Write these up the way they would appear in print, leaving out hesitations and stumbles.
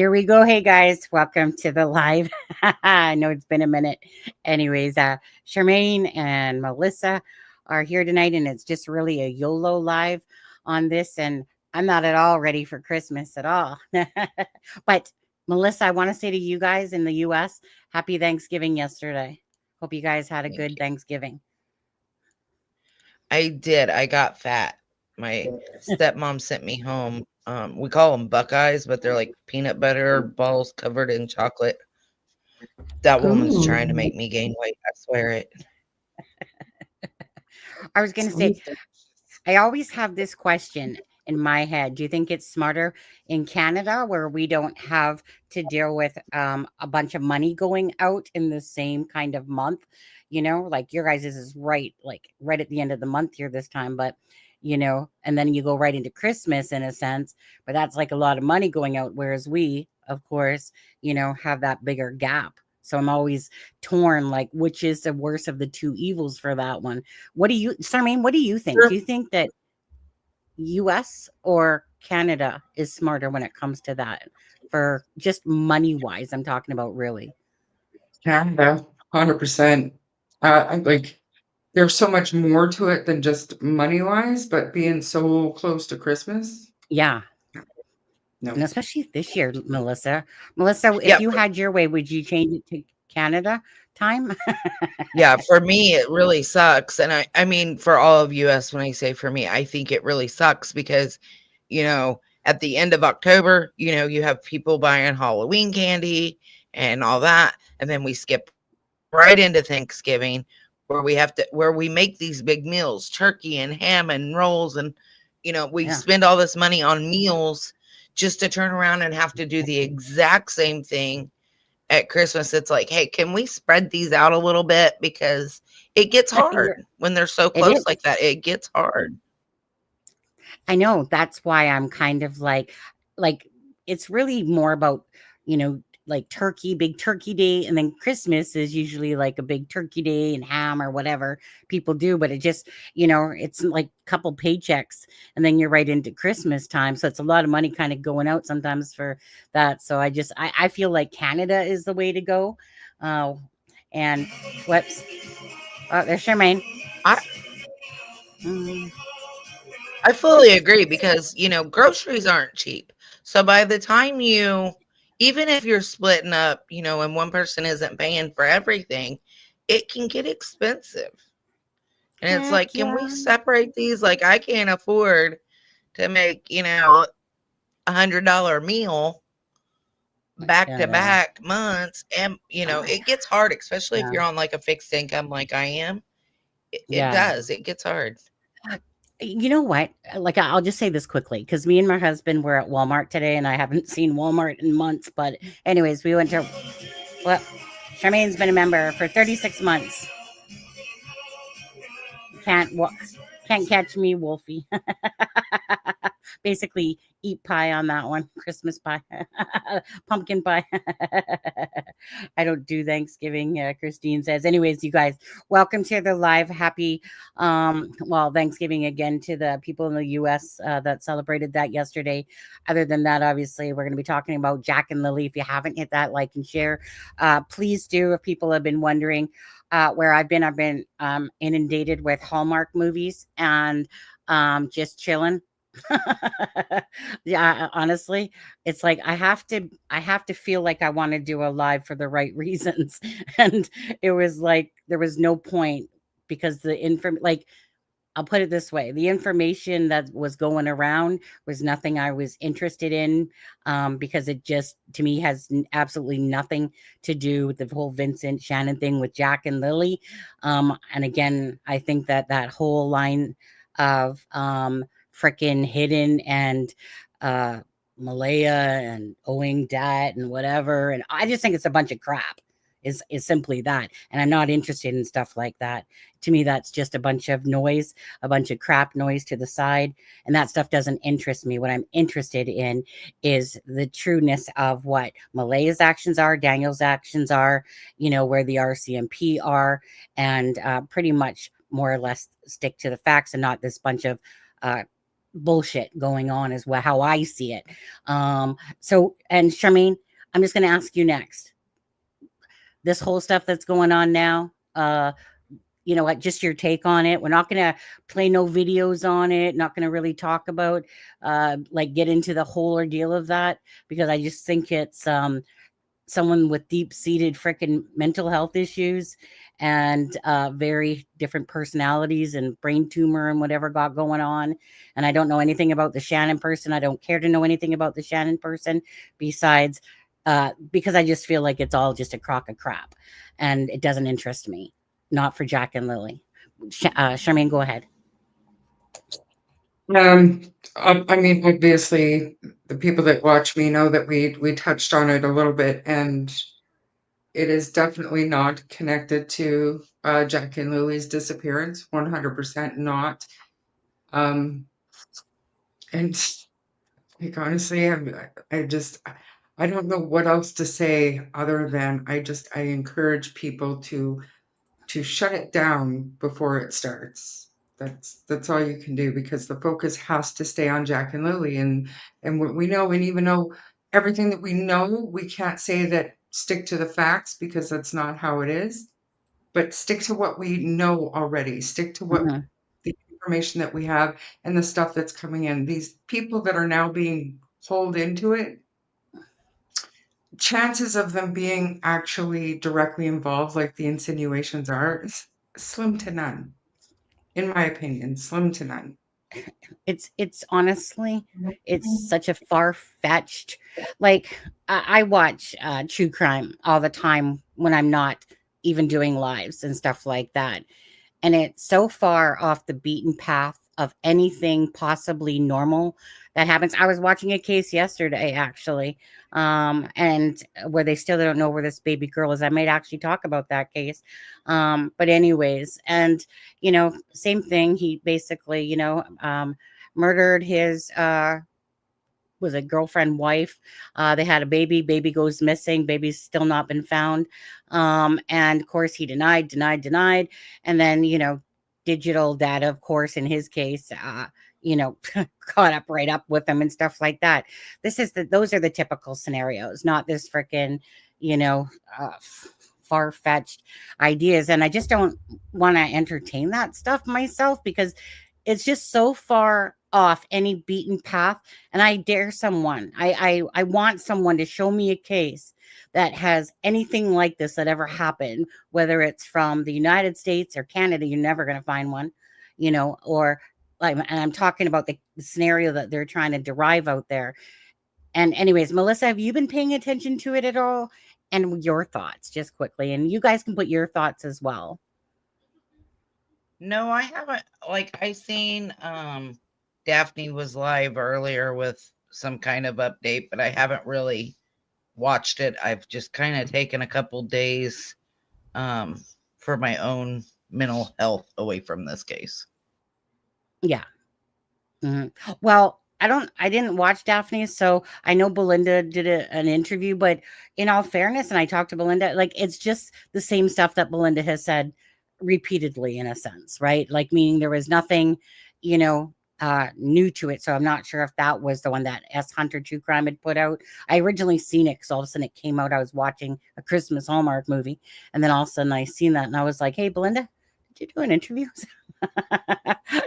here we go. Hey guys, welcome to the live. I know it's been a minute. Anyways, Sharmain and Melissa are here tonight, and it's just really a YOLO live on this. And I'm not at all ready for Christmas at all. But Melissa, I want to say to you guys in the US, happy Thanksgiving yesterday. Hope you guys had a Thank good you. Thanksgiving. I did. I got fat. My stepmom sent me home. We call them Buckeyes, but they're like peanut butter balls covered in chocolate. That woman's trying to Ooh, make me gain weight. I swear it. I was going to say, sounds delicious. I always have this question in my head. Do you think it's smarter in Canada where we don't have to deal with a bunch of money going out in the same kind of month? You know, like your guys' is right, like right at the end of the month here this time, but and then you go right into Christmas in a sense, but that's like a lot of money going out. Whereas we, of course, have that bigger gap. So I'm always torn, like which is the worst of the two evils for that one. Sarmaine, what do you think? Do Sure. you think that US or Canada is smarter when it comes to that for just money wise? I'm talking about really. Canada, 100%. Like, there's so much more to it than just money wise, but being so close to Christmas, Yeah. And no. especially this year, Melissa. Melissa, if Yeah, you had your way, would you change it to Canada time? yeah. For me, it really sucks, and I mean, for all of US, when I say for me, I think it really sucks because, at the end of October, you have people buying Halloween candy and all that, and then we skip right into Thanksgiving where we make these big meals, turkey and ham and rolls, and we Yeah. spend all this money on meals just to turn around and have to do the exact same thing at Christmas. It's like, hey, can we spread these out a little bit, because it gets You're, hard when they're so it close is. like that. It gets hard. I know, that's why I'm kind of like it's really more about, you know, like turkey, big turkey day, and then Christmas is usually like a big turkey day and ham or whatever people do, but it just, it's like a couple paychecks and then you're right into Christmas time. So it's a lot of money kind of going out sometimes for that. So I feel like Canada is the way to go. Uh and whoops. Oh, there's Charmaine. I Mm, I fully agree, because groceries aren't cheap. So by the time even if you're splitting up, and one person isn't paying for everything, it can get expensive. And it's heck like, can yeah. we separate these? Like, I can't afford to make, $100 meal back to Yeah. back months. And, it gets hard, especially if Yeah. you're on like a fixed income like I am. It Yeah. does. It gets hard. You know what? Like, I'll just say this quickly because me and my husband were at Walmart today, and I haven't seen Walmart in months. But, anyways, we went to, well, Charmaine's been a member for 36 months. Can't, can't catch me, Wolfie. Basically, eat pie on that one. Christmas pie, pumpkin pie. I don't do Thanksgiving. Christine says. Anyways, you guys, welcome to the live. Happy, Thanksgiving again to the people in the U.S. That celebrated that yesterday. Other than that, obviously, we're going to be talking about Jack and Lily. If you haven't hit that like and share, please do. If people have been wondering where I've been inundated with Hallmark movies and just chilling. Yeah, honestly, it's like I have to feel like I want to do a live for the right reasons. And it was like there was no point because like I'll put it this way, the information that was going around was nothing I was interested in, because it just to me has absolutely nothing to do with the whole Vincent Shannon thing with Jack and Lily. And again, I think that whole line of frickin' hidden and uh Malaya and owing debt and whatever, and I just think it's a bunch of crap. Is simply that, and I'm not interested in stuff like that. To me, that's just a bunch of noise, a bunch of crap noise to the side, and that stuff doesn't interest me. What I'm interested in is the trueness of what Malaya's actions are, Daniel's actions are, where the RCMP are, and pretty much more or less stick to the facts and not this bunch of uh, bullshit going on is how I see it. So, and Sharmain, I'm just going to ask you next. This whole stuff that's going on now, you know what, just your take on it. We're not going to play no videos on it, not going to really talk about, like get into the whole ordeal of that, because I just think it's someone with deep-seated freaking mental health issues and very different personalities and brain tumor and whatever got going on. And I don't know anything about the Shannon person. I don't care to know anything about the Shannon person besides because I just feel like it's all just a crock of crap and it doesn't interest me. Not for Jack and Lily. Charmaine, go ahead. I mean, obviously, the people that watch me know that we touched on it a little bit, and it is definitely not connected to Jack and Lily's disappearance. 100% not. And like honestly, I don't know what else to say other than I encourage people to shut it down before it starts. That's all you can do, because the focus has to stay on Jack and Lily and what we know. And even though everything that we know, we can't say that stick to the facts, because that's not how it is. But stick to what we know already. Stick to what Mhm. the information that we have and the stuff that's coming in. These people that are now being pulled into it, chances of them being actually directly involved, like the insinuations are, is slim to none. In my opinion, slim to none. It's honestly, it's such a far-fetched, like I watch true crime all the time when I'm not even doing lives and stuff like that. And it's so far off the beaten path of anything possibly normal that happens. I was watching a case yesterday, actually, and where they still don't know where this baby girl is. I might actually talk about that case. But anyways, and you know, same thing. He basically, you know, murdered his was a girlfriend wife. They had a baby goes missing, baby's still not been found. And of course he denied, and then, you know, digital data, of course, in his case, you know, caught up right up with him and stuff like that. Those are the typical scenarios, not this freaking, you know, far-fetched ideas. And I just don't want to entertain that stuff myself, because it's just so far off any beaten path. And I dare someone, I want someone to show me a case that has anything like this that ever happened, whether it's from the United States or Canada. You're never going to find one, you know, or like, and I'm talking about the scenario that they're trying to derive out there. And anyways, Melissa, have you been paying attention to it at all? And your thoughts, just quickly, and you guys can put your thoughts as well. No, I haven't. Like, I seen Daphne was live earlier with some kind of update, but I haven't really watched it. I've just kind of taken a couple days for my own mental health away from this case. Yeah. Well, I didn't watch Daphne, so I know Belinda did an interview, but in all fairness, and I talked to Belinda, like it's just the same stuff that Belinda has said repeatedly, in a sense, right? Like, meaning there was nothing, you know, new to it. So I'm not sure if that was the one that S Hunter True Crime had put out. I originally seen it because all of a sudden it came out. I was watching a Christmas Hallmark movie, and then all of a sudden I seen that, and I was like, "Hey, Belinda, did you do an interview?"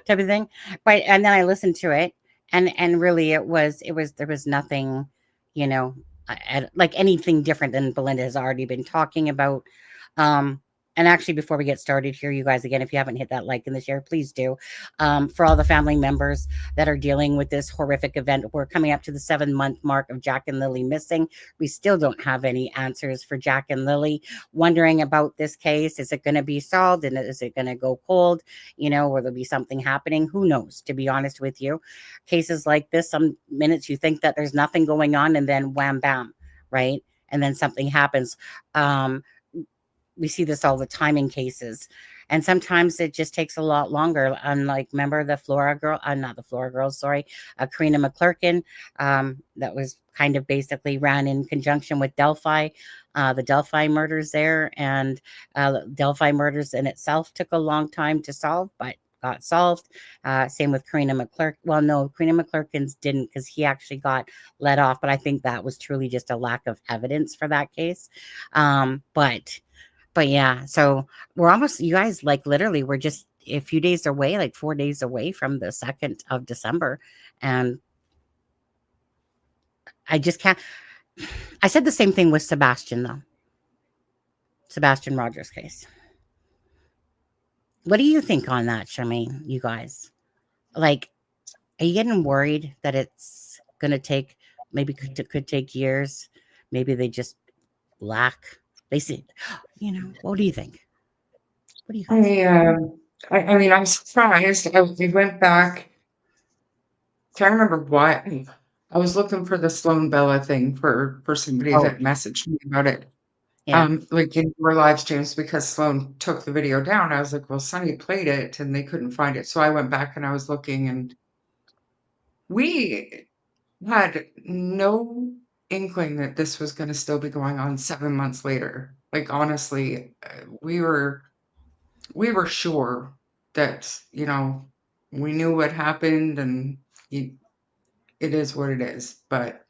type of thing. But and then I listened to it, and really it was there was nothing, you know, like anything different than Belinda has already been talking about. And actually, before we get started here, you guys, again, if you haven't hit that like and the share, please do. For all the family members that are dealing with this horrific event, we're coming up to the 7-month mark of Jack and Lily missing. We still don't have any answers for Jack and Lily. Wondering about this case. Is it going to be solved? And is it going to go cold? You know, will there be something happening? Who knows, to be honest with you. Cases like this, some minutes you think that there's nothing going on, and then wham, bam, right? And then something happens. We see this all the time in cases, and sometimes it just takes a lot longer. Unlike, remember the Flora girl, not the Flora girls, sorry, Karina McClurkin, that was kind of basically ran in conjunction with Delphi, the Delphi murders there, and Delphi murders in itself took a long time to solve, but got solved. Same with Karina McClurk. Well, no, Karina McClurkin's didn't, because he actually got let off, but I think that was truly just a lack of evidence for that case. But yeah, so we're almost, you guys, like literally, we're just a few days away, like 4 days away from the 2nd of December. And I just can't. I said the same thing with Sebastian, though. Sebastian Rogers' case. What do you think on that, Sharmain, you guys? Like, are you getting worried that it's going to take, maybe could take years? Maybe they just lack, they see, what do you think? What do you guys think? I mean, I'm surprised. We went back. Can't remember why. I was looking for the Sloan Bella thing for somebody Oh, that messaged me about it. yeah. Like in your live streams, because Sloan took the video down. I was like, well, Sunny played it and they couldn't find it. So I went back and I was looking, and we had no inkling that this was going to still be going on 7 months later. Like, honestly, we were sure that, we knew what happened, and it is what it is. But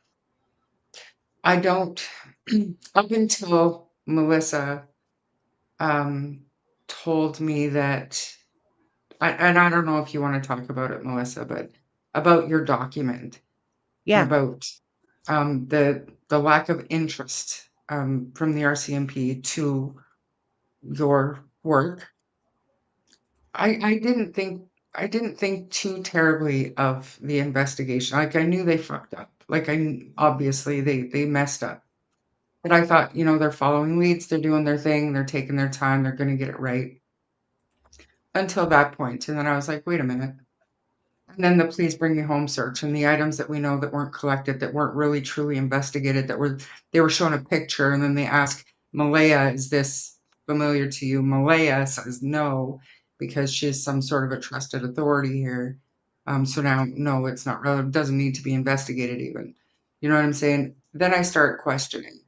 I don't, up until Melissa told me that, and I don't know if you want to talk about it, Melissa, but about your document and Yeah. about the lack of interest from the RCMP to your work. I didn't think too terribly of the investigation. Like, I knew they fucked up. Like, obviously they messed up. But I thought, they're following leads, they're doing their thing, they're taking their time, they're going to get it right. Until that point. And then I was like, wait a minute. And then the please bring me home search, and the items that we know that weren't collected, that weren't really truly investigated, they were shown a picture, and then they ask Malaya, is this familiar to you? Malaya says no, because she's some sort of a trusted authority here. So now, no, it's not relevant. It doesn't need to be investigated even. You know what I'm saying? Then I start questioning.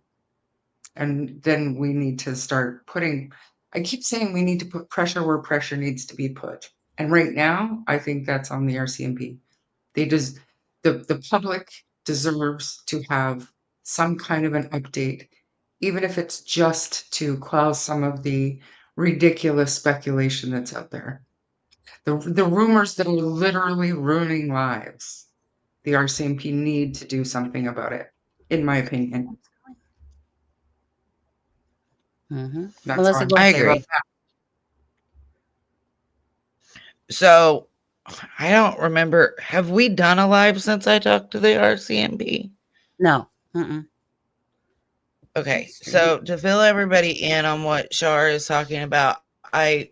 And then we need to start putting, I keep saying we need to put pressure where pressure needs to be put. And right now, I think that's on the RCMP. The public deserves to have some kind of an update, even if it's just to quell some of the ridiculous speculation that's out there. The rumors that are literally ruining lives. The RCMP need to do something about it, in my opinion. That's Melissa, all go I I say about agree. So I don't remember. Have we done a live since I talked to the RCMP? No. Mm-mm. Okay, That's true. so to fill everybody in on what Shar is talking about, as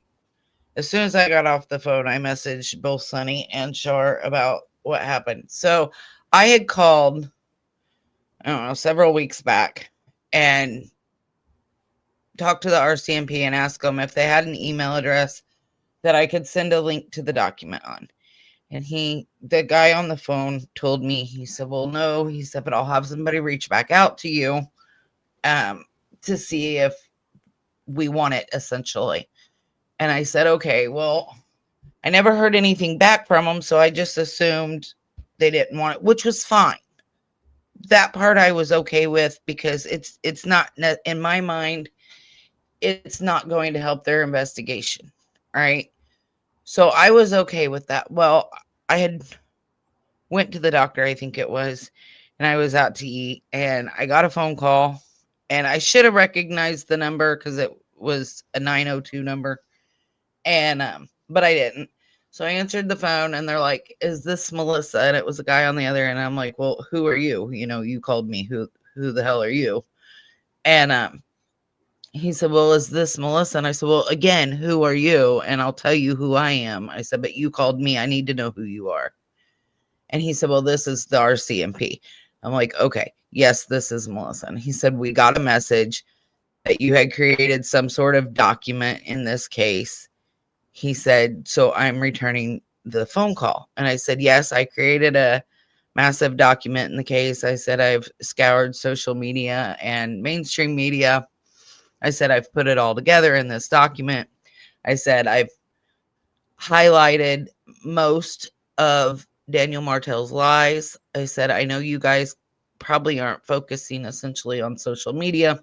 soon as I got off the phone, I messaged both Sunny and Shar about what happened. So I had called, I don't know, several weeks back and talked to the RCMP and asked them if they had an email address that I could send a link to the document on. And the guy on the phone told me, he said, well, no, he said, but I'll have somebody reach back out to you to see if we want it, essentially. And I said, okay, well, I never heard anything back from them, so I just assumed they didn't want it, which was fine. That part I was okay with, because it's not, in my mind, it's not going to help their investigation. Right. So I was okay with that. Well, I had went to the doctor, I think it was, and I was out to eat, and I got a phone call, and I should have recognized the number because it was a 902 number. And but I didn't. So I answered the phone, and they're like, is this Melissa? And it was a guy on the other end. And I'm like, well, who are you? You called me. Who the hell are you? And he said, well, is this Melissa? And I said, well, again, who are you? And I'll tell you who I am. I said, but you called me. I need to know who you are. And he said, well, this is the RCMP. I'm like, okay, yes, this is Melissa. And he said, we got a message that you had created some sort of document in this case. He said, so I'm returning the phone call. And I said, yes, I created a massive document in the case. I said, I've scoured social media and mainstream media. I said, I've put it all together in this document. I said, I've highlighted most of Daniel Martell's lies. I said, I know you guys probably aren't focusing essentially on social media.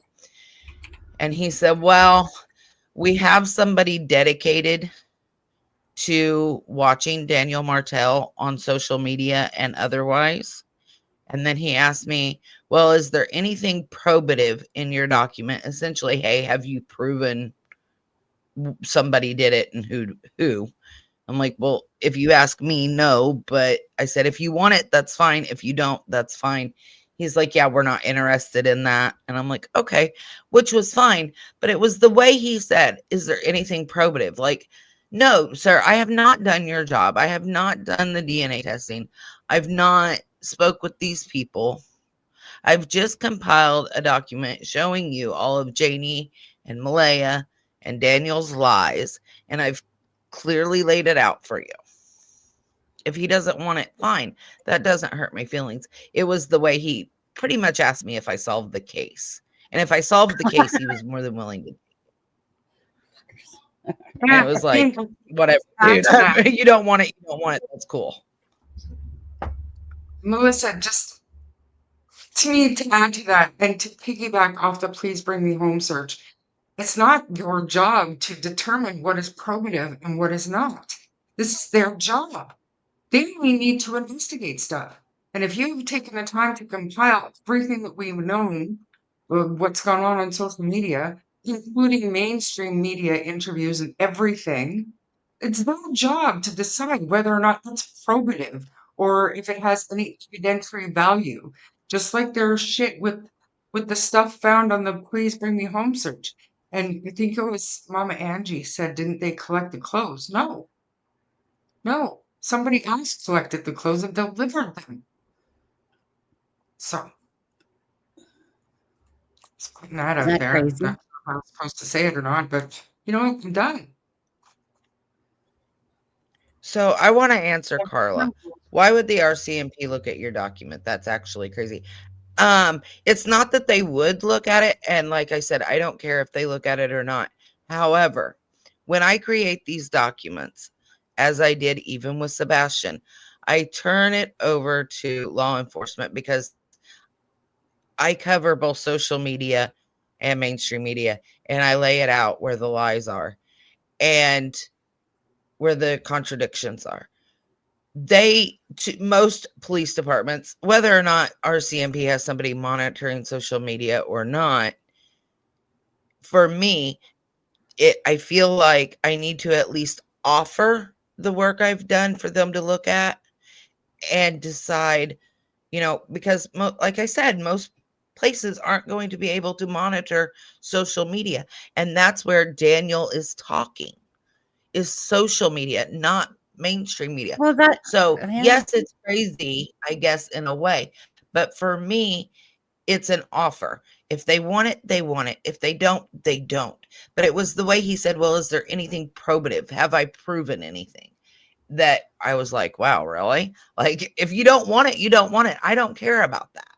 And he said, well, we have somebody dedicated to watching Daniel Martell on social media and otherwise. And then he asked me, well, is there anything probative in your document? Essentially, hey, have you proven somebody did it and who? I'm like, well, if you ask me, no. But I said, if you want it, that's fine. If you don't, that's fine. He's like, yeah, we're not interested in that. And I'm like, okay, which was fine. But it was the way he said, is there anything probative? Like, no, sir, I have not done your job. I have not done the DNA testing. I've not spoke with these people. I've just compiled a document showing you all of Janie and Malaya and Daniel's lies. And I've clearly laid it out for you. If he doesn't want it, fine. That doesn't hurt my feelings. It was the way he pretty much asked me if I solved the case. And if I solved the case, he was more than willing to. And it was like, whatever, dude. You don't want it. You don't want it. That's cool. Melissa, just to me, to add to that and to piggyback off the Please Bring Me Home search, it's not your job to determine what is probative and what is not. This is their job. They only need to investigate stuff. And if you've taken the time to compile everything that we've known, what's gone on social media, including mainstream media interviews and everything, it's their job to decide whether or not that's probative or if it has any evidentiary value. Just like there's shit with the stuff found on the Please Bring Me Home search. And I think it was Mama Angie said, didn't they collect the clothes? No. No, somebody else collected the clothes and delivered them. So, just putting that Isn't out that there. crazy? Not sure if I was supposed to say it or not, but you know what? I'm done. So I want to answer Carla. Why would the RCMP look at your document? That's actually crazy. It's not that they would look at it, and like I said, I don't care if they look at it or not. However, when I create these documents, as I did even with Sebastian, I turn it over to law enforcement because I cover both social media and mainstream media, and I lay it out where the lies are and where the contradictions are. Most police departments, whether or not RCMP has somebody monitoring social media or not, for me, I feel like I need to at least offer the work I've done for them to look at and decide, because like I said, most places aren't going to be able to monitor social media. And that's where Daniel is talking, is social media, not mainstream media. Well, So yeah. yes, it's crazy, I guess, in a way, but for me, it's an offer. If they want it, they want it. If they don't, they don't. But it was the way he said, well, is there anything probative? Have I proven anything? That I was like, wow, really? Like, if you don't want it, you don't want it. I don't care about that.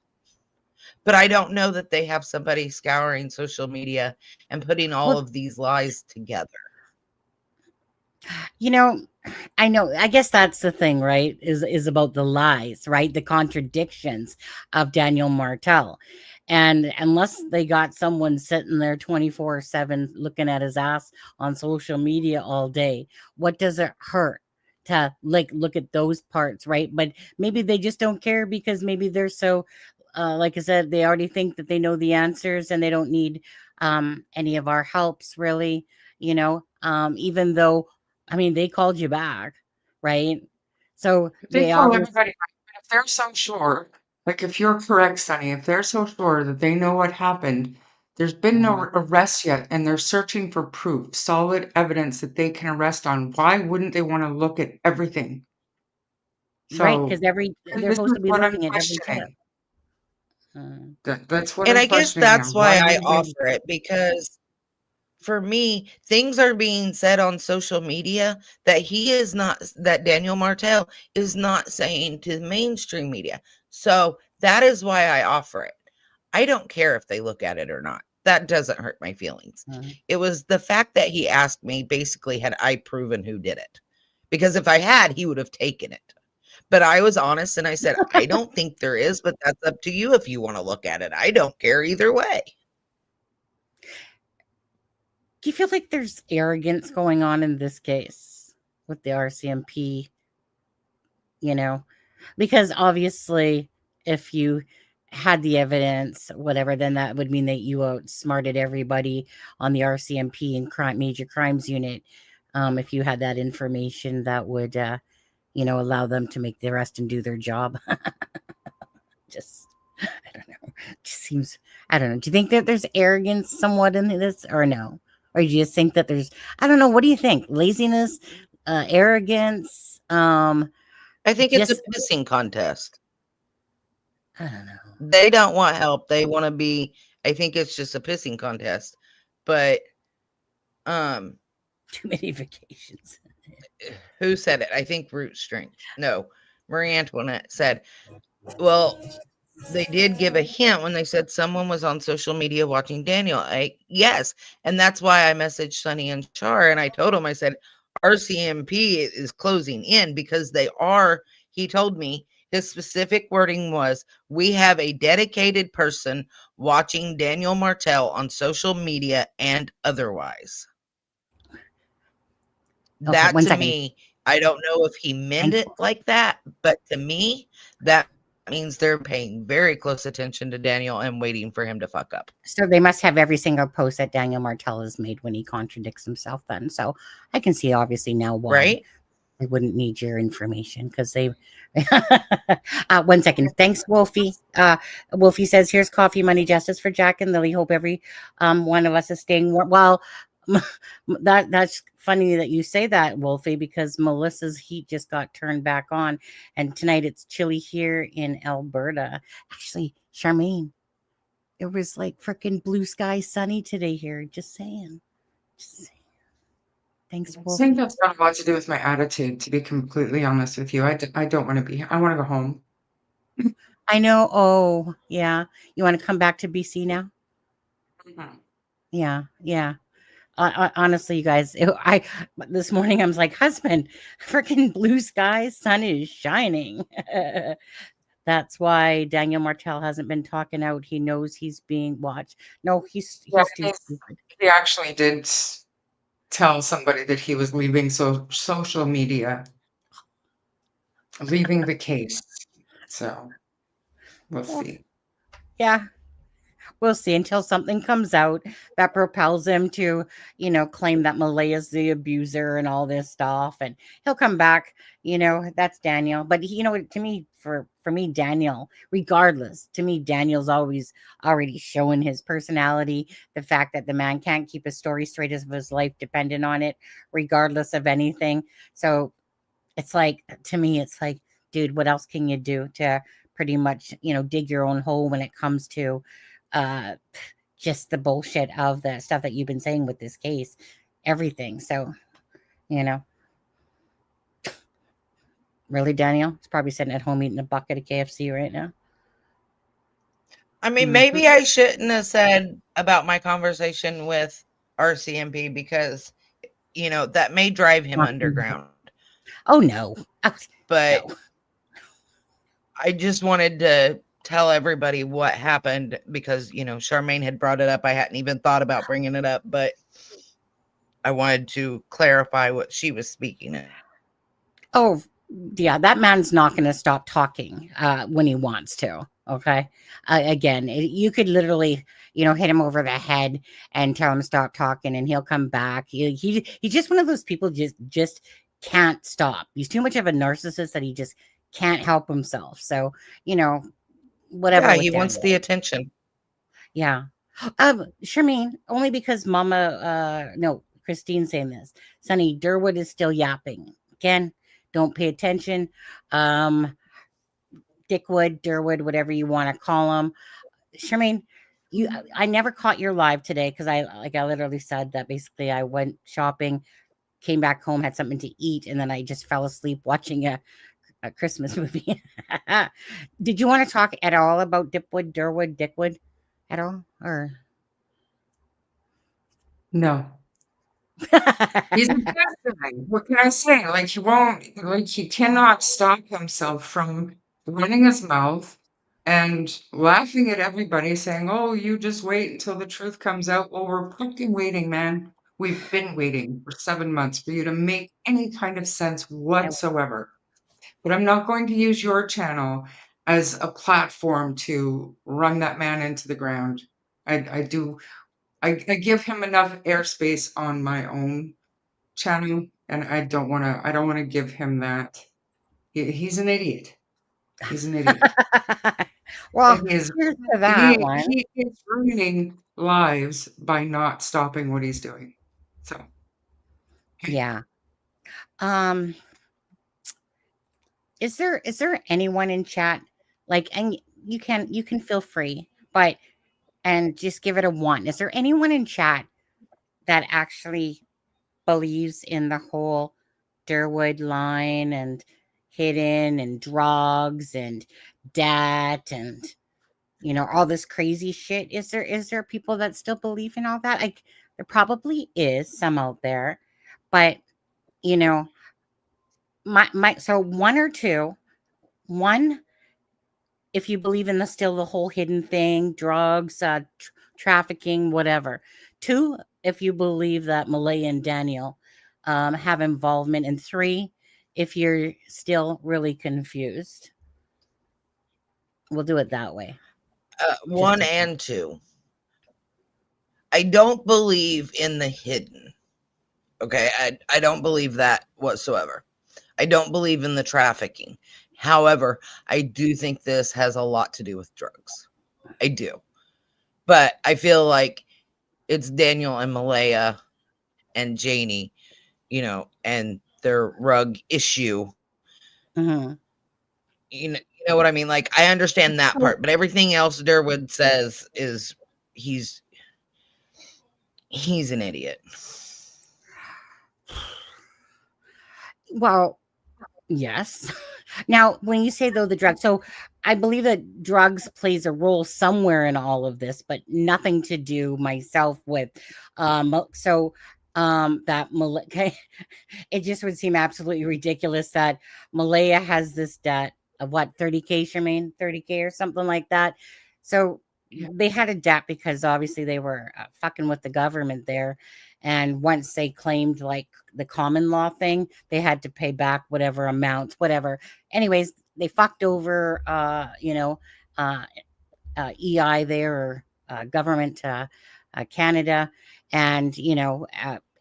But I don't know that they have somebody scouring social media and putting all of these lies together. I know. I guess that's the thing, right? Is about the lies, right? The contradictions of Daniel Martell. And unless they got someone sitting there 24/7 looking at his ass on social media all day, what does it hurt to look at those parts, right? But maybe they just don't care because maybe they're so like I said, they already think that they know the answers and they don't need any of our helps really, even though they called you back, right? So They they tell obviously everybody, but if they're so sure, like if you're correct, Sonny, if they're so sure that they know what happened, there's been no arrest yet, and they're searching for proof, solid evidence that they can arrest on. Why wouldn't they want to look at everything? right, because So they're this supposed is to be what I'm looking at every tip. questioning. That's what And I'm I guess questioning that's now. why I would they? offer it, because for me, things are being said on social media that Daniel Martell is not saying to the mainstream media. So that is why I offer it. I don't care if they look at it or not. That doesn't hurt my feelings. It was the fact that he asked me, basically, had I proven who did it? because if I had, he would have taken it. But I was honest and I said, I don't think there is, but that's up to you if you want to look at it. I don't care either way. Do you feel like there's arrogance going on in this case with the RCMP? You know, because obviously, if you had the evidence, whatever, then that would mean that you outsmarted everybody on the RCMP and major crimes unit. If you had that information, that would, allow them to make the arrest and do their job. Just, I don't know. Just seems, I don't know. Do you think that there's arrogance somewhat in this, or no? Or do you just think that there's, I don't know. What do you think? Laziness, arrogance, I think it's a just, pissing contest. I don't know. They don't want help. They want to be, I think it's just a pissing contest. But too many vacations. Who said it? I think Root String. No, Marie Antoinette said, well, they did give a hint when they said someone was on social media watching Daniel. Yes. And that's why I messaged Sonny and Char and I told him, I said, RCMP is closing in because they are, he told me his specific wording was, we have a dedicated person watching Daniel Martell on social media and otherwise. Okay, That one to second. me, I don't know if he meant Thanks. it like that, but to me, that means they're paying very close attention to Daniel and waiting for him to fuck up. So they must have every single post that Daniel Martell has made when he contradicts himself then. So I can see obviously now why Right? they wouldn't need your information because they 1 second. Thanks, Wolfie. Wolfie says, here's coffee money justice for Jack and Lily. Hope every one of us is staying warm. Well, that's funny that you say that, Wolfie, because Melissa's heat just got turned back on. And tonight it's chilly here in Alberta. Actually, Sharmain, it was like freaking blue sky sunny today here. Just saying. Just saying. Thanks, I Wolfie. think that's got a lot to do with my attitude, to be completely honest with you. I don't want to be here. I want to go home. I know. Oh, yeah. You want to come back to BC now? Mhm. Yeah, yeah. Honestly, you guys, this morning I was like, husband, freaking blue skies, sun is shining. That's why Daniel Martell hasn't been talking out. He knows he's being watched. No, he's Yeah, too stupid. he actually did tell somebody that he was leaving social media, leaving the case. So we'll Well, see. yeah, we'll see until something comes out that propels him to, claim that Malay is the abuser and all this stuff. And he'll come back, that's Daniel. But, to me, for me, Daniel, regardless, to me, Daniel's always already showing his personality, the fact that the man can't keep a story straight as if his life depended on it, regardless of anything. So it's like, to me, it's like, dude, what else can you do to pretty much, dig your own hole when it comes to just the bullshit of the stuff that you've been saying with this case, everything. So, really, Daniel? He's probably sitting at home eating a bucket of KFC right now. I mean, maybe I shouldn't have said about my conversation with RCMP because, that may drive him underground. Oh, no. But no. I just wanted to tell everybody what happened because, Sharmain had brought it up. I hadn't even thought about bringing it up, but I wanted to clarify what she was speaking of. Oh, yeah, that man's not going to stop talking when he wants to. Okay. Again, you could literally, hit him over the head and tell him stop talking and he'll come back. He's just one of those people just can't stop. He's too much of a narcissist that he just can't help himself. So, whatever. Yeah, he wants the attention. Yeah. Sharmain, only because Christine's saying this. Sonny, Durwood is still yapping. Again, don't pay attention. Dickwood, Durwood, whatever you want to call him. Sharmain, I never caught your live today because I literally said that basically I went shopping, came back home, had something to eat, and then I just fell asleep watching a Christmas movie. Did you want to talk at all about Dipwood, Durwood, Dickwood at all? Or No. He's a bad guy. What can I say? Like he won't, like he cannot stop himself from running his mouth and laughing at everybody, saying, "Oh, you just wait until the truth comes out." Well, we're fucking waiting, man. We've been waiting for 7 months for you to make any kind of sense whatsoever. But I'm not going to use your channel as a platform to run that man into the ground. I do. I give him enough airspace on my own channel, and I don't wanna give him that. He's an idiot. He's an idiot. Well, And here's to that one. he is ruining lives by not stopping what he's doing. So, Yeah. Um, is there anyone in chat like, and you can feel free, but and just give it a 1. Is there anyone in chat that actually believes in the whole Durwood line and hidden and drugs and debt and all this crazy shit? Is there people that still believe in all that? Like there probably is some out there, but you know, my so one or two, one if you believe in the whole hidden thing, drugs, trafficking, whatever. Two, if you believe that Malay and Daniel have involvement. And three, if you're still really confused. We'll do it that way. One and two. I don't believe in the hidden. Okay. I don't believe that whatsoever. I don't believe in the trafficking. However, I do think this has a lot to do with drugs. I do. But I feel like it's Daniel and Malaya and Janie, and their rug issue. Mm-hmm. You know what I mean? Like I understand that part, but everything else Durwood says is he's an idiot. Well, yes. Now, when you say though the drugs, so I believe that drugs plays a role somewhere in all of this, but nothing to do myself with. So that it just would seem absolutely ridiculous that Malaya has this debt of what 30K, Sharmain, 30K or something like that. So yeah. they had a debt because obviously they were fucking with the government there. And once they claimed like the common law thing, they had to pay back whatever amounts, whatever. Anyways, they fucked over, uh, EI there or government Canada, and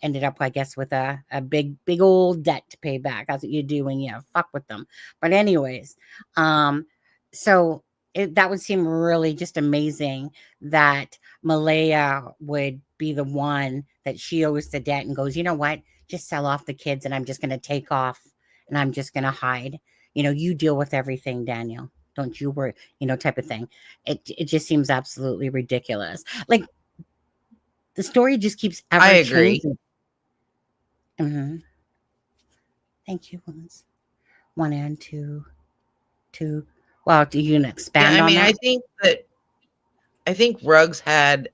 ended up, I guess, with a big old debt to pay back. That's what you do when you fuck with them. But anyways, so that would seem really just amazing that Malaya would be the one that she owes the debt and goes, you know what, just sell off the kids and I'm just going to take off and I'm just going to hide. You deal with everything, Daniel. Don't you worry, type of thing. It just seems absolutely ridiculous. Like the story just keeps ever I agree. changing. Mm-hmm. Thank you, Willis. 1 and 2. Well, do you expand on that? I think Ruggs had,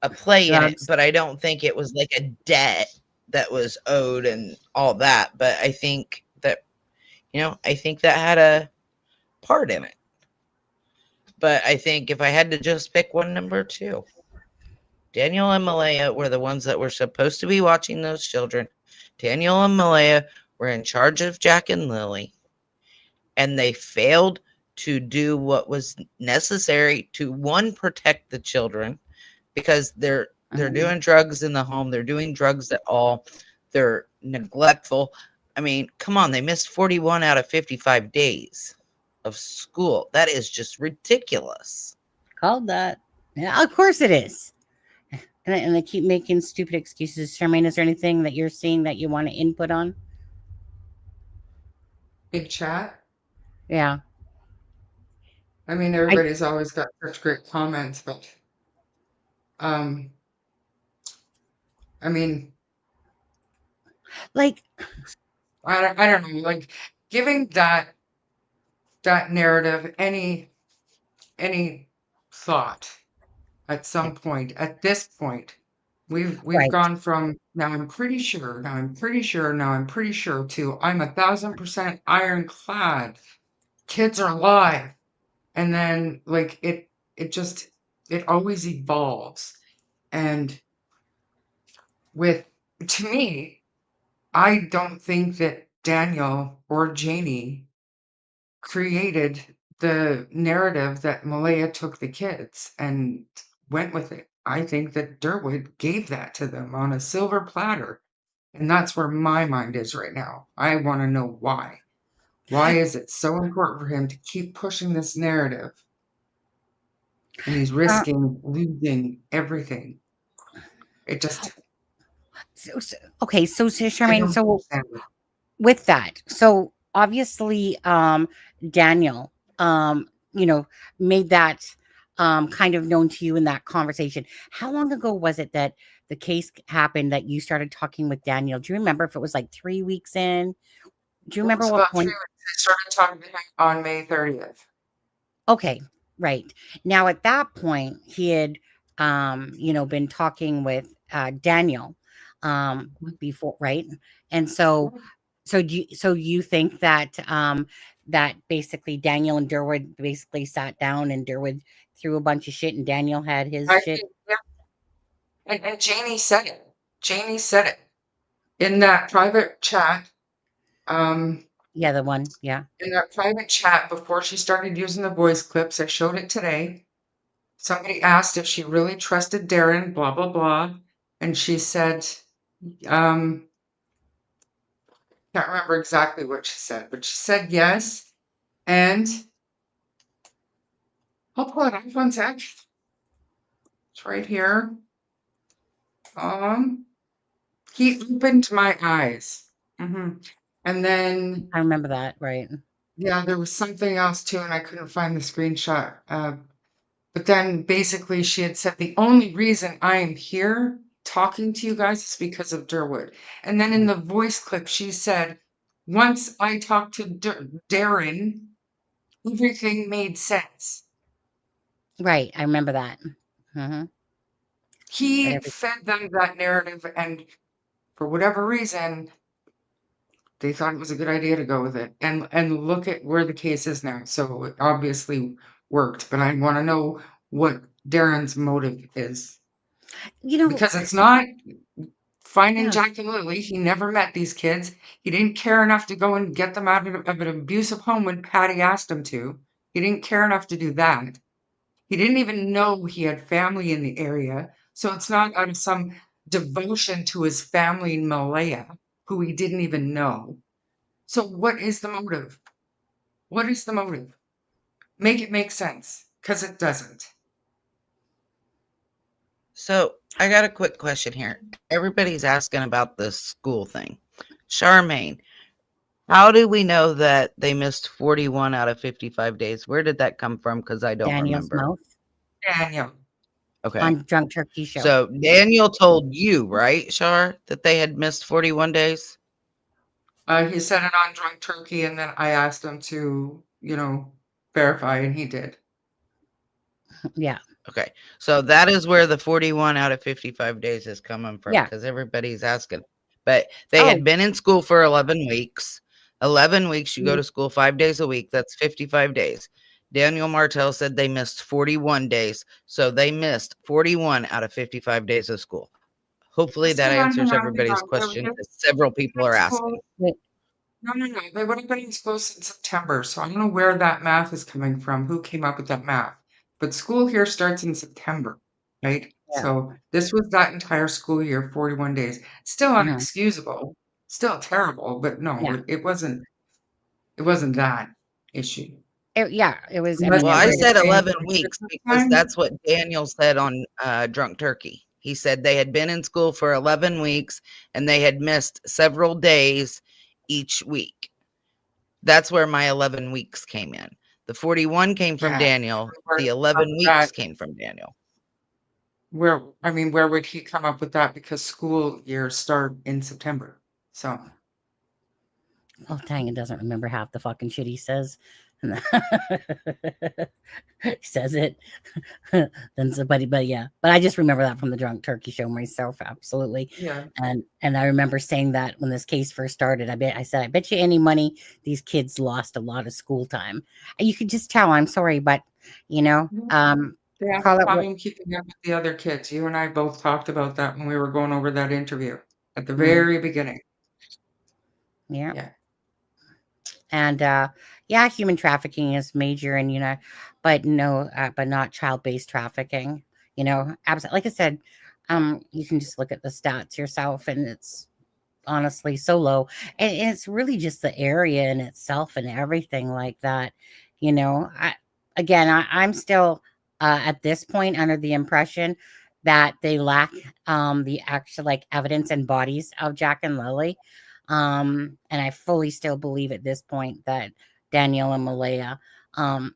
a play in it, Drugs. but I don't think it was like a debt that was owed and all that. But I think that, I think that had a part in it. But I think if I had to just pick one, number two, Daniel and Malaya were the ones that were supposed to be watching those children. Daniel and Malaya were in charge of Jack and Lily, and they failed to do what was necessary to, one, protect the children, because they're doing drugs in the home. They're doing drugs at all. They're neglectful. I mean, come on, they missed 41 out of 55 days of school. That is just ridiculous. Called that. Yeah, of course it is. And they keep making stupid excuses. Sharmain, is there anything that you're seeing that you want to input on? Big chat. Yeah. I mean, everybody's always got such great comments, but I mean, like I don't know, like giving that narrative any thought at some point, at this point, We've Right. gone from now I'm pretty sure, now I'm pretty sure, now I'm pretty sure to I'm 1,000% ironclad. Kids are alive. And then like it just it always evolves. And with to me, I don't think that Daniel or Janie created the narrative that Malaya took the kids and went with it. I think that Durwood gave that to them on a silver platter. And that's where my mind is right now. I want to know why. Why is it so important for him to keep pushing this narrative? And he's Uh, risking losing everything. It just, okay, so I Charmaine, don't so understand it. with that, so obviously, Daniel, you know, made that kind of known to you in that conversation. How long ago was it that the case happened that you started talking with Daniel? Do you remember if it was like 3 weeks in? Do you It remember was what about 3 point? weeks. I started talking to him on May 30th. Okay, right. Now at that point, he had, been talking with Daniel before, right? And so, so you think that that basically Daniel and Durwood basically sat down and Durwood threw a bunch of shit and Daniel had his I shit. think, yeah. And Janie said it. Janie said it in that private chat. Um, Yeah, the one. Yeah. in that private chat before she started using the voice clips, I showed it today. Somebody asked if she really trusted Darren, blah, blah, blah. And she said, um, can't remember exactly what she said, but she said yes. And I'll pull it up one sec. It's right here. He opened my eyes. And then, I remember that, right? yeah, there was something else too, and I couldn't find the screenshot. But then basically she had said the only reason I am here talking to you guys is because of Durwood. And then in the voice clip, she said, once I talked to Darren, everything made sense. Right. I remember that. That He every fed them that narrative, and for whatever reason, they thought it was a good idea to go with it. And look at where the case is now. So it obviously worked, but I want to know what Darren's motive is. you know, Because it's not finding yeah. Jack and Lily. He never met these kids. He didn't care enough to go and get them out of an abusive home when Patty asked him to. He didn't care enough to do that. He didn't even know he had family in the area. So it's not out of some devotion to his family in Malaya, who he didn't even know. So what is the motive? What is the motive? Make it make sense, because it doesn't. So I got a quick question here. Everybody's asking about this school thing. Sharmain, how do we know that they missed 41 out of 55 days? Where did that come from? Because I don't Daniel's remember. mouth Daniel. Okay. on Drunk Turkey Show. So Daniel told you, right, Shar, that they had missed 41 days? He said it on Drunk Turkey, and then I asked him to, verify, and he did. Yeah. Okay. So that is where the 41 out of 55 days is coming from, Yeah. because everybody's asking. But they Oh, had been in school for 11 weeks. 11 weeks, you go to school 5 days a week. That's 55 days. Daniel Martell said they missed 41 days. So they missed 41 out of 55 days of school. Hopefully that Hang on, answers hang on, hang everybody's on. question, because several people are asking. wait, No, no, no. They would have been exposed in September, so I don't know where that math is coming from, who came up with that math. But school here starts in September, right? yeah. So this was that entire school year, 41 days. Still Mhm. unexcusable, still terrible, but no, Yeah. it wasn't that issue. Yeah, it was, I Unless mean, Well, it I they was, were said paying 11 for weeks Christmas because time. that's what Daniel said on Drunk Turkey. He said they had been in school for 11 weeks and they had missed several days each week. That's where my 11 weeks came in. The 41 came from Yeah. Daniel. Where The did he come up 11 with weeks that? came from Daniel. Where would he come up with that? Because school years start in September. So oh, dang, it doesn't remember half the fucking shit he says. Says it. Then somebody, but yeah, but I just remember that from the Drunk Turkey Show myself, absolutely. Yeah. And I remember saying that when this case first started, I said, I bet you any money these kids lost a lot of school time. And you could just tell, I'm sorry, but you know, They have call it what. time keeping up with the other kids. You and I both talked about that when we were going over that interview at the Mhm, very beginning. yeah. Yeah. And yeah, human trafficking is major, and but no, but not child-based trafficking. Absolutely. Like I said, you can just look at the stats yourself, and it's honestly so low, and it's really just the area in itself and everything like that. I'm still at this point under the impression that they lack the actual like evidence and bodies of Jack and Lily. And I fully still believe at this point that Daniel and Malaya,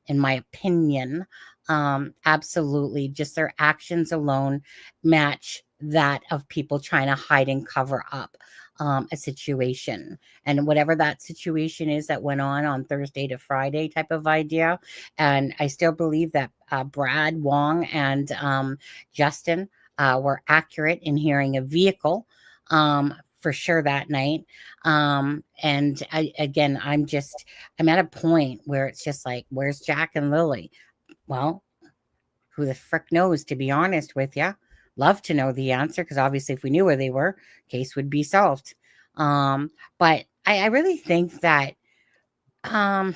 in my opinion, absolutely just their actions alone match that of people trying to hide and cover up a situation. And whatever that situation is that went on Thursday to Friday type of idea. And I still believe that Brad Wong and Justin were accurate in hearing a vehicle for sure that night. And I'm at a point where it's just like, where's Jack and Lily? Well, who the frick knows, to be honest with you. Love to know the answer, because obviously if we knew where they were, case would be solved. But I really think that um,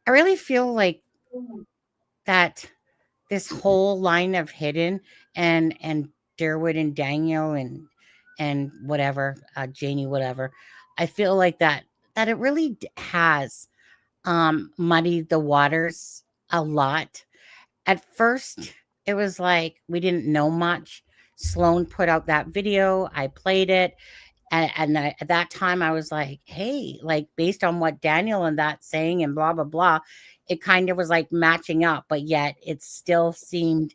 I really feel like that this whole line of Hidden and Derwood and Daniel and whatever, Janie, whatever, I feel like that it really has muddied the waters a lot. At first, it was like we didn't know much. Sloan put out that video. I played it. At that time, I was like, hey, like based on what Daniel and that saying and blah, blah, blah, it kind of was like matching up, but yet it still seemed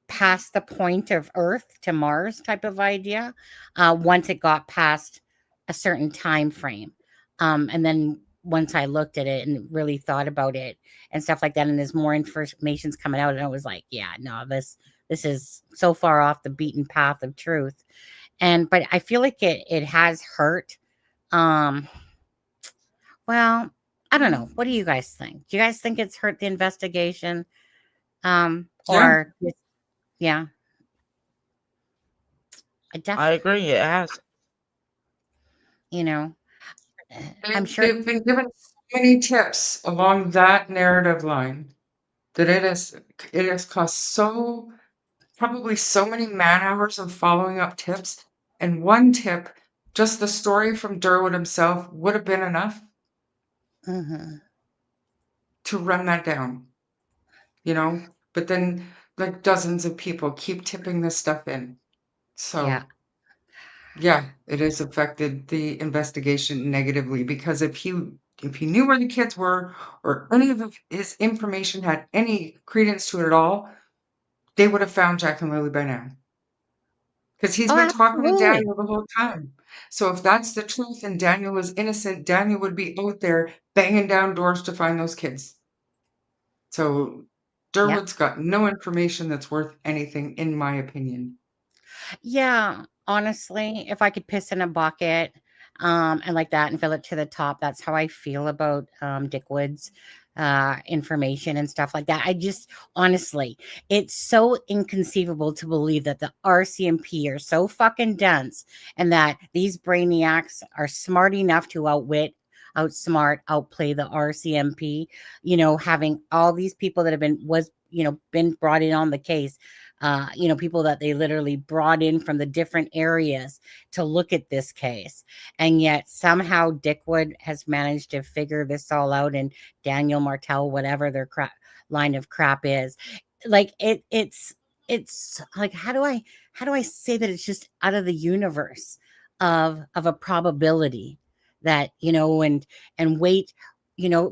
past the point of Earth to Mars type of idea once it got past a certain time frame. And then once I looked at it and really thought about it and stuff like that, and there's more information's coming out, and I was like, yeah, no, this is so far off the beaten path of truth. But I feel like it has hurt. Um, well, I don't know. What do you guys think? Do you guys think it's hurt the investigation? Yeah. Or yeah, I I definitely, agree. It has. you know, I'm They've, sure. they've been given so many tips along that narrative line that it has cost probably so many man hours of following up tips. And one tip, just the story from Derwood himself, would have been enough Mhm. to run that down, you know? But then, like, dozens of people keep tipping this stuff in. Yeah. So, yeah, it has affected the investigation negatively because if he knew where the kids were or any of his information had any credence to it at all, they would have found Jack and Lily by now. Because he's Oh, been talking to absolutely. Daniel the whole time. So if that's the truth and Daniel is innocent, Daniel would be out there banging down doors to find those kids. So Yeah. Derwood's got no information that's worth anything, in my opinion. Yeah. Honestly, if I could piss in a bucket, and like that and fill it to the top, that's how I feel about Dick Wood's information and stuff like that. I just honestly, it's so inconceivable to believe that the RCMP are so fucking dense and that these brainiacs are smart enough to outsmart, outplay the RCMP, having all these people that have been brought in on the case, people that they literally brought in from the different areas to look at this case. And yet somehow Dickwood has managed to figure this all out, and Daniel Martell, whatever their line of crap is, like it's like, how do I say that it's just out of the universe of a probability that, and wait,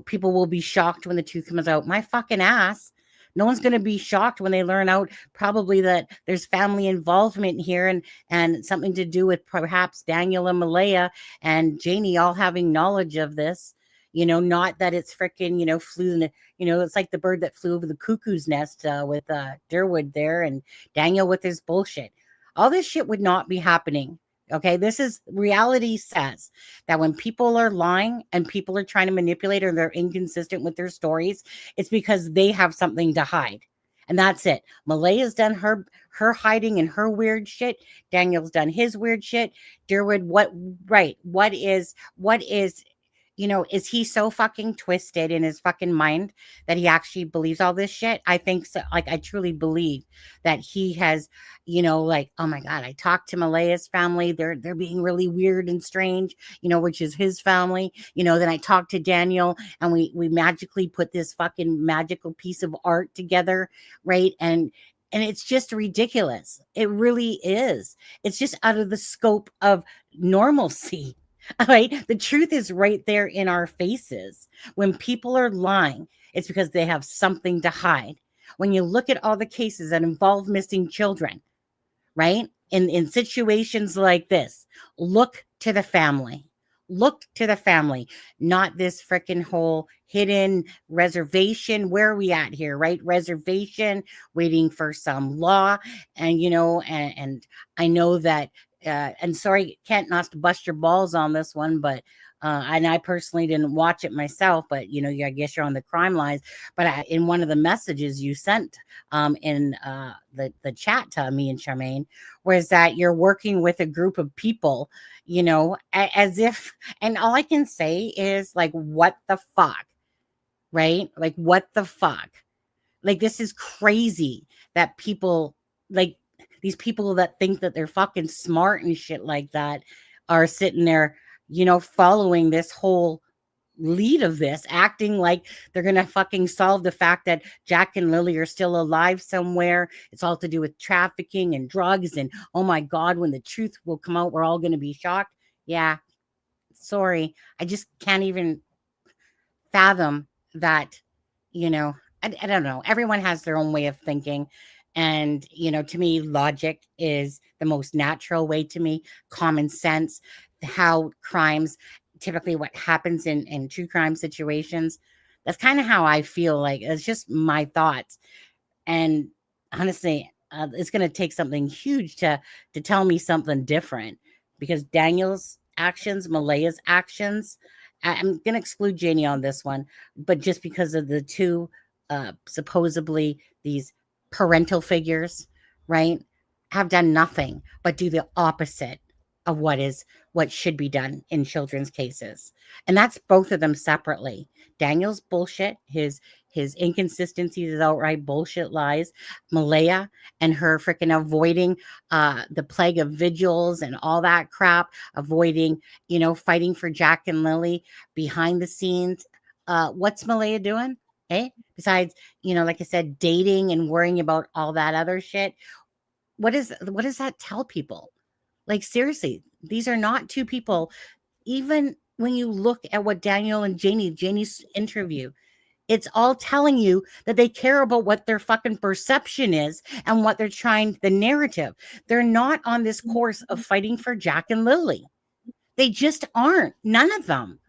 people will be shocked when the truth comes out. My fucking ass. No one's going to be shocked when they learn out probably that there's family involvement here, and something to do with perhaps Daniel and Malaya and Janie all having knowledge of this. not that it's freaking, flew in the, it's like the bird that flew over the cuckoo's nest with Durwood there and Daniel with his bullshit. All this shit would not be happening. Okay, this is reality says that when people are lying and people are trying to manipulate or they're inconsistent with their stories, it's because they have something to hide. And that's it. Malaya's done her hiding and her weird shit. Daniel's done his weird shit. Durwood, what is is he so fucking twisted in his fucking mind that he actually believes all this shit? I think so. Like, I truly believe that he has, like, oh my God, I talked to Malaya's family. They're being really weird and strange, which is his family. Then I talked to Daniel and we magically put this fucking magical piece of art together, right? And it's just ridiculous. It really is. It's just out of the scope of normalcy. All right. The truth is right there in our faces. When people are lying, it's because they have something to hide. When you look at all the cases that involve missing children, right? In situations like this, look to the family. Look to the family, not this freaking whole hidden reservation. Where are we at here, right? Reservation, waiting for some law. And, and I know that, and sorry, Kent, not to bust your balls on this one, but and I personally didn't watch it myself, but I guess you're on the crime lines. But in one of the messages you sent in the chat to me and Sharmain was that you're working with a group of people, as if, and all I can say is like, what the fuck, right? Like, what the fuck? Like, this is crazy that people, like, these people that think that they're fucking smart and shit like that are sitting there, following this whole lead of this, acting like they're gonna fucking solve the fact that Jack and Lily are still alive somewhere. It's all to do with trafficking and drugs. And oh my God, when the truth will come out, we're all gonna be shocked. Yeah, sorry. I just can't even fathom that, I don't know. Everyone has their own way of thinking. And, to me, logic is the most natural way to me, common sense, how crimes, typically what happens in true crime situations. That's kind of how I feel like. It's just my thoughts. And honestly, it's going to take something huge to tell me something different, because Daniel's actions, Malaya's actions, I'm going to exclude Janie on this one, but just because of the two supposedly these parental figures, right, have done nothing but do the opposite of what should be done in children's cases. And that's both of them separately. Daniel's bullshit, his inconsistencies, his outright bullshit lies. Malaya and her freaking avoiding the plague of vigils and all that crap, avoiding, fighting for Jack and Lily behind the scenes. What's Malaya doing? Besides, like I said, dating and worrying about all that other shit. What does that tell people? Like, seriously, these are not two people. Even when you look at what Daniel and Janie's interview, it's all telling you that they care about what their fucking perception is and what they're trying, the narrative. They're not on this course of fighting for Jack and Lily. They just aren't. None of them.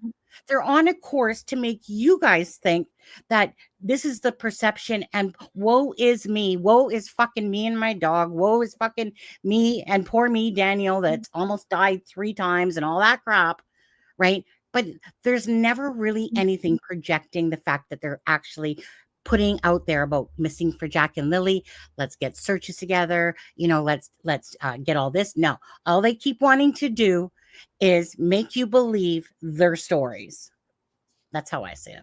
They're on a course to make you guys think that this is the perception and woe is me. Woe is fucking me and my dog. Woe is fucking me and poor me, Daniel, that's almost died 3 times and all that crap, right? But there's never really anything projecting the fact that they're actually putting out there about missing for Jack and Lily. Let's get searches together. Let's get all this. No, all they keep wanting to do is make you believe their stories. That's how I see it.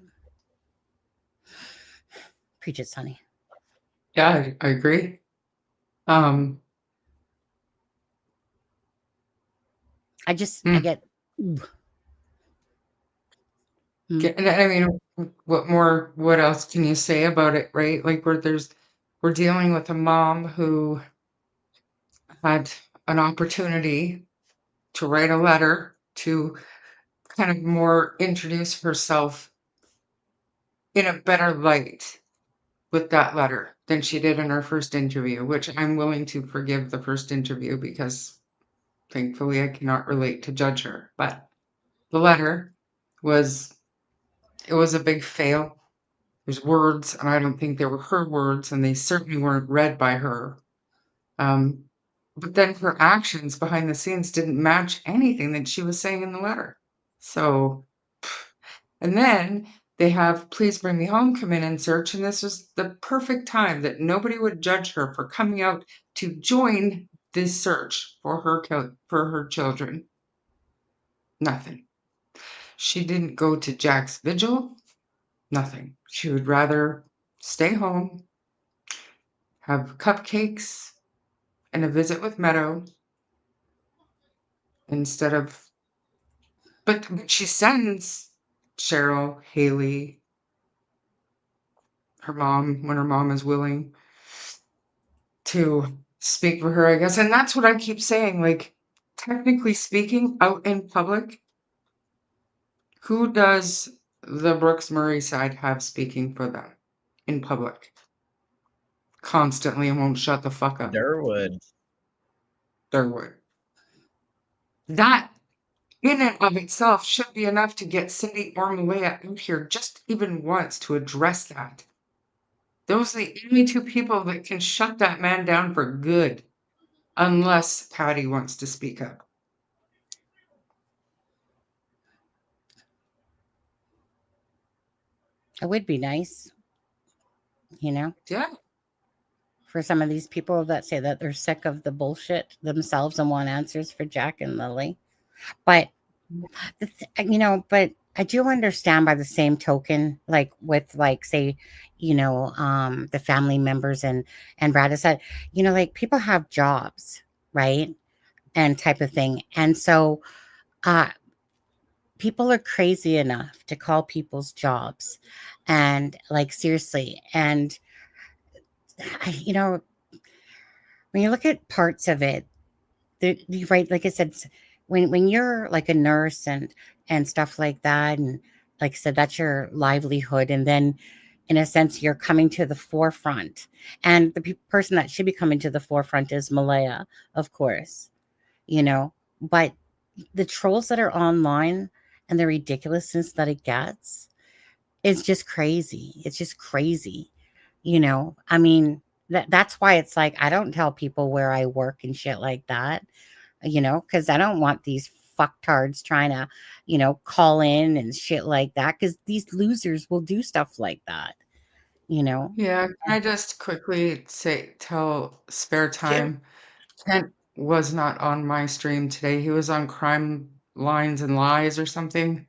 Preach it, Sonny. Yeah, I agree. I get. And I mean, what else can you say about it, right? Like, we're dealing with a mom who had an opportunity to write a letter to kind of more introduce herself in a better light with that letter than she did in her first interview, which I'm willing to forgive the first interview because thankfully I cannot relate to judge her. But the letter was It was a big fail. There's words, and I don't think they were her words, and they certainly weren't read by her. But then her actions behind the scenes didn't match anything that she was saying in the letter. So, and then they have Please Bring Me Home come in and search, and this was the perfect time that nobody would judge her for coming out to join this search for her children. Nothing. She didn't go to Jack's vigil. Nothing. She would rather stay home, have cupcakes and a visit with Meadow instead of. But she sends Cheryl, Haley, her mom, when her mom is willing to speak for her, I guess. And that's what I keep saying. Like, technically speaking, out in public, who does the Brooks Murray side have speaking for them in public? Constantly and won't shut the fuck up. Durwood. Durwood. That in and of itself should be enough to get Cindy or Malaya out here just even once to address that. Those are the only two people that can shut that man down for good, unless Patty wants to speak up. It would be nice, you know, Yeah. for some of these people that say that they're sick of the bullshit themselves and want answers for Jack and Lily. But, but I do understand by the same token, like with like, say, the family members and Brad has said, like people have jobs, right? And type of thing. And so people are crazy enough to call people's jobs and like seriously. And when you look at parts of it, right, like I said, when you're like a nurse and stuff like that, and like I said, that's your livelihood, and then in a sense you're coming to the forefront, and the person that should be coming to the forefront is Malaya, of course, but the trolls that are online and the ridiculousness that it gets is just crazy. It's just crazy. I mean, that's why it's like I don't tell people where I work and shit like that, because I don't want these fucktards trying to, call in and shit like that, because these losers will do stuff like that, Yeah, can I just quickly tell Spare Kim. Time, Kent was not on my stream today. He was on Crime Lines and Lies or something.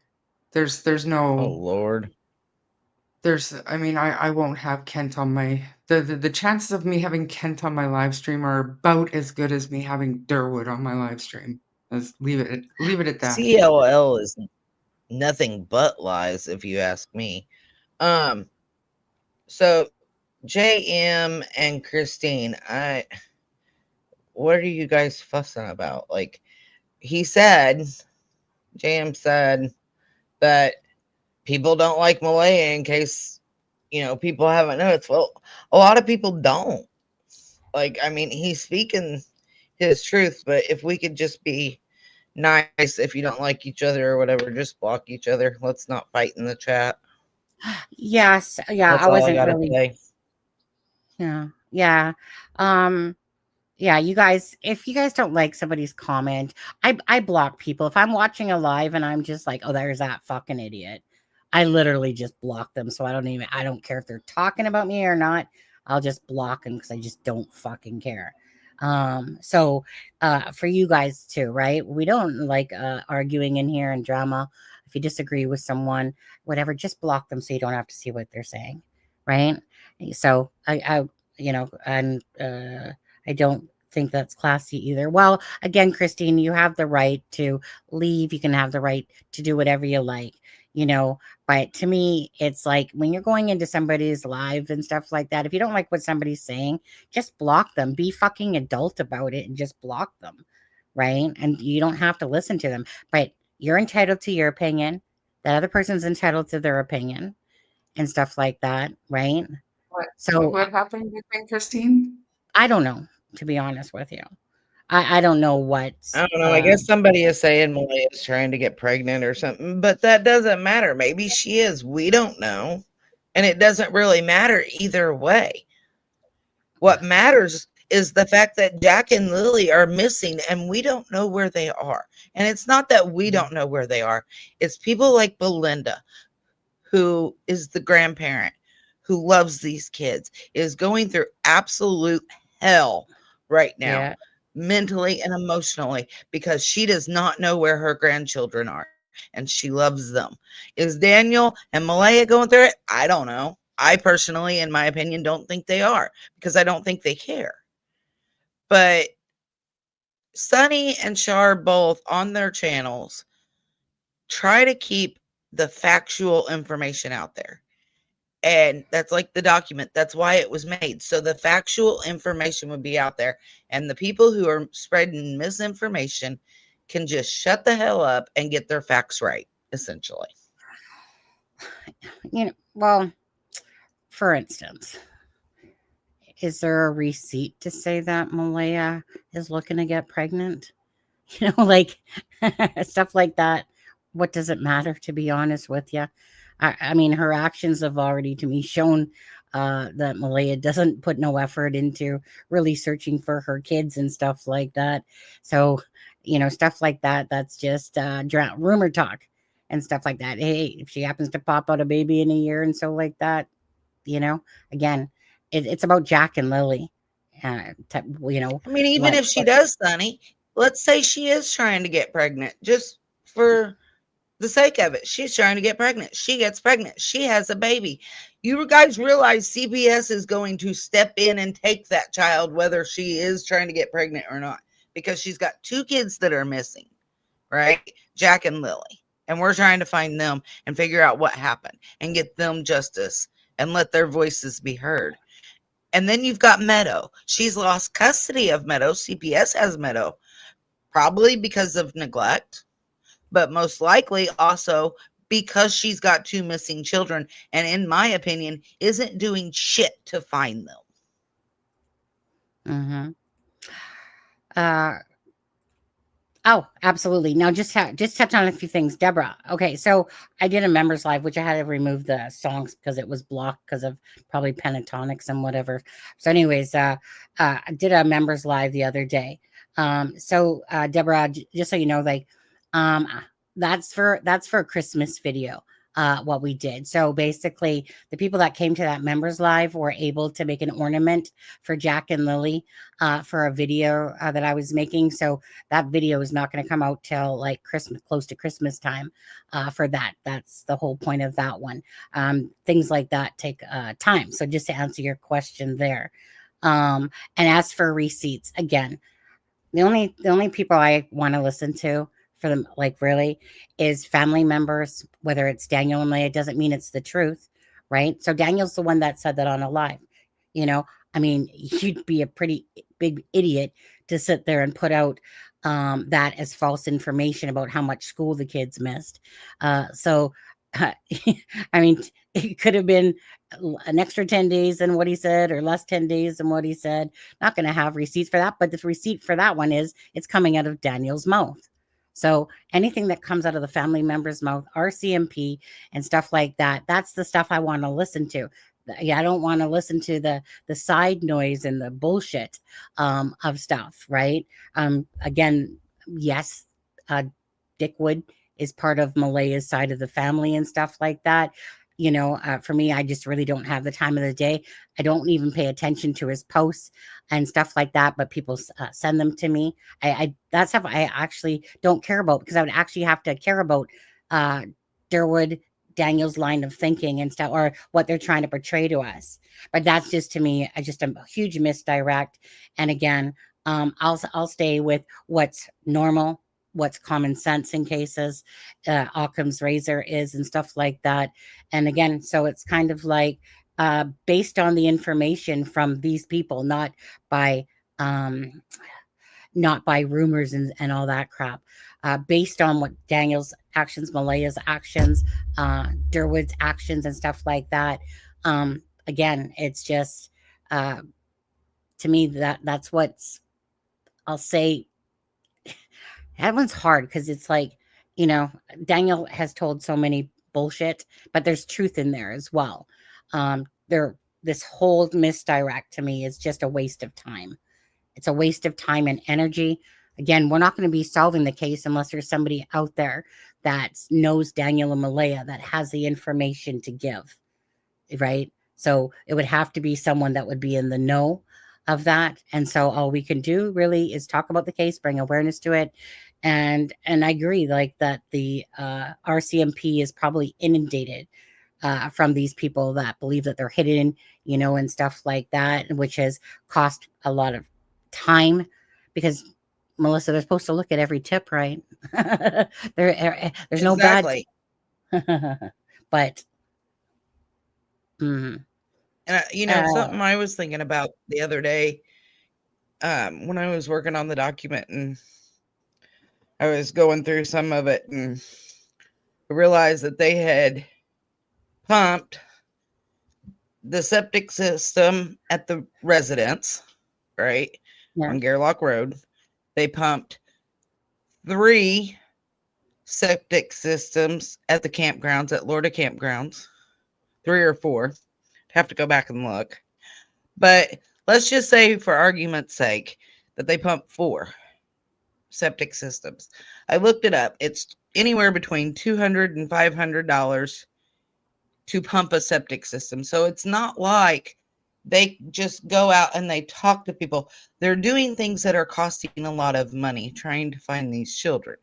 There's Oh no Lord. I mean, I won't have Kent on my the chances of me having Kent on my live stream are about as good as me having Durwood on my live stream. Let's leave it at that. CLL is nothing but lies, if you ask me. So JM and Christine, what are you guys fussing about? Like JM said that people don't like Malaya in case, people haven't noticed. Well, a lot of people don't. Like, I mean, he's speaking his truth, but if we could just be nice, if you don't like each other or whatever, just block each other. Let's not fight in the chat. Yes, yeah, That's I all I wasn't gotta really, say. yeah. Yeah, you guys, if you guys don't like somebody's comment, I block people. If I'm watching a live and I'm just like, oh, there's that fucking idiot, I literally just block them. So I don't care if they're talking about me or not. I'll just block them because I just don't fucking care. So for you guys too, right? We don't like arguing in here and drama. If you disagree with someone, whatever, just block them so you don't have to see what they're saying, right? So and I don't think that's classy either. Well, again, Christine, you have the right to leave. You can have the right to do whatever you like, but to me, it's like when you're going into somebody's live and stuff like that, if you don't like what somebody's saying, just block them. Be fucking adult about it and just block them, right? And you don't have to listen to them, but you're entitled to your opinion. That other person's entitled to their opinion and stuff like that, right? What So what happened between Christine? I don't know, to be honest with you. I don't know what. I don't know. I guess somebody is saying Malaya is trying to get pregnant or something, but that doesn't matter. Maybe she is. We don't know. And it doesn't really matter either way. What matters is the fact that Jack and Lily are missing and we don't know where they are. And it's not that we don't know where they are. It's people like Belinda, who is the grandparent, who loves these kids, is going through absolute hell right now, Yeah. mentally and emotionally, because she does not know where her grandchildren are and she loves them. Is Daniel and Malaya going through it? I don't know. I personally, in my opinion, don't think they are, because I don't think they care. But Sunny and Shar both on their channels try to keep the factual information out there. And that's like the document. That's why it was made. So the factual information would be out there. And the people who are spreading misinformation can just shut the hell up and get their facts right, essentially. Well, for instance, is there a receipt to say that Malaya is looking to get pregnant? Like stuff like that. What does it matter, to be honest with you? I mean, her actions have already, to me, shown that Malaya doesn't put no effort into really searching for her kids and stuff like that. So, stuff like that, that's just rumor talk and stuff like that. Hey, if she happens to pop out a baby in a year and so like that, again, it's about Jack and Lily. I mean, even if she does, Sonny, let's say she is trying to get pregnant, just for the sake of it. She's trying to get pregnant. She gets pregnant. She has a baby. You guys realize CBS is going to step in and take that child, whether she is trying to get pregnant or not, because she's got 2 kids that are missing, right? Jack and Lily. And we're trying to find them and figure out what happened and get them justice and let their voices be heard. And then you've got Meadow. She's lost custody of Meadow. CPS has Meadow, probably because of neglect, but most likely also because she's got 2 missing children, and in my opinion, isn't doing shit to find them. Oh, absolutely. Now, just touch on a few things, Deborah. Okay, so I did a members live, which I had to remove the songs because it was blocked because of probably pentatonics and whatever. So, anyways, I did a members live the other day. So Deborah, just so you know, like, that's for a Christmas video. What we did. So basically, the people that came to that members live were able to make an ornament for Jack and Lily for a video that I was making. So that video is not going to come out till like Christmas, close to Christmas time for that. That's the whole point of that one. Things like that take time. So just to answer your question there. And as for receipts, again, the only people I want to listen to for them, like, really, is family members, whether it's Daniel and Leah. It doesn't mean it's the truth, right? So Daniel's the one that said that on a live. I mean, you'd be a pretty big idiot to sit there and put out that as false information about how much school the kids missed. I mean, it could have been an extra 10 days than what he said, or less 10 days than what he said. Not going to have receipts for that, but the receipt for that one is it's coming out of Daniel's mouth. So anything that comes out of the family member's mouth, RCMP and stuff like that, that's the stuff I want to listen to. Yeah, I don't want to listen to the side noise and the bullshit of stuff, right? Again, yes, Dickwood is part of Malaya's side of the family and stuff like that. For me, I just really don't have the time of the day. I don't even pay attention to his posts and stuff like that, but people send them to me. That's stuff I actually don't care about, because I would actually have to care about Durwood, Daniel's line of thinking and stuff, or what they're trying to portray to us. But that's just, to me, just a huge misdirect. And again, I'll stay with what's normal, what's common sense in cases, Occam's razor is, and stuff like that. And again, so it's kind of like based on the information from these people, not by rumors and all that crap, based on what Daniel's actions, Malaya's actions, Durwood's actions and stuff like that. Again, it's just to me that's what's I'll say that one's hard because it's like, Daniel has told so many bullshit, but there's truth in there as well. There, this whole misdirect to me is just a waste of time. It's a waste of time and energy. Again, we're not going to be solving the case unless there's somebody out there that knows Daniel and Malaya that has the information to give, right? So it would have to be someone that would be in the know of that. And so all we can do really is talk about the case, bring awareness to it. And I agree, like that the RCMP is probably inundated from these people that believe that they're hidden, and stuff like that, which has cost a lot of time because Melissa, they're supposed to look at every tip, right? There's no bad, Exactly. but mm, And something I was thinking about the other day, when I was working on the document and I was going through some of it and realized that they had pumped the septic system at the residence, right? yeah, On Gairloch Road. They pumped 3 septic systems at the campgrounds, at Lorda campgrounds. 3 or 4. Have to go back and look. But let's just say, for argument's sake, that they pumped 4 septic systems. I looked it up. It's anywhere between $200 and $500 to pump a septic system. So it's not like they just go out and they talk to people. They're doing things that are costing a lot of money trying to find these children.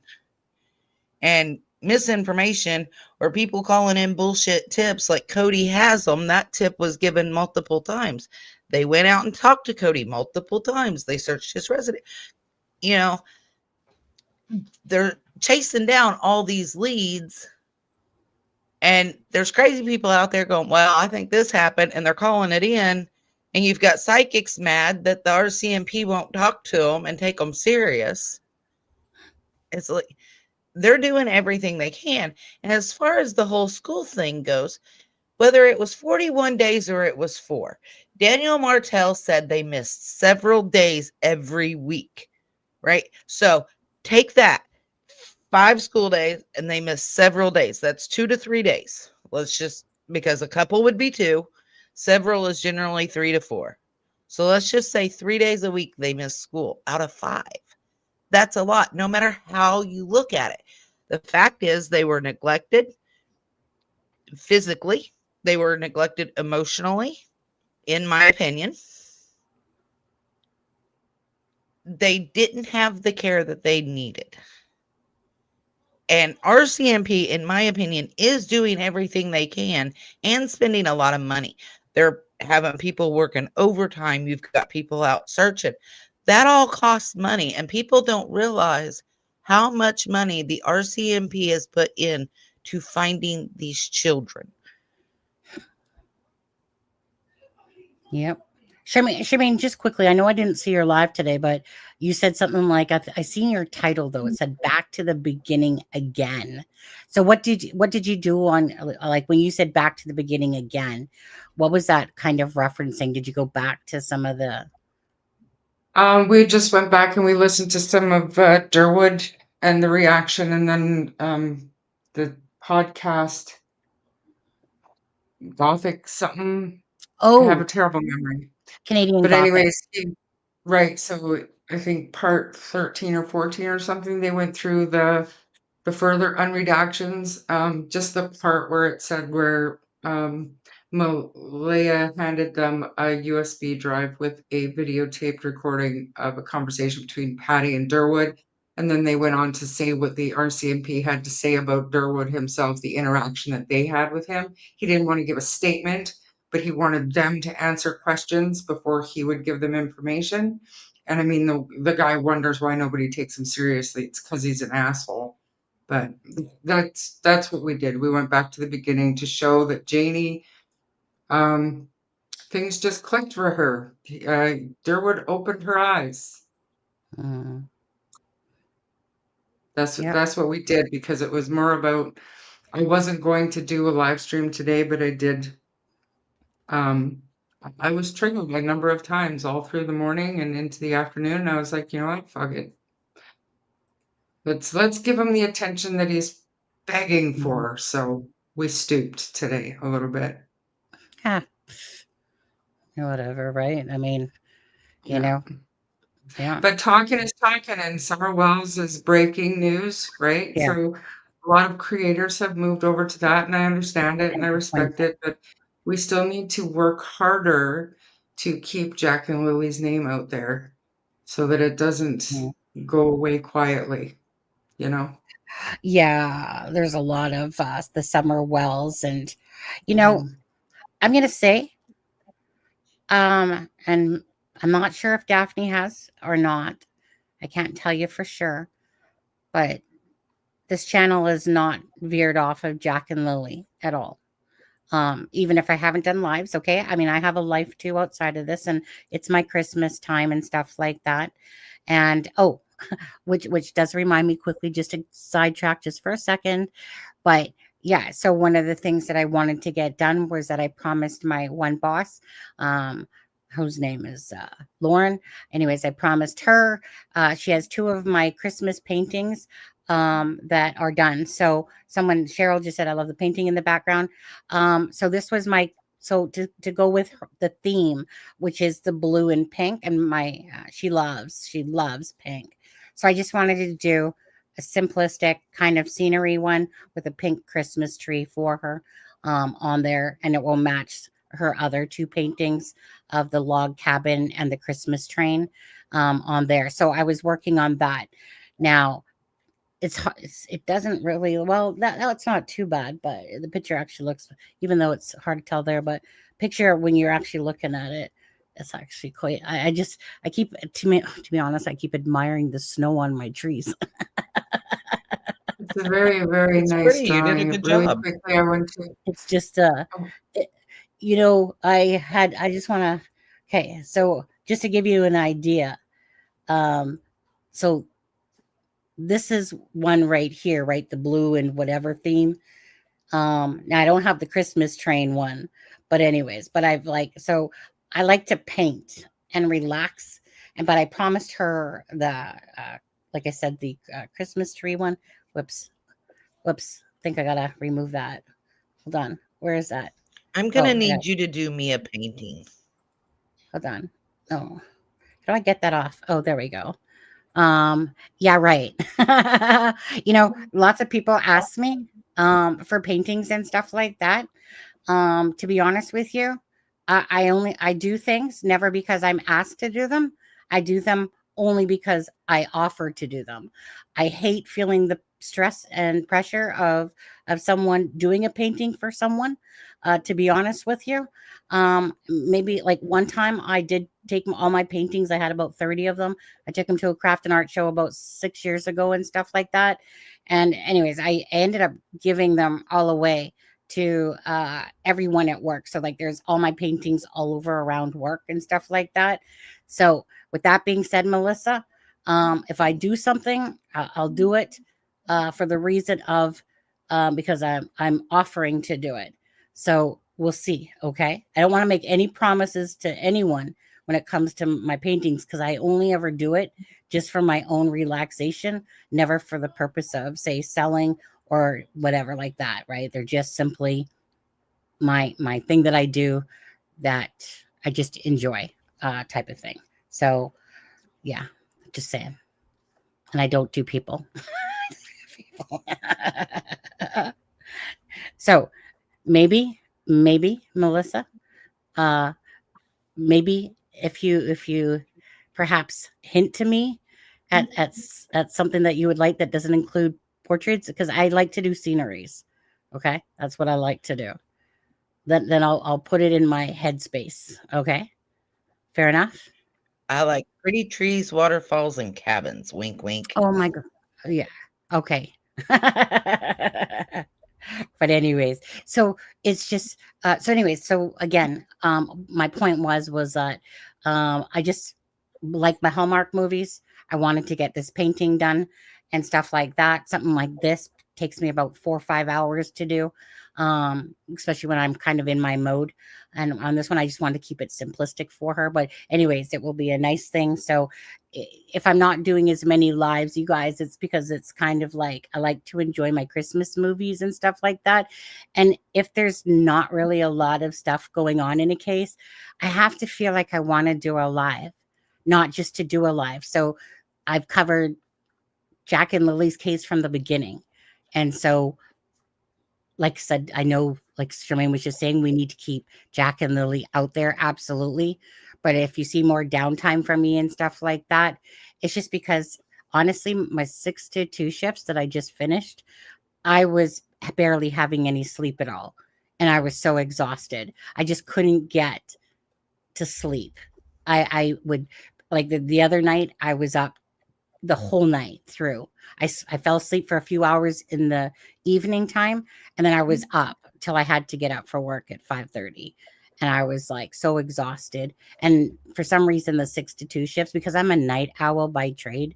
And misinformation or people calling in bullshit tips like Cody has them, that tip was given multiple times. They went out and talked to Cody multiple times. They searched his residence. They're chasing down all these leads. And there's crazy people out there going, well, I think this happened. And they're calling it in. And you've got psychics mad that the RCMP won't talk to them and take them serious. It's like they're doing everything they can. And as far as the whole school thing goes, whether it was 41 days or it was 4, Daniel Martell said they missed several days every week, right? So take that. 5 school days and they missed several days. That's 2 to 3 days. Let's just, because a couple would be 2, several is generally 3 to 4. So let's just say 3 days a week they miss school out of 5. That's a lot, no matter how you look at it. The fact is they were neglected physically. They were neglected emotionally, in my opinion. They didn't have the care that they needed. And RCMP, in my opinion, is doing everything they can and spending a lot of money. They're having people working overtime. You've got people out searching. That all costs money, and people don't realize how much money the RCMP has put in to finding these children. Yep. Sharmain, just quickly, I know I didn't see your live today, but you said something like, I seen your title though. It said back to the beginning again. So what did you do on, like, when you said back to the beginning again, what was that kind of referencing? Did you go back to some of the? We just went back and we listened to some of Durwood and the reaction, and then the podcast Gothic something. I have a Oh, terrible memory. Canadian But Gothic. anyways, right. So I think part 13 or 14 or something, they went through the further unredactions. Just the part where it said where Malaya handed them a USB drive with a videotaped recording of a conversation between Patty and Durwood. And then they went on to say what the RCMP had to say about Durwood himself, the interaction that they had with him. He didn't want to give a statement, but he wanted them to answer questions before he would give them information. And I mean, the guy wonders why nobody takes him seriously. It's because he's an asshole. But that's what we did. We went back to the beginning to show that Janie, things just clicked for her. Durwood opened her eyes. Mm, That's yep. that's what we did, because it was more about. I wasn't going to do a live stream today, but I did. Um, I was triggered a number of times all through the morning and into the afternoon. I was like, you know what, fuck it. Let's give him the attention that he's begging for. So we stooped today a little bit. Yeah. Whatever, right? I mean, you Yeah. know, yeah. But talking is talking, and Summer Wells is breaking news, right? Yeah. So a lot of creators have moved over to that, and I understand it and I respect it, but we still need to work harder to keep Jack and Lily's name out there so that it doesn't go away quietly, you know? Yeah, there's a lot of the summer wells, and you know, I'm gonna say, and I'm not sure if Daphne has or not. I can't tell you for sure, but this channel is not veered off of Jack and Lily at all. Even if I haven't done lives, okay. I mean, I have a life too outside of this, and it's my Christmas time and stuff like that. And oh, which does remind me quickly, just to sidetrack just for a second. But yeah, so one of the things that I wanted to get done was that I promised my one boss, whose name is Lauren. Anyways, I promised her. She has 2 of my Christmas paintings that are done. So Cheryl just said, I love the painting in the background. So this was my, so to go with the theme, which is the blue and pink, and my, she loves pink. So I just wanted to do a simplistic kind of scenery one with a pink Christmas tree for her on there, and it will match her other 2 paintings of the log cabin and the Christmas train on there. So I was working on that. Now, it doesn't really, well, that's not too bad, but the picture actually looks, even though it's hard to tell there, but picture when you're actually looking at it, it's actually quite, I keep, to be honest, I keep admiring the snow on my trees. It's a very, very It's nice pretty. You did a drawing. good Really job. quickly, I went to. It's just Oh, you know, I just want to, okay, so just to give you an idea, so this is one right here, right? The blue and whatever theme. Now I don't have the Christmas train one, but anyways, but so I like to paint and relax. But I promised her like I said, the Christmas tree one. Whoops. I think I gotta remove that. Hold on. Where is that? I'm gonna need you to do me a painting. Hold on. Oh, how do I get that off? Oh, there we go. Yeah, right. You know, lots of people ask me for paintings and stuff like that. To be honest with you, I do things never because I'm asked to do them. I do them only because I offer to do them. I hate feeling the stress and pressure of someone doing a painting for someone. To be honest with you, maybe like one time I did take all my paintings. I had about 30 of them. I took them to a craft and art show about 6 years ago and stuff like that. And anyways, I ended up giving them all away to everyone at work. So like there's all my paintings all over around work and stuff like that. So with that being said, Melissa, if I do something, I'll do it for the reason of because I'm offering to do it. So we'll see. Okay. I don't want to make any promises to anyone when it comes to my paintings, because I only ever do it just for my own relaxation, never for the purpose of, say, selling or whatever like that, right? They're just simply my thing that I do that I just enjoy type of thing. So yeah, just saying. And I don't do people. So maybe Melissa, maybe if you perhaps hint to me at something that you would like that doesn't include portraits, because I like to do sceneries. Okay, that's what I like to do. Then I'll put it in my headspace. Okay, fair enough. I like pretty trees, waterfalls, and cabins. Wink, wink. Oh my god, yeah. Okay. But anyways, so it's just so again, my point was that I just like my Hallmark movies. I wanted to get this painting done and stuff like that, something like this takes me about 4 or 5 hours to do, especially when I'm kind of in my mode. And on this one, I just wanted to keep it simplistic for her. But anyways, it will be a nice thing. So if I'm not doing as many lives, you guys, it's because it's kind of like I like to enjoy my Christmas movies and stuff like that. And if there's not really a lot of stuff going on in a case, I have to feel like I want to do a live, not just to do a live. So I've covered Jack and Lily's case from the beginning. And so, like I said, I know, like Sharmain was just saying, we need to keep Jack and Lily out there. Absolutely. But if you see more downtime from me and stuff like that, it's just because honestly, my 6 to 2 shifts that I just finished, I was barely having any sleep at all. And I was so exhausted. I just couldn't get to sleep. I would, like the other night, I was up the whole night through. I fell asleep for a few hours in the evening time, and then I was up till I had to get up for work at 5:30. And I was like so exhausted. And for some reason, the 6 to 2 shifts, because I'm a night owl by trade,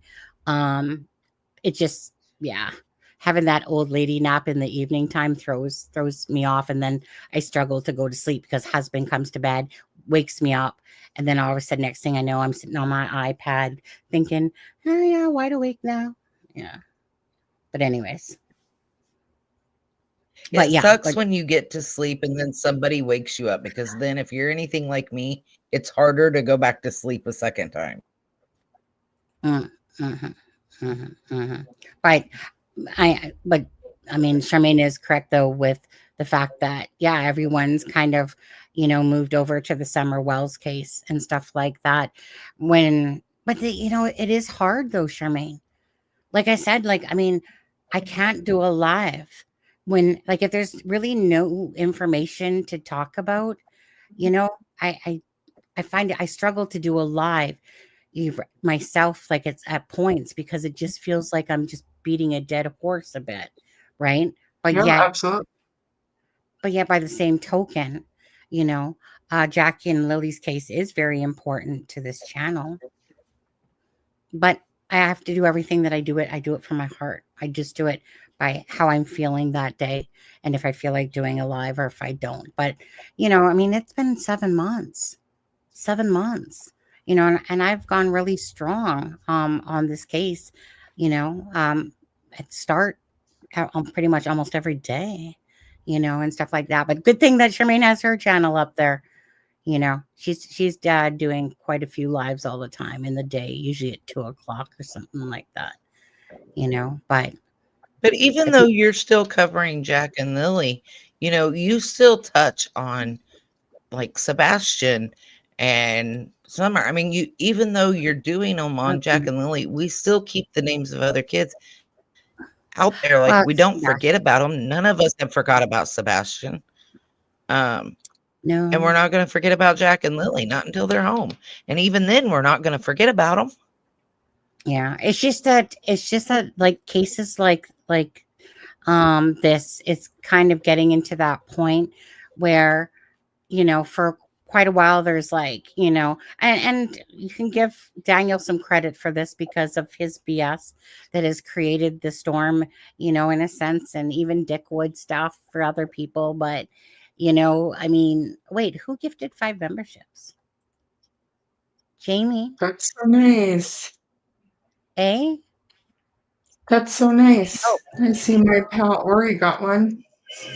it just, yeah, having that old lady nap in the evening time throws me off. And then I struggle to go to sleep because husband comes to bed, wakes me up. And then all of a sudden, next thing I know, I'm sitting on my iPad thinking, oh yeah, wide awake now. Yeah. But anyways. But It yeah. sucks when you get to sleep and then somebody wakes you up, because then if you're anything like me, it's harder to go back to sleep a second time. Right. But I mean, Sharmain is correct though with the fact that, yeah, everyone's kind of, moved over to the Summer Wells case and stuff like that. But it is hard though, Sharmain. Like I said, I mean, I can't do a live when, if there's really no information to talk about, I find I struggle to do a live myself, it's at points, because it just feels like I'm just beating a dead horse a bit, right? But Yeah, yet, absolutely. by the same token, Jackie and Lily's case is very important to this channel. But I have to do everything that I do it from my heart. I just do it by how I'm feeling that day, and if I feel like doing a live or if I don't. But I mean, it's been 7 months. 7 months. And I've gone really strong on this case, at start on pretty much almost every day, and stuff like that. But good thing that Sharmain has her channel up there. She's doing quite a few lives all the time in the day, usually at 2:00 or something like that. But even though you're still covering Jack and Lily, you still touch on like Sebastian and Summer. I mean, even though you're doing them on Jack and Lily, we still keep the names of other kids out there. Like, Well, we don't forget about them. None of us have forgot about Sebastian. And we're not going to forget about Jack and Lily, not until they're home. And even then, we're not going to forget about them. Yeah, it's just that like cases like this, it's kind of getting into that point where, for quite a while there's and you can give Daniel some credit for this because of his BS that has created the storm, in a sense, and even Dick Wood stuff for other people. But I mean, wait, who gifted 5 memberships? Jamie. That's so nice. Eh? That's so nice. Oh. I see my pal Ori got one.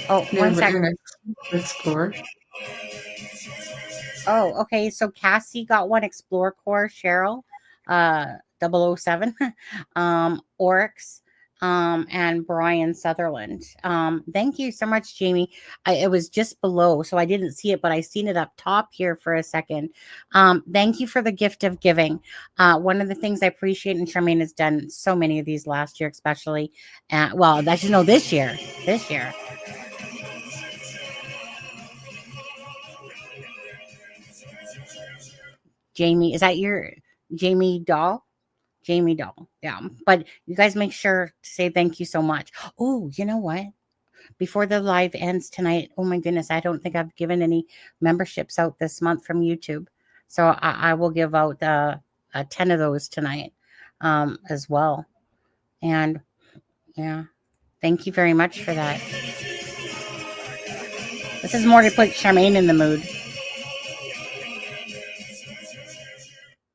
Oh, one second. Explore. Oh, okay. So Cassie got one, Explore Core, Cheryl, 007, Oryx, and Brian Sutherland. Thank you so much, Jamie. It was just below, so I didn't see it, but I seen it up top here for a second. Thank you for the gift of giving. One of the things I appreciate, and Sharmain has done so many of these last year, especially, well, actually, no, this year. Jamie, is that your Jamie Doll? Jamie Doll. Yeah. But you guys make sure to say thank you so much. Oh, you know what? Before the live ends tonight, oh my goodness, I don't think I've given any memberships out this month from YouTube. So I will give out 10 of those tonight as well. And yeah, Thank you very much for that. This is more to put Sharmain in the mood.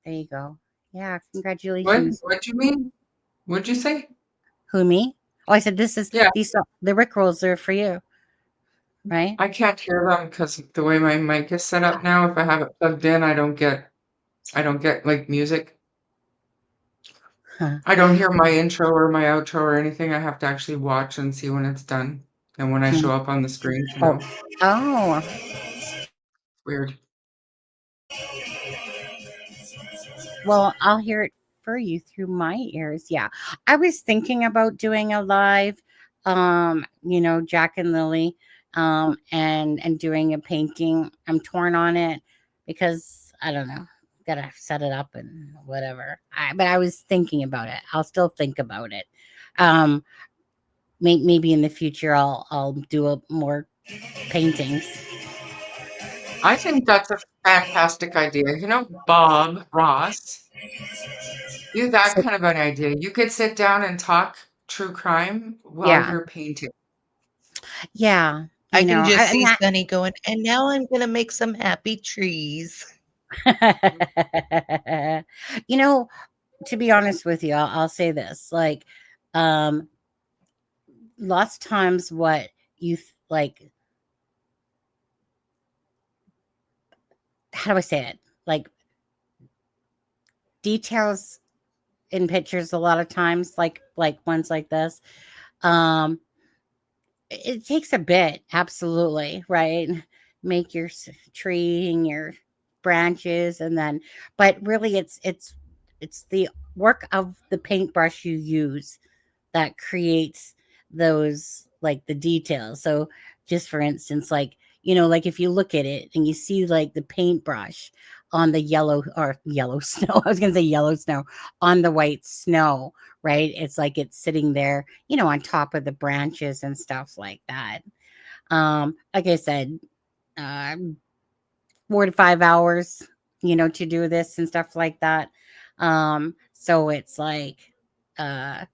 There you go. Yeah, What? congratulations. What do you mean? What'd you say? Who, me? Oh, I said this is Yeah, the Rick rolls are for you, right? I can't hear them because the way my mic is set up now, if I have it plugged in, I don't get like music. Huh. I don't hear my intro or my outro or anything. I have to actually watch and see when it's done and when I show up on the screen to Oh, know. oh. Weird. Well, I'll hear it for you through my ears. Yeah. I was thinking about doing a live, Jack and Lily, and doing a painting. I'm torn on it because I don't know. Gotta set it up and whatever. But I was thinking about it. I'll still think about it. Um, maybe in the future I'll do more paintings. I think that's a fantastic idea. You know, Bob Ross, you that So kind of an idea. You could sit down and talk true crime while yeah, you're painting. yeah. I can just And see Sunny going, and now I'm going to make some happy trees. that, to be honest with you, I'll say this: like, um, lots of times, what like, how do I say it? Like details in pictures. A lot of times, like ones like this, um, it takes a bit, absolutely, right? Make your tree and your branches, and then, but really, it's the work of the paintbrush you use that creates those, like, the details. So, just for instance, like, like if you look at it and you see like the paintbrush on the yellow snow, I was gonna say yellow snow, on the white snow, right? It's like it's sitting there, on top of the branches and stuff like that. Like I said, uh, 4 to 5 hours, to do this and stuff like that. So it's like, uh,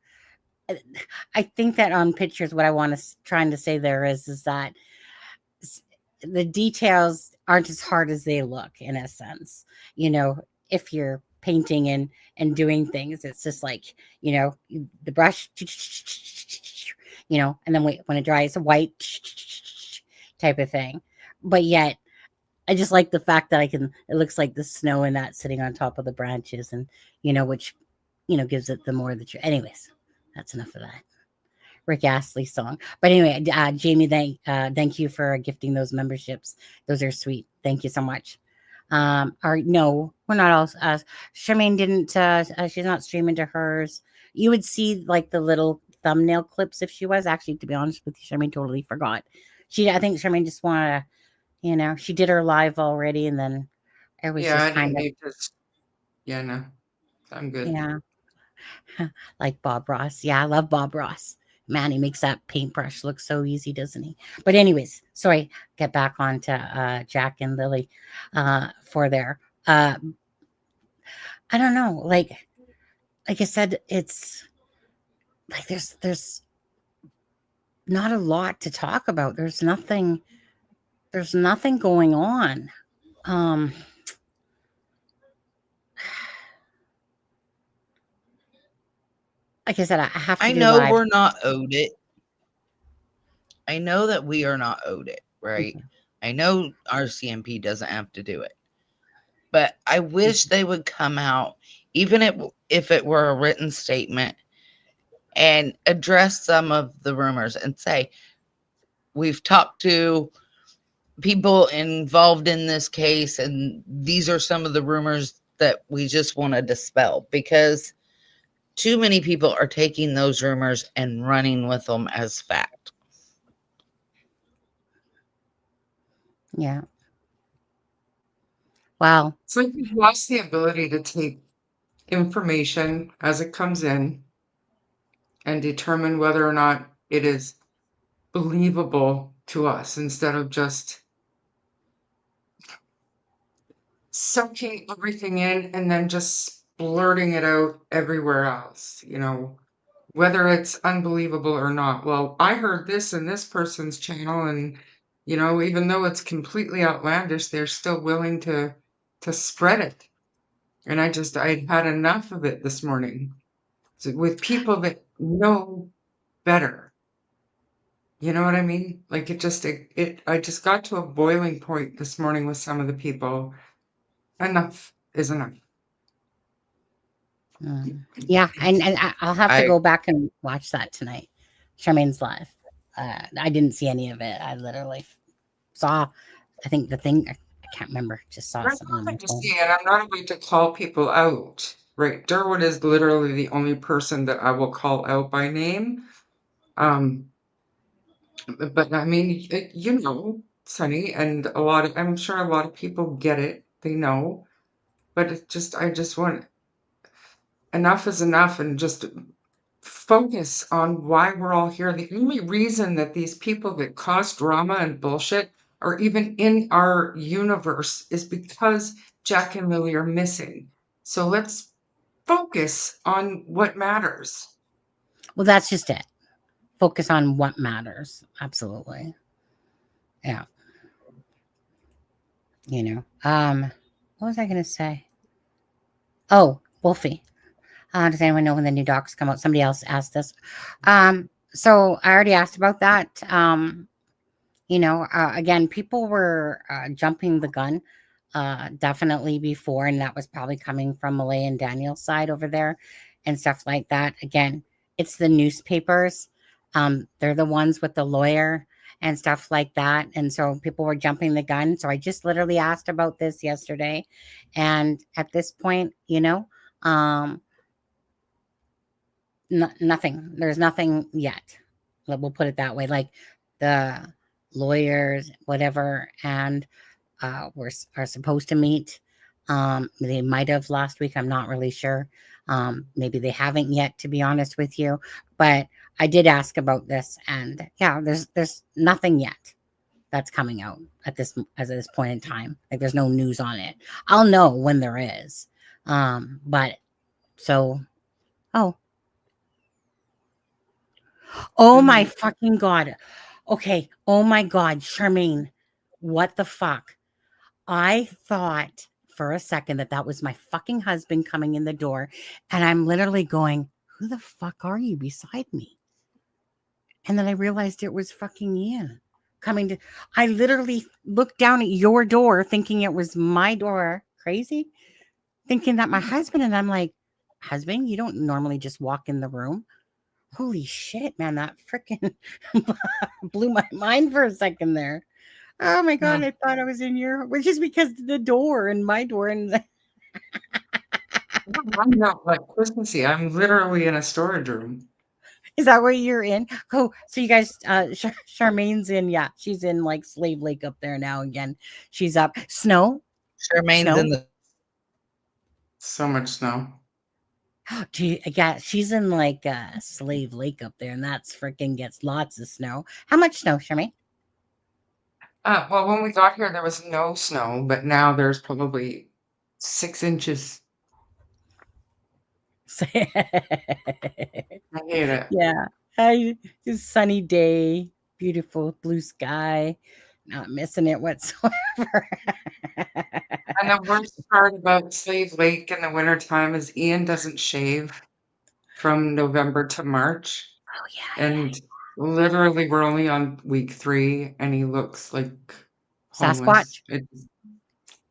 I think that on pictures, what I want to trying to say there is that s- the details aren't as hard as they look, in a sense. If you're painting and doing things, it's just like, the brush, and then when it dries, white type of thing. But yet, I just like the fact that it looks like the snow and that sitting on top of the branches, and, which, gives it the more the, anyways, that's enough of that. Rick Astley song. But anyway, Jamie, thank you for gifting those memberships. Those are sweet. Thank you so much. Or no, we're not all. Sharmain didn't. She's not streaming to hers. You would see like the little thumbnail clips if she was. Actually, to be honest with you, Sharmain totally forgot. I think Sharmain just wanted to. She did her live already, and then it was Yeah, just I didn't kind of, need to. Yeah, no, I'm good. yeah. Like Bob Ross. Yeah, I love Bob Ross. Man, he makes that paintbrush look so easy, doesn't he? But anyways, sorry, get back on to Jack and Lily for their I don't know, like I said, it's like there's not a lot to talk about. There's nothing going on. Um like I said, I have to I do know live. we're not owed it. I know that we are not owed it, right? Mhm. I know RCMP doesn't have to do it. But I wish they would come out, even if it were a written statement, and address some of the rumors and say, we've talked to people involved in this case, and these are some of the rumors that we just want to dispel, because too many people are taking those rumors and running with them as fact. Yeah. Wow. It's like we've lost the ability to take information as it comes in and determine whether or not it is believable to us instead of just soaking everything in and then just blurting it out everywhere else. whether it's unbelievable or not. Well, I heard this in this person's channel, and even though it's completely outlandish, they're still willing to spread it. And I had enough of it this morning. So with people that know better. You know what I mean? Like I just got to a boiling point this morning with some of the people. Enough is enough. Yeah, and I'll have to I go back and watch that tonight. Sharmain's live. I didn't see any of it. I literally saw, I think the thing, I can't remember, just saw There's something on my nothing to phone. see, and I'm not about to call people out. Right. Derwood is literally the only person that I will call out by name. But I mean, Sonny, and I'm sure a lot of people get it. They know. But I just want enough is enough, and just focus on why we're all here. The only reason that these people that cause drama and bullshit are even in our universe is because Jack and Lily are missing. So let's focus on what matters. Well, that's just it. Focus on what matters. Absolutely. Yeah. What was I going to say? Oh, Wolfie. Does anyone know when the new docs come out? Somebody else asked this. So I already asked about that. Again, people were jumping the gun definitely before, and that was probably coming from Malay and Daniel's side over there and stuff like that. Again, it's the newspapers. They're the ones with the lawyer and stuff like that. And so people were jumping the gun. So I just literally asked about this yesterday. And at this point, nothing. There's nothing yet. We'll put it that way. Like the lawyers, whatever, and are supposed to meet. They might have last week. I'm not really sure. Maybe they haven't yet, to be honest with you. But I did ask about this, and yeah, there's nothing yet that's coming out at this point in time. Like there's no news on it. I'll know when there is. But so, oh my fucking God. Okay. Oh my God, Sharmain, what the fuck? I thought for a second that was my fucking husband coming in the door, and I'm literally going, who the fuck are you beside me? And then I realized it was fucking Ian coming to. I literally looked down at your door thinking it was my door. Crazy. Thinking that my husband, and I'm like, husband, you don't normally just walk in the room. Holy shit, man, that freaking blew my mind for a second there. Oh my God, I thought I was in your, which is because the door and my door and I'm not like Christmassy. I'm literally in a storage room. is that where you're in? Oh, so you guys, Charmaine's in, yeah, she's in like Slave Lake up there now again. She's up. Snow? Sharmain's in the So much snow. Yeah, she's in like Slave Lake up there, and that's freaking gets lots of snow. How much snow, Charmaine? Well, when we got here, there was no snow, but now there's probably 6 inches. I hate it. Yeah, just sunny day, beautiful blue sky, not missing it whatsoever. And the worst part about Slave Lake in the wintertime is Ian doesn't shave from November to March. Oh yeah, And literally, we're only on week 3, and he looks like homeless. Sasquatch.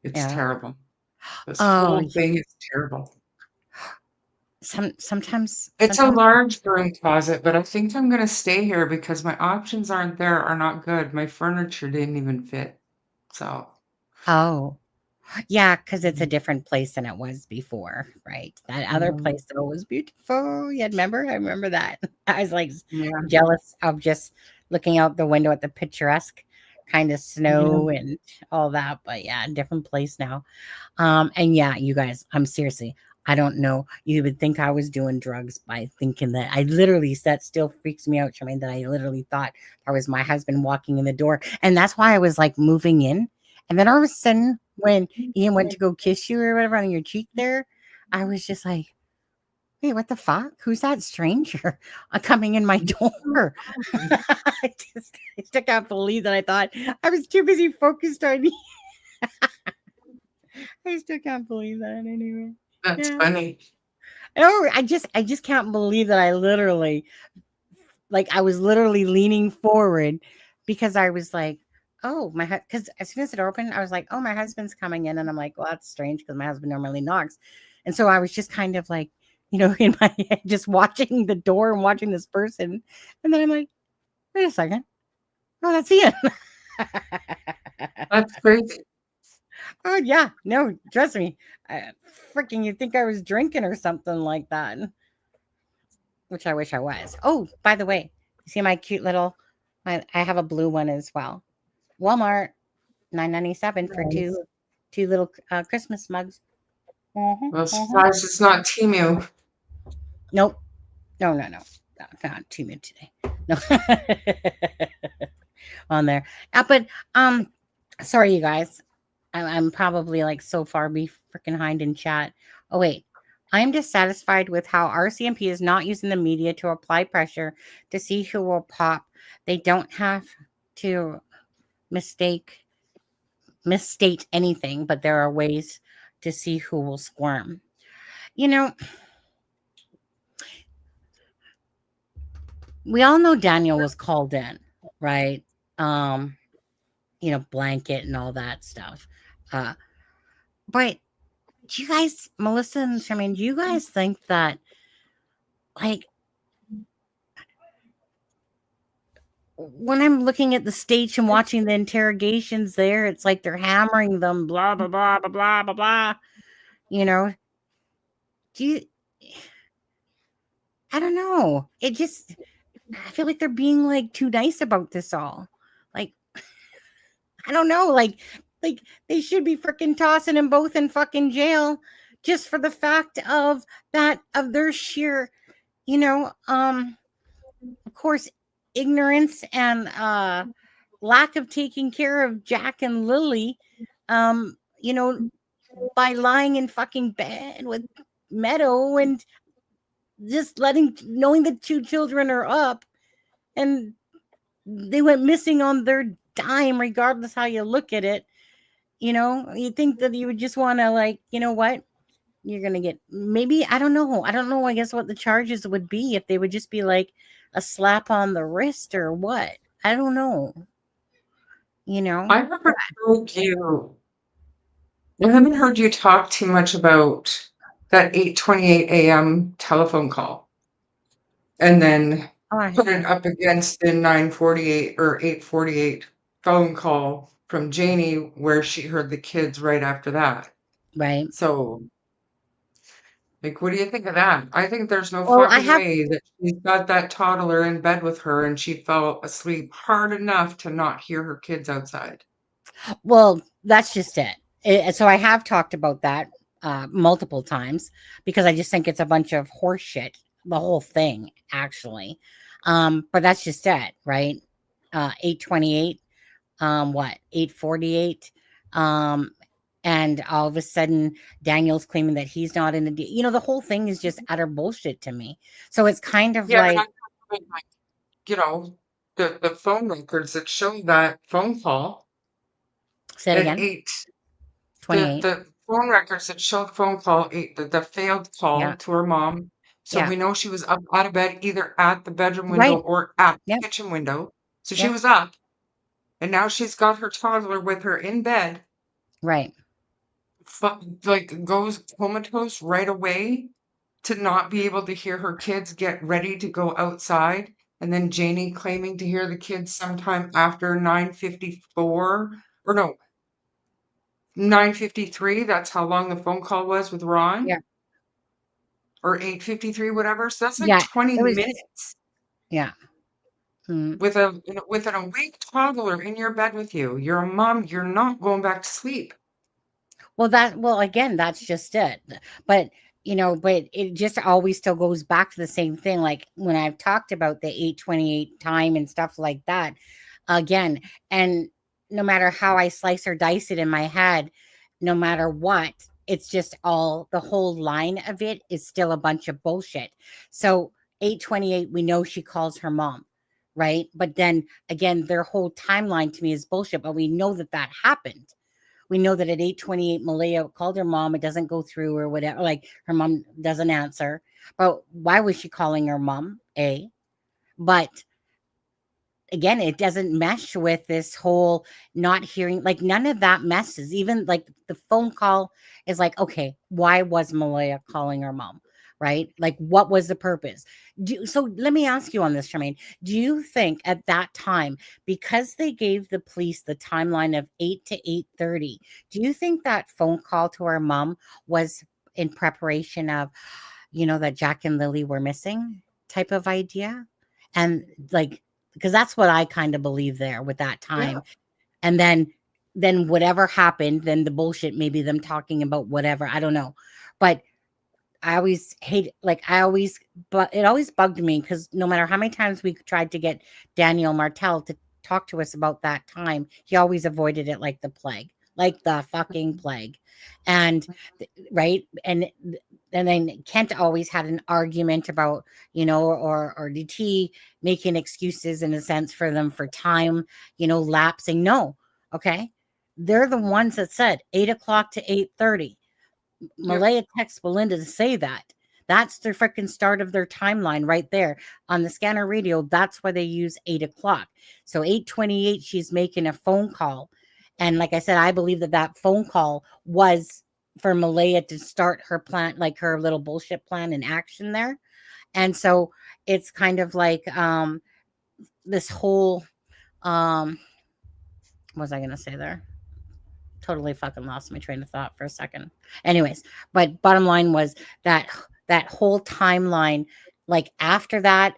It's terrible. This Oh, whole thing is terrible. Sometimes It's a large broom closet, but I think I'm going to stay here because my options are not good. My furniture didn't even fit. So. Oh, yeah, because it's a different place than it was before, right? That other place though was beautiful. Yeah, remember? I remember that. I was like jealous of just looking out the window at the picturesque kind of snow and all that. But yeah, different place now. And yeah, you guys, I'm seriously, I don't know. You would think I was doing drugs by thinking that that still freaks me out, Sharmain, that I literally thought that was my husband walking in the door. And that's why I was like moving in. And then all of a sudden, when Ian went to go kiss you or whatever on your cheek there, I was just like, hey, what the fuck? Who's that stranger coming in my door? I still can't believe that. I thought I was too busy focused on. I still can't believe that. Anyway, That's yeah. funny. Oh, I just can't believe that I literally, like, I was literally leaning forward because I was like, oh, because as soon as it opened, I was like, oh, my husband's coming in. And I'm like, well, that's strange because my husband normally knocks. And so I was just kind of like, in my head, just watching the door and watching this person. And then I'm like, wait a second. Oh, that's Ian. That's crazy. Oh, yeah. No, trust me. Freaking, you'd think I was drinking or something like that. Which I wish I was. Oh, by the way, you see my cute little, I have a blue one as well. Walmart, $9.97 for Nice. two little Christmas mugs. Well, surprised it's not Timu. Nope. No. Not too mid today. No. On there. But sorry you guys. I'm probably like so far be freaking behind in chat. Oh wait. I'm dissatisfied with how RCMP is not using the media to apply pressure to see who will pop. They don't have to misstate anything, but there are ways to see who will squirm. We all know Daniel was called in, right? Blanket and all that stuff. But do you guys, Melissa and Sharmain, do you guys think that, like, when I'm looking at the stage and watching the interrogations there, it's like they're hammering them, blah, blah, blah, blah, blah, blah, blah. I don't know. I feel like they're being like too nice about this all. Like, I don't know. Like they should be freaking tossing them both in fucking jail just for the fact of their sheer, of course, ignorance and lack of taking care of Jack and Lily, by lying in fucking bed with Meadow and just knowing the two children are up and they went missing on their dime, regardless how you look at it. You think that you would just want to, like, you know what? You're going to get, maybe, I don't know. I guess what the charges would be, if they would just be like a slap on the wrist or what. I don't know. I haven't heard you talk too much about that 8:28 a.m. telephone call, and then put it up against the 9:48 or 8:48 phone call from Janie, where she heard the kids right after that. Right. So, like, what do you think of that? I think there's no Well, fucking way that she's got that toddler in bed with her and she fell asleep hard enough to not hear her kids outside. Well, that's just it. So I have talked about that multiple times because I just think it's a bunch of horse shit, the whole thing, actually. But that's just it, right? 8:28, 8:48, and all of a sudden Daniel's claiming that he's not in the whole thing is just utter bullshit to me. So it's kind of like, the phone records that show that phone call. Say it again. 8:28. The phone records that show the phone call, the failed call to her mom. So we know she was up out of bed, either at the bedroom window or at the kitchen window. So she was up, and now she's got her toddler with her in bed. Right. Like, goes comatose right away to not be able to hear her kids get ready to go outside. And then Janie claiming to hear the kids sometime after 9:54, or no, 9:53. That's how long the phone call was with Ron. Yeah. Or 8:53, whatever. So that's like 20 minutes. Yeah. With an awake toddler in your bed with you. You're a mom. You're not going back to sleep. Well, again, that's just it. But it just always still goes back to the same thing. Like when I've talked about the 8:28 time and stuff like that, again, and no matter how I slice or dice it in my head, no matter what, it's just all the whole line of it is still a bunch of bullshit. So 8:28, we know she calls her mom, right? But then again, their whole timeline to me is bullshit. But we know that that happened. We know that at 8:28, Malaya called her mom. It doesn't go through or whatever. Like her mom doesn't answer. But why was she calling her mom? A. But again, it doesn't mesh with this whole not hearing, like none of that messes. Even like the phone call is like, okay, why was Malaya calling her mom? Right? Like, what was the purpose? So let me ask you on this, Sharmain. Do you think at that time, because they gave the police the timeline of 8 to 8:30, do you think that phone call to her mom was in preparation of, that Jack and Lily were missing type of idea? And like, because that's what I kind of believe there with that time. Yeah. And then whatever happened, then the bullshit, maybe them talking about whatever, I don't know. But I always hate, like but it always bugged me because no matter how many times we tried to get Daniel Martell to talk to us about that time, he always avoided it like the plague, like the fucking plague. And right. And then Kent always had an argument about, or DT making excuses in a sense for them for time, lapsing. No. Okay. They're the ones that said 8 o'clock to 8:30. Yep. Malaya texts Belinda to say that. That's the freaking start of their timeline right there on the scanner radio. That's why they use 8 o'clock. So 8:28, she's making a phone call. And like I said, I believe that that phone call was for Malaya to start her plan, like her little bullshit plan in action there. And so it's kind of like this whole, what was I going to say there? Totally fucking lost my train of thought for a second. Anyways, but bottom line was that whole timeline, like after that,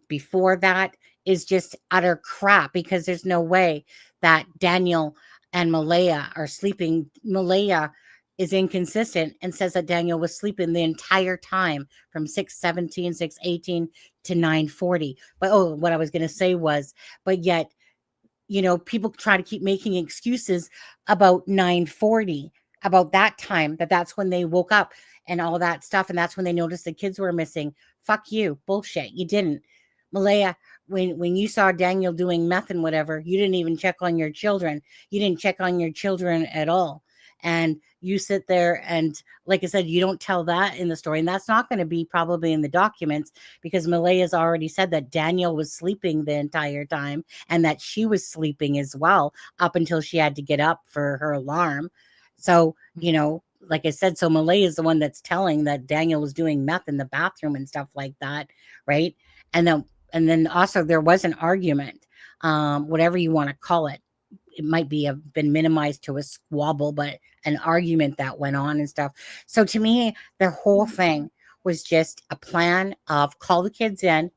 before that, is just utter crap because there's no way that Daniel and Malaya are sleeping. Malaya is inconsistent and says that Daniel was sleeping the entire time from 6:17, 6:18 to 9:40. But what I was going to say was, but yet people try to keep making excuses about 9:40, about that time, that's when they woke up and all that stuff. And that's when they noticed the kids were missing. Fuck you. Bullshit. You didn't. Malaya, when you saw Daniel doing meth and whatever, you didn't even check on your children. You didn't check on your children at all. And you sit there and, like I said, you don't tell that in the story. And that's not going to be probably in the documents because Malaya's already said that Daniel was sleeping the entire time and that she was sleeping as well up until she had to get up for her alarm. So, like I said, so Malaya is the one that's telling that Daniel was doing meth in the bathroom and stuff like that, right? And then also there was an argument, whatever you want to call it. It might be been minimized to a squabble, but an argument that went on and stuff. So to me, the whole thing was just a plan of call the kids in.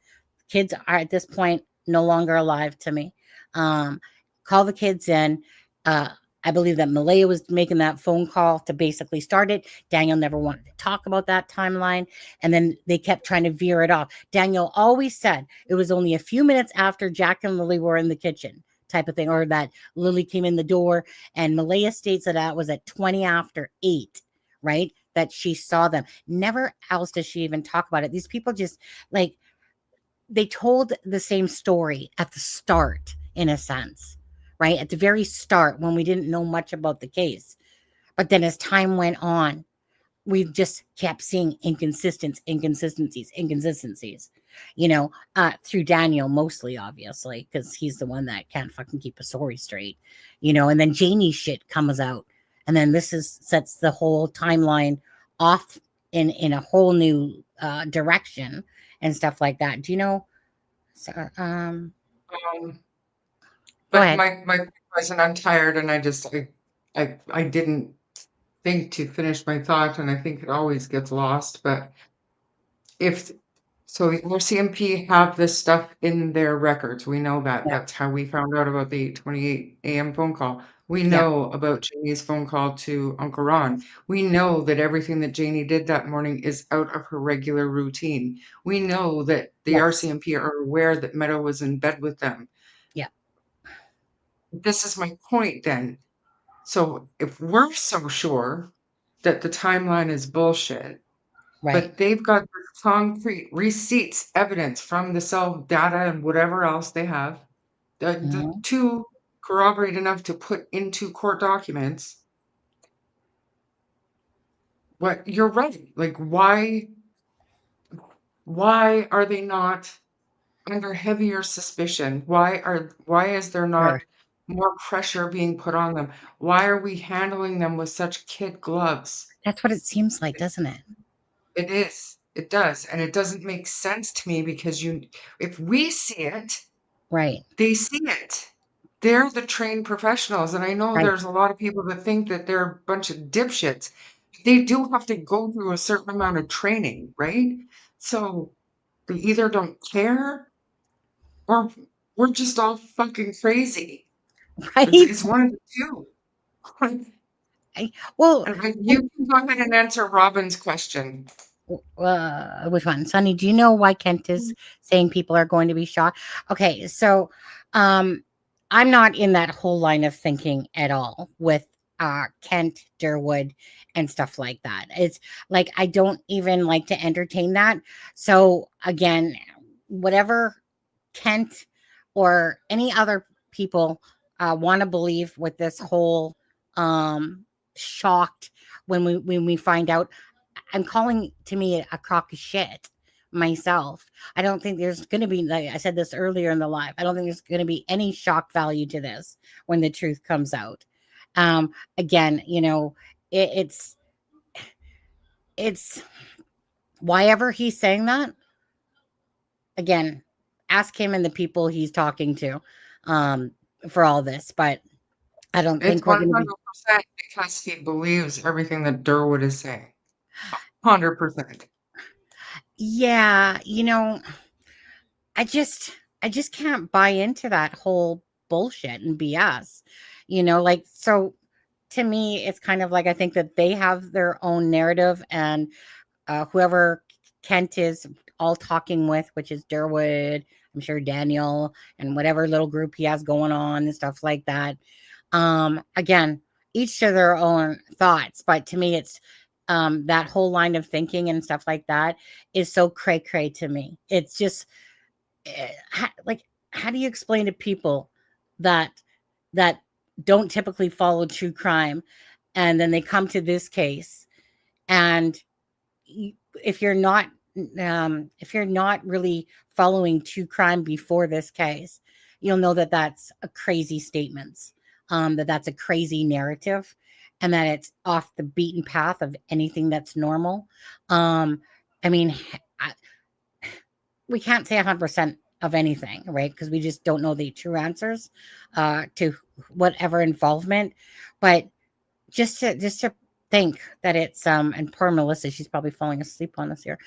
Kids are at this point no longer alive to me. Call the kids in. I believe that Malaya was making that phone call to basically start it. Daniel never wanted to talk about that timeline. And then they kept trying to veer it off. Daniel always said it was only a few minutes after Jack and Lily were in the kitchen type of thing, or that Lily came in the door. And Malaya states that was at 20 after 8, right? That she saw them. Never else does she even talk about it. These people just like, they told the same story at the start, in a sense, right? At the very start when we didn't know much about the case. But then as time went on, we just kept seeing inconsistencies, through Daniel mostly, obviously, because he's the one that can't fucking keep a story straight, and then Janie's shit comes out. And then this sets the whole timeline off in a whole new direction and stuff like that. Do you know? So, Um, go but ahead. my point was, and I'm tired, and I didn't think to finish my thought, and I think it always gets lost. But if so, the RCMP have this stuff in their records. We know that. Yeah. That's how we found out about the 8:28 a.m. phone call. We Yeah. know about Janie's phone call to Uncle Ron. We know that everything that Janie did that morning is out of her regular routine. We know that the Yes. RCMP are aware that Meadow was in bed with them. Yeah. This is my point then. So if we're so sure, that the timeline is bullshit. Right. But they've got the concrete receipts, evidence from the cell data and whatever else they have, the Mhm. to corroborate enough to put into court documents. What you're right. Like, why are they not under heavier suspicion? Why is there Sure. not more pressure being put on them? Why are we handling them with such kid gloves? That's what it seems like, doesn't it? It is. It does. And it doesn't make sense to me because if we see it, Right. they see it. They're the trained professionals. And I know Right. there's a lot of people that think that they're a bunch of dipshits. They do have to go through a certain amount of training, right? So they either don't care or we're just all fucking crazy. Right. It's one of the two. Well, You can go ahead and answer Robin's question. which one? Sonny, do you know why Kent is saying people are going to be shot? Okay, so I'm not in that whole line of thinking at all with Kent, Durwood, and stuff like that. It's like I don't even like to entertain that. So again, whatever Kent or any other people want to believe with this whole shocked when we find out, I'm calling to me a crock of shit myself. I don't think there's going to be, like I said this earlier in the live, I don't think there's going to be any shock value to this when the truth comes out. Again, you know, it's why ever he's saying that. Again, ask him and the people he's talking to for all this, but I don't It's think we're going to be. 100% because he believes everything that Durwood is saying. 100%. Yeah, you know, I just can't buy into that whole bullshit and BS. You know, like so to me it's kind of like I think that they have their own narrative and whoever Kent is all talking with, which is Durwood, I'm sure Daniel and whatever little group he has going on and stuff like that. Again, each to their own thoughts, but to me it's that whole line of thinking and stuff like that is so cray cray to me. It's just like how do you explain to people that that don't typically follow true crime and then they come to this case and if you're not really following true crime before this case, you'll know that that's a crazy statements, that that's a crazy narrative, and that it's off the beaten path of anything that's normal. I mean, I, we can't say 100% of anything, right? Because we just don't know the true answers to whatever involvement. But just to think that it's and poor Melissa, she's probably falling asleep on us here.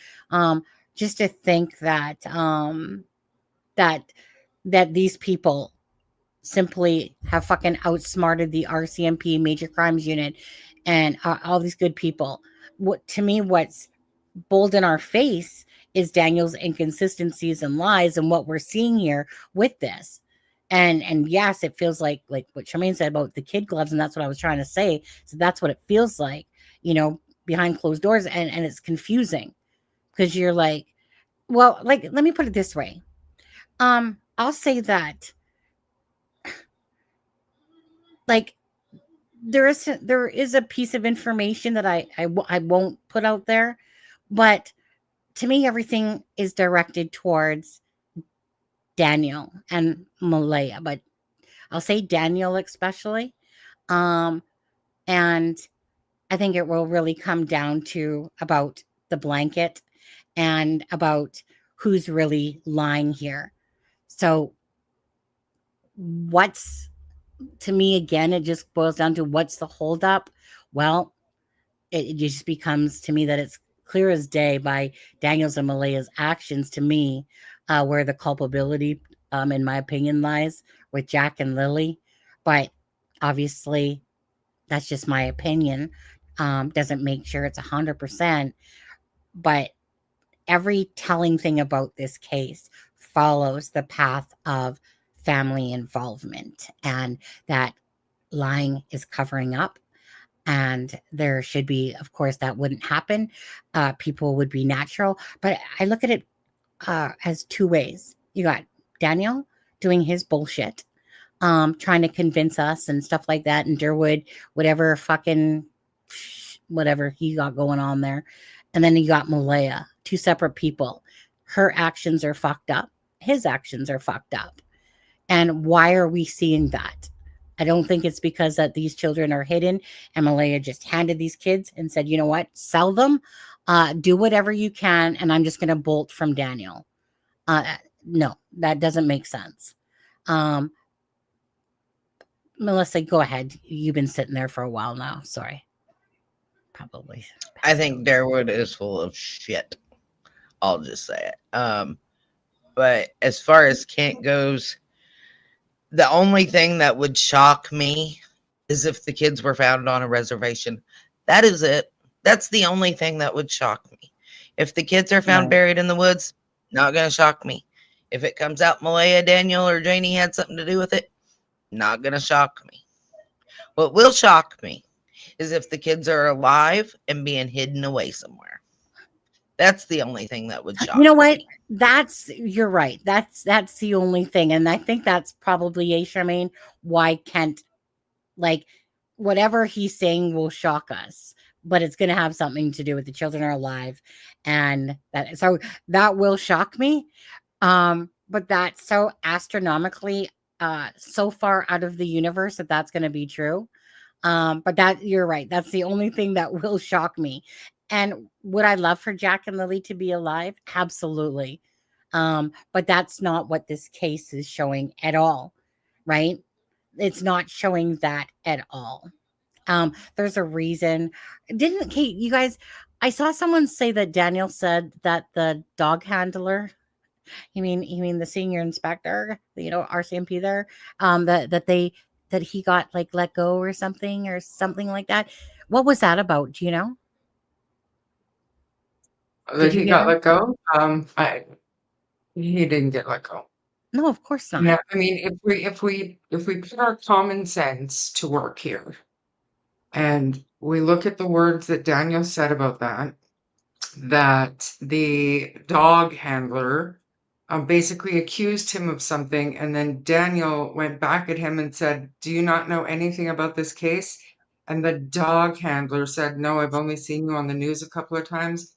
Just to think that that these people simply have fucking outsmarted the RCMP Major Crimes Unit and all these good people. What to me, what's bold in our face is Daniel's inconsistencies and lies and what we're seeing here with this. And yes, it feels like what Sharmain said about the kid gloves, and that's what I was trying to say. So that's what it feels like, you know, behind closed doors, and it's confusing because you're like, well, like let me put it this way. I'll say that like there is a piece of information that I won't put out there, but to me everything is directed towards Daniel and Malaya, but I'll say Daniel especially. Um, and I think it will really come down to about the blanket and about who's really lying here. So what's to me again, it just boils down to what's the holdup? Well, it just becomes to me that it's clear as day by Daniel's and Malaya's actions to me where the culpability, in my opinion, lies with Jack and Lily. But obviously, that's just my opinion. Doesn't make sure it's 100%. But every telling thing about this case follows the path of family involvement and that lying is covering up And there should be, of course, that wouldn't happen. People would be natural. But I look at it as two ways. You got Daniel doing his bullshit, trying to convince us and stuff like that, and Durwood, whatever fucking whatever he got going on there. And then you got Malaya, two separate people. Her actions are fucked up. His actions are fucked up. And why are we seeing that? I don't think it's because that these children are hidden and Malaya just handed these kids and said, you know what, sell them, do whatever you can, and I'm just going to bolt from Daniel. No, that doesn't make sense. Melissa, go ahead. You've been sitting there for a while now. Sorry. Probably. I think Darwood is full of shit. I'll just say it. But as far as Kent goes, the only thing that would shock me is if the kids were found on a reservation. That is it. That's the only thing that would shock me. If the kids are found buried in the woods, not going to shock me. If it comes out Malaya, Daniel, or Janie had something to do with it, not going to shock me. What will shock me is if the kids are alive and being hidden away somewhere. That's the only thing that would shock me. You know what? You're right. That's the only thing. And I think that's probably Sharmain, why Kent, like, whatever he's saying will shock us, but it's going to have something to do with the children are alive. And so that will shock me. But that's so astronomically, so far out of the universe that that's going to be true. But that you're right. That's the only thing that will shock me. And would I love for Jack and Lily to be alive? Absolutely. But that's not what this case is showing at all, right? It's not showing that at all. There's a reason. Didn't Kate, you guys, I saw someone say that Daniel said that the dog handler, you mean the senior inspector, RCMP there, that he got like let go or something like that. What was that about? Do you know? That he got let go? He didn't get let go. No, of course not. Yeah, I mean, if we put our common sense to work here, and we look at the words that Daniel said about that the dog handler basically accused him of something, and then Daniel went back at him and said, "Do you not know anything about this case?" And the dog handler said, "No, I've only seen you on the news a couple of times."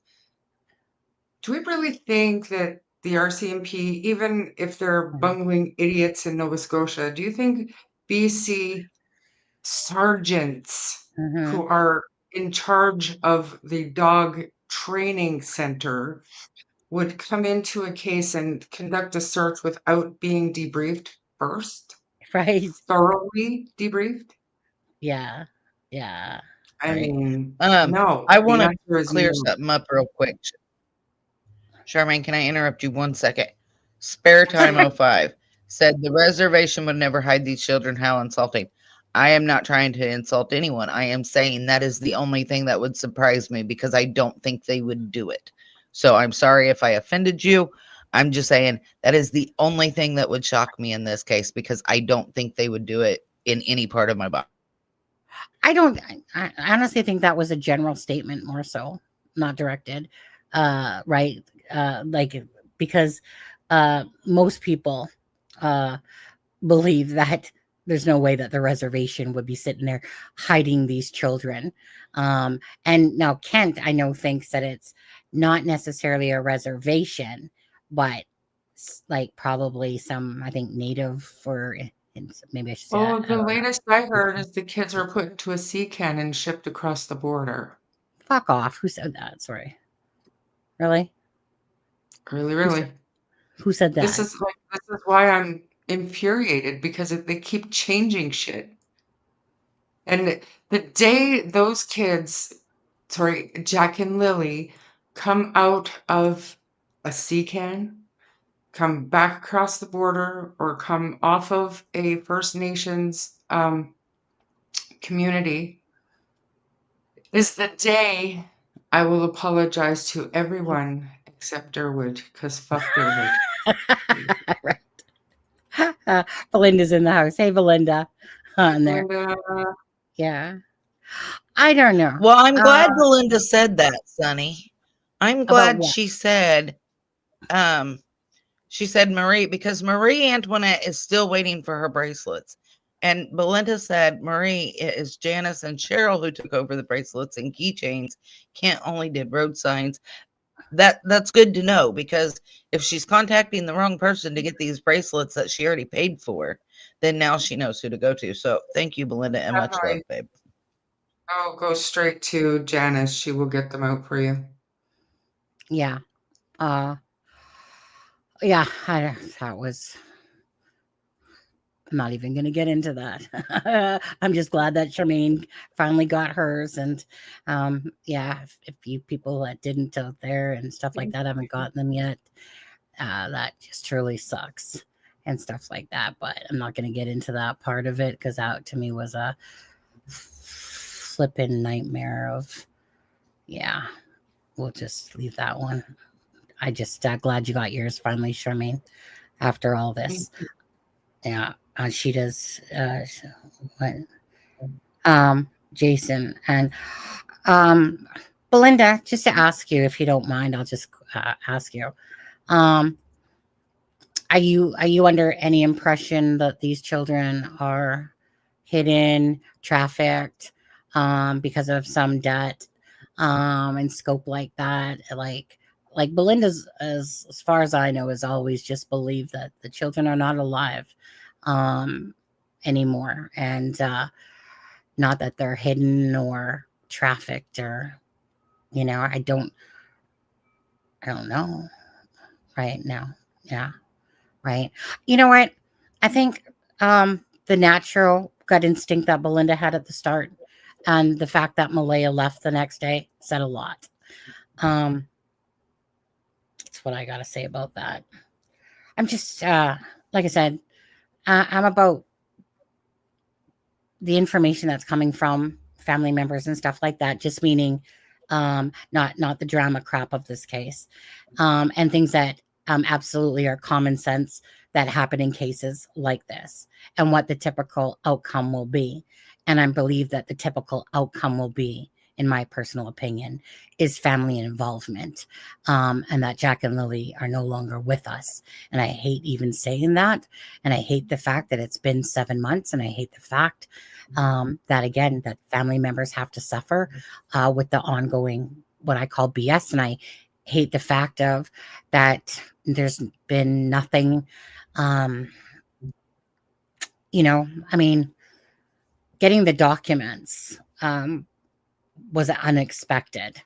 Do we really think that the RCMP, even if they're bungling idiots in Nova Scotia, do you think BC sergeants who are in charge of the dog training center would come into a case and conduct a search without being debriefed first? Right. Thoroughly debriefed? Yeah. Yeah. I Right. mean, I no. want The to answer is clear no. something up real quick. Sharmain, can I interrupt you 1 second? Spare Time 05 said the reservation would never hide these children. How insulting. I am not trying to insult anyone. I am saying that is the only thing that would surprise me because I don't think they would do it. So I'm sorry if I offended you. I'm just saying that is the only thing that would shock me in this case because I don't think they would do it in any part of my body. I honestly think that was a general statement more so, not directed. Right. Like, because most people believe that there's no way that the reservation would be sitting there hiding these children. And now Kent, I know, thinks that it's not necessarily a reservation, but like probably some, I think, native or maybe I should say Oh, that. the latest I heard is the kids are put into a sea can and shipped across the border. Fuck off. Who said that? Sorry. Really? Really. Who said that? This is why I'm infuriated because they keep changing shit. And the day those kids, Jack and Lily, come out of a sea can, come back across the border, or come off of a First Nations community, is the day I will apologize to everyone except Durwood, because fuck Durwood. Right. Belinda's in the house. Hey, Belinda. And there. And, Yeah. I don't know. Well, I'm glad Belinda said that, Sonny. I'm About glad what? she said Marie, because Marie Antoinette is still waiting for her bracelets. And Belinda said, Marie, it is Janice and Cheryl who took over the bracelets and keychains. Kent only did road signs. That's good to know, because if she's contacting the wrong person to get these bracelets that she already paid for, then now she knows who to go to. So thank you, Belinda, and much love, babe. I'll go straight to Janice. She will get them out for you. Yeah. Yeah, that was. I'm not even going to get into that. I'm just glad that Sharmain finally got hers. And yeah, if you people that didn't out there and stuff like that haven't gotten them yet, that just truly sucks and stuff like that. But I'm not going to get into that part of it, because that to me was a flipping nightmare of, yeah, we'll just leave that one. I just glad you got yours finally, Sharmain, after all this. Yeah. She does what Jason and Belinda, just to ask you, if you don't mind, I'll just ask you, are you under any impression that these children are hidden, trafficked, because of some debt, and scope like that? Like Belinda's, as far as I know, has always just believed that the children are not alive anymore, and not that they're hidden or trafficked, or I don't know right now. Yeah, right. You know what, I think the natural gut instinct that Belinda had at the start, and the fact that Malaya left the next day, said a lot. That's what I gotta say about that. I'm just like I said, I'm about the information that's coming from family members and stuff like that, just meaning not the drama crap of this case, and things that absolutely are common sense that happen in cases like this, and what the typical outcome will be. And I believe that the typical outcome will be, in my personal opinion, is family involvement, and that Jack and Lily are no longer with us. And I hate even saying that, and I hate the fact that it's been 7 months, and I hate the fact that, again, that family members have to suffer with the ongoing, what I call BS. And I hate the fact of that there's been nothing, I mean, getting the documents was unexpected.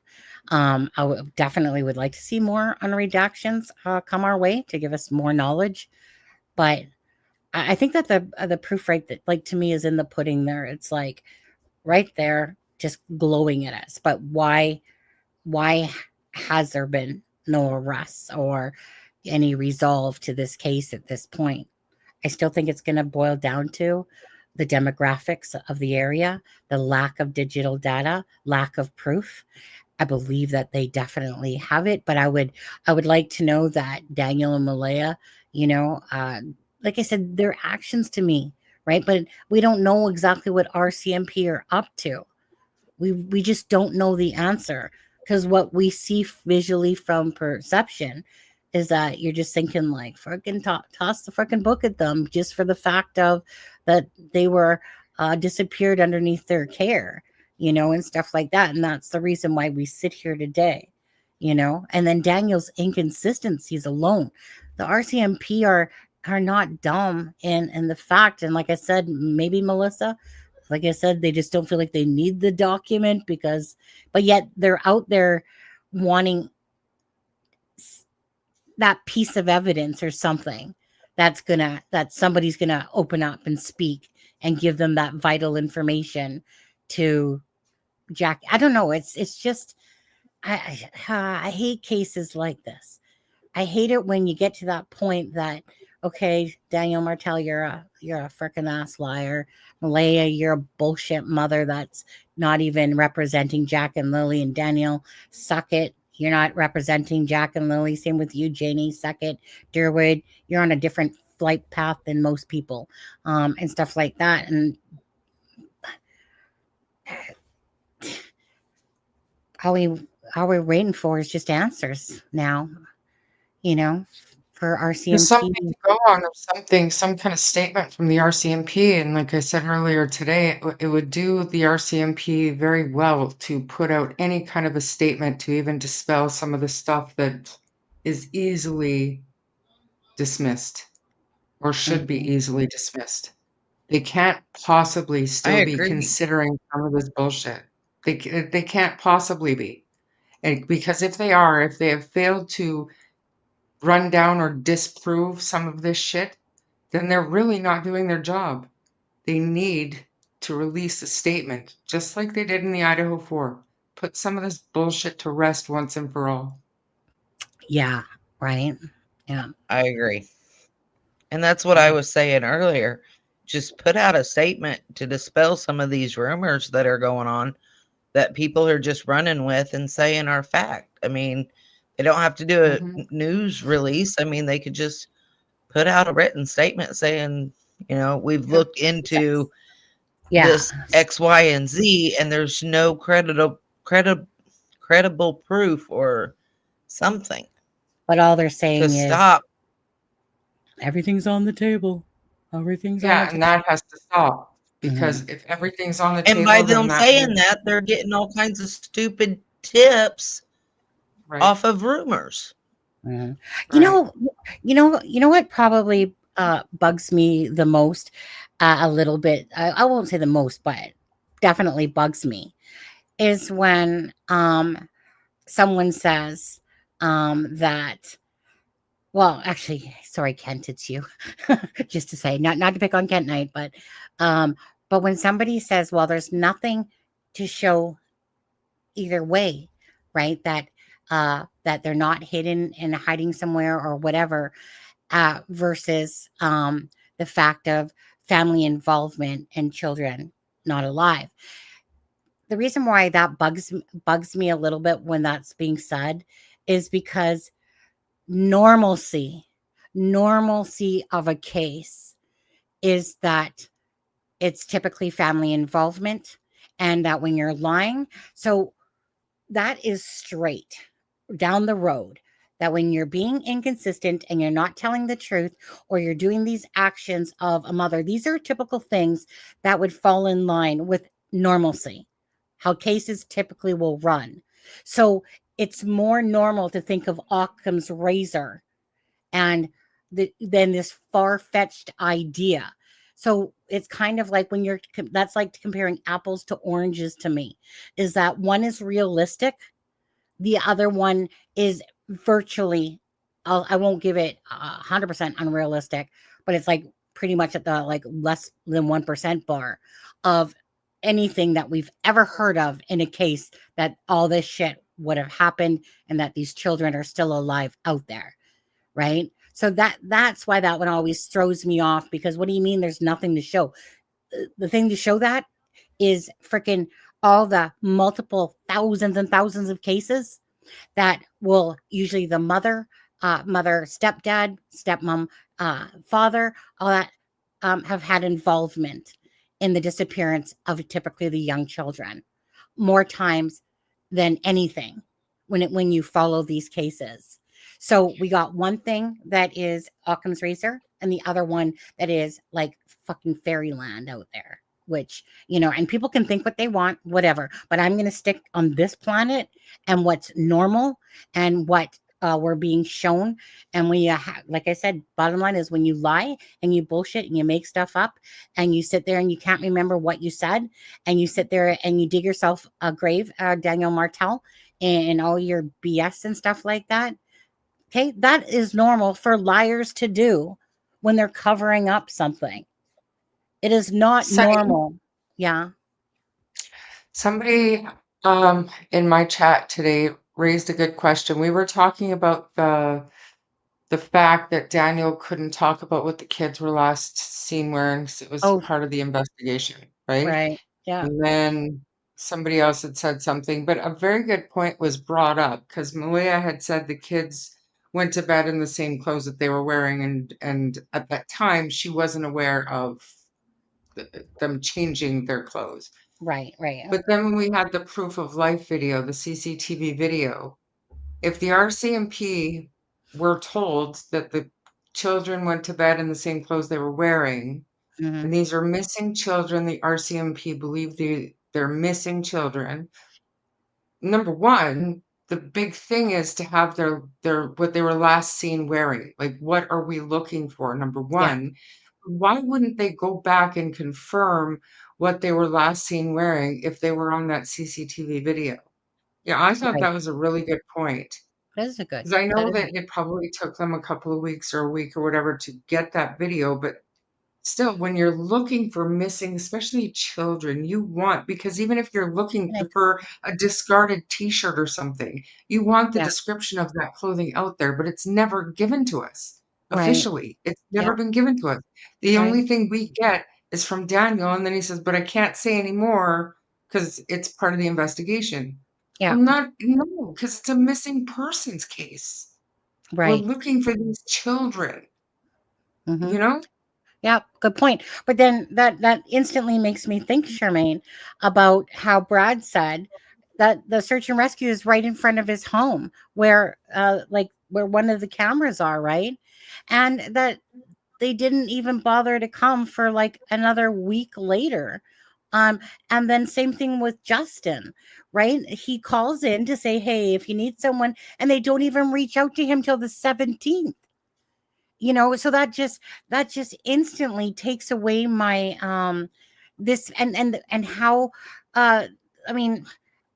I definitely would like to see more on redactions come our way to give us more knowledge. But I think that the proof, right, that, like, to me, is in the pudding there. It's like right there, just glowing at us. But why has there been no arrests or any resolve to this case at this point? I still think it's going to boil down to the demographics of the area, the lack of digital data, lack of proof. I believe that they definitely have it, but I would like to know that Daniel and Malaya, like I said, their actions to me, right? But we don't know exactly what RCMP are up to. We just don't know the answer, because what we see visually from perception is that you're just thinking, like, freaking toss the freaking book at them, just for the fact of that they were disappeared underneath their care, and stuff like that. And that's the reason why we sit here today, and then Daniel's inconsistencies alone. The RCMP are not dumb in the fact, and like I said, maybe Melissa, like I said, they just don't feel like they need the document, but yet they're out there wanting that piece of evidence or something that somebody's gonna open up and speak and give them that vital information to Jack. I don't know. It's just, I hate cases like this. I hate it when you get to that point that, okay, Daniel Martell, you're a freaking ass liar. Malaya, you're a bullshit mother that's not even representing Jack and Lily. And Daniel, suck it. You're not representing Jack and Lily. Same with you, Janie, suck it. Durwood, you're on a different flight path than most people, and stuff like that. And all we're waiting for is just answers now, you know, for There's something RCMP. to go on of something, some kind of statement from the RCMP. And like I said earlier today, it would do the RCMP very well to put out any kind of a statement to even dispel some of the stuff that is easily dismissed or should be Mhm. easily dismissed. They can't possibly I still be agree. considering some of this bullshit. They can't possibly be. And because if they are, if they have failed to run down or disprove some of this shit, then they're really not doing their job. They need to release a statement, just like they did in the Idaho 4. Put some of this bullshit to rest once and for all. Yeah, right. Yeah. I agree. And that's what I Yeah. was saying earlier. Just put out a statement to dispel some of these rumors that are going on that people are just running with and saying are fact. I mean, they don't have to do a Mhm. news release. I mean, they could just put out a written statement saying, we've Yep. looked into Yeah. this X, Y, and Z, and there's no credible proof or something But all they're to saying is stop. everything's on the table. Everything's on the Yeah, and table. that has to stop because Hmm. if everything's on the And by table, then them that saying means that, they're getting all kinds of stupid tips right, off of rumors. Hmm. You right. know, what probably bugs me the most, a little bit. I won't say the most, but definitely bugs me is when someone says that. Well, actually, sorry, Kent, it's you. Just to say, not to pick on Kent Knight, um, but when somebody says, "Well, there's nothing to show either way," right? That they're not hidden and hiding somewhere or whatever, versus the fact of family involvement and children not alive. The reason why that bugs me a little bit when that's being said is because normalcy normalcy of a case is that it's typically family involvement, and that when you're lying, so that is straight down the road, that when you're being inconsistent and you're not telling the truth, or you're doing these actions of a mother, these are typical things that would fall in line with normalcy, how cases typically will run. So it's more normal to think of Occam's razor and then this far-fetched idea. So it's kind of like when that's like comparing apples to oranges to me, is that one is realistic, the other one is virtually, I won't give it 100% unrealistic, but it's like pretty much at the like less than 1% bar of anything that we've ever heard of in a case that all this shit would have happened and that these children are still alive out there, right? So that's why that one always throws me off, because what do you mean there's nothing to show? The thing to show that is freaking all the multiple thousands and thousands of cases that will usually the mother, stepdad, stepmom, father, all that have had involvement in the disappearance of typically the young children more times than anything when you follow these cases. So we got one thing that is Occam's razor, and the other one that is like fucking fairyland out there. Which, and people can think what they want, whatever. But I'm going to stick on this planet and what's normal and what we're being shown. And when like I said, bottom line is when you lie and you bullshit and you make stuff up and you sit there and you can't remember what you said, and you sit there and you dig yourself a grave, Daniel Martell, and all your BS and stuff like that. Okay, that is normal for liars to do when they're covering up something. It is not Sunny, normal. Yeah. somebody in my chat today raised a good question. We were talking about the fact that Daniel couldn't talk about what the kids were last seen wearing 'cause it was Oh, part of the investigation, right? right. Yeah. And then somebody else had said something, but a very good point was brought up because Malia had said the kids went to bed in the same clothes that they were wearing, and at that time she wasn't aware of them changing their clothes. Right. But then when we had the proof of life video, the CCTV video, if the RCMP were told that the children went to bed in the same clothes they were wearing, Hmm. and these are missing children, the RCMP believe they're missing children. Number one, the big thing is to have their what they were last seen wearing. Like, what are we looking for? Number Yeah. one, why wouldn't they go back and confirm what they were last seen wearing if they were on that CCTV video? Yeah, I thought Right. that was a really good point. That is a good. 'Cause I That know is. that it probably took them a couple of weeks or a week or whatever to get that video, but still, when you're looking for missing, especially children, you want, because even if you're looking Right. for a discarded T-shirt or something, you want the Yeah. description of that clothing out there, but it's never given to us Right. officially. It's Yeah. never been given to us. The Right. only thing we get is from Daniel, and then he says, "But I can't say anymore because it's part of the investigation." Yeah. Well, not no, because it's a missing persons case. We're Right. looking for these children, Hmm. you know? Yeah, good point. But then that instantly makes me think, Sharmain, about how Brad said that the search and rescue is right in front of his home, where like where one of the cameras are, right? And that they didn't even bother to come for like another week later. Um, and then same thing with Justin, right? He calls in to say, "Hey, if you need someone," and they don't even reach out to him till the 17th. So that just instantly takes away my this and how uh I mean,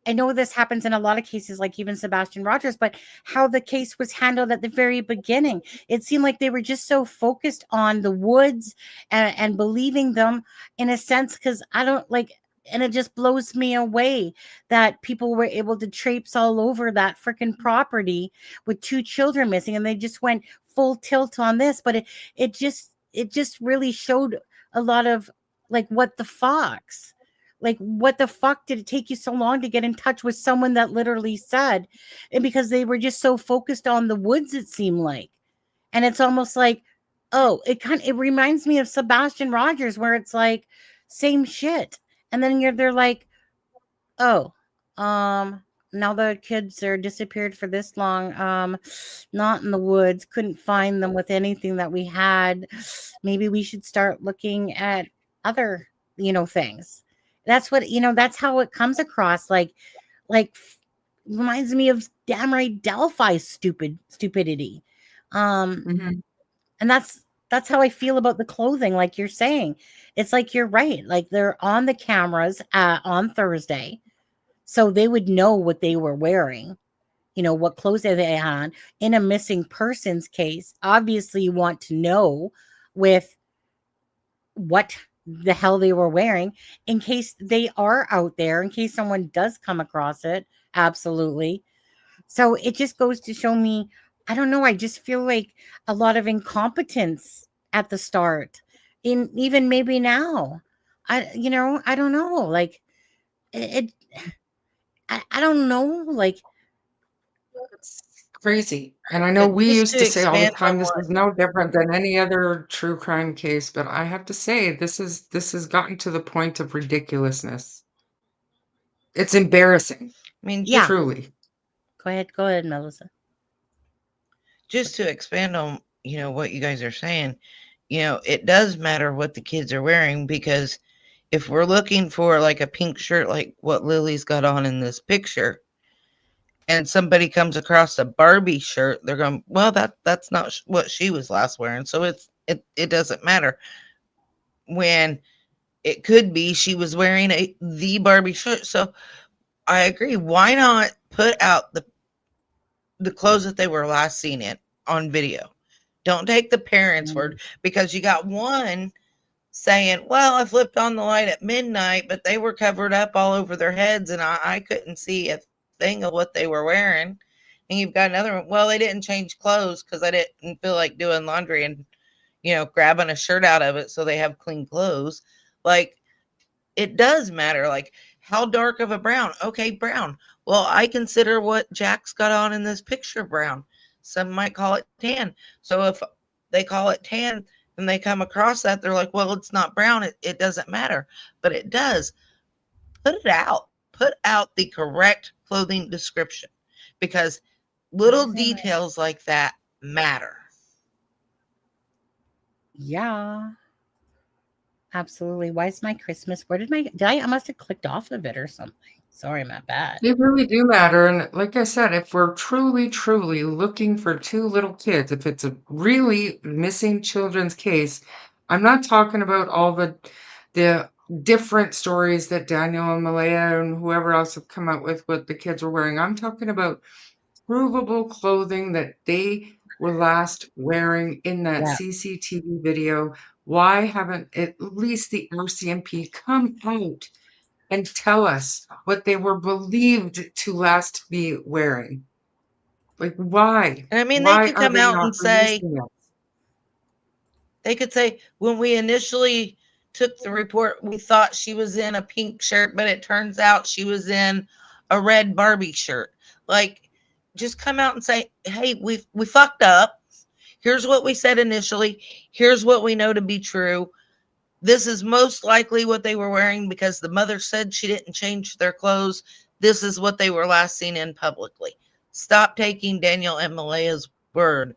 I know this happens in a lot of cases, like even Sebastian Rogers, but how the case was handled at the very beginning, it seemed like they were just so focused on the woods and believing them in a sense, because I don't like, and it just blows me away that people were able to traipse all over that freaking property with two children missing, and they just went full tilt on this. But it just really showed a lot of like, what the fuck did it take you so long to get in touch with someone that literally said, and because they were just so focused on the woods, it seemed like. And it's almost like, oh, it reminds me of Sebastian Rogers, where it's like same shit. And then they're like, oh, um now the kids are disappeared for this long, not in the woods, couldn't find them with anything that we had. Maybe we should start looking at other, things. That's how it comes across, like reminds me of damn right Delphi stupidity. um Mhm. and that's how I feel about the clothing, like you're saying. It's like you're right, like they're on the cameras on Thursday, so they would know what they were wearing, what clothes they had on. In a missing persons case, obviously you want to know with what the hell they were wearing, in case they are out there, in case someone does come across it. Absolutely. So it just goes to show me, I don't know, I just feel like a lot of incompetence at the start, in even maybe now. I don't know, like it, I don't know, like. It's crazy, and I know But we just used to to say all the expand on time, this what is no different than any other true crime case, but I have to say this has gotten to the point of ridiculousness. It's embarrassing, I mean, Yeah, truly. go ahead, Melissa. just to expand on, what you guys are saying, it does matter what the kids are wearing, because if we're looking for like a pink shirt like what Lily's got on in this picture, and somebody comes across a Barbie shirt, they're going, well, that's not what she was last wearing, so it doesn't matter, when it could be she was wearing the Barbie shirt. So I agree, why not put out the clothes that they were last seen in on video? Don't take the parents' Mm. word, because you got one saying, well, I flipped on the light at midnight, but they were covered up all over their heads, and I couldn't see a thing of what they were wearing. And you've got another one, well, they didn't change clothes because I didn't feel like doing laundry and, grabbing a shirt out of it so they have clean clothes. Like, it does matter. Like, how dark of a brown? Okay, brown. Well, I consider what Jack's got on in this picture brown. Some might call it tan. So if they call it tan and they come across that, they're like, well, it's not brown. It doesn't matter. But it does. put it out. Put out the correct clothing description, because little details like that matter. Yeah, absolutely. Why is my Christmas? Where did I must have clicked off of it or something. Sorry, my bad. They really do matter. And like I said, if we're truly, truly looking for two little kids, if it's a really missing children's case, I'm not talking about all the different stories that Daniel and Malaya and whoever else have come out with what the kids were wearing. I'm talking about provable clothing that they were last wearing in that Yeah. CCTV video. Why haven't at least the RCMP come out and tell us what they were believed to last be wearing? Like, why? And I mean, they Why could are come they out not and say, releasing it? they could say, when we initially took the report, we thought she was in a pink shirt, but it turns out she was in a red Barbie shirt. Like, just come out and say, hey, we fucked up. Here's what we said initially. Here's what we know to be true. This is most likely what they were wearing because the mother said she didn't change their clothes. This is what they were last seen in publicly. Stop taking Daniel and Malaya's word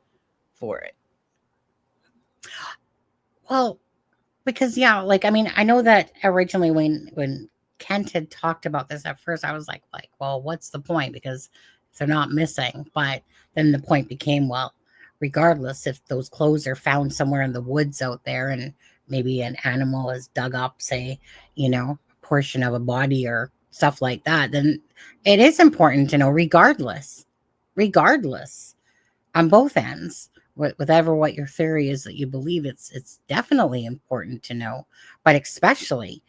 for it. Well, because yeah, like I mean, I know that originally when Kent had talked about this at first, I was like, well, what's the point? Because they're not missing. But then the point became, well, regardless if those clothes are found somewhere in the woods out there and maybe an animal is dug up, say, a portion of a body or stuff like that, then it is important to know regardless on both ends. Whatever what your theory is that you believe, it's definitely important to know, but especially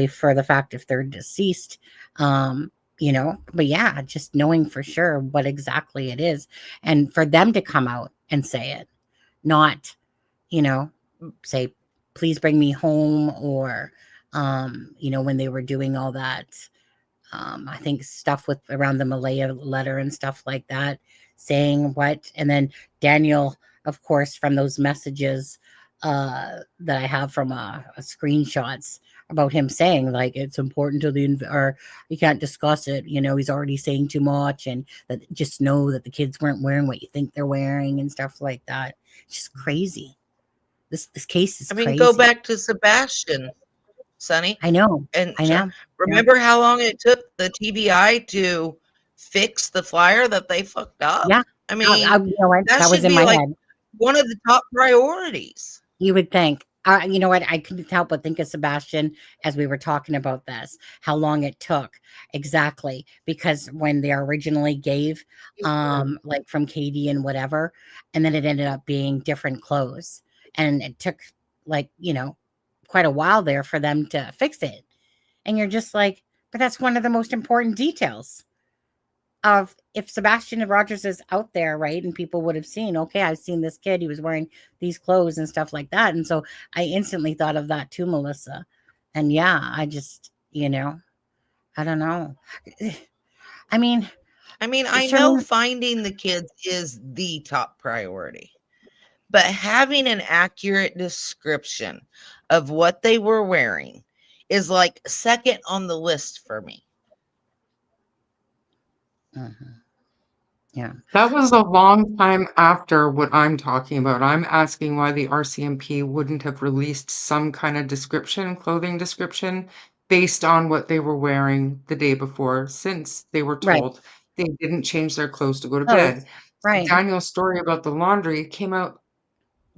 for the fact if they're deceased, but yeah, just knowing for sure what exactly it is, and for them to come out and say it, not say please bring me home, or when they were doing all that, I think stuff with around the Malaya letter and stuff like that, saying what, and then Daniel, of course, from those messages that I have from screenshots about him saying like it's important to or you can't discuss it. He's already saying too much, and that just know that the kids weren't wearing what you think they're wearing and stuff like that. It's just crazy. This case is crazy. Go back to Sebastian, Sonny. I know. And I know. remember how long it took the TBI to fix the flyer that they fucked up? Yeah. I mean, that was in my head. One of the top priorities. You would think. You know what? I couldn't help but think of Sebastian as we were talking about this, how long it took exactly, because when they originally gave, like from Katie and whatever, and then it ended up being different clothes, and it took like quite a while there for them to fix it, and you're just like, but that's one of the most important details. Of if Sebastian Rogers is out there, right, and people would have seen, okay, I've seen this kid, he was wearing these clothes and stuff like that, and so I instantly thought of that too, Melissa. And yeah, I just, I don't know. I mean, I know finding the kids is the top priority, but having an accurate description of what they were wearing is like second on the list for me. Mm-hmm. Yeah. That was a long time after what I'm talking about. I'm asking why the RCMP wouldn't have released some kind of clothing description based on what they were wearing the day before, since they were told they didn't change their clothes to go to bed. Right. Daniel's story about the laundry came out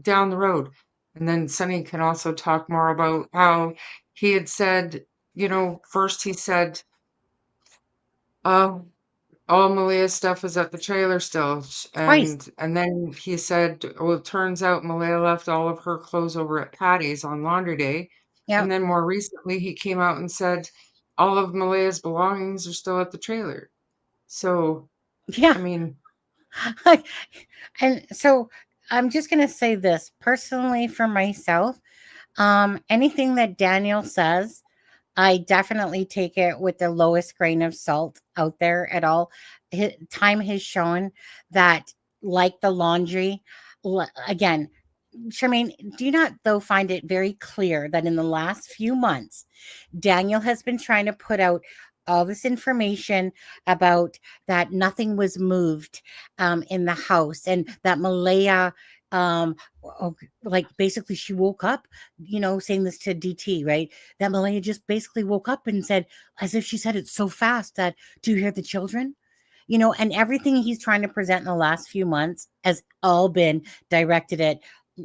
down the road. And then Sonny can also talk more about how he had said, first he said, all Malaya's stuff is at the trailer still. Twice. And then he said, well, it turns out Malaya left all of her clothes over at Patty's on laundry day. Yeah. And then more recently, he came out and said, all of Malaya's belongings are still at the trailer. So, yeah. I mean. And so I'm just going to say this personally for myself. Anything that Daniel says, I definitely take it with the lowest grain of salt out there at all. Time has shown that, like the laundry, again, Sharmain, do you not, though, find it very clear that in the last few months, Daniel has been trying to put out all this information about that nothing was moved in the house, and that Malaya, like basically she woke up, saying this to DT, right? That Malaya just basically woke up and said, as if she said it so fast, that, do you hear the children? And everything he's trying to present in the last few months has all been directed at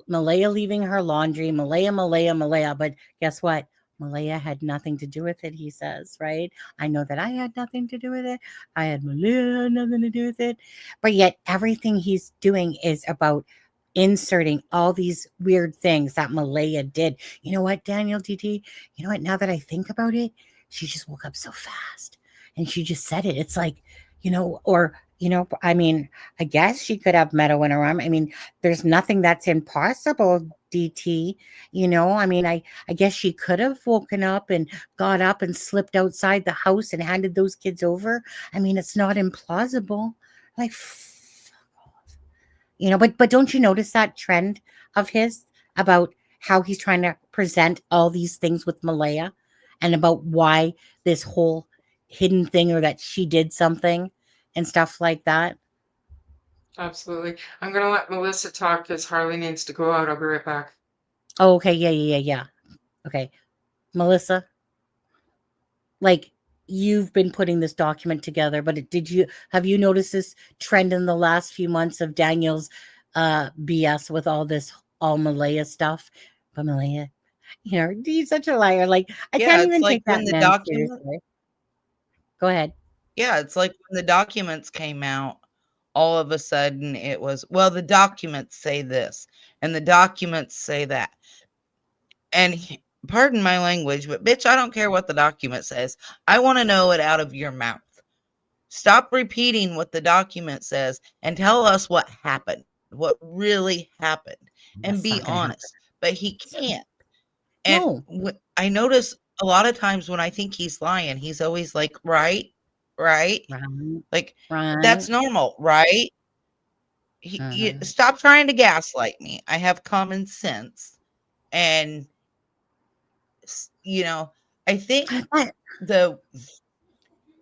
Malaya leaving her laundry, Malaya. But guess what? Malaya had nothing to do with it, he says, right? I know that I had nothing to do with it. I had Malaya had nothing to do with it. But yet everything he's doing is about inserting all these weird things that Malaya did. You know what, Daniel DT? You know what? Now that I think about it, she just woke up so fast and she just said it. It's like, I mean, I guess she could have meadow in her arm. I mean, there's nothing that's impossible, DT. I mean, I guess she could have woken up and got up and slipped outside the house and handed those kids over. I mean, it's not implausible. Like, but don't you notice that trend of his about how he's trying to present all these things with Malaya and about why this whole hidden thing, or that she did something and stuff like that? Absolutely. I'm going to let Melissa talk because Harley needs to go out. I'll be right back. Oh, okay. Yeah. Okay. Melissa, like, you've been putting this document together, but have you noticed this trend in the last few months of Daniel's BS with all Malaya stuff? But Malaya, he's such a liar. Like, I can't even take that man seriously. Go ahead. Yeah, it's like when the documents came out, all of a sudden it was, well, the documents say this and the documents say that. And pardon my language, but bitch, I don't care what the document says. I want to know it out of your mouth. Stop repeating what the document says and tell us what happened, what really happened, and be honest. But he can't. And I notice a lot of times when I think he's lying, he's always like, right. Like, that's normal, right? Stop trying to gaslight me. I have common sense. And, I think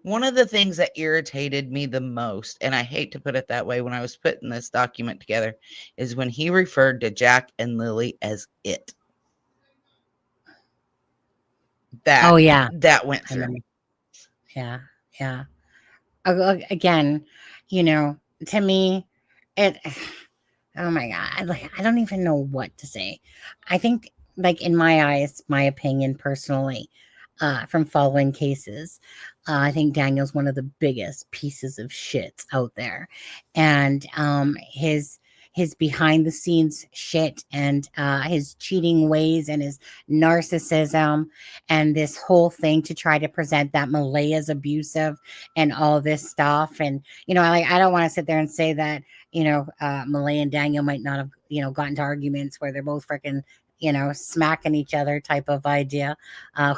one of the things that irritated me the most, and I hate to put it that way when I was putting this document together, is when he referred to Jack and Lily as it. That went through me. Yeah. Again, to me, oh my God, I don't even know what to say. I think, like, in my eyes, my opinion personally, from following cases, I think Daniel's one of the biggest pieces of shit out there. And his behind the scenes shit and his cheating ways and his narcissism and this whole thing to try to present that Malaya's abusive and all this stuff. And, I don't want to sit there and say that, Malaya and Daniel might not have, gotten to arguments where they're both freaking, smacking each other type of idea.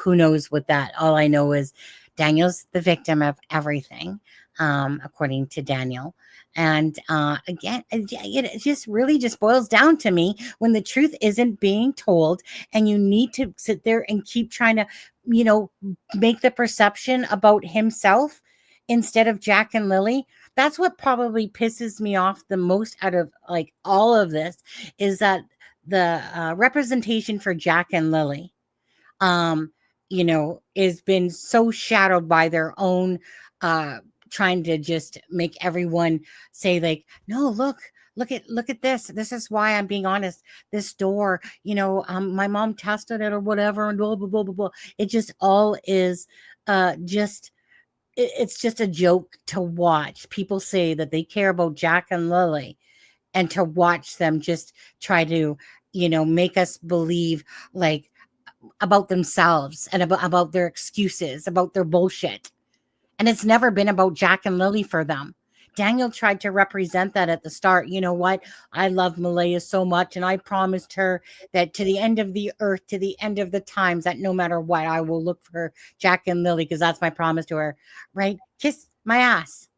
Who knows what that, all I know is Daniel's the victim of everything, according to Daniel. And again, it just really just boils down to me when the truth isn't being told, and you need to sit there and keep trying to, make the perception about himself instead of Jack and Lily. That's what probably pisses me off the most out of like all of this, is that the representation for Jack and Lily, has been so shadowed by their own trying to just make everyone say, like, no, look at this. This is why I'm being honest. This door, my mom tested it or whatever, and blah, blah, blah, blah, blah. It just all is it's just a joke to watch people say that they care about Jack and Lily, and to watch them just try to, make us believe like about themselves and about their excuses, about their bullshit. And it's never been about Jack and Lily for them. Daniel tried to represent that at the start. You know what? I love Malaya so much, and I promised her that to the end of the earth, to the end of the times, that no matter what, I will look for Jack and Lily, because that's my promise to her, right? Kiss my ass.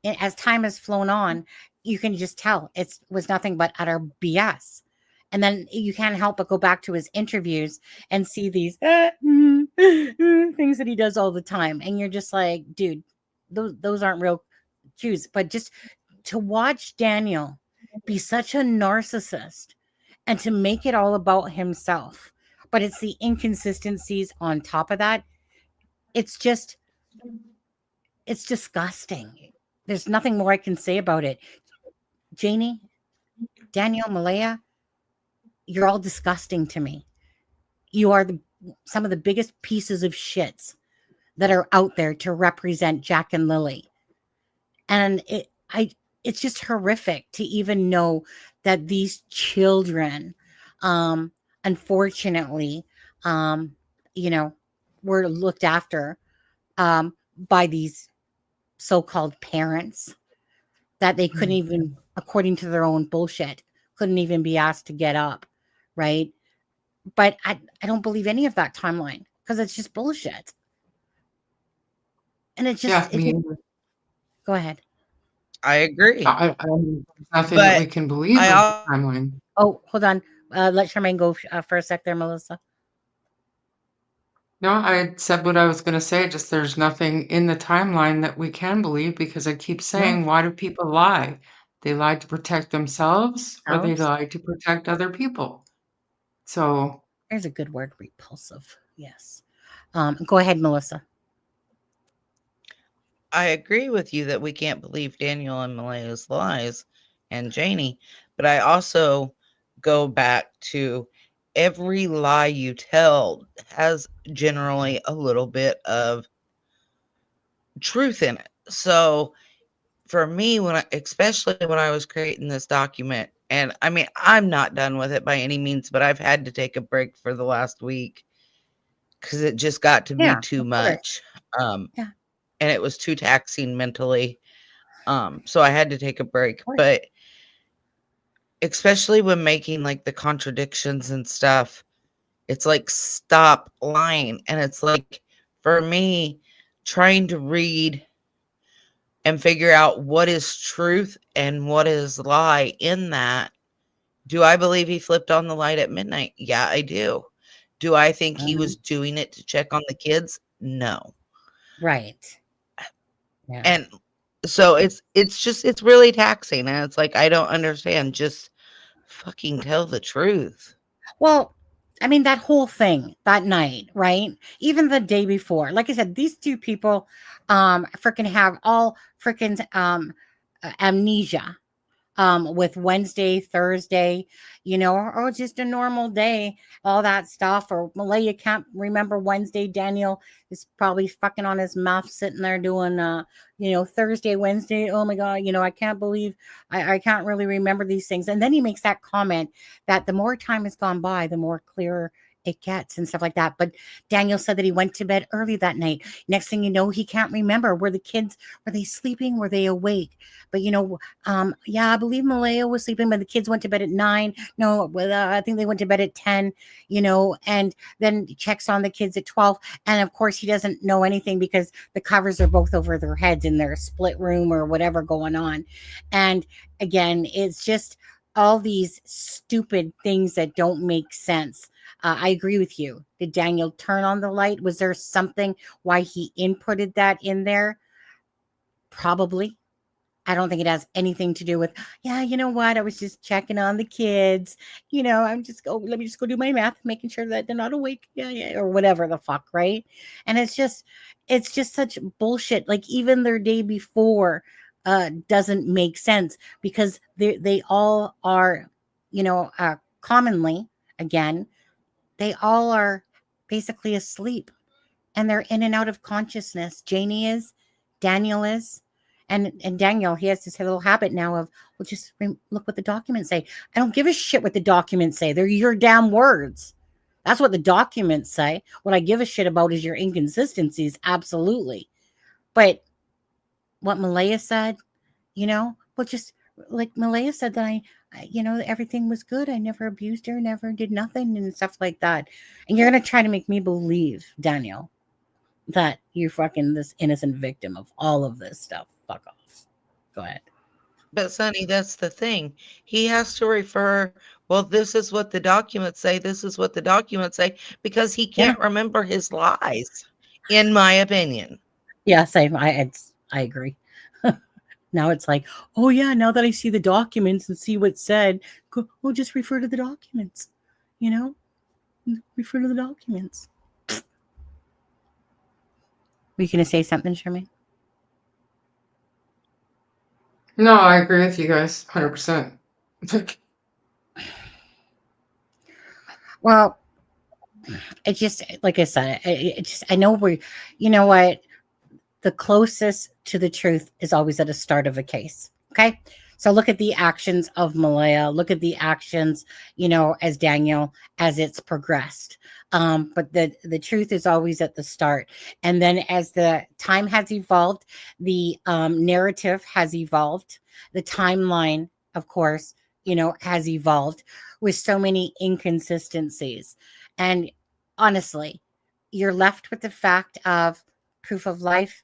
And as time has flown on, you can just tell it was nothing but utter BS. And then you can't help but go back to his interviews and see these things that he does all the time. And you're just like, dude, those aren't real cues. But just to watch Daniel be such a narcissist and to make it all about himself, but it's the inconsistencies on top of that. It's disgusting. There's nothing more I can say about it. Janie, Daniel, Malaya, you're all disgusting to me. You are some of the biggest pieces of shits that are out there to represent Jack and Lily. And it's just horrific to even know that these children, unfortunately, were looked after by these so-called parents that they couldn't even, according to their own bullshit, couldn't even be asked to get up, right? But I don't believe any of that timeline because it's just bullshit. And go ahead. I agree. I mean, there's nothing that we can believe in the timeline. Oh, hold on. Let Sharmain go for a sec there, Melissa. No, I said what I was going to say. Just there's nothing in the timeline that we can believe because I keep saying, why do people lie? They lied to protect themselves or they lied to protect other people. So there's a good word, repulsive. Yes. Go ahead, Melissa. I agree with you that we can't believe Daniel and Malaya's lies and Janie, but I also go back to every lie you tell has generally a little bit of truth in it. So for me, especially when I was creating this document, and I mean, I'm not done with it by any means, but I've had to take a break for the last week because it just got to be too much. And it was too taxing mentally. So I had to take a break. But especially when making like the contradictions and stuff, it's like, stop lying. And it's like, for me, trying to read and figure out what is truth and what is lie in that. Do I believe he flipped on the light at midnight? Yeah, I do. Do I think he was doing it to check on the kids? No. Right. Yeah. And so it's really taxing. And it's like, I don't understand. Just fucking tell the truth. Well, I mean, that whole thing that night, right? Even the day before, like I said, these two people freaking have all freaking amnesia with Wednesday, Thursday, or just a normal day, all that stuff. Or Malaya can't remember Wednesday. Daniel is probably fucking on his mouth sitting there doing, Thursday, Wednesday. Oh my God, I can't believe I can't really remember these things. And then he makes that comment that the more time has gone by, the more clearer it gets and stuff like that. But Daniel said that he went to bed early that night. Next thing you know, he can't remember. Were the kids, were they sleeping? Were they awake? But I believe Malaya was sleeping, but the kids went to bed at 9. No, I think they went to bed at 10, and then checks on the kids at 12. And of course he doesn't know anything because the covers are both over their heads in their split room or whatever going on. And again, it's just all these stupid things that don't make sense. I agree with you. Did Daniel turn on the light? Was there something why he inputted that in there? Probably. I don't think it has anything to do with, you know what? I was just checking on the kids. Let me just go do my math, making sure that they're not awake. Yeah, or whatever the fuck, right? And it's just such bullshit. Like even their day before doesn't make sense because they all are, commonly, again, they all are basically asleep and they're in and out of consciousness. Janie is, Daniel is, and Daniel, he has this little habit now of, well, just look what the documents say. I don't give a shit what the documents say. They're your damn words. That's what the documents say. What I give a shit about is your inconsistencies. Absolutely. But what Malaya said, just like Malaya said that I everything was good. I never abused her, never did nothing and stuff like that. And you're going to try to make me believe, Daniel, that you're fucking this innocent victim of all of this stuff. Fuck off. Go ahead. But Sonny, that's the thing. He has to refer, well, this is what the documents say, this is what the documents say, because he Yeah. can't remember his lies, in my opinion. Yeah, same. I agree. Now it's like, oh yeah, now that I see the documents and see what's said, we'll just refer to the documents. You know? Refer to the documents. Were you gonna say something, Sharmain? No, I agree with you guys, 100%. Well, it just like I said, I know we're, you know what, the closest to the truth is always at the start of a case. Okay. So look at the actions of Malaya, look at the actions, as Daniel, as it's progressed. But the truth is always at the start. And then as the time has evolved, the narrative has evolved, the timeline, of course, has evolved with so many inconsistencies. And honestly, you're left with the fact of proof of life,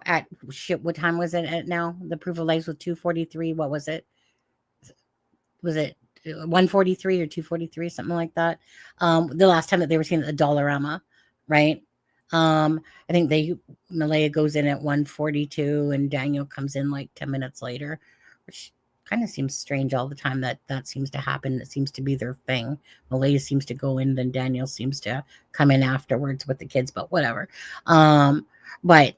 at shit, what time was it at now? The proof of life was 2:43. What was it? Was it 1:43 or 2:43, something like that? The last time that they were seen at the Dollarama, right? I think Malaya goes in at 1:42 and Daniel comes in like 10 minutes later, which kind of seems strange all the time that seems to happen. It seems to be their thing. Malaya seems to go in, then Daniel seems to come in afterwards with the kids, but whatever. But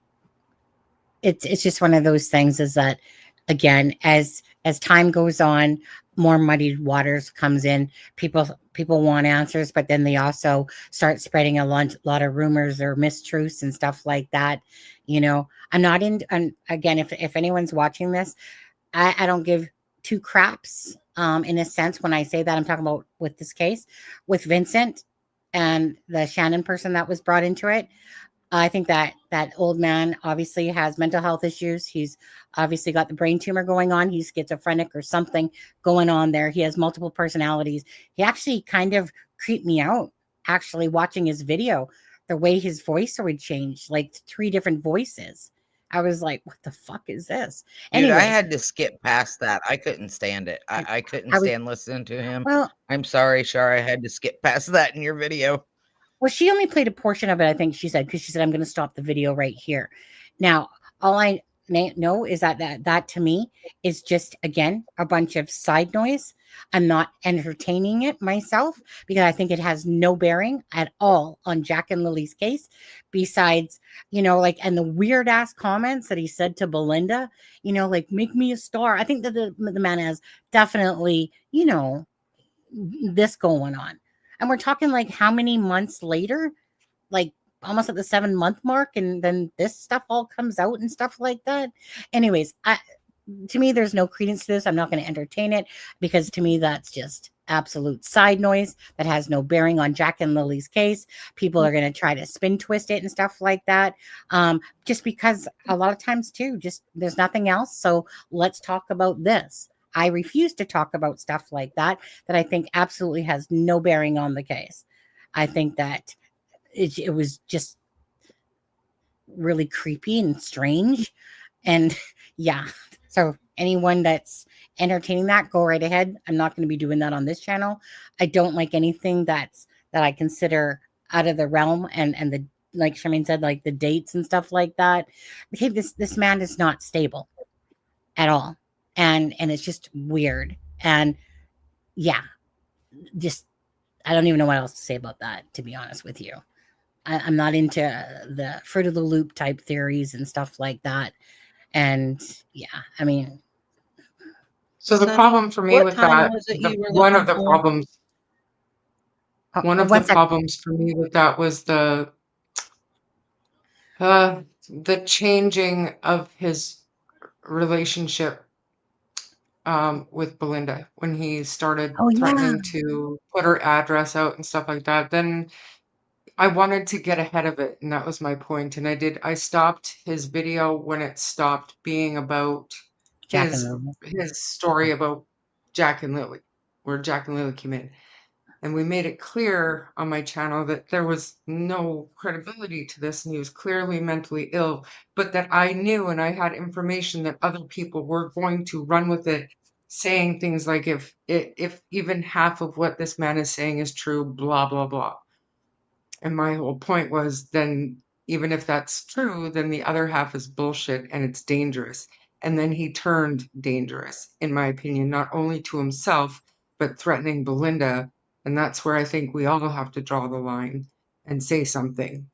it's just one of those things, is that, again, as time goes on, more muddied waters comes in. People want answers, but then they also start spreading a lot of rumors or mistruths and stuff like that. I'm not in, and again, if anyone's watching this, I don't give two craps, in a sense. When I say that, I'm talking about with this case with Vincent and the Shannon person that was brought into it. I think that old man obviously has mental health issues. He's obviously got the brain tumor going on. He's schizophrenic or something going on there. He has multiple personalities. He actually kind of creeped me out, actually, watching his video, the way his voice would change, like 3 different voices. I was like, what the fuck is this? Dude, I Anyways, had to skip past that. I couldn't stand it. I couldn't I was, stand listening to him. well, I'm sorry, Shar, I had to skip past that in your video. Well, she only played a portion of it, I think she said, because she said, I'm going to stop the video right here. Now, all I know is that to me is just, again, a bunch of side noise. I'm not entertaining it myself because I think it has no bearing at all on Jack and Lily's case. Besides, and the weird ass comments that he said to Belinda, like, make me a star. I think that the man has definitely, this going on. And we're talking like how many months later? Like almost at the 7-month mark, and then this stuff all comes out and stuff like that. Anyways, to me, there's no credence to this. I'm not going to entertain it because to me, that's just absolute side noise that has no bearing on Jack and Lily's case. People are going to try to spin twist it and stuff like that. Just because a lot of times too, just there's nothing else. So let's talk about this. I refuse to talk about stuff like that I think absolutely has no bearing on the case. I think that it was just really creepy and strange. And yeah, so anyone that's entertaining that, go right ahead. I'm not going to be doing that on this channel. I don't like anything that I consider out of the realm, and the, like Sharmain said, like the dates and stuff like that. Okay, this man is not stable at all. And it's just weird. And yeah, just I don't even know what else to say about that, to be honest with you. I'm not into the fruit of the loop type theories and stuff like that. And yeah, I mean, So the Sonny, problem for me what with time that, was it you were one looking of the for? problems, one of the one sec. problems for me with that was the changing of his relationship with Belinda when he started Oh yeah, threatening to put her address out and stuff like that. Then I wanted to get ahead of it, and that was my point. And I stopped his video when it stopped being about Jack and his Lily. his story about Jack and Lily, where Jack and Lily came in. And we made it clear on my channel that there was no credibility to this, and he was clearly mentally ill, but that I knew and I had information that other people were going to run with it, saying things like, if even half of what this man is saying is true, blah, blah, blah. And my whole point was, then even if that's true, then the other half is bullshit and it's dangerous. And then he turned dangerous, in my opinion, not only to himself, but threatening Belinda. And that's where I think we all have to draw the line and say something.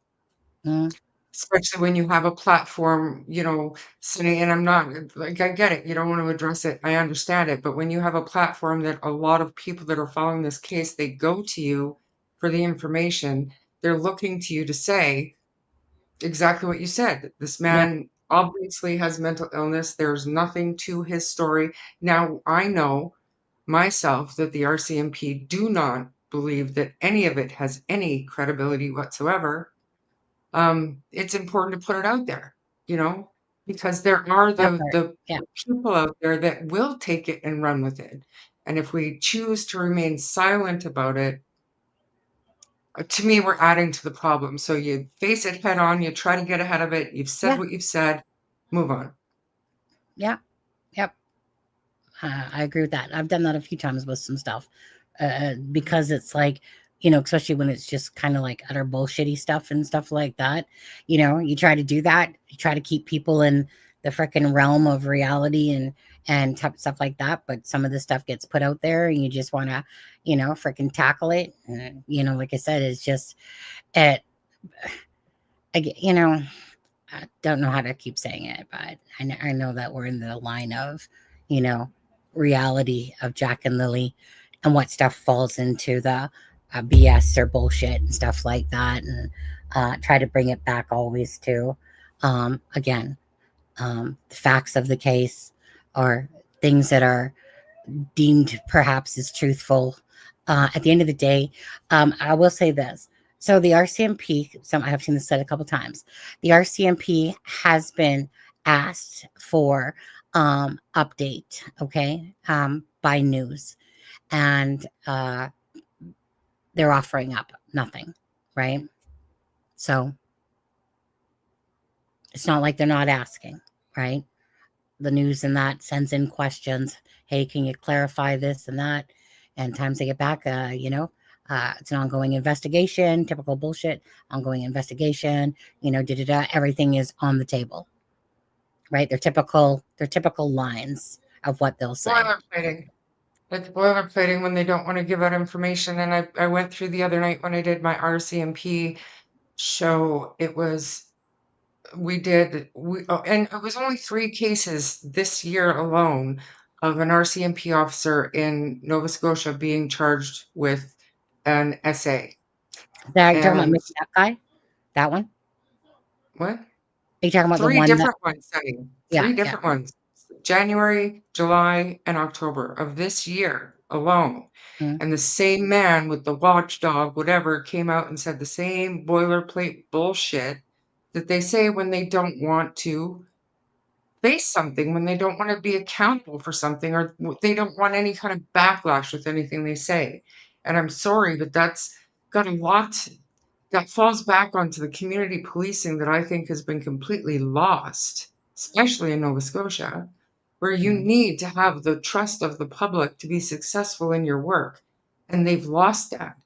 Mm. Especially when you have a platform, sitting, and I'm not like, I get it, you don't want to address it, I understand it, but when you have a platform that a lot of people that are following this case, they go to you for the information, they're looking to you to say exactly what you said. This Yeah. man obviously has mental illness. There's nothing to his story. Now, I know myself that the RCMP do not believe that any of it has any credibility whatsoever. It's important to put it out there, because there are That the part. the Yeah. people out there that will take it and run with it. And if we choose to remain silent about it, to me, we're adding to the problem. So you face it head on, you try to get ahead of it, you've said Yeah. what you've said, move on. Yeah. Yep. I agree with that. I've done that a few times with some stuff because it's like, especially when it's just kind of like utter bullshitty stuff and stuff like that. You try to do that. You try to keep people in the freaking realm of reality and stuff like that. But some of the stuff gets put out there and you just want to, freaking tackle it. And, like I said, it's just, it, I don't know how to keep saying it, but I know that we're in the line of, you know, reality of Jack and Lily and what stuff falls into the BS or bullshit and stuff like that. And try to bring it back always to, again, the facts of the case or things that are deemed perhaps as truthful. At the end of the day, I will say this. So the RCMP, I have seen this said a couple times. The RCMP has been asked for update, okay, by news, and they're offering up nothing, right? So it's not like they're not asking, right? The news and that sends in questions. Hey, can you clarify this and that? And times they get back, it's an ongoing investigation, typical bullshit, ongoing investigation, everything is on the table, right? They're typical lines of what they'll say. Boilerplating. It's boilerplating when they don't want to give out information. And I went through the other night when I did my RCMP show. And it was only 3 cases this year alone of an RCMP officer in Nova Scotia being charged with an SA. That, you're talking about And maybe that guy? That one? what? Are you talking about the 3 one that, different ones, Sunny. yeah, 3 yeah. different ones. January, July, and October of this year alone. Mm. And the same man with the watchdog, whatever, came out and said the same boilerplate bullshit that they say when they don't want to face something, when they don't want to be accountable for something, or they don't want any kind of backlash with anything they say. And I'm sorry, but that's got a lot that falls back onto the community policing that I think has been completely lost, especially in Nova Scotia, where you Mm. need to have the trust of the public to be successful in your work. And they've lost that.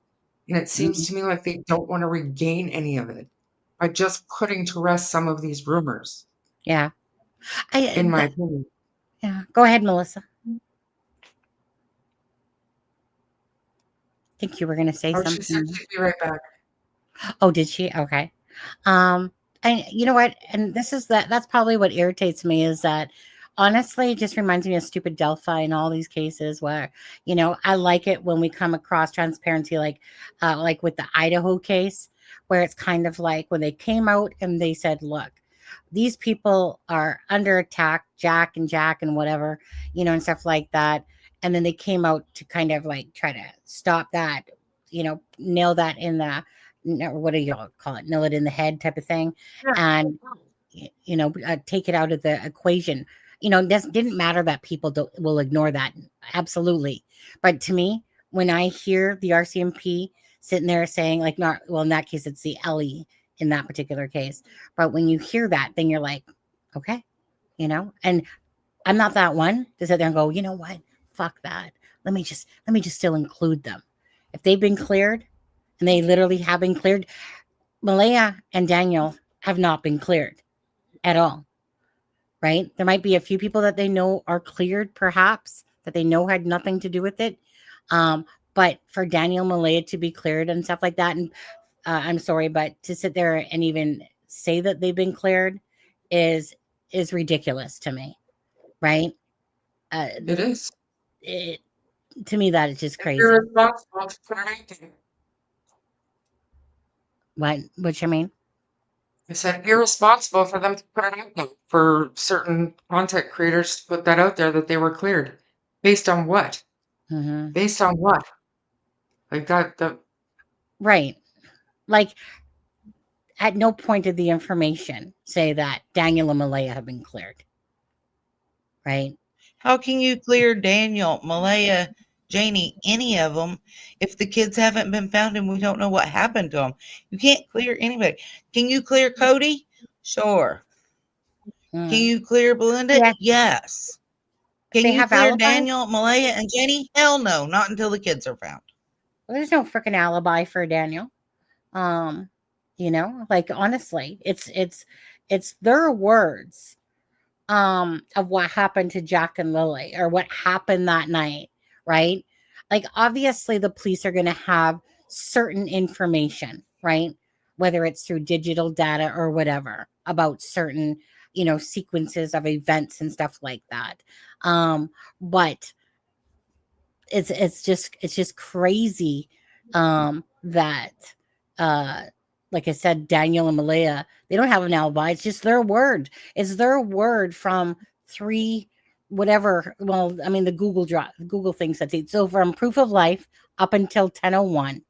And it seems Mm. to me like they don't want to regain any of it by just putting to rest some of these rumors, Yeah. in my opinion. Yeah. Go ahead, Melissa. I think you were going to say Oh, she said something. she'd be right back. Oh, did she? Okay. And you know what? And that's probably what irritates me is that honestly, it just reminds me of stupid Delphi and all these cases where, I like it when we come across transparency, like with the Idaho case, where it's kind of like when they came out and they said, look, these people are under attack, Jack and whatever, and stuff like that. And then they came out to kind of like try to stop that, nail that in the, what do you call it? Nail it in the head type of thing. Yeah. And, take it out of the equation. It didn't matter that people will ignore that. Absolutely. But to me, when I hear the RCMP sitting there saying, like, not, well, in that case, it's the LE in that particular case. But when you hear that, then you're like, okay, and I'm not that one to sit there and go, you know what? Fuck that. Let me just still include them. If they've been cleared, and they literally have been cleared, Malaya and Daniel have not been cleared at all. Right? There might be a few people that they know are cleared, perhaps, that they know had nothing to do with it. But for Daniel, Malaya to be cleared and stuff like that, and I'm sorry, but to sit there and even say that they've been cleared is ridiculous to me, right? It is. To me, that is just crazy. You're responsible to put it out there. What you mean? I said irresponsible for them to put it out there, for certain content creators to put that out there that they were cleared. Based on what? Mm-hmm. Based on what? Like that. Right. Like, at no point did the information say that Daniel and Malaya have been cleared. Right? How can you clear Daniel, Malaya, Janie, any of them if the kids haven't been found and we don't know what happened to them? You can't clear anybody. Can you clear Cody? Sure. Can you clear Belinda? Yeah. Yes. Can They you have clear alibis? Daniel, Malaya, and Jenny? Hell no, not until the kids are found. Well, there's no freaking alibi for Daniel. Like, honestly, it's their words of what happened to Jack and Lily, or what happened that night, right? Like, obviously the police are going to have certain information, right? Whether it's through digital data or whatever, about certain, sequences of events and stuff like that. But it's just crazy that like I said, Daniel and Malaya, they don't have an alibi. It's just their word. It's their word from 3 whatever. Well, I mean, the Google thing says it. So from proof of life up until 10:01,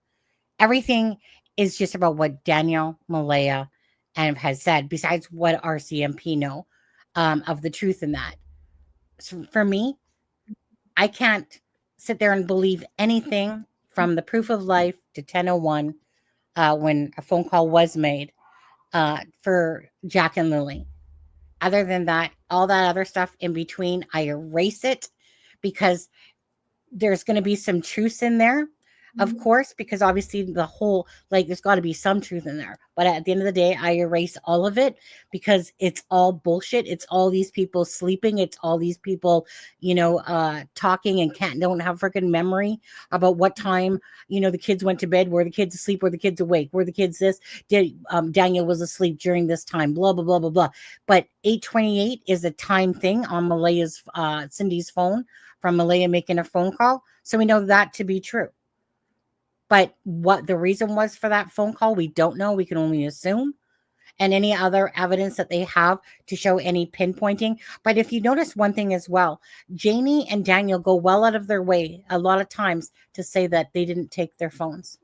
everything is just about what Daniel, Malaya, and has said, besides what RCMP know of the truth in that. So for me, I can't sit there and believe anything from the proof of life to 10:01 when a phone call was made for Jack and Lily. Other than that, all that other stuff in between, I erase it, because there's going to be some truth in there, of course, because obviously the whole, like, there's got to be some truth in there. But at the end of the day, I erase all of it, because it's all bullshit. It's all these people sleeping. It's all these people, talking and don't have freaking memory about what time, the kids went to bed, were the kids asleep, were the kids awake, were the kids this, Daniel was asleep during this time, blah, blah, blah, blah, blah. But 8:28 is a time thing on Malaya's, Cindy's phone, from Malaya making a phone call. So we know that to be true. But what the reason was for that phone call, we don't know. We can only assume. And any other evidence that they have to show any pinpointing. But if you notice one thing as well, Janie and Daniel go well out of their way a lot of times to say that they didn't take their phones.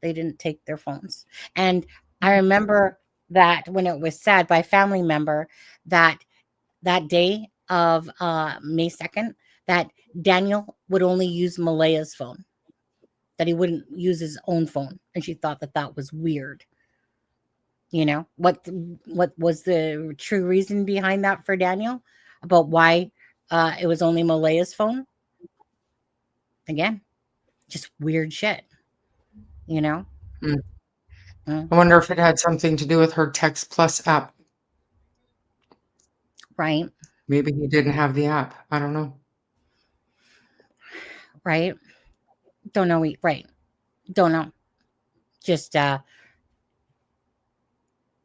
They didn't take their phones. And I remember that when it was said by a family member that day of May 2nd, that Daniel would only use Malaya's phone, that he wouldn't use his own phone. And she thought that was weird. What was the true reason behind that for Daniel about why it was only Malaya's phone? Again, just weird shit, I wonder if it had something to do with her Text Plus app. Right. Maybe he didn't have the app. I don't know. Right. Don't know. Right. Don't know. Just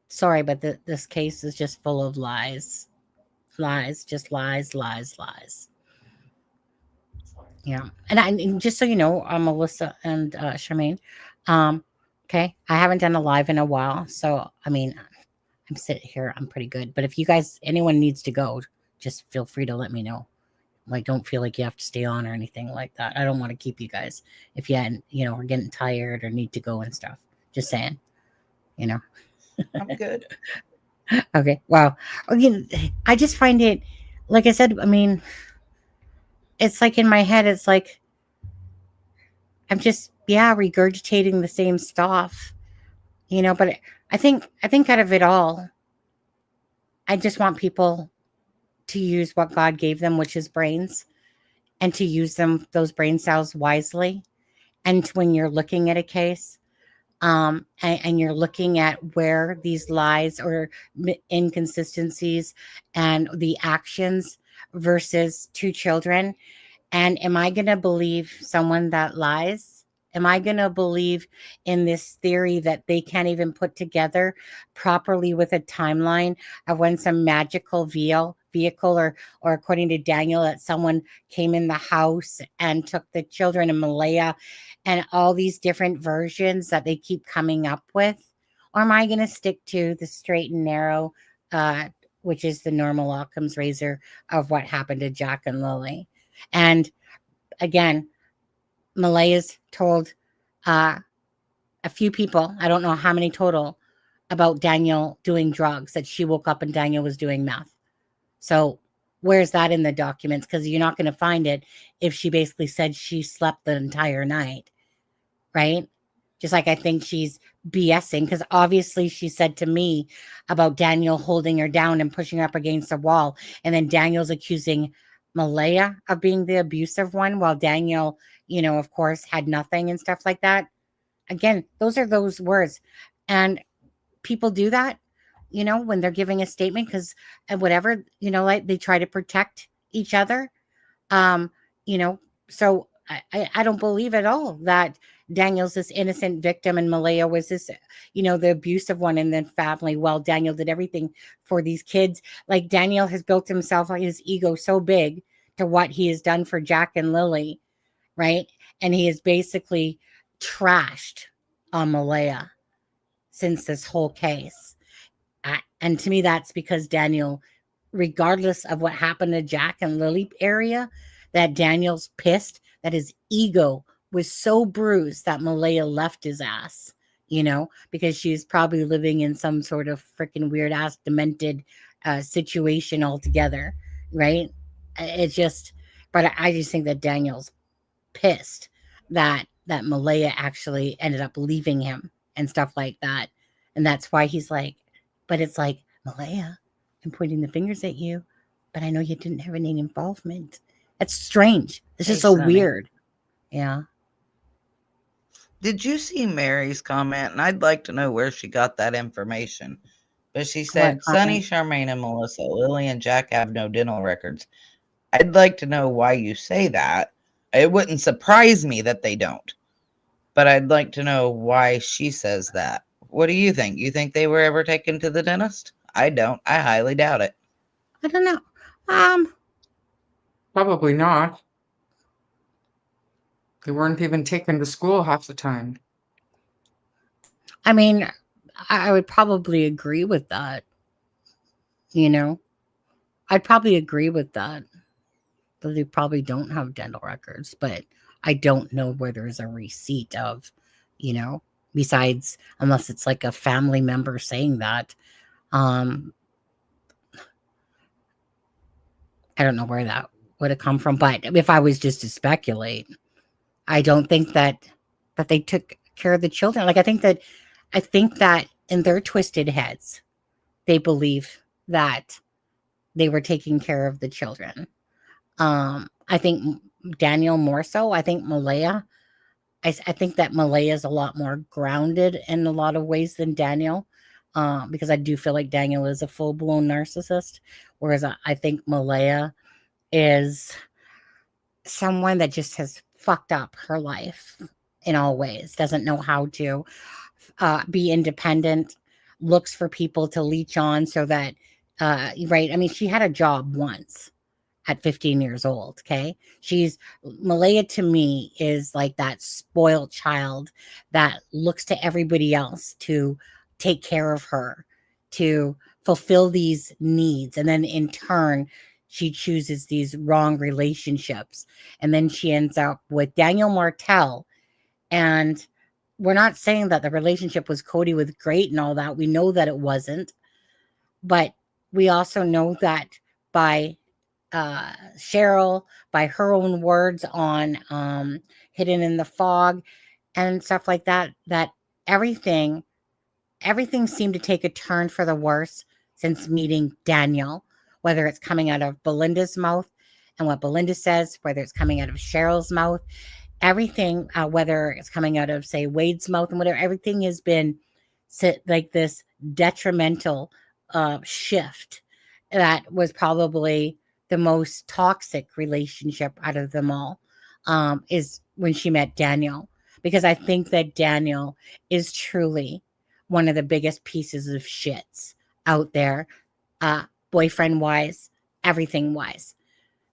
sorry, but this case is just full of lies. Just lies. Yeah. And just so you know, Melissa and Sharmain, okay, I haven't done a live in a while, so I mean, I'm sitting here, I'm pretty good. But if you guys, anyone needs to go, just feel free to let me know. Like, don't feel like you have to stay on or anything like that. I don't want to keep you guys if you hadn't, are getting tired or need to go and stuff. Just saying, I'm good. Okay. Wow. Again, I just find it, like I said, I mean, it's like in my head, it's like, I'm just, yeah, regurgitating the same stuff, but I think out of it all, I just want people to use what God gave them, which is brains, and to use those brain cells wisely. And when you're looking at a case, and you're looking at where these lies or inconsistencies and the actions versus two children, and am I going to believe someone that lies? Am I going to believe in this theory that they can't even put together properly with a timeline of when some magical vehicle or according to Daniel, that someone came in the house and took the children in Malaya, and all these different versions that they keep coming up with? Or am I going to stick to the straight and narrow, which is the normal Occam's razor of what happened to Jack and Lily? And again, Malaya's told a few people, I don't know how many total, about Daniel doing drugs, that she woke up and Daniel was doing meth. So where's that in the documents? Because you're not going to find it if she basically said she slept the entire night, right? Just like I think she's BSing, because obviously she said to me about Daniel holding her down and pushing her up against the wall. And then Daniel's accusing Malaya of being the abusive one, while Daniel, of course, had nothing and stuff like that. Again, those are those words. And people do that, when they're giving a statement, because whatever, like they try to protect each other. So I don't believe at all that Daniel's this innocent victim and Malaya was this, the abusive one in the family, while Daniel did everything for these kids. Like Daniel has built himself, his ego so big to what he has done for Jack and Lily, right? And he has basically trashed on Malaya since this whole case. And to me, that's because Daniel, regardless of what happened to Jack and Lily area, that Daniel's pissed that his ego was so bruised that Malaya left his ass, because she's probably living in some sort of freaking weird ass demented situation altogether, right? It's just, but I just think that Daniel's pissed that Malaya actually ended up leaving him and stuff like that. And that's why he's like, but it's like, Malaya, I'm pointing the fingers at you, but I know you didn't have any involvement. That's strange. It's just so weird. Yeah. Did you see Mary's comment? And I'd like to know where she got that information. But she said, Sonny, Sharmain, and Melissa, Lily, and Jack have no dental records. I'd like to know why you say that. It wouldn't surprise me that they don't. But I'd like to know why she says that. What do you think? You think they were ever taken to the dentist? I don't. I highly doubt it. I don't know. Probably not. They weren't even taken to school half the time. I mean, I would probably agree with that. I'd probably agree with that. But they probably don't have dental records. But I don't know where there's a receipt of, besides, unless it's like a family member saying that. I don't know where that would have come from. But if I was just to speculate, I don't think that they took care of the children. Like I think that in their twisted heads, they believe that they were taking care of the children. I think Daniel more so. I think Malaya. I think that Malaya is a lot more grounded in a lot of ways than Daniel, because I do feel like Daniel is a full-blown narcissist, whereas I think Malaya is someone that just has fucked up her life in all ways, doesn't know how to be independent, looks for people to leech on so that, right? I mean, she had a job once at 15 years old, okay? Malaya to me is like that spoiled child that looks to everybody else to take care of her, to fulfill these needs. And then in turn, she chooses these wrong relationships. And then she ends up with Daniel Martell. And we're not saying that the relationship was Cody with great and all that. We know that it wasn't. But we also know that by Cheryl by her own words on Hidden in the Fog and stuff like that, that everything seemed to take a turn for the worse since meeting Daniel, whether it's coming out of Belinda's mouth and what Belinda says, whether it's coming out of Cheryl's mouth, everything, whether it's coming out of, say, Wade's mouth and whatever, everything has been like this detrimental shift that was probably the most toxic relationship out of them all, is when she met Daniel. Because I think that Daniel is truly one of the biggest pieces of shits out there, boyfriend wise, everything wise.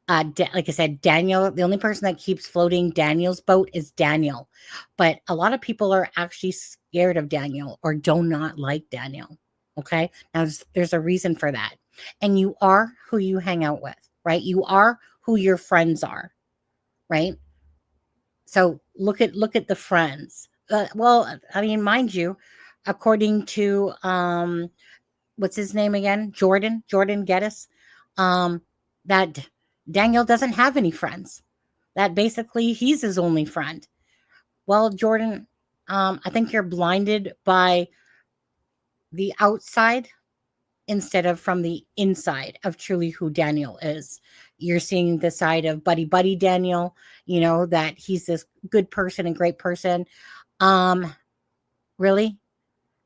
Like I said, Daniel, the only person that keeps floating Daniel's boat is Daniel. But a lot of people are actually scared of Daniel or do not like Daniel. Okay. Now there's a reason for that. And you are who you hang out with, right? You are who your friends are, right? So look at the friends. Well, I mean, mind you, according to what's his name again? Jordan Geddes, that Daniel doesn't have any friends. That basically he's his only friend. Well, Jordan, I think you're blinded by the outside instead of from the inside of truly who Daniel is. You're seeing the side of buddy Daniel, that he's this good person and great person. Really?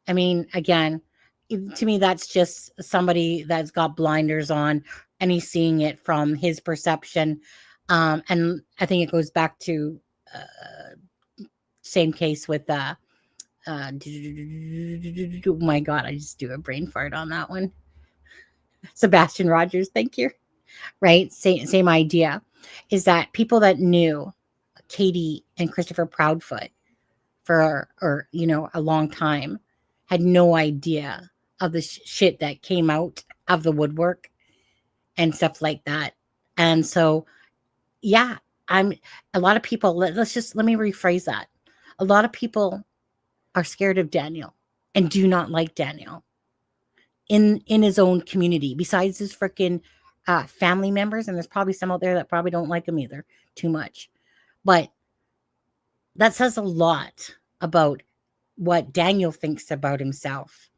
I mean, again, to me, that's just somebody that's got blinders on and he's seeing it from his perception. And I think it goes back to same case with oh my God, I just do a brain fart on that one. Sebastian Rogers, thank you. Right? Same idea, is that people that knew Katie and Christopher Proudfoot for a long time had no idea of the shit that came out of the woodwork and stuff like that. And so, yeah, a lot of people, let me rephrase that. A lot of people are scared of Daniel and do not like Daniel in his own community, besides his freaking family members. And there's probably some out there that probably don't like him either too much. But that says a lot about what Daniel thinks about himself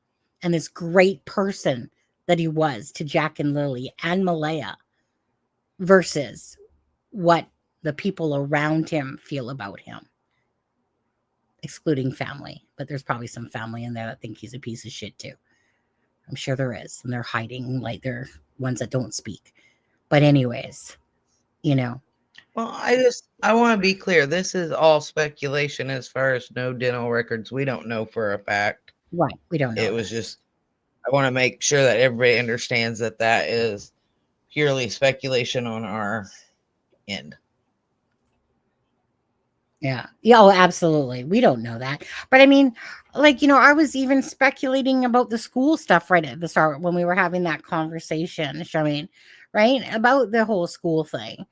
and this great person that he was to Jack and Lily and Malaya versus what the people around him feel about him, excluding family. But there's probably some family in there that think he's a piece of shit too. I'm sure there is. And they're hiding, like they're ones that don't speak. But anyways, Well, I want to be clear. This is all speculation as far as no dental records. We don't know for a fact. Right. We don't know. It was just, I want to make sure that everybody understands that is purely speculation on our end. Yeah. Oh, absolutely. We don't know that. But I mean, I was even speculating about the school stuff right at the start when we were having that conversation, Sharmain, right? About the whole school thing.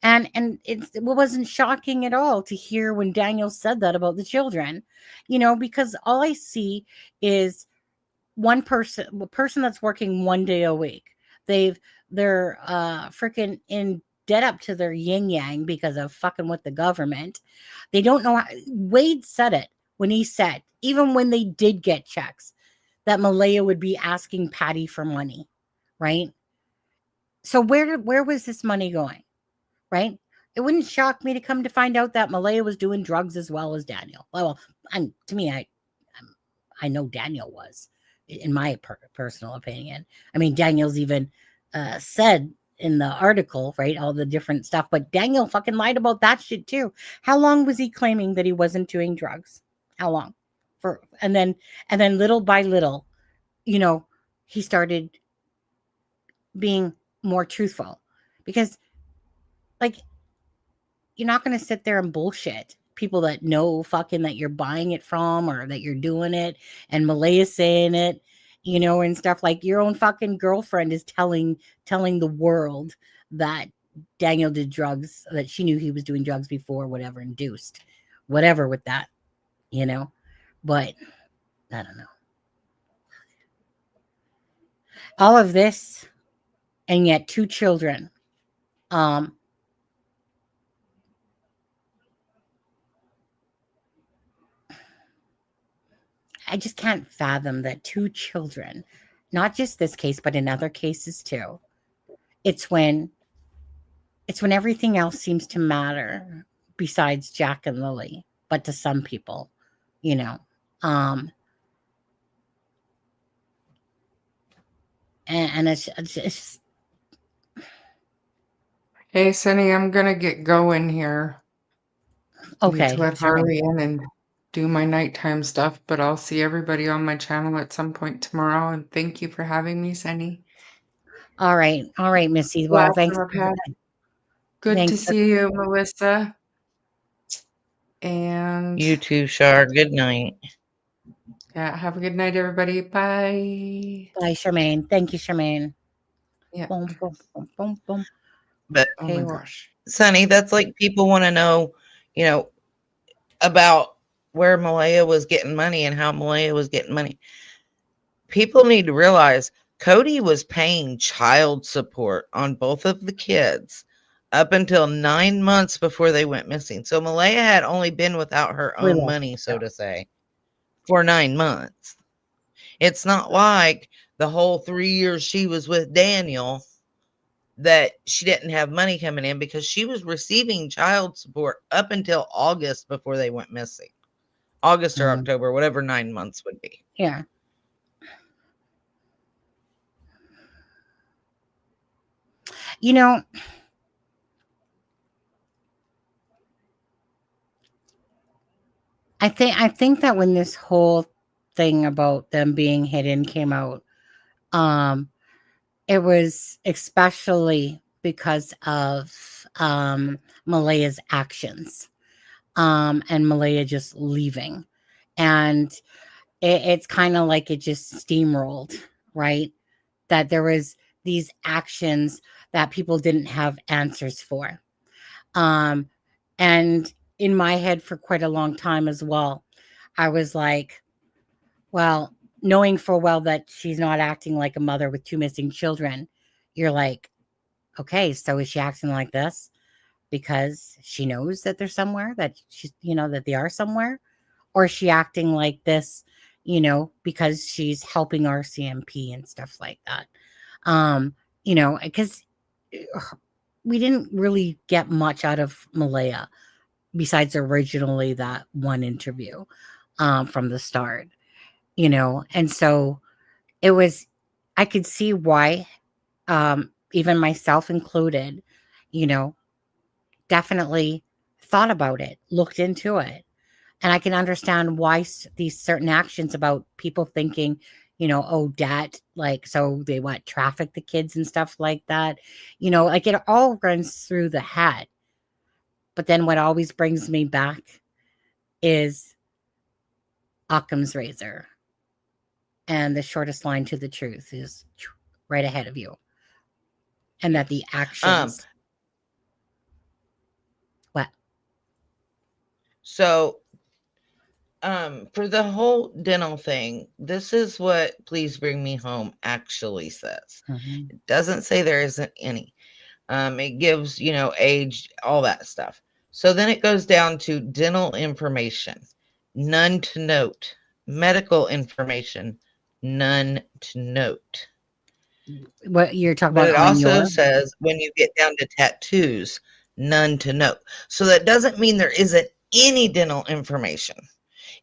And it wasn't shocking at all to hear when Daniel said that about the children, because all I see is a person that's working 1 day a week. They're freaking in dead up to their yin yang because of fucking with the government. They don't know how. Wade said it when he said, even when they did get checks, that Malaya would be asking Patty for money, right? So where was this money going, right? It wouldn't shock me to come to find out that Malaya was doing drugs as well as Daniel. Well, to me, I know Daniel was, in my personal opinion. I mean, Daniel's even said in the article, right, all the different stuff, but Daniel fucking lied about that shit too. How long was he claiming that he wasn't doing drugs? How long? And then little by little, he started being more truthful, because you're not going to sit there and bullshit people that know fucking that you're buying it from or that you're doing it, and Malaya saying it, and stuff. Like, your own fucking girlfriend is telling the world that Daniel did drugs, that she knew he was doing drugs before, whatever, induced, whatever with that, but I don't know. All of this, and yet 2 children Um, I just can't fathom that 2 children, not just this case, but in other cases too. It's when everything else seems to matter besides Jack and Lily, but to some people, you know. Um, and it's Hey, Sunny, I'm gonna get going here. Need to okay. let Harley in and do my nighttime stuff, but I'll see everybody on my channel at some point tomorrow. And thank you for having me, Sunny. All right, Missy. Well, Glad thanks. to have had. Good to Thanks. see you, Melissa. And You too, Shar. Good night. yeah, have a good night, everybody. Bye. Bye, Sharmain. Thank you, Sharmain. Yeah. Boom, boom, boom, boom, boom. But Oh Okay, my well, gosh. Sonny, that's like people want to know, you know, about where Malaya was getting money and how Malaya was getting money. People need to realize Cody was paying child support on both of the kids up until 9 months before they went missing. So Malaya had only been without her own relax. money, so to say, for 9 months. It's not like the whole 3 years she was with Daniel that she didn't have money coming in, because she was receiving child support up until August before they went missing. August or October, whatever 9 months would be. Yeah. You know, I think that when this whole thing about them being hidden came out, it was especially because of Malaya's actions, and Malaya just leaving, and it's kind of like it just steamrolled, right? That there was these actions that people didn't have answers for, um, and in my head for quite a long time as well, I was like, well, knowing full well that she's not acting like a mother with 2 missing children, you're like, okay, so is she acting like this because she knows that they're somewhere, that she's, that they are somewhere? Or is she acting like this, because she's helping RCMP and stuff like that? Because we didn't really get much out of Malaya besides originally that one interview from the start, and so it was, I could see why, even myself included, you know, definitely thought about it, looked into it. And I can understand why these certain actions about people thinking, oh, dad, like, so they traffic the kids and stuff like that. Like it all runs through the head. But then what always brings me back is Occam's razor. And the shortest line to the truth is right ahead of you. And that the actions. What? So for the whole dental thing, this is what Please Bring Me Home actually says. Mm-hmm. It doesn't say there isn't any. It gives, age, all that stuff. So then it goes down to dental information, none to note. Medical information, none to note. What you're talking But about it on also your... says when you get down to tattoos, none to note. So that doesn't mean there isn't any dental information.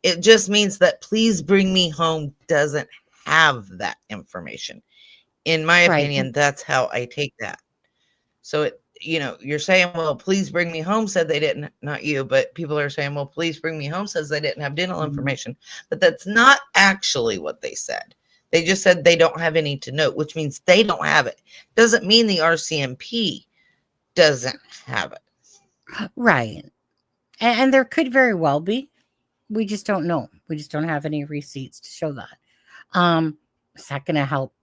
It just means that Please Bring Me Home doesn't have that information. In my opinion, that's how I take that. So you're saying, well, Please Bring Me Home said they didn't, not you, but people are saying, well, Please Bring Me Home says they didn't have dental information, but that's not actually what they said. They just said they don't have any to note, which means they don't have it. Doesn't mean the RCMP doesn't have it. Right. And there could very well be. We just don't know. We just don't have any receipts to show that. Is that going to help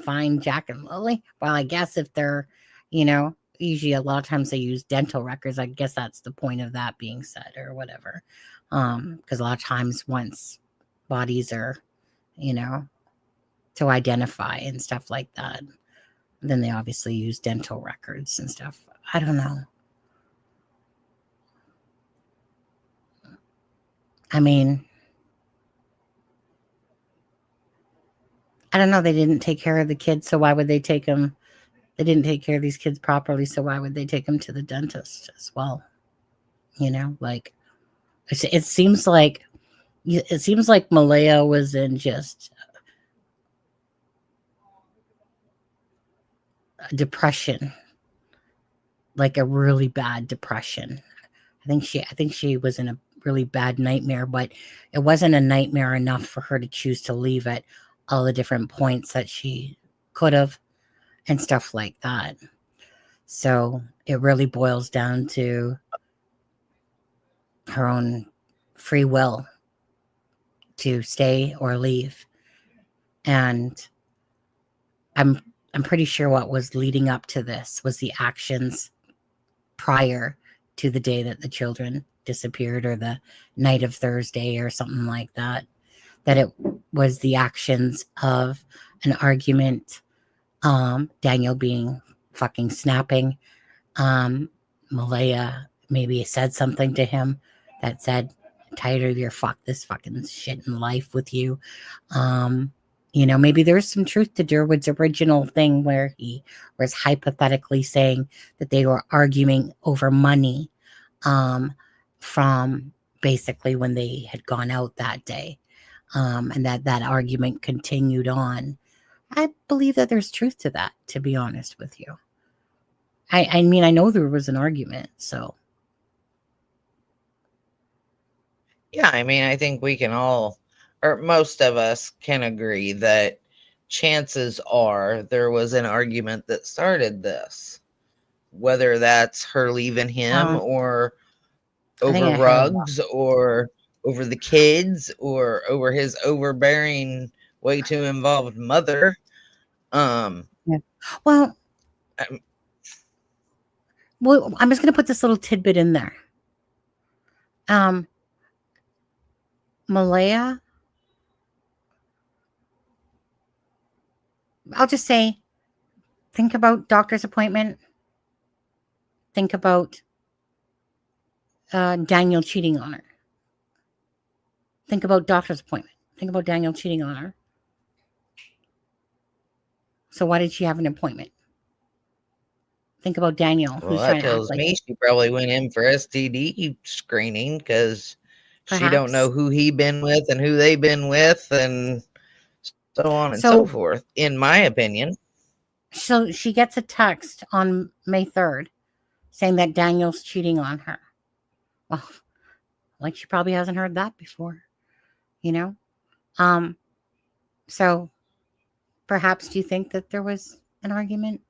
find Jack and Lily? Well, I guess if they're, usually a lot of times they use dental records. I guess that's the point of that being said or whatever. Because a lot of times once bodies are, to identify and stuff like that, then they obviously use dental records and stuff. I don't know. I mean, I don't know. They didn't take care of the kids, so why would they take them? They didn't take care of these kids properly, so why would they take them to the dentist as well? You know, like it seems like Malaya was in just a depression, like a really bad depression. I think she was in a really bad nightmare, but it wasn't a nightmare enough for her to choose to leave at all the different points that she could have and stuff like that. So it really boils down to her own free will to stay or leave. And I'm pretty sure what was leading up to this was the actions prior to the day that the children disappeared, or the night of Thursday or something like that. That it was the actions of an argument, Daniel being fucking snapping. Malaya maybe said something to him that said, tired of your this fucking shit in life with you. You know, maybe there's some truth to Durwood's original thing where he was hypothetically saying that they were arguing over money from basically when they had gone out that day, and that argument continued on. I believe that there's truth to that, to be honest with you. I mean, I know there was an argument, so. Yeah, I mean, I think we can all, or most of us can agree that chances are there was an argument that started this, whether that's her leaving him or over rugs or over the kids or over his overbearing, way too involved mother. Yeah. Well, I'm just going to put this little tidbit in there. Malaya, I'll just say, think about doctor's appointment. Think about Daniel cheating on her. Think about doctor's appointment. Think about Daniel cheating on her. So why did she have an appointment? Think about Daniel. Well, that tells me she probably went in for STD screening because she don't know who he been with and who they been with and so on and so forth, in my opinion. So she gets a text on May 3rd saying that Daniel's cheating on her. Well, like she probably hasn't heard that before, you know? So perhaps do you think that there was an argument?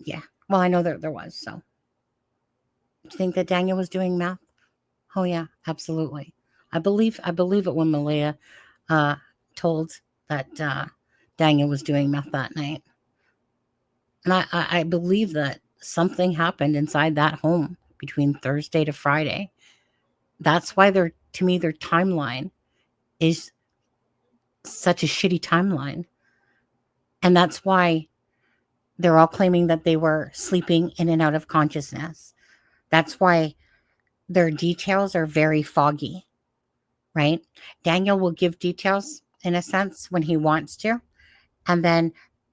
Yeah. Well, I know that there was, so. Do you think that Daniel was doing meth? Oh yeah, absolutely. I believe it when Malaya told that Daniel was doing meth that night. And I believe that something happened inside that home between Thursday to Friday. That's why their timeline is such a shitty timeline. And that's why they're all claiming that they were sleeping in and out of consciousness. That's why their details are very foggy, right? Daniel will give details in a sense when he wants to. And then,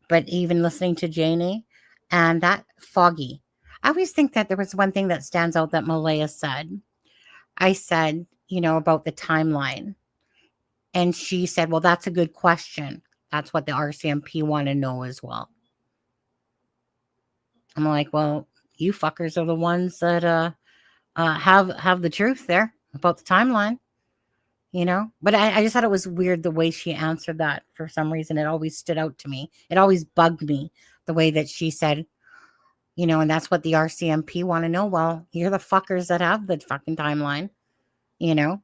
but even listening to Janie, and that foggy. I always think that there was one thing that stands out that Malaya said. I said, you know, about the timeline. And she said, well, that's a good question. That's what the RCMP want to know as well. I'm like, well, you fuckers are the ones that have the truth there about the timeline, you know? But I just thought it was weird the way she answered that. For some reason, it always stood out to me. It always bugged me the way that she said, you know, and that's what the RCMP want to know. Well, you're the fuckers that have the fucking timeline, you know?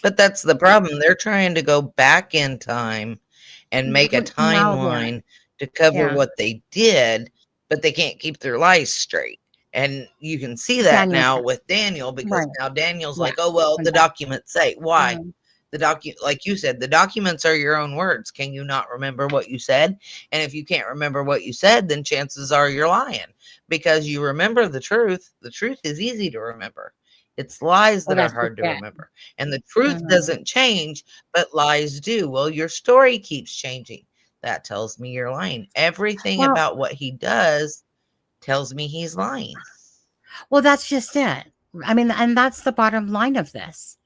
But that's the problem. They're trying to go back in time and make a timeline to cover what they did, but they can't keep their lies straight. And you can see that now with Daniel, because now Daniel's like, oh, well, the documents say. Why? like you said, the documents are your own words. Can you not remember what you said? And if you can't remember what you said, then chances are you're lying, because you remember the truth. The truth is easy to remember. It's lies Well, that are that's just hard to it. remember. And the truth Mhm. doesn't change, but lies do. Well, your story keeps changing. That tells me you're lying. Everything Well, about what he does tells me he's lying. well, that's just it. I mean, and that's the bottom line of this,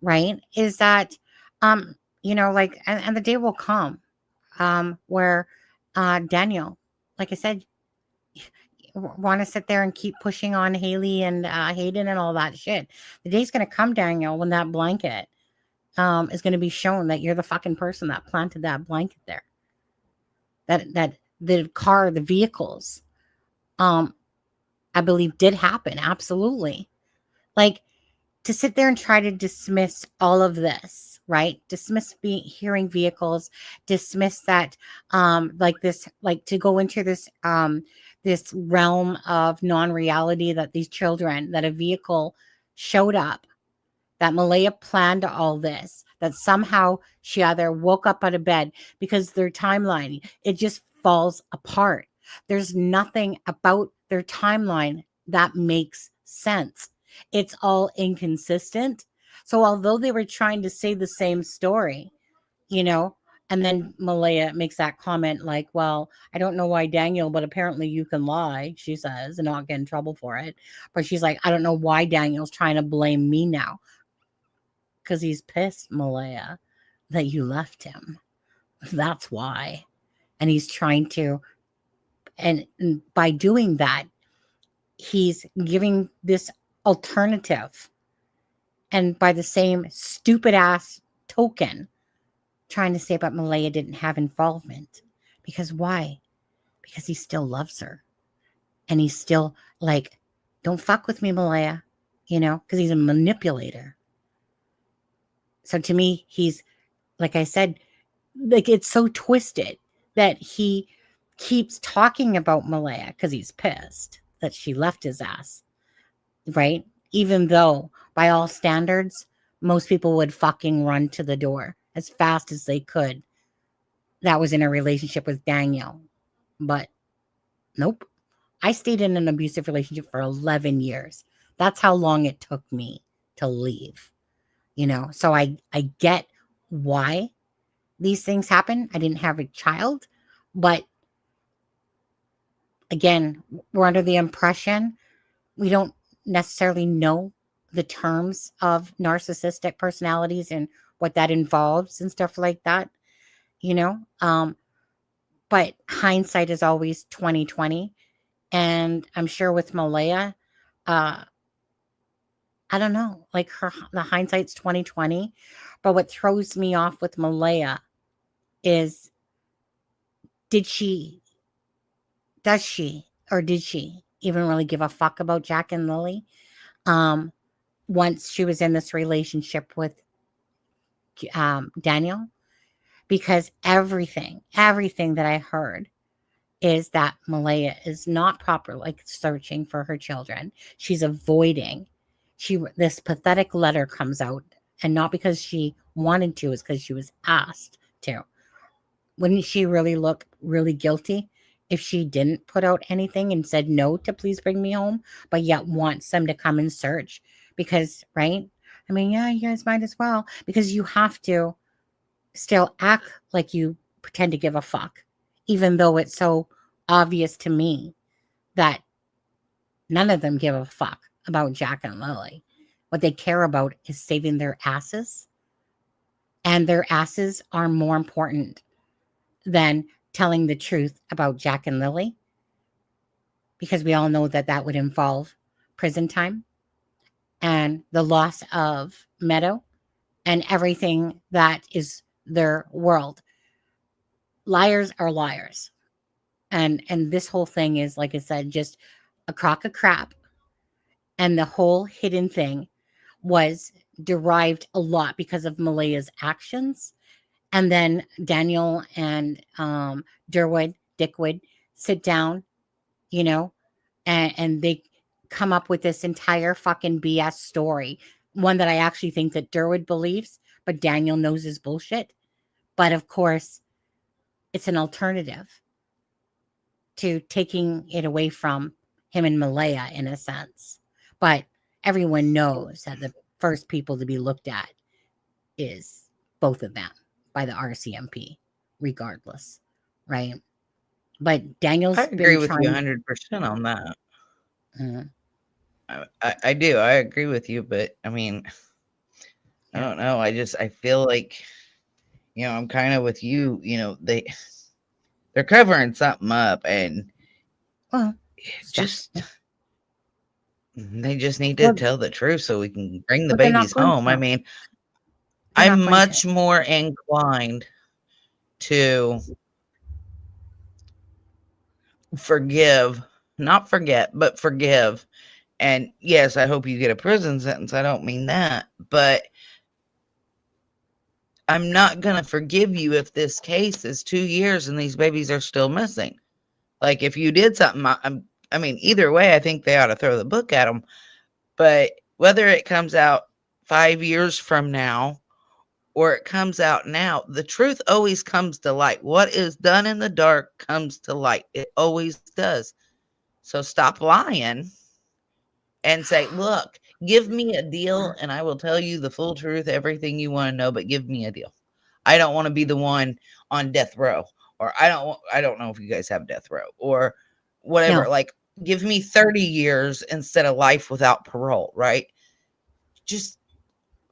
right? Is that, like, and the day will come, where, Daniel, like I said, want to sit there and keep pushing on Haley and Hayden and all that shit. The day's gonna come, Daniel, when that blanket is gonna be shown that you're the fucking person that planted that blanket there. That the vehicles, um, I believe did happen. Absolutely. Like, to sit there and try to dismiss all of this, right? Dismiss hearing vehicles, dismiss that, like this, like to go into this realm of non-reality, that these children, that a vehicle showed up, that Malaya planned all this, that somehow she either woke up out of bed, because their timeline, it just falls apart. There's nothing about their timeline that makes sense. It's all inconsistent. So although they were trying to say the same story, you know, and then Malaya makes that comment like, well, I don't know why Daniel, but apparently you can lie, she says, and not get in trouble for it. But she's like, I don't know why Daniel's trying to blame me now, because he's pissed, Malaya, that you left him. That's why. And he's trying to, and by doing that, he's giving this alternative. And by the same stupid ass token, trying to say about Malaya didn't have involvement. Because why? Because he still loves her. And he's still like, don't fuck with me, Malaya, because he's a manipulator. So to me, he's, like I said, like, it's so twisted that he keeps talking about Malaya because he's pissed that she left his ass, right? Even though, by all standards, most people would fucking run to the door as fast as they could. That was in a relationship with Daniel. But nope. I stayed in an abusive relationship for 11 years. That's how long it took me to leave, So I get why these things happen. I didn't have a child, but again, we're under the impression we don't necessarily know the terms of narcissistic personalities and what that involves and stuff like that, you know. But hindsight is always 2020, and I'm sure with Malaya, uh, I don't know, like the hindsight's 2020. But what throws me off with Malaya is, did she does she or did she even really give a fuck about Jack and Lily? Once she was in this relationship with Daniel, because everything that I heard is that Malaya is not properly, like, searching for her children. She's avoiding. This pathetic letter comes out, and not because she wanted to, it's because she was asked to. Wouldn't she really look really guilty if she didn't put out anything and said no to please bring me home, but yet wants them to come and search? Because, right? I mean, yeah, you guys might as well, because you have to still act like you pretend to give a fuck, even though it's so obvious to me that none of them give a fuck about Jack and Lily. What they care about is saving their asses, and their asses are more important than telling the truth about Jack and Lily, because we all know that that would involve prison time and the loss of Meadow and everything that is their world. Liars are liars. And this whole thing is, like I said, just a crock of crap. And the whole hidden thing was derived a lot because of Malaya's actions. And then Daniel and Dickwood sit down, you know, and they come up with this entire fucking BS story. One that I actually think that Durwood believes, but Daniel knows his bullshit. But of course, it's an alternative to taking it away from him and Malaya in a sense. But everyone knows that the first people to be looked at is both of them by the RCMP, regardless, right? But Daniel's I agree been with you trying. 100% on that. Mhm. I do. I agree with you, but I mean, I Yeah. don't know. I feel like, I'm kind of with you. They're covering something up, and Well, just yeah. they just need to Well, tell the truth so we can bring the but they're not babies going home. I to. mean, They're not I'm going to. much more inclined to forgive, not forget, but forgive. And yes, I hope you get a prison sentence. I don't mean that, but I'm not going to forgive you if this case is 2 years and these babies are still missing. Like, if you did something, I mean, either way, I think they ought to throw the book at them. But whether it comes out 5 years from now or it comes out now, the truth always comes to light. What is done in the dark comes to light. It always does. So stop lying and say, look, give me a deal and I will tell you the full truth, everything you want to know, but give me a deal. I don't want to be the one on death row, or I don't know if you guys have death row or whatever. No. Like, give me 30 years instead of life without parole, right? Just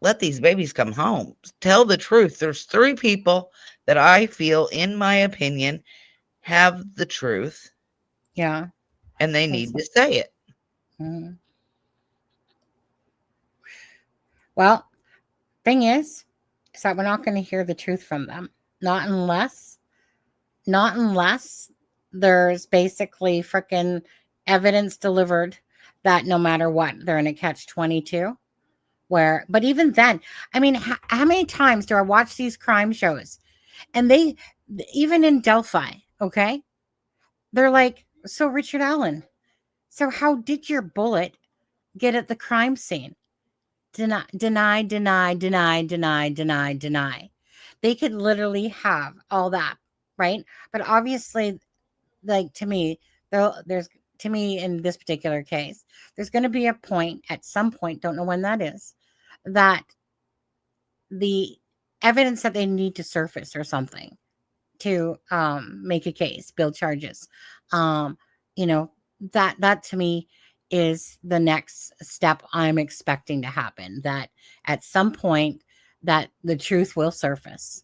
let these babies come home. Tell the truth. There's 3 people that I feel, in my opinion, have the truth, Yeah. and they need to say it. Mhm. Well, thing is that we're not going to hear the truth from them. Not unless there's basically freaking evidence delivered that no matter what, they're in a catch-22. But even then, I mean, how many times do I watch these crime shows? And even in Delphi, okay, they're like, so Richard Allen, so how did your bullet get at the crime scene? Deny, deny, deny, deny, deny, deny, deny. They could literally have all that, right? But obviously, like, to me, there's to me in this particular case, there's going to be a point at some point, don't know when that is, that the evidence that they need to surface or something to make a case, build charges, um, you know, that to me is the next step I'm expecting to happen. That at some point that the truth will surface,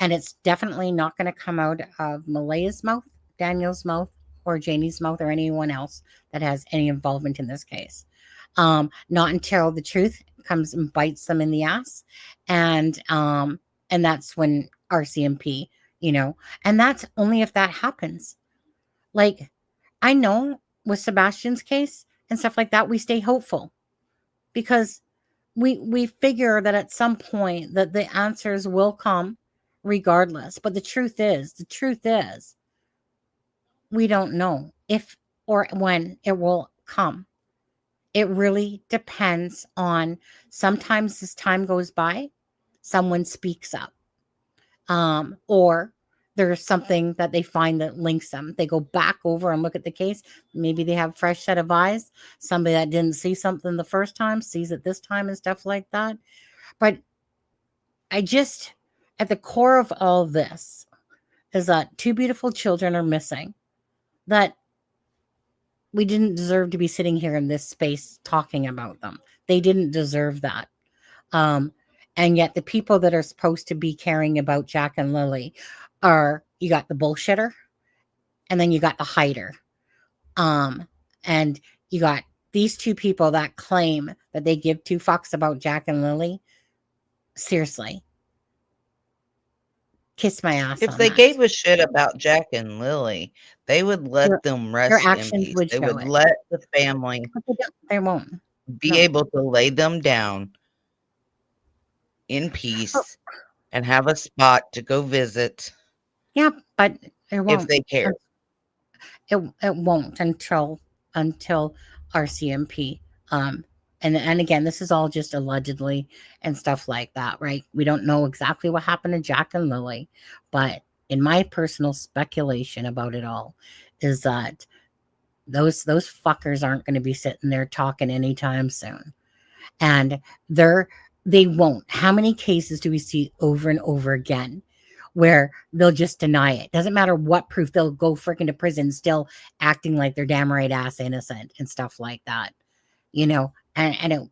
and it's definitely not going to come out of Malaya's mouth, Daniel's mouth, or Janie's mouth, or anyone else that has any involvement in this case. Not until the truth comes and bites them in the ass, and that's when RCMP, and that's only if that happens. Like, I know with Sebastian's case and stuff like that, we stay hopeful because we figure that at some point that the answers will come regardless. But the truth is, we don't know if or when it will come. It really depends on, sometimes as time goes by, someone speaks up. Or there's something that they find that links them. They go back over and look at the case. Maybe they have a fresh set of eyes. Somebody that didn't see something the first time sees it this time and stuff like that. But I just, at the core of all this, is that 2 beautiful children are missing, that we didn't deserve to be sitting here in this space talking about them. They didn't deserve that. Um, and yet the people that are supposed to be caring about Jack and Lily you got the bullshitter, and then you got the hider. And you got these 2 people that claim that they give 2 fucks about Jack and Lily. Seriously. Kiss my ass If on they that. gave a shit about Jack and Lily, they would let Their, them their rest in actions peace. would They show would it. let the family But they won't. be No. able to lay them down in Oh, peace and have a spot to go visit yeah, but it if won't. they care. It won't until RCMP And again, this is all just allegedly and stuff like that, right? We don't know exactly what happened to Jack and Lily, but in my personal speculation about it all is that those fuckers aren't going to be sitting there talking anytime soon. And they won't. How many cases do we see over and over again where they'll just deny it? Doesn't matter what proof, they'll go freaking to prison still acting like they're damn right ass innocent and stuff like that. You know, and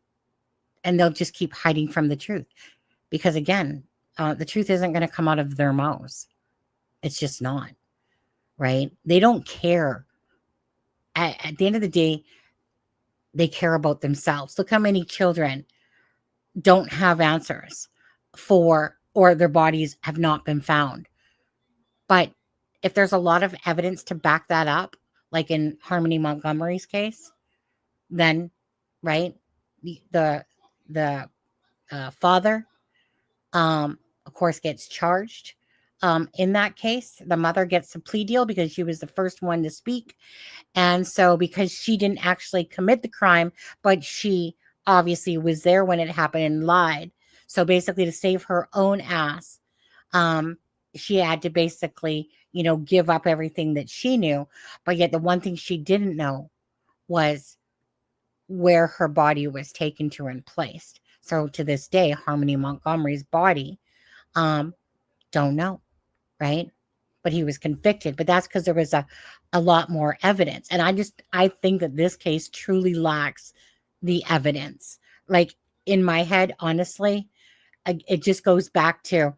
they'll just keep hiding from the truth because again, the truth isn't going to come out of their mouths. It's just not, right? They don't care. At the end of the day, they care about themselves. Look how many children don't have answers for, or their bodies have not been found. But if there's a lot of evidence to back that up, like in Harmony Montgomery's case, then, right, the father, of course, gets charged. In that case, the mother gets a plea deal because she was the first one to speak. And so because she didn't actually commit the crime, but she obviously was there when it happened and lied. So basically to save her own ass, she had to basically, give up everything that she knew. But yet the one thing she didn't know was where her body was taken to and placed. So to this day, Harmony Montgomery's body, don't know, right? But he was convicted. But that's because there was a lot more evidence. And I think that this case truly lacks the evidence. Like in my head, honestly, it just goes back to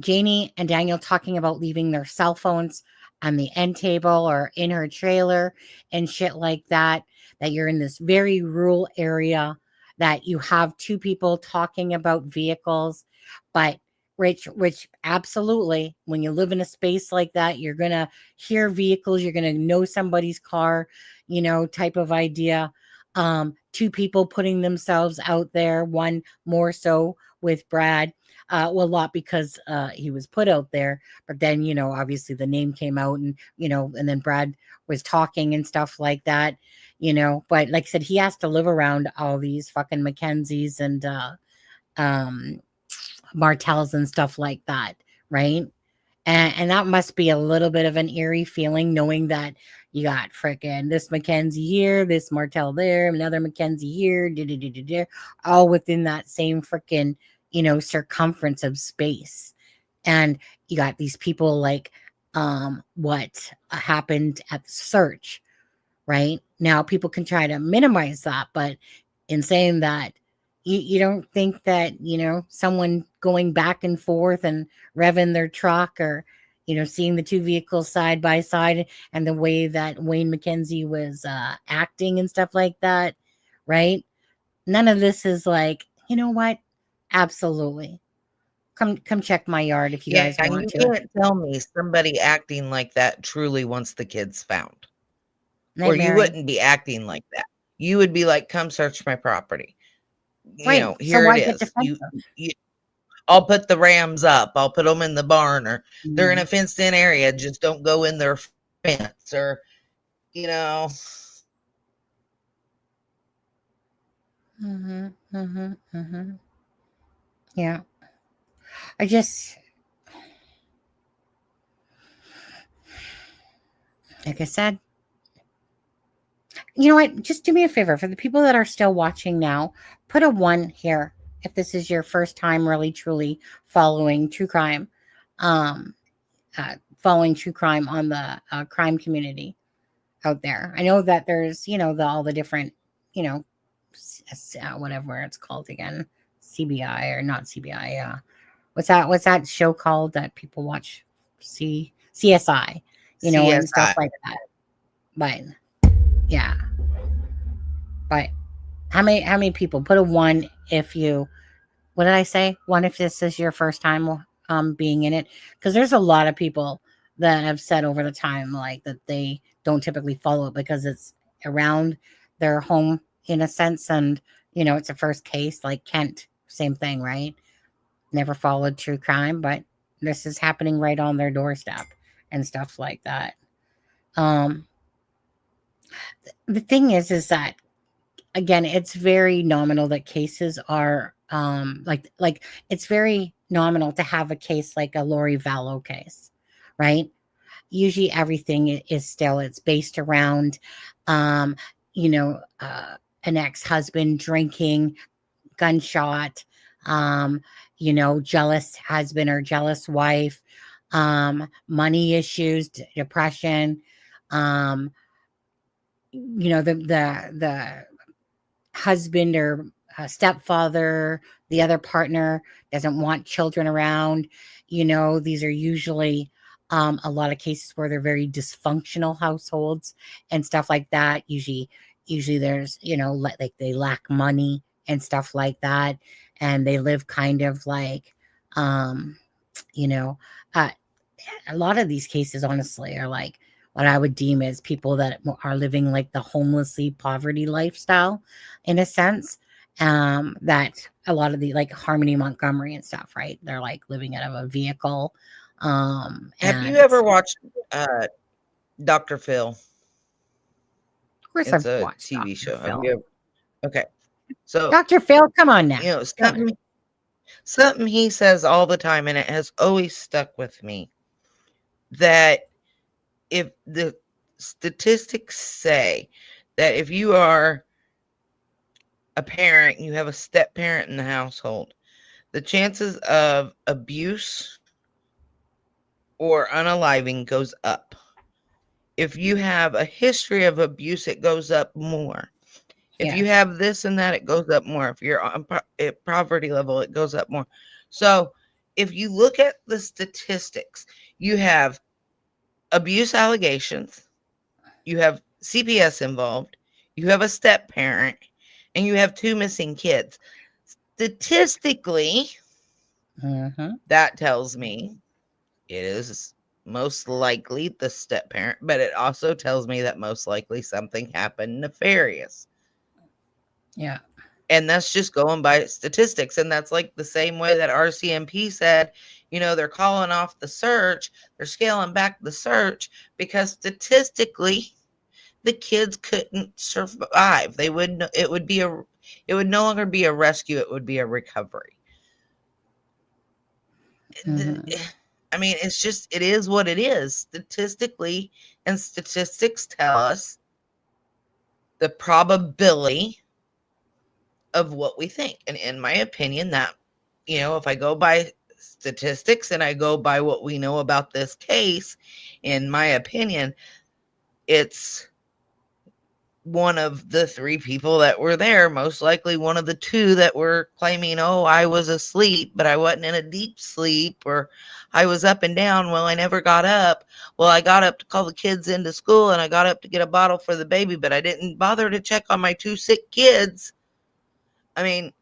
Janie and Daniel talking about leaving their cell phones on the end table or in her trailer and shit like that, that you're in this very rural area, that you have two people talking about vehicles. But which absolutely, when you live in a space like that, you're going to hear vehicles, you're going to know somebody's car, type of idea. Two people putting themselves out there, one more so with Brad. Well, a lot because he was put out there, but then, obviously the name came out and, and then Brad was talking and stuff like that, but like I said, he has to live around all these fucking Mackenzies and Martells and stuff like that, right? And that must be a little bit of an eerie feeling knowing that you got freaking this Mackenzie here, this Martell there, another Mackenzie here, all within that same freaking, circumference of space. And you got these people like what happened at the search, right? Now people can try to minimize that, but in saying that, you don't think that, someone going back and forth and revving their truck or, seeing the two vehicles side by side and the way that Wayne Mackenzie was acting and stuff like that, right? None of this is like, you know what? Absolutely. Come check my yard if you guys and want you to. can't tell me somebody acting like that truly wants the kids found. Night, Or you Mary. wouldn't be acting like that. You would be like, come search my property. Right. So Here why it get is. defensive? I'll put the rams up. I'll put them in the barn, or they're in Mhm. a fenced in area. Just don't go in their fence, or, Yeah. I just, like I said, you know what? Just do me a favor. For the people that are still watching now, put a 1 here if this is your first time really truly following true crime, um, following true crime on the crime community out there. I know that there's, all the different, whatever it's called again, CBI or not CBI. What's that show called that people watch? CSI, and stuff CSI. like that. But yeah. But how many people? Put a 1 if you, what did I say? 1 if this is your first time being in it. Because there's a lot of people that have said over the time like that they don't typically follow it because it's around their home in a sense. And it's a first case, like Kent, same thing, right? Never followed true crime, but this is happening right on their doorstep and stuff like that. The thing is that again, it's very nominal that cases are like it's very nominal to have a case like a Lori Vallow case, right? Usually everything is still it's based around um you know an ex-husband drinking, gunshot, um jealous husband or jealous wife, money issues, depression, um the husband or stepfather, the other partner doesn't want children around. These are usually a lot of cases where they're very dysfunctional households and stuff like that. Usually there's, like they lack money and stuff like that. And they live kind of like, um, you know, uh, a lot of these cases, honestly, are like what I would deem as people that are living like the homelessly poverty lifestyle, in a sense. That a lot of the like Harmony Montgomery and stuff, right? They're like living out of a vehicle. Have you And ever watched Dr. Phil? of course, It's I've a watched TV Dr. show. Have Phil. you ever? Okay. So, Dr. Phil, come on now. something he says all the time, and it has always stuck with me, that if the statistics say that if you are a parent, you have a step parent in the household, the chances of abuse or unaliving goes up. If you have a history of abuse, it goes up more. If you have this and that, it goes up more. If you're on at poverty level, it goes up more. So if you look at the statistics, you have abuse allegations, you have CPS involved, you have a step parent, and you have 2 missing kids. Statistically, that tells me it is most likely the step parent, but it also tells me that most likely something happened nefarious. Yeah. And that's just going by statistics. And that's like the same way that RCMP said, they're calling off the search, they're scaling back the search because statistically the kids couldn't survive. It would no longer be a rescue, it would be a recovery. I mean, it is what it is statistically, and statistics tell us the probability of what we think. And in my opinion, that, if I go by statistics and I go by what we know about this case, in my opinion, it's one of the 3 people that were there, most likely one of the 2 that were claiming, oh, I was asleep, but I wasn't in a deep sleep, or I was up and down. Well, I never got up. Well, I got up to call the kids into school, and I got up to get a bottle for the baby, but I didn't bother to check on my 2 sick kids. I mean,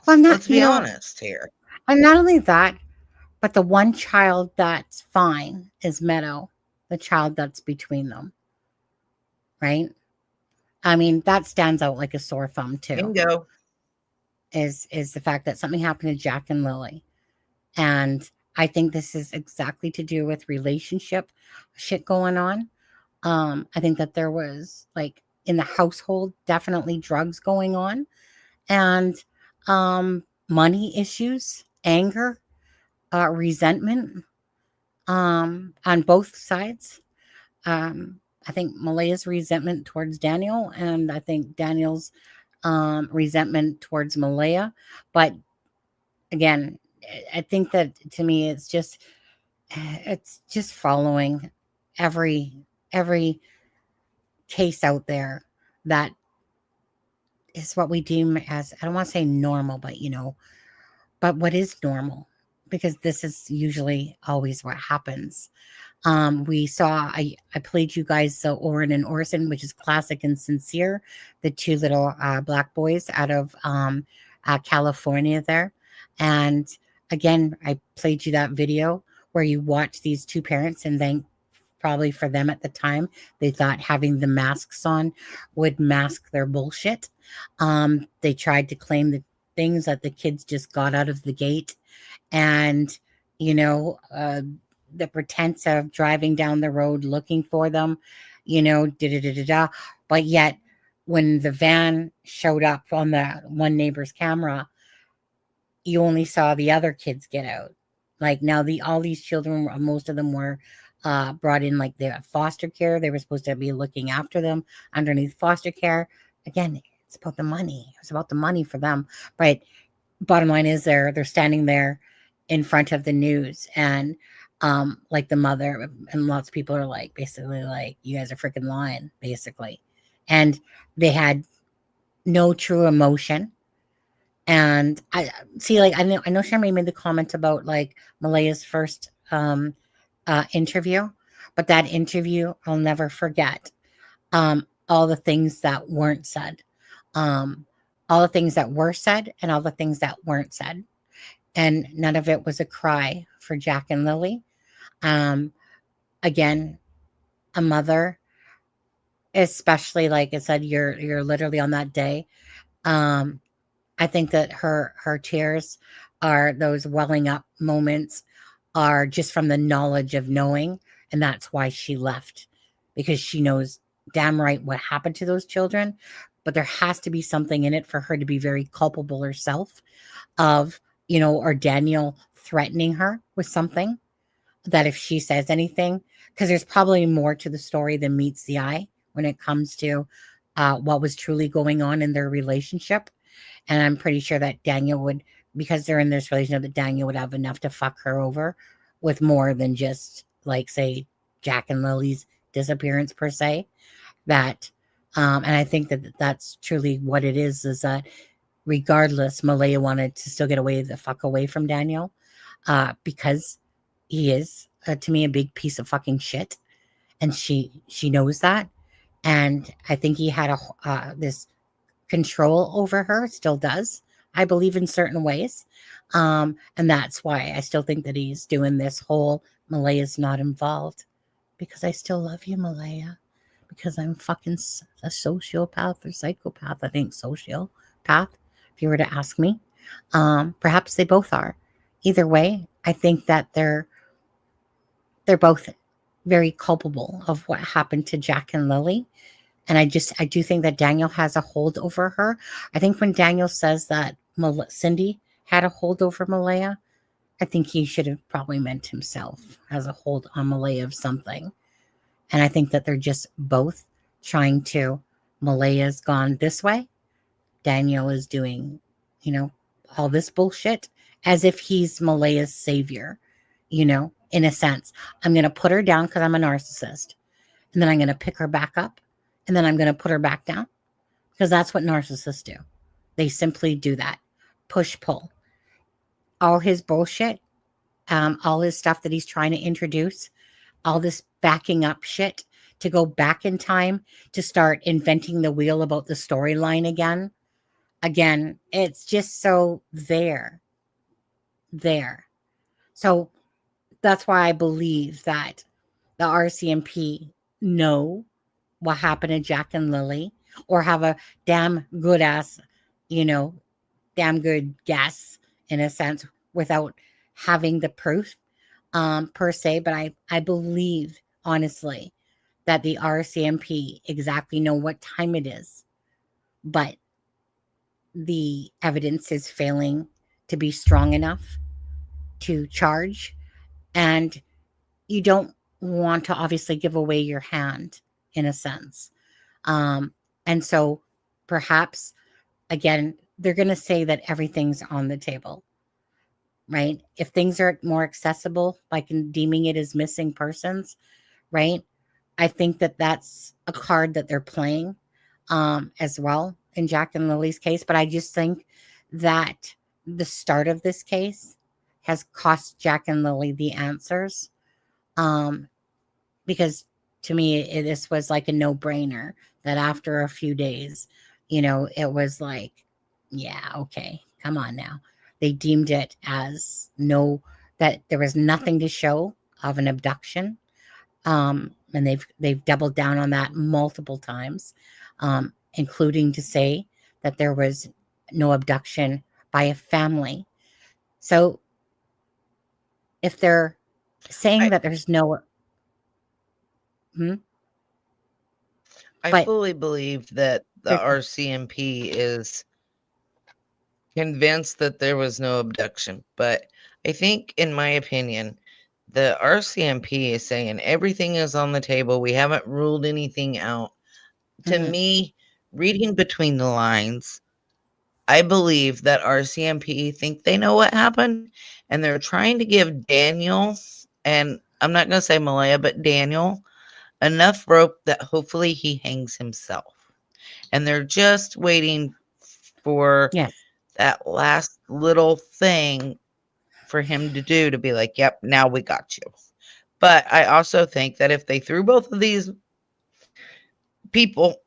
well, let's be honest here. And not only that, but the one child that's fine is Meadow, the child that's between them. Right? I mean, that stands out like a sore thumb too. Bingo. Is the fact that something happened to Jack and Lily. And I think this is exactly to do with relationship shit going on. I think that there was like in the household, definitely drugs going on, and money issues, anger, resentment, on both sides. I think Malaya's resentment towards Daniel, and I think Daniel's resentment towards Malaya. But again, I think that to me, it's just following every case out there that is what we deem as, I don't want to say normal, but but what is normal, because this is usually always what happens. We saw, I played you guys Oren and Orson, which is classic and sincere, the 2 little black boys out of California there. And again, I played you that video where you watch these 2 parents, and then probably for them at the time, they thought having the masks on would mask their bullshit. They tried to claim the things that the kids just got out of the gate, and the pretense of driving down the road looking for them, but yet when the van showed up on the one neighbor's camera, you only saw the other kids get out. Like now, all these children, most of them were brought in like the foster care. They were supposed to be looking after them underneath foster care. Again, it's about the money. It's about the money for them. But bottom line is they're standing there in front of the news, and like the mother and lots of people are like basically like, you guys are freaking lying, basically. And they had no true emotion. And I see, like, I know Sharmain made the comment about like Malaya's first interview, but that interview I'll never forget. All the things that weren't said, um, all the things that were said, and all the things that weren't said, and none of it was a cry for Jack and Lily. Um, Again, a mother, especially like I said, you're literally on that day. Um, I think that her tears are those welling up moments are just from the knowledge of knowing, and that's why she left, because she knows damn right what happened to those children. But there has to be something in it for her to be very culpable herself of, or Daniel threatening her with something, that if she says anything, because there's probably more to the story than meets the eye when it comes to what was truly going on in their relationship. And I'm pretty sure that Daniel would, because they're in this relationship, that Daniel would have enough to fuck her over with more than just like, say, Jack and Lily's disappearance per se. That, and I think that that's truly what it is that regardless, Malaya wanted to still get away the fuck away from Daniel, because he is, to me, a big piece of fucking shit, and she knows that. And I think he had this control over her, still does, I believe, in certain ways. And that's why I still think that he's doing this whole Malaya's not involved, because I still love you, Malaya, because I'm fucking a sociopath or psychopath. I think sociopath, if you were to ask me. Perhaps they both are. Either way, I think that they're both very culpable of what happened to Jack and Lily. And I do think that Daniel has a hold over her. I think when Daniel says that Cindy had a hold over Malaya, I think he should have probably meant himself as a hold on Malaya of something. And I think that they're just both trying to, Malaya's gone this way. Daniel is doing, all this bullshit as if he's Malaya's savior, in a sense. I'm going to put her down because I'm a narcissist. And then I'm going to pick her back up. And then I'm going to put her back down, because that's what narcissists do. They simply do that. Push, pull. All his bullshit, all his stuff that he's trying to introduce, all this backing up shit to go back in time to start inventing the wheel about the storyline again. Again, it's just so there. So that's why I believe that the RCMP know what happened to Jack and Lily, or have a damn good ass, damn good guess in a sense without having the proof per se. But I believe honestly that the RCMP exactly know what time it is, but the evidence is failing to be strong enough to charge. And you don't want to obviously give away your hand in a sense. And so perhaps, again, they're going to say that everything's on the table, right? If things are more accessible by deeming it as missing persons, right? I think that that's a card that they're playing as well in Jack and Lily's case. But I just think that the start of this case has cost Jack and Lily the answers, because to me, this was like a no-brainer that after a few days, it was like, yeah, okay, come on now. They deemed it as that there was nothing to show of an abduction. And they've doubled down on that multiple times, including to say that there was no abduction by a family. So if they're saying that there's no... I But fully believe that the RCMP is convinced that there was no abduction. But I think, in my opinion, the RCMP is saying everything is on the table. We haven't ruled anything out. To me, reading between the lines, I believe that RCMP think they know what happened, and they're trying to give Daniel, and I'm not going to say Malaya, but Daniel, enough rope that hopefully he hangs himself. And they're just waiting for yes, that last little thing for him to do to be like, yep, now we got you. But I also think that if they threw both of these people,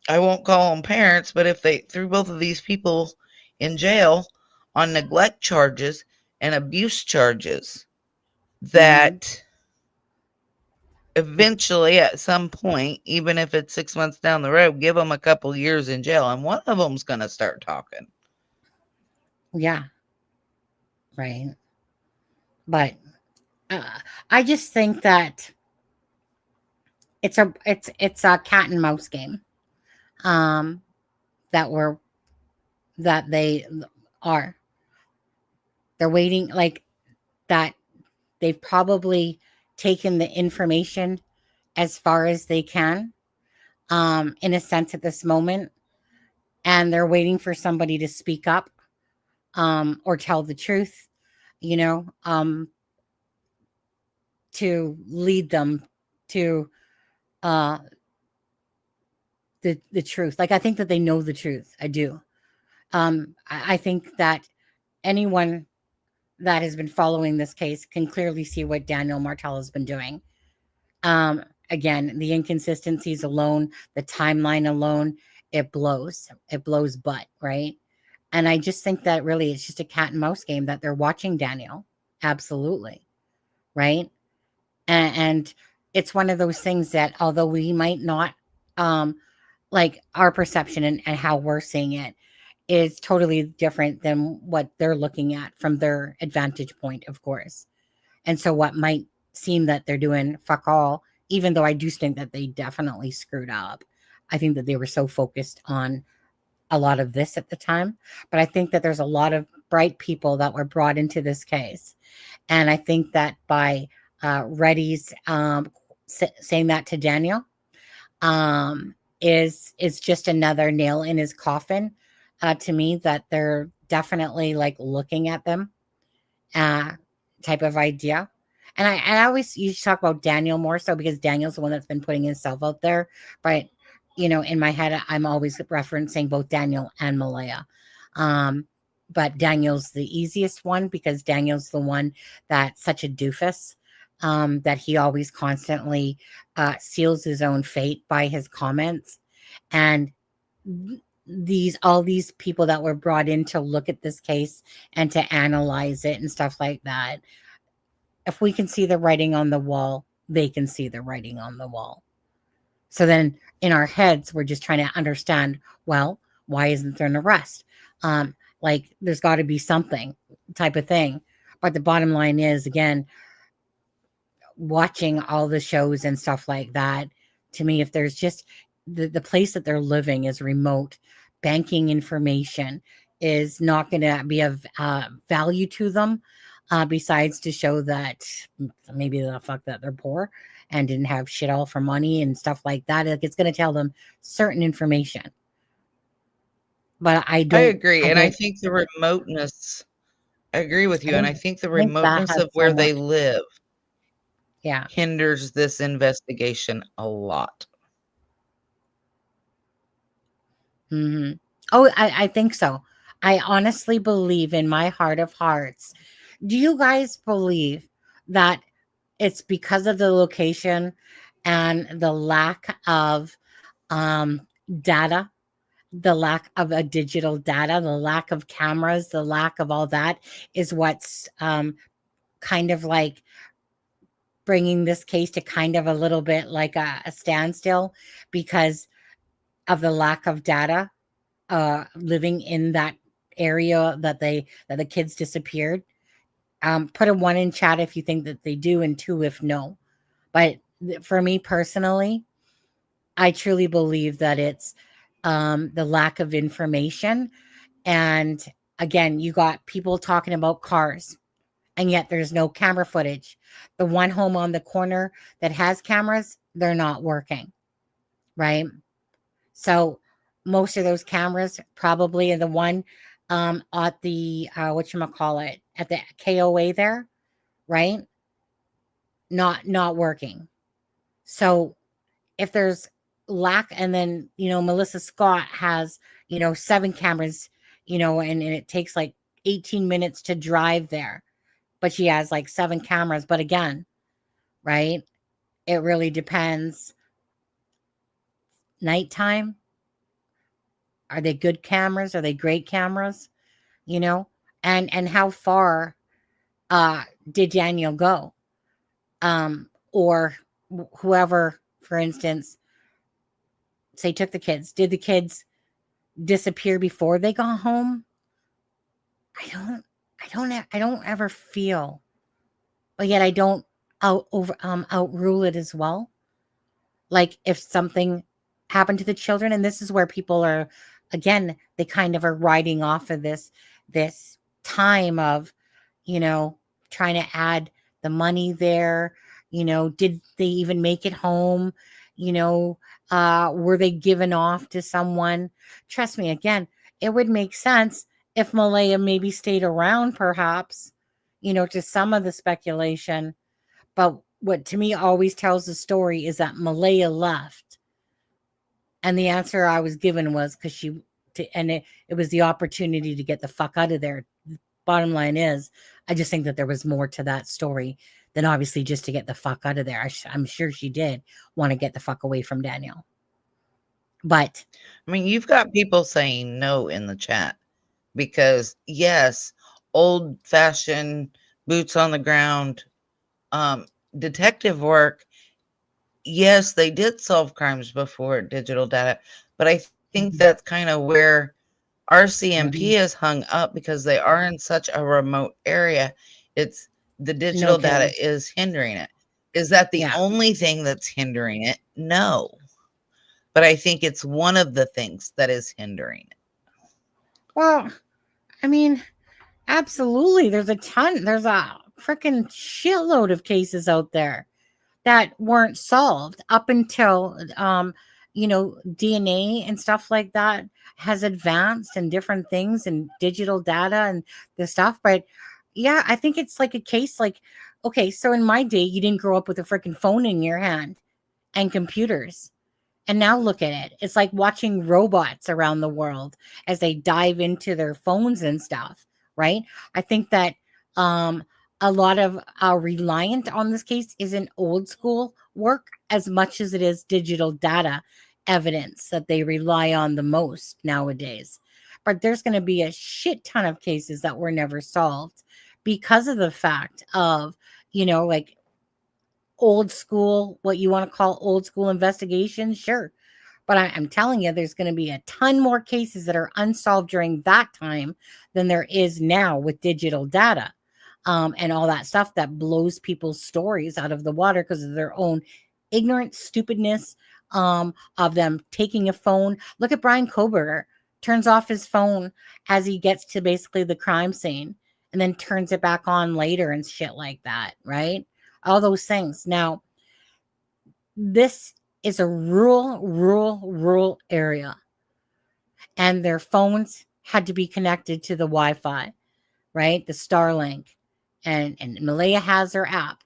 I won't call them parents, but if they threw both of these people in jail on neglect charges and abuse charges, that eventually at some point, even if it's 6 months down the road, give them a couple years in jail and one of them's going to start talking. yeah, right. But I just think that it's a cat and mouse game. That they are. They're waiting like that. They've probably taken the information as far as they can, in a sense at this moment, and they're waiting for somebody to speak up, or tell the truth, you know, to lead them to uh, the truth. Like I think that they know the truth. I do. I think that anyone that has been following this case can clearly see what Daniel Martell has been doing. Again, the inconsistencies alone, the timeline alone, it blows. It blows butt, right? And I just think that really it's just a cat and mouse game that they're watching Daniel. Absolutely. Right? And it's one of those things that although we might not, like our perception and how we're seeing it is totally different than what they're looking at from their advantage point, of course. And so what might seem that they're doing fuck all, even though I do think that they definitely screwed up. I think that they were so focused on a lot of this at the time. But I think that there's a lot of bright people that were brought into this case. And I think that by Reddy's saying that to Daniel is just another nail in his coffin to me, that they're definitely like looking at them type of idea. And I always used to talk about Daniel more so because Daniel's the one that's been putting himself out there. But, you know, in my head, I'm always referencing both Daniel and Malaya. But Daniel's the easiest one because Daniel's the one that's such a doofus that he always constantly seals his own fate by his comments. And all these people that were brought in to look at this case and to analyze it and stuff like that, if we can see the writing on the wall, they can see the writing on the wall. So then in our heads, we're just trying to understand, well, why isn't there an arrest? Like there's got to be something type of thing. But the bottom line is, again, watching all the shows and stuff like that, to me, if there's just the place that they're living is remote, banking information is not going to be of value to them, besides to show that maybe the fuck that they're poor and didn't have shit all for money and stuff like that. Like it's going to tell them certain information. But I agree. And I think the remoteness, I agree with you. And I think the remoteness of where they live hinders this investigation a lot. Mm-hmm. Oh, I think so. I honestly believe in my heart of hearts. Do you guys believe that it's because of the location and the lack of data, the lack of a digital data, the lack of cameras, the lack of all that is what's kind of like bringing this case to kind of a little bit like a standstill because of the lack of data living in that area that the kids disappeared? Put a 1 in chat if you think that they do and 2 if no. But for me personally, I truly believe that it's the lack of information. And again, you got people talking about cars, and yet there's no camera footage. The one home on the corner that has cameras, they're not working, right? So most of those cameras probably are the one at the whatchamacallit, at the KOA there, right? Not working. So if there's lack, and then Melissa Scott has 7 cameras, and it takes like 18 minutes to drive there, but she has like 7 cameras. But again, right, it really depends. Nighttime, are they good cameras? Are they great cameras? you know and how far did Daniel go, or whoever, for instance, say took the kids. Did the kids disappear before they got home? I don't ever feel, but yet I don't outrule it as well. Like if something happened to the children, and this is where people are, again, they kind of are riding off of this time of, trying to add the money there. Did they even make it home? Were they given off to someone? Trust me, again, it would make sense if Malaya maybe stayed around, perhaps, to some of the speculation. But what to me always tells the story is that Malaya left. And the answer I was given was because it was the opportunity to get the fuck out of there. Bottom line is, I just think that there was more to that story than obviously just to get the fuck out of there. I'm sure she did want to get the fuck away from Daniel. But I mean, you've got people saying no in the chat because, yes, old fashioned boots on the ground detective work. Yes, they did solve crimes before digital data, but I think that's kind of where RCMP is hung up, because they are in such a remote area. It's the digital data is hindering it. Is that the only thing that's hindering it? No. But I think it's one of the things that is hindering it. Well, I mean, absolutely. There's a freaking shitload of cases out there that weren't solved up until DNA and stuff like that has advanced, and different things, and digital data and the stuff. But yeah, I think it's like a case like, okay, so in my day, you didn't grow up with a freaking phone in your hand and computers. And now look at it. It's like watching robots around the world as they dive into their phones and stuff, right? I think that a lot of reliant on this case isn't old school work as much as it is digital data evidence that they rely on the most nowadays. But there's going to be a shit ton of cases that were never solved because of the fact of, like old school, what you want to call old school investigations, sure. But I'm telling you, there's going to be a ton more cases that are unsolved during that time than there is now with digital data, and all that stuff that blows people's stories out of the water because of their own ignorant stupidness, of them taking a phone. Look at Brian Koberger, turns off his phone as he gets to basically the crime scene, and then turns it back on later and shit like that, right? All those things. Now, this is a rural area, and their phones had to be connected to the Wi-Fi, right? The Starlink, and Malaya has her app.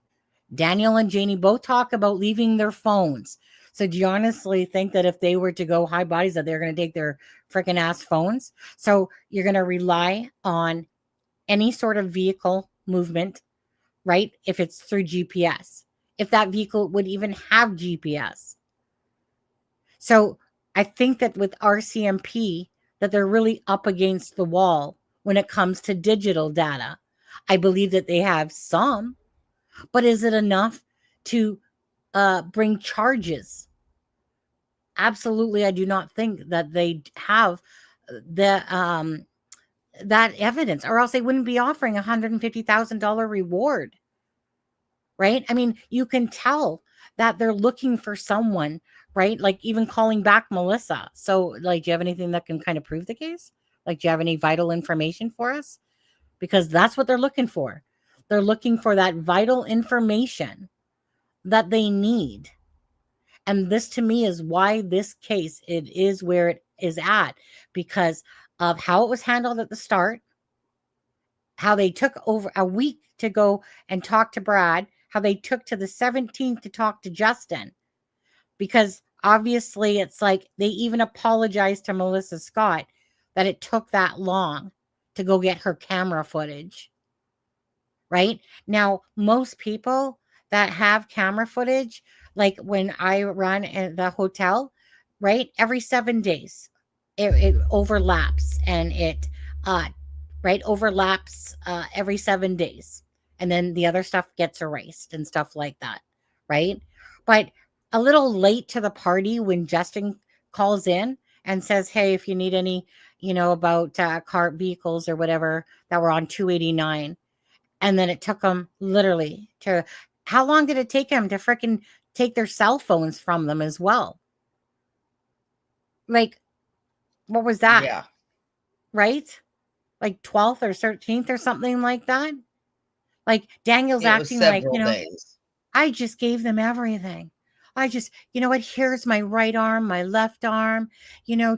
Daniel and Janie both talk about leaving their phones. So do you honestly think that if they were to go high bodies, that they're going to take their freaking ass phones? So you're going to rely on any sort of vehicle movement, right? If it's through GPS, if that vehicle would even have GPS. So I think that with RCMP, that they're really up against the wall when it comes to digital data. I believe that they have some, but is it enough to bring charges? Absolutely, I do not think that they have the that evidence, or else they wouldn't be offering $150,000 reward, right? I mean, you can tell that they're looking for someone, right? Like even calling back Melissa. So like, do you have anything that can kind of prove the case? Like, do you have any vital information for us? Because that's what they're looking for. They're looking for that vital information that they need. And this to me is why this case, it is where it is at, because of how it was handled at the start, how they took over a week to go and talk to Brad, how they took to the 17th to talk to Justin, because obviously it's like they even apologized to Melissa Scott that it took that long to go get her camera footage. Right? Now, most people that have camera footage, like when I run at the hotel, right? Every 7 days, it overlaps, and it right, overlaps every 7 days. And then the other stuff gets erased and stuff like that, right? But a little late to the party when Justin calls in and says, "Hey, if you need any, about car vehicles or whatever that were on 289." And then it took them literally to, how long did it take them to freaking take their cell phones from them as well? Like, what was that? Yeah. Right? Like 12th or 13th or something like that. Like Daniel's It was acting like, several days. I just gave them everything. I just, you know what? Here's my right arm, my left arm,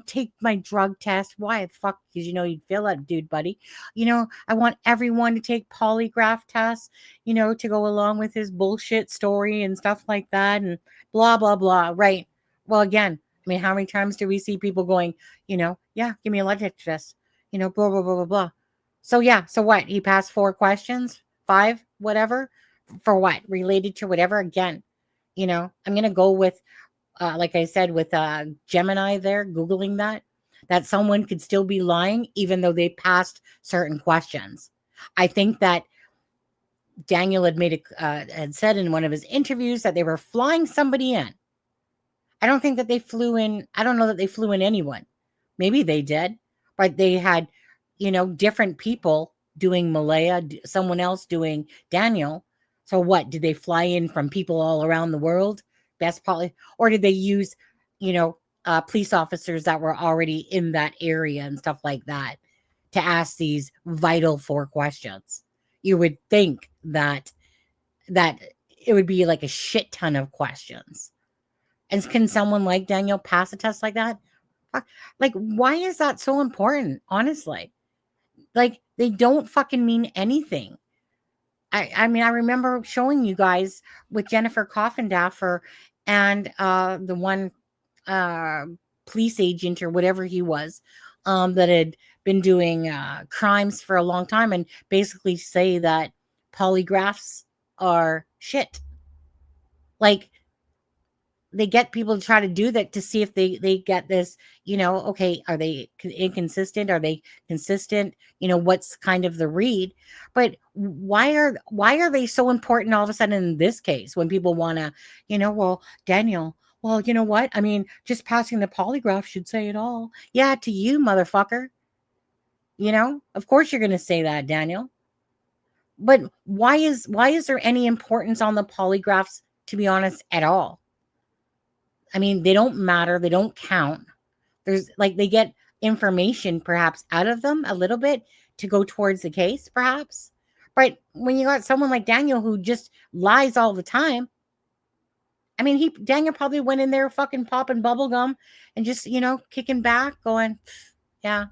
take my drug test. Why the fuck? Because you'd fail that dude, buddy. I want everyone to take polygraph tests, to go along with his bullshit story and stuff like that and blah, blah, blah. Right. Well, again, I mean, how many times do we see people going, yeah, give me a lie detector test, blah, blah, blah, blah, blah. So, yeah. So what? He passed 4 questions, 5, whatever. For what? Related to whatever. Again, I'm going to go with, like I said, with Gemini there, Googling that someone could still be lying even though they passed certain questions. I think that Daniel had said in one of his interviews that they were flying somebody in. I don't think that they flew in. I don't know that they flew in anyone. Maybe they did, but they had, different people doing Malaya, someone else doing Daniel. So what, did they fly in from people all around the world? Or did they use, police officers that were already in that area and stuff like that to ask these vital 4 questions? You would think that it would be like a shit ton of questions. And can someone like Daniel pass a test like that? Like, why is that so important? Honestly, like, they don't fucking mean anything. I mean, I remember showing you guys with Jennifer Coffindaffer and the one police agent or whatever he was that had been doing crimes for a long time and basically say that polygraphs are shit. Like, they get people to try to do that to see if they get this, okay, are they inconsistent? Are they consistent? What's kind of the read? But why are they so important all of a sudden in this case when people want to, well, Daniel, well, you know what? I mean, just passing the polygraph should say it all. Yeah, to you, motherfucker. Of course you're going to say that, Daniel. But why is there any importance on the polygraphs, to be honest, at all? I mean, they don't matter. They don't count. There's like, they get information perhaps out of them a little bit to go towards the case, perhaps. But when you got someone like Daniel who just lies all the time, I mean, Daniel probably went in there fucking popping bubble gum and just, kicking back going, yeah.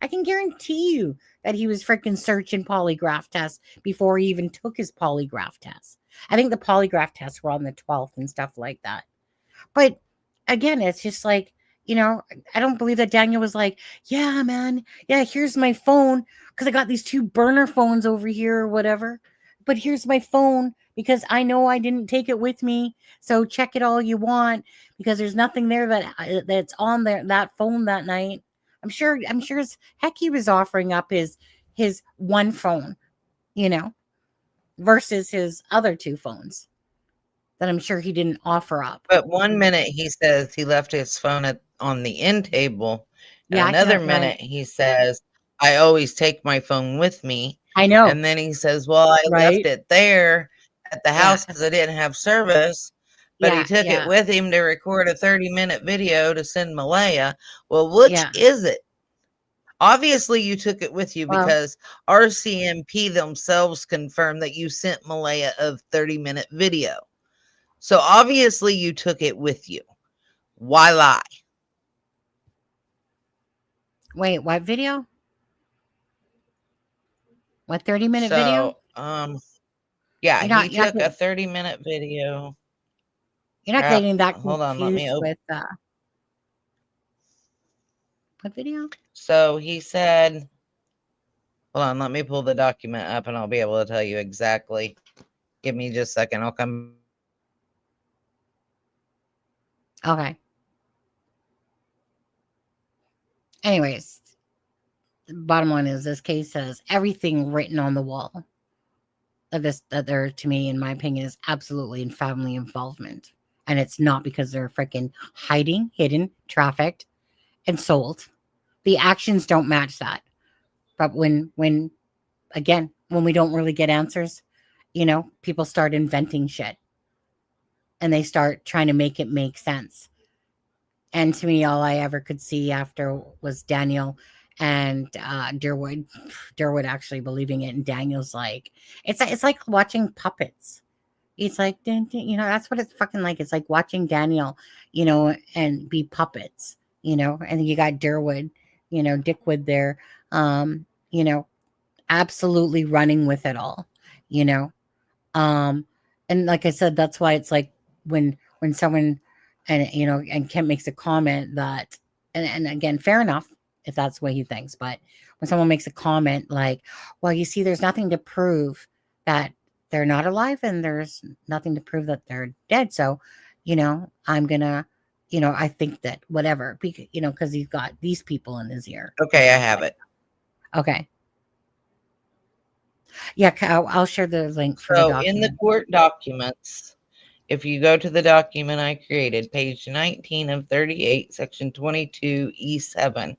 I can guarantee you that he was freaking searching polygraph tests before he even took his polygraph test. I think the polygraph tests were on the 12th and stuff like that. But again, it's just like, I don't believe that Daniel was like, yeah, man. Yeah, here's my phone because I got these 2 burner phones over here or whatever. But here's my phone because I know I didn't take it with me. So check it all you want because there's nothing there that's on that phone that night. I'm sure as heck he was offering up his one phone, versus his other 2 phones that I'm sure he didn't offer up. But one minute he says he left his phone on the end table. And Yeah, another minute he says, I always take my phone with me. I know. And then he says, well, I left it there at the house because I didn't have service. but he Yeah, took it yeah, with him to record a 30-minute video to send Malaya. Well, which yeah. is it? Obviously, you took it with you Well, because RCMP themselves confirmed that you sent Malaya a 30-minute video. So obviously, you took it with you. Why lie? wait, what video? What 30-minute video? So, yeah, You're he not you're not took a getting 30-minute video. you're not Crap. getting that Hold on, let me confused open. with what video? So he said, hold on, let me pull the document up and I'll be able to tell you exactly. Give me just a second. I'll come. Okay. Anyways, the bottom line is this case says everything written on the wall of this that there, to me, in my opinion, is absolutely in family involvement. And it's not because they're freaking hiding, hidden, trafficked, and sold. The actions don't match that. But when again, when we don't really get answers, people start inventing shit and they start trying to make it make sense. And to me, all I ever could see after was Daniel and Durwood actually believing it, and Daniel's like, it's like watching puppets. It's like, that's what it's fucking like. It's like watching Daniel, and be puppets, and then you got Durwood, Dickwood there, you know, absolutely running with it all, you know. And like I said, that's why it's like when someone and Kent makes a comment that and again, fair enough if that's the way he thinks, but when someone makes a comment like, well, you see, there's nothing to prove that they're not alive and there's nothing to prove that they're dead. So, I'm gonna, I think that whatever, because he's got these people in his ear. Okay, I have it. Okay. Yeah, I'll share the link for the So in the document. court documents, if you go to the document I created, page 19 of 38, section 22E7,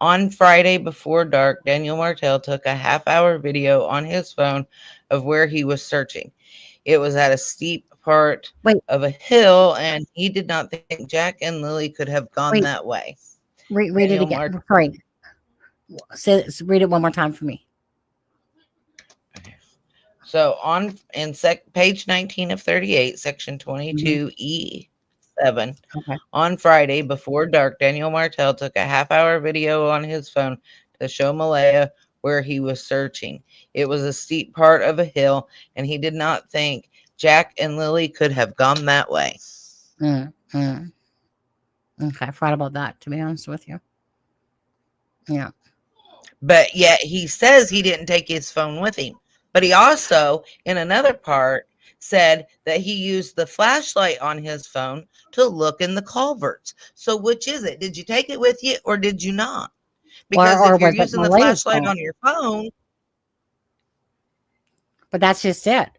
on Friday before dark, Daniel Martell took a half-hour video on his phone of where he was searching. It was at a steep part Wait, of a hill, and he did not think Jack and Lily could have gone wait, that way. read it Daniel again. Sorry. Read it one more time for me. So on page 19 of 38, section 22E7, Okay. on Friday before dark, Daniel Martell took a half-hour video on his phone to show Malaya where he was searching. It was a steep part of a hill, and he did not think Jack and Lily could have gone that way. Okay, I forgot about that, to be honest with you. Yeah. But yet he says he didn't take his phone with him. But he also, in another part, said that he used the flashlight on his phone to look in the culverts. So which is it? Did you take it with you or did you not? Because Or if you're was it using the Malaya's flashlight phone? on your phone, But that's just it.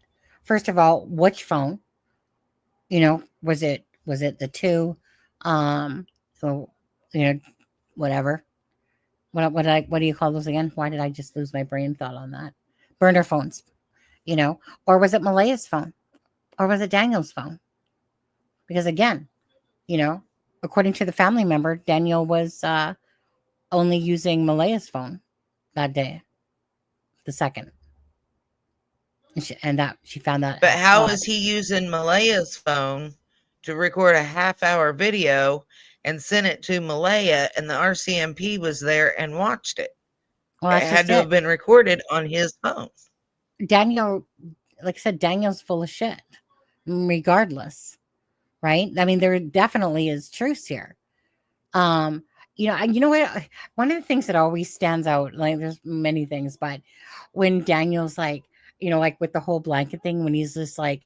First of all, which phone? Was it the two? So, whatever. What do you call those again? Why did I just lose my brain thought on that? Burner phones, or was it Malaya's phone? Or was it Daniel's phone? Because again, according to the family member, Daniel was only using Malaya's phone that day, the second. And that she found that but how odd. is he using Malaya's phone to record a half-hour video and send it to Malaya, and the RCMP was there and watched it? Well, It that's had just to have it. been recorded on his phone. Daniel, like I said, Daniel's full of shit, regardless, right? I mean, there definitely is truth here. You know what? One of the things that always stands out, like there's many things, but when Daniel's like, like with the whole blanket thing, when he's just like,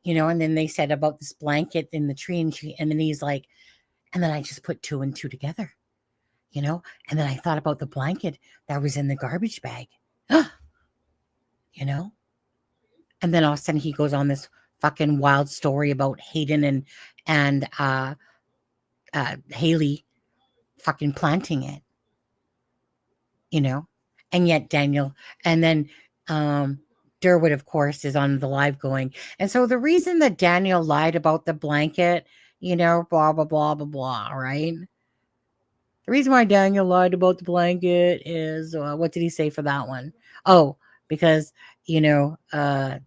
and then they said about this blanket in the tree, and then he's like, and then I just put two and two together, and then I thought about the blanket that was in the garbage bag, and then all of a sudden he goes on this fucking wild story about Hayden and Haley fucking planting it, and yet Daniel, and then Durwood, of course, is on the live going. And so the reason that Daniel lied about the blanket, blah, blah, blah, blah, blah, right? The reason why Daniel lied about the blanket is, what did he say for that one? Oh, because, I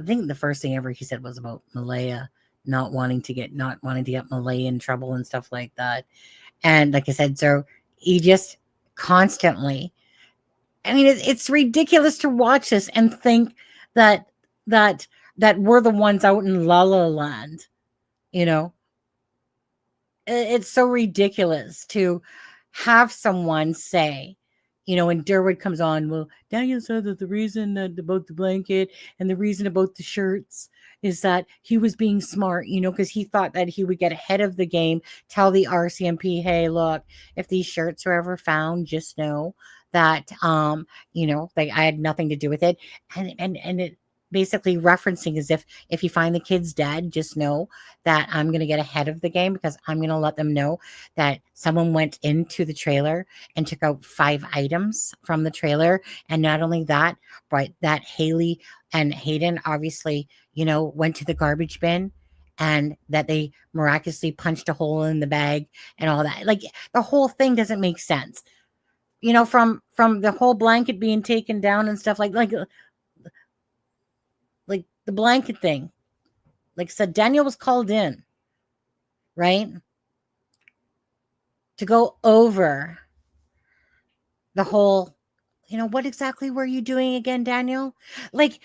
think the first thing ever he said was about Malaya not wanting to get Malaya in trouble and stuff like that. And like I said, so he just constantly, I mean, it's ridiculous to watch this and think that that that we're the ones out in La La Land, you know. It's so ridiculous to have someone say, when Durwood comes on, well, Daniel said that the reason about the blanket and the reason about the shirts is that he was being smart, because he thought that he would get ahead of the game, tell the RCMP, hey, look, if these shirts are ever found, just know that, like I had nothing to do with it. And it basically referencing as if you find the kids dead, just know that I'm going to get ahead of the game because I'm going to let them know that someone went into the trailer and took out 5 items from the trailer. And not only that, but that Haley and Hayden obviously, went to the garbage bin and that they miraculously punched a hole in the bag and all that. Like the whole thing doesn't make sense. From the whole blanket being taken down and stuff like the blanket thing. Like I said, Daniel was called in, right? To go over the whole, what exactly were you doing again, Daniel? Like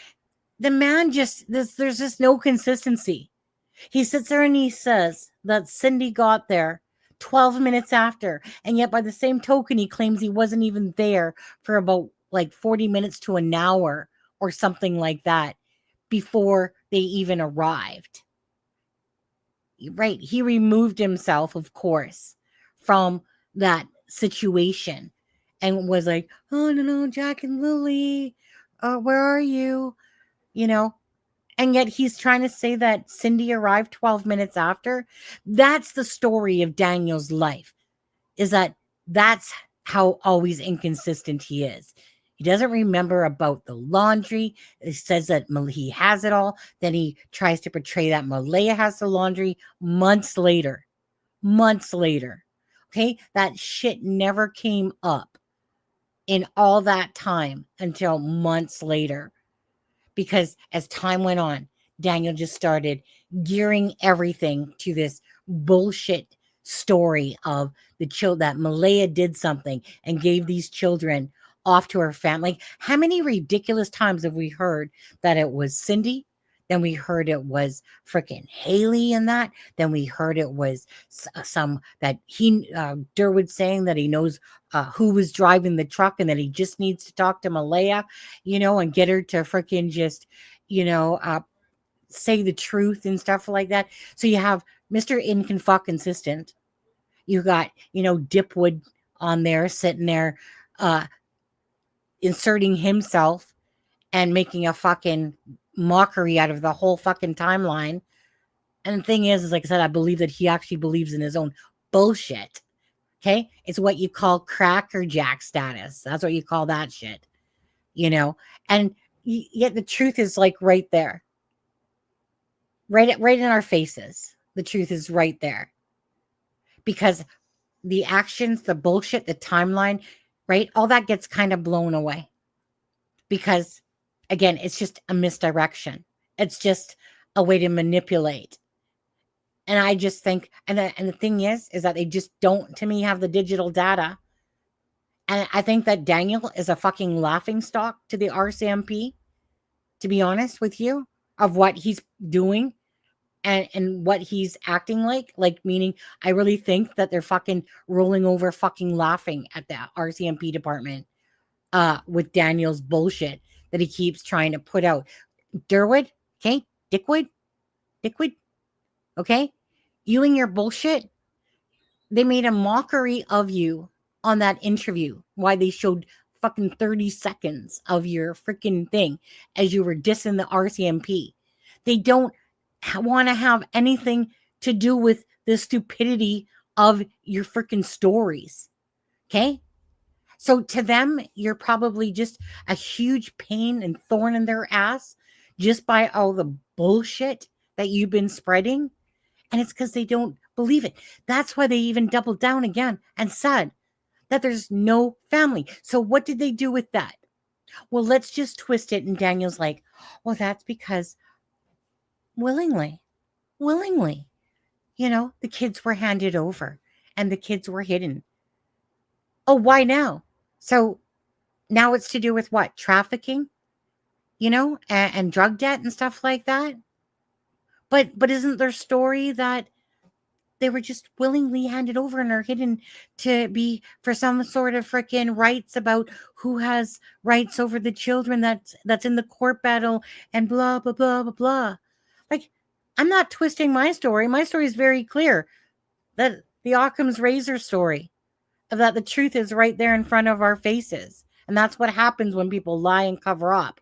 the man there's just no consistency. He sits there and he says that Cindy got there 12 minutes after. And yet by the same token, he claims he wasn't even there for about like 40 minutes to an hour or something like that before they even arrived. Right. He removed himself, of course, from that situation and was like, oh, no, Jack and Lily, where are you? And yet he's trying to say that Cindy arrived 12 minutes after. That's the story of Daniel's life, is that's how always inconsistent he is. He doesn't remember about the laundry. He says that he has it all. Then he tries to portray that Malaya has the laundry months later. Months later. Okay? That shit never came up in all that time until months later. Because as time went on, Daniel just started gearing everything to this bullshit story of that Malaya did something and gave these children off to her family. Like, how many ridiculous times have we heard that it was Cindy? Then we heard it was freaking Haley and that. Then we heard it was some that Durwood saying that he knows who was driving the truck and that he just needs to talk to Malaya, and get her to freaking just, say the truth and stuff like that. So you have Mr. Inconsistent. You got, Dipwood on there sitting there inserting himself and making a fucking mockery out of the whole fucking timeline. And the thing is like I said, I believe that he actually believes in his own bullshit. Okay? It's what you call Cracker Jack status. That's what you call that shit. And yet the truth is like right there. Right in our faces. The truth is right there. Because the actions, the bullshit, the timeline, right? All that gets kind of blown away. Because, again, it's just a misdirection. It's just a way to manipulate. And I just think, and the thing is that they just don't, to me, have the digital data. And I think that Daniel is a fucking laughingstock to the RCMP, to be honest with you, of what he's doing and what he's acting like, meaning I really think that they're fucking rolling over, fucking laughing at the RCMP department with Daniel's bullshit that he keeps trying to put out. Durwood, okay? Dickwood, okay? You and your bullshit, they made a mockery of you on that interview. Why they showed fucking 30 seconds of your freaking thing as you were dissing the RCMP. They don't want to have anything to do with the stupidity of your freaking stories. Okay? So to them, you're probably just a huge pain and thorn in their ass just by all the bullshit that you've been spreading. And it's because they don't believe it. That's why they even doubled down again and said that there's no family. So what did they do with that? Well, let's just twist it. And Daniel's like, well, that's because willingly, the kids were handed over and the kids were hidden. Oh, why now? So now it's to do with what? Trafficking, and drug debt and stuff like that. But isn't their story that they were just willingly handed over and are hidden to be for some sort of freaking rights about who has rights over the children that's in the court battle and blah blah blah blah blah. Like, I'm not twisting my story. My story is very clear. That the Occam's razor story of that the truth is right there in front of our faces. And that's what happens when people lie and cover up.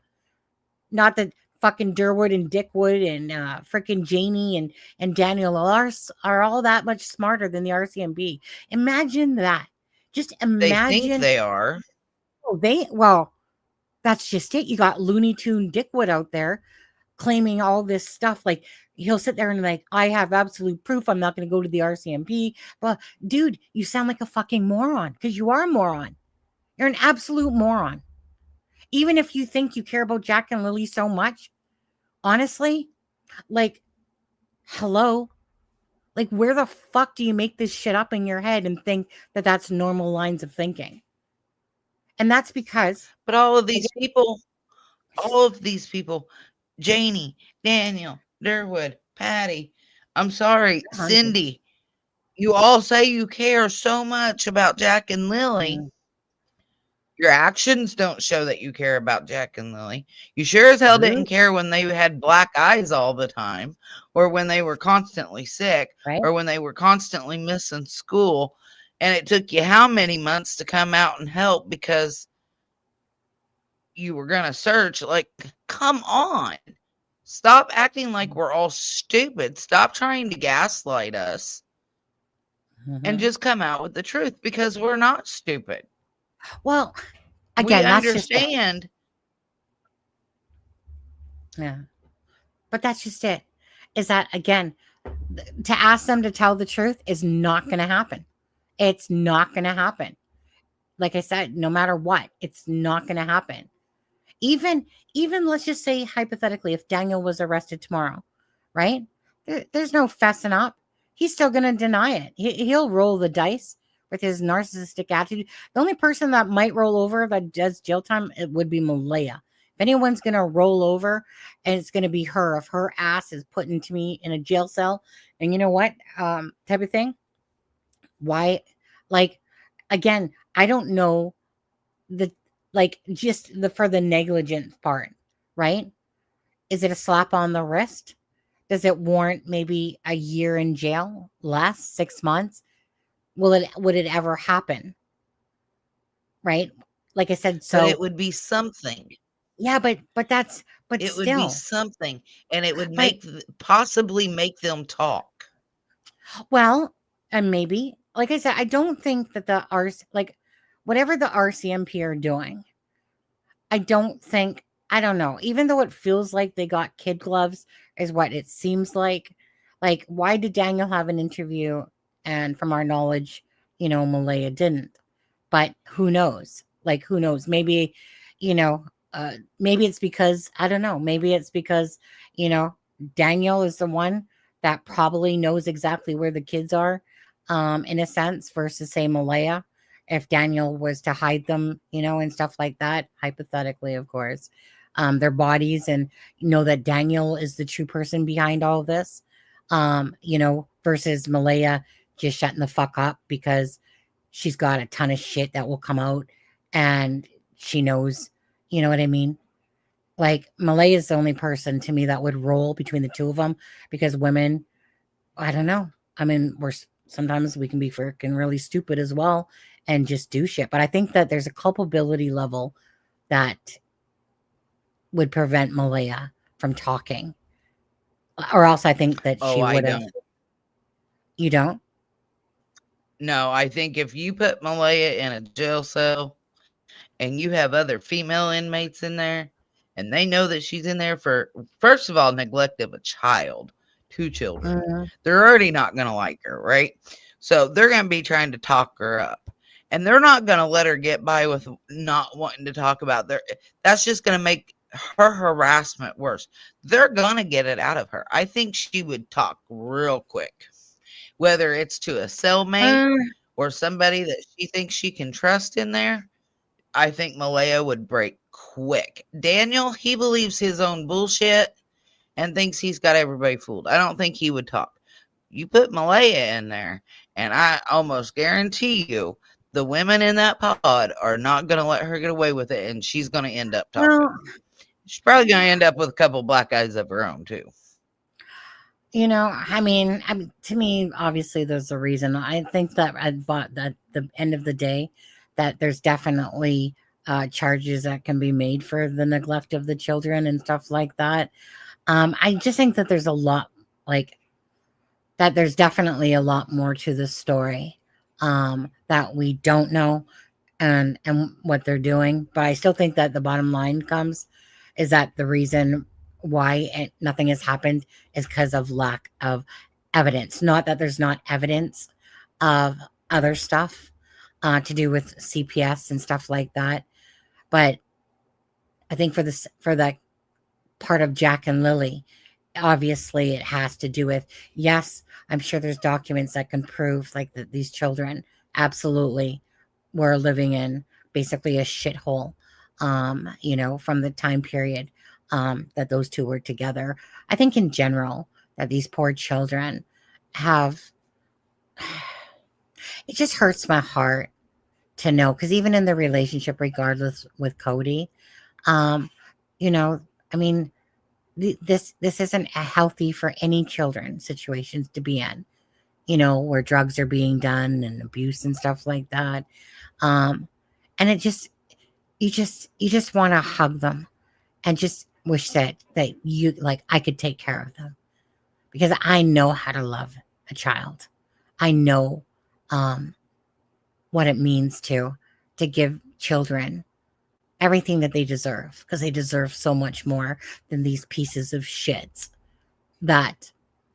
Not that fucking Durwood and Dickwood and freaking Janie and Daniel are all that much smarter than the RCMP. Imagine that. Just They think imagine. they are. Well, that's just it. You got Looney Tune Dickwood out there claiming all this stuff. Like, he'll sit there and like, I have absolute proof. I'm not going to go to the RCMP. But dude, you sound like a fucking moron, because you are a moron. You're an absolute moron. Even if you think you care about Jack and Lily so much, honestly, like, hello, like, where the fuck do you make this shit up in your head and think that that's normal lines of thinking? And that's because. But all of these people, Janie, Daniel, Durwood, Patty, I'm sorry, Cindy, you all say you care so much about Jack and Lily. Your actions don't show that you care about Jack and Lily. You sure as hell didn't care when they had black eyes all the time, or when they were constantly sick, or when they were constantly missing school. And it took you how many months to come out and help because you were going to search? Like, come on. Stop acting like we're all stupid. Stop trying to gaslight us. And just come out with the truth, because we're not stupid. Well, again, we understand. Yeah. But that's just it. Is that, again, to ask them to tell the truth is not going to happen. It's not going to happen. Like I said, no matter what, it's not going to happen. Even let's just say hypothetically, if Daniel was arrested tomorrow, right? There's no fessing up. He's still going to deny it. He'll roll the dice with his narcissistic attitude. The only person that might roll over that does jail time, it would be Malaya. If anyone's going to roll over, and it's going to be her, if her ass is put into me in a jail cell, and you know what, type of thing. Why? Like, again, I don't know for the negligence part, right? Is it a slap on the wrist? Does it warrant maybe a year in jail? Less? 6 months? Would it ever happen? Right? Like I said, so but it would be something. Yeah, but it would be something, and it would possibly make them talk. Well, and maybe, like I said, I don't think that whatever the RCMP are doing, I don't know, even though it feels like they got kid gloves is what it seems like. Like, why did Daniel have an interview? And from our knowledge, Malaya didn't. But who knows? Like, who knows? Maybe, maybe it's because, I don't know. Maybe it's because, Daniel is the one that probably knows exactly where the kids are, in a sense, versus, say, Malaya. If Daniel was to hide them, and stuff like that, hypothetically, of course, their bodies, and that Daniel is the true person behind all of this, versus Malaya just shutting the fuck up because she's got a ton of shit that will come out and she knows, you know what I mean? Like, Malaya is the only person to me that would roll between the two of them, because women, I don't know. I mean, sometimes we can be freaking really stupid as well and just do shit. But I think that there's a culpability level that would prevent Malaya from talking, or else I think that she would have. You don't? No, I think if you put Malaya in a jail cell, and you have other female inmates in there, and they know that she's in there for, first of all, neglect of a child, 2 children. They're already not going to like her, right? So they're going to be trying to talk her up. And they're not going to let her get by with not wanting to talk about their. That's just going to make her harassment worse. They're going to get it out of her. I think she would talk real quick, whether it's to a cellmate or somebody that she thinks she can trust in there. I think Malaya would break quick. Daniel, he believes his own bullshit and thinks he's got everybody fooled. I don't think he would talk. You put Malaya in there, and I almost guarantee you the women in that pod are not going to let her get away with it, and she's going to end up talking. Well, she's probably going to end up with a couple black eyes of her own, too. I mean, to me, obviously, there's a reason. I think that at the end of the day, that there's definitely charges that can be made for the neglect of the children and stuff like that. I just think that there's a lot, that there's definitely a lot more to the story that we don't know and what they're doing. But I still think that the bottom line is that the reason why nothing has happened is because of lack of evidence. Not that there's not evidence of other stuff to do with CPS and stuff like that. But I think for that part of Jack and Lily, obviously it has to do with, yes, I'm sure there's documents that can prove that these children absolutely were living in basically a shithole, from the time period that those two were together. I think in general that these poor children have, it just hurts my heart to know, because even in the relationship, regardless with Cody, this isn't a healthy for any children situations to be in, where drugs are being done and abuse and stuff like that. And it just, you just want to hug them and just wish that I could take care of them, because I know how to love a child. I know what it means to give children everything that they deserve, because they deserve so much more than these pieces of shit that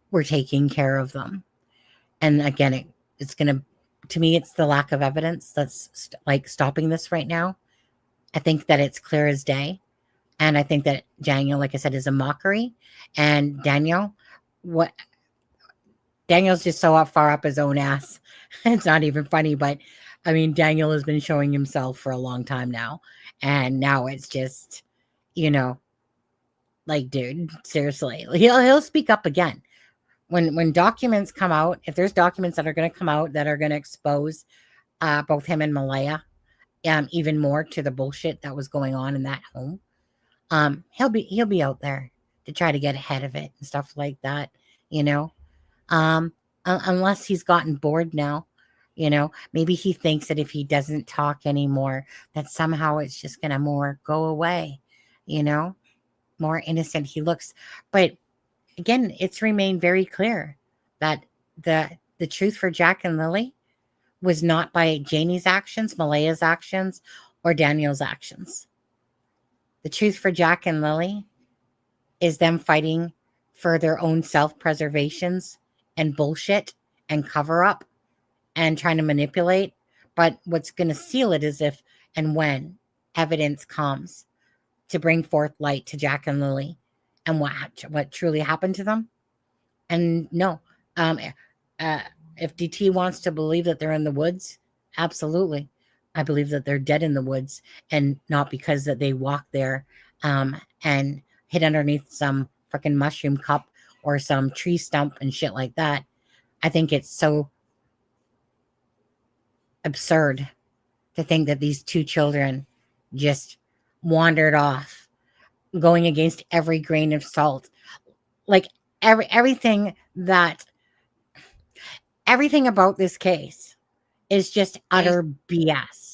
were taking care of them. And again, it's going to me, it's the lack of evidence that's stopping this right now. I think that it's clear as day. And I think that Daniel, like I said, is a mockery. And Daniel's just so far up his own ass. It's not even funny, but I mean, Daniel has been showing himself for a long time now. And now it's just, dude, seriously, he'll speak up again. When documents come out, if there's documents that are going to come out that are going to expose both him and Malaya, even more to the bullshit that was going on in that home, he'll be out there to try to get ahead of it and stuff like that, unless he's gotten bored now. Maybe he thinks that if he doesn't talk anymore, that somehow it's just going to more go away, more innocent he looks. But again, it's remained very clear that the truth for Jack and Lily was not by Janie's actions, Malaya's actions, or Daniel's actions. The truth for Jack and Lily is them fighting for their own self-preservations and bullshit and cover up and trying to manipulate. But what's going to seal it is if and when evidence comes to bring forth light to Jack and Lily and what truly happened to them. And no, if DT wants to believe that they're in the woods, absolutely. I believe that they're dead in the woods, and not because that they walked there and hid underneath some freaking mushroom cup or some tree stump and shit like that. I think it's so absurd to think that these two children just wandered off, going against every grain of salt. Everything about this case is just utter BS.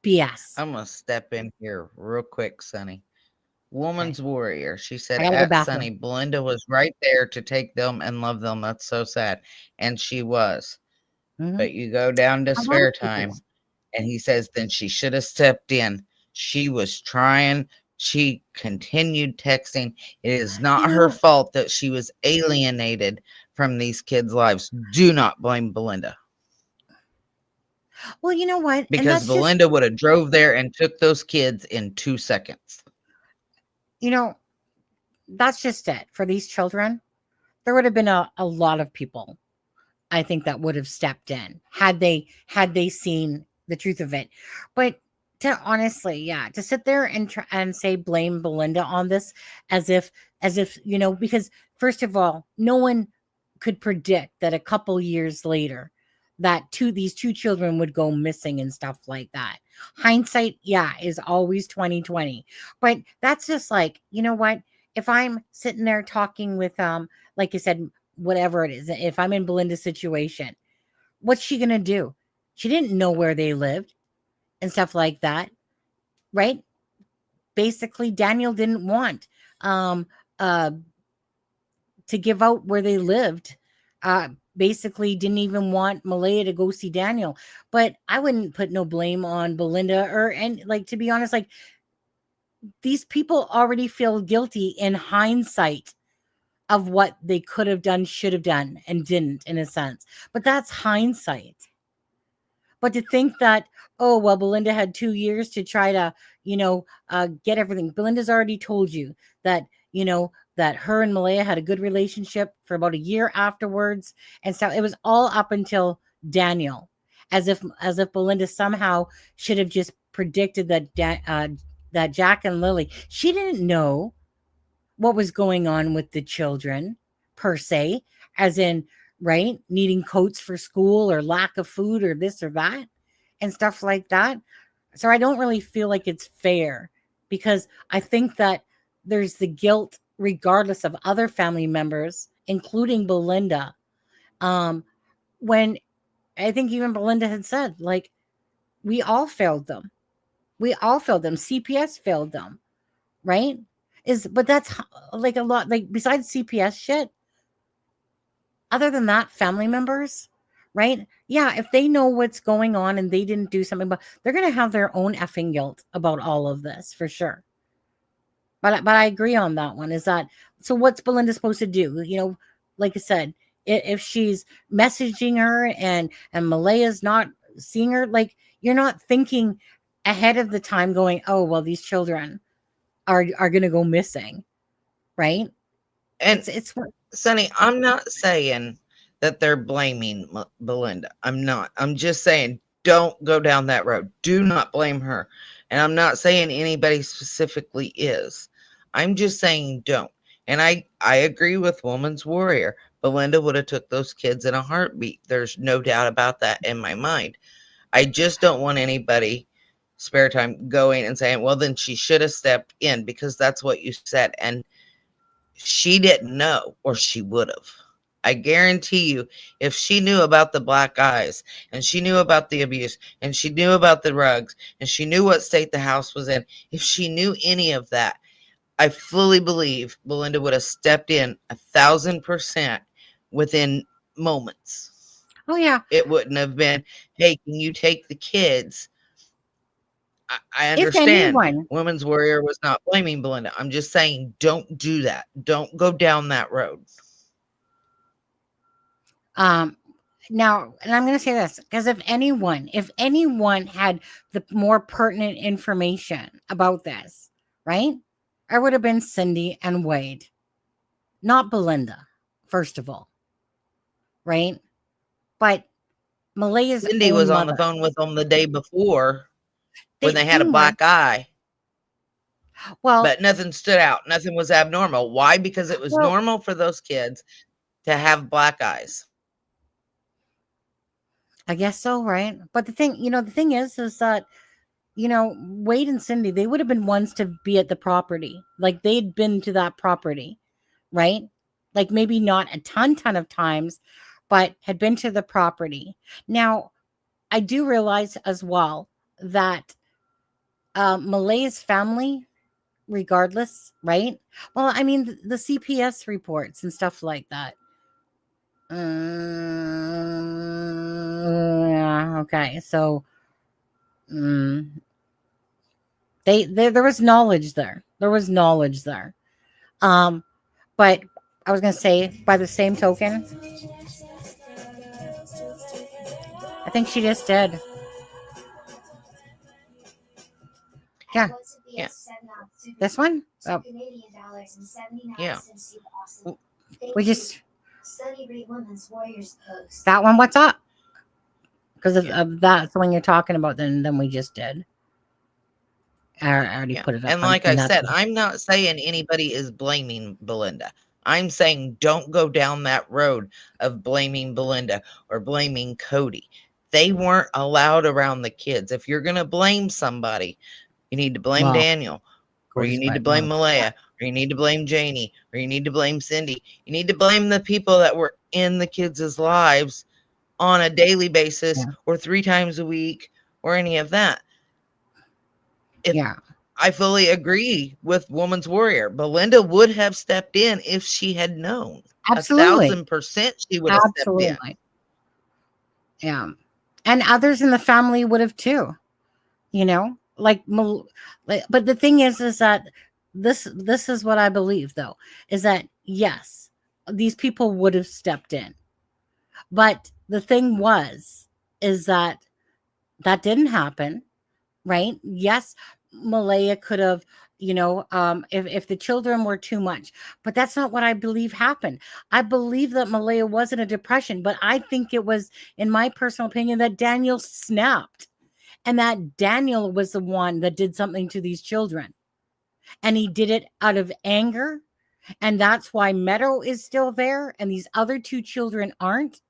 BS. I'm going to step in here real quick, Sonny. Woman's warrior. She said, Sonny, Belinda was right there to take them and love them. That's so sad. And she was. Mm-hmm. But you go down to spare time And he says, then she should have stepped in. She was trying. She continued texting. It is not her fault that she was alienated from these kids' lives. Do not blame Belinda. Well, you know what? Because Belinda would have drove there and took those kids in 2 seconds. That's just it. For these children, there would have been a lot of people, I think, that would have stepped in had they seen the truth of it. But to honestly, to sit there and say blame Belinda on this as if because first of all, no one could predict that a couple years later that these two children would go missing and stuff like that. Hindsight, is always 2020. But that's just like, you know what? If I'm sitting there talking with like I said, whatever it is, if I'm in Belinda's situation, what's she gonna do? She didn't know where they lived and stuff like that, right? Basically, Daniel didn't want to give out where they lived. Basically didn't even want Malaya to go see Daniel. But I wouldn't put no blame on Belinda to be honest, like, these people already feel guilty in hindsight of what they could have done, should have done, and didn't, in a sense. But that's hindsight. But to think that, oh, well, Belinda had 2 years to try to, get everything. Belinda's already told you that, that her and Malaya had a good relationship for about a year afterwards. And so it was all up until Daniel, as if Belinda somehow should have just predicted that that Jack and Lily, she didn't know what was going on with the children per se, as in, right, needing coats for school or lack of food or this or that and stuff like that. So I don't really feel like it's fair, because I think that there's the guilt regardless of other family members, including Belinda. When I think even Belinda had said, like, we all failed them. We all failed them. CPS failed them, right? But that's like a lot, like, besides CPS shit, other than that, family members, right? Yeah, if they know what's going on and they didn't do something, but they're going to have their own effing guilt about all of this for sure. But I agree on that one. Is that, so what's Belinda supposed to do? Like I said, if she's messaging her and Malaya's not seeing her, like, you're not thinking ahead of the time going, oh, well, these children are going to go missing, right? And it's Sonny, I'm not saying that they're blaming Belinda. I'm not. I'm just saying, don't go down that road. Do not blame her. And I'm not saying anybody specifically is. I'm just saying don't. And I agree with Woman's Warrior. Belinda would have took those kids in a heartbeat. There's no doubt about that in my mind. I just don't want anybody spare time going and saying, well, then she should have stepped in, because that's what you said. And she didn't know, or she would have. I guarantee you, if she knew about the black eyes, and she knew about the abuse, and she knew about the rugs, and she knew what state the house was in, if she knew any of that, I fully believe Belinda would have stepped in 1,000% within moments. Oh, yeah. It wouldn't have been, hey, can you take the kids? I understand. Women's Warrior was not blaming Belinda. I'm just saying, don't do that. Don't go down that road. Now, and I'm going to say this, because if anyone had the more pertinent information about this, right, I would have been Cindy and Wade, not Belinda, first of all, right? But Malaya's Cindy was on the phone with them the day before when they had a black eye. Well, but nothing stood out. Nothing was abnormal. Why? Because it was normal for those kids to have black eyes. I guess so, right? But the thing is that, Wade and Cindy, they would have been ones to be at the property. Like, they'd been to that property, right? Like, maybe not a ton of times, but had been to the property. Now, I do realize as well that Malaya's family, regardless, right? Well, I mean, the CPS reports and stuff like that. Yeah, okay, so Mm. There was knowledge there. There was knowledge there. But I was gonna say, by the same token, I think she just did. Yeah. Yeah. This one? Oh, Yeah. we just that one. What's up? Because of that's the one you're talking about. Then we just did. I already Yeah. put it up. And like I and that's said, what- I'm not saying anybody is blaming Belinda. I'm saying don't go down that road of blaming Belinda or blaming Cody. They weren't allowed around the kids. If you're going to blame somebody, you need to blame well, Daniel, or you Cody's need to right, blame no. Malaya, or you need to blame Janie, or you need to blame Cindy. You need to blame the people that were in the kids' lives on a daily basis Yeah. or 3 times a week or any of that. Yeah. I fully agree with Woman's Warrior. Belinda would have stepped in if she had known. Absolutely. 1,000% she would have stepped in. Absolutely. Yeah. And others in the family would have too. You know, but the thing is that this is what I believe though, is that yes, these people would have stepped in. But the thing is that didn't happen, right? Yes, Malaya could have, if the children were too much, but that's not what I believe happened. I believe that Malaya was in a depression, but I think it was, in my personal opinion, that Daniel snapped and that Daniel was the one that did something to these children. And he did it out of anger. And that's why Meadow is still there and these other 2 children aren't.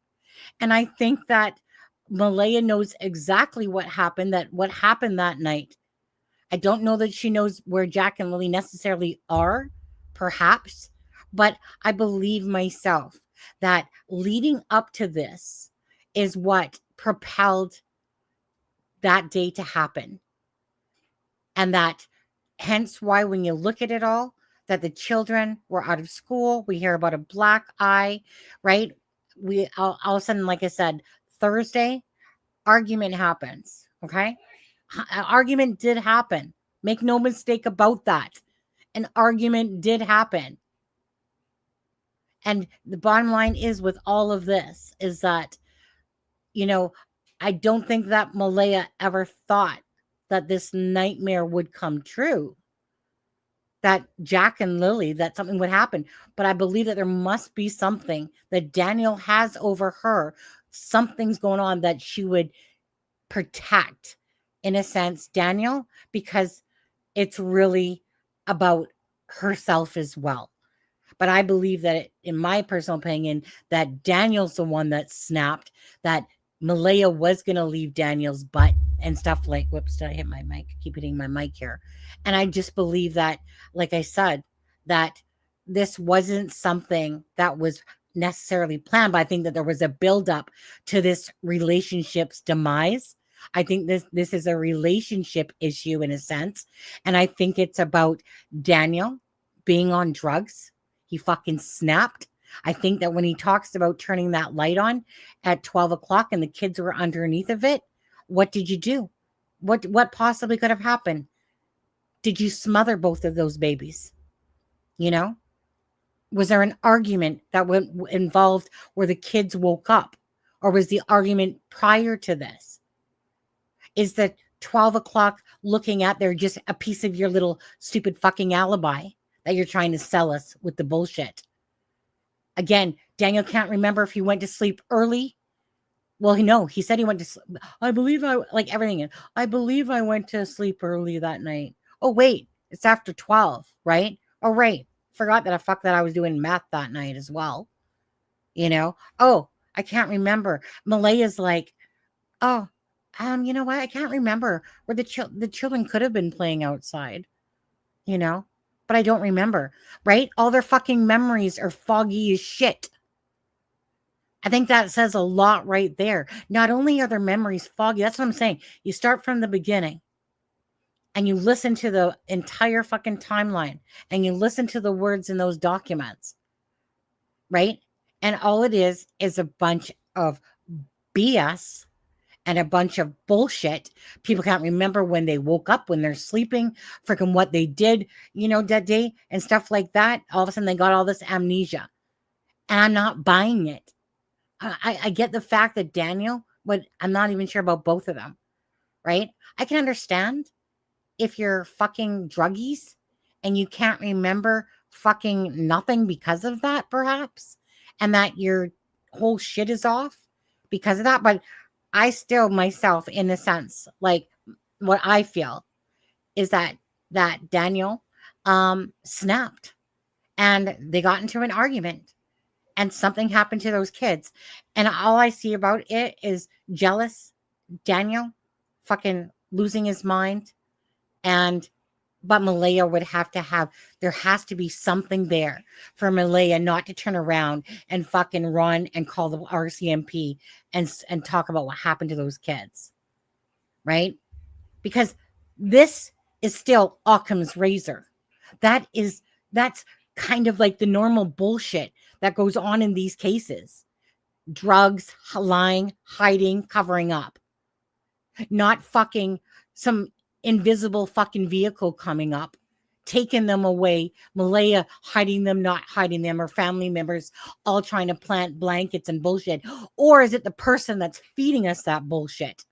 And I think that Malaya knows exactly what happened that night. I don't know that she knows where Jack and Lily necessarily are, perhaps, but I believe myself that leading up to this is what propelled that day to happen. And that hence why when you look at it all, that the children were out of school. We hear about a black eye, right? We all of a sudden, like I said, Thursday, argument happens. Okay. Argument did happen. Make no mistake about that. An argument did happen. And the bottom line is with all of this is that, I don't think that Malaya ever thought that this nightmare would come true. That Jack and Lily, that something would happen. But I believe that there must be something that Daniel has over her. Something's going on that she would protect, in a sense, Daniel, because it's really about herself as well. But I believe that, in my personal opinion, that Daniel's the one that snapped, that Malaya was going to leave Daniel's butt and stuff like, whoops, did I hit my mic? I keep hitting my mic here. And I just believe that, like I said, that this wasn't something that was necessarily planned, but I think that there was a buildup to this relationship's demise. I think this is a relationship issue in a sense. And I think it's about Daniel being on drugs. He fucking snapped. I think that when he talks about turning that light on at 12 o'clock and the kids were underneath of it, what did you do? What possibly could have happened? Did you smother both of those babies? Was there an argument that went involved where the kids woke up? Or was the argument prior to this? Is the 12 o'clock looking at there just a piece of your little stupid fucking alibi that you're trying to sell us with the bullshit? Again, Daniel can't remember if he went to sleep early. Well, no, he said he went to sleep. I believe I went to sleep early that night. Oh, wait, it's after 12, right? Oh, right. Forgot that I was doing math that night as well. Oh, I can't remember. Malaya's like, oh, you know what? I can't remember where the children could have been playing outside, but I don't remember, right? All their fucking memories are foggy as shit. I think that says a lot right there. Not only are their memories foggy, that's what I'm saying. You start from the beginning and you listen to the entire fucking timeline and you listen to the words in those documents, right? And all it is a bunch of BS and a bunch of bullshit. People can't remember when they woke up, when they're sleeping, freaking what they did, that day and stuff like that. All of a sudden they got all this amnesia. And I'm not buying it. I get the fact that Daniel, but I'm not even sure about both of them, right? I can understand if you're fucking druggies and you can't remember fucking nothing because of that, perhaps, and that your whole shit is off because of that. But I still myself, in a sense, like what I feel is that Daniel snapped and they got into an argument and something happened to those kids. And all I see about it is jealous Daniel fucking losing his mind. But Malaya would have to have, there has to be something there for Malaya not to turn around and fucking run and call the RCMP and talk about what happened to those kids. Right? Because this is still Occam's razor. That's kind of like the normal bullshit that goes on in these cases. Drugs, lying, hiding, covering up. Not fucking some invisible fucking vehicle coming up, taking them away, Malaya hiding them, not hiding them, or family members all trying to plant blankets and bullshit. Or is it the person that's feeding us that bullshit?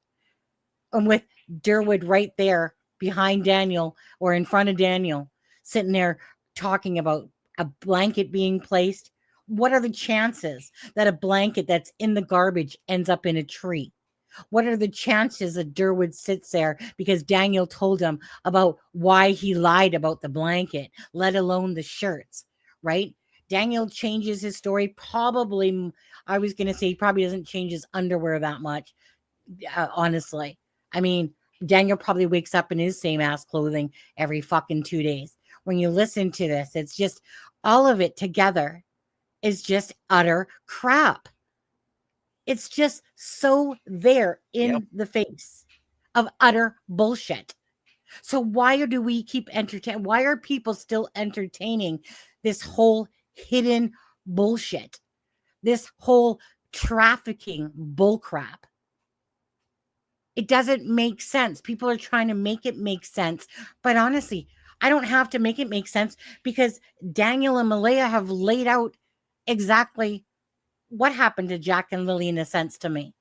And with Durwood right there behind Daniel or in front of Daniel, sitting there talking about a blanket being placed. What are the chances that a blanket that's in the garbage ends up in a tree? What are the chances that Durwood sits there because Daniel told him about why he lied about the blanket, let alone the shirts, right? Daniel changes his story. Probably, I was going to say he probably doesn't change his underwear that much, honestly. I mean, Daniel probably wakes up in his same ass clothing every fucking 2 days. When you listen to this, it's just all of it together is just utter crap. It's just so there in the face of utter bullshit. So why do we keep entertaining? Why are people still entertaining this whole hidden bullshit? This whole trafficking bullcrap? It doesn't make sense. People are trying to make it make sense. But honestly, I don't have to make it make sense because Daniel and Malaya have laid out exactly what happened to Jack and Lily in a sense to me.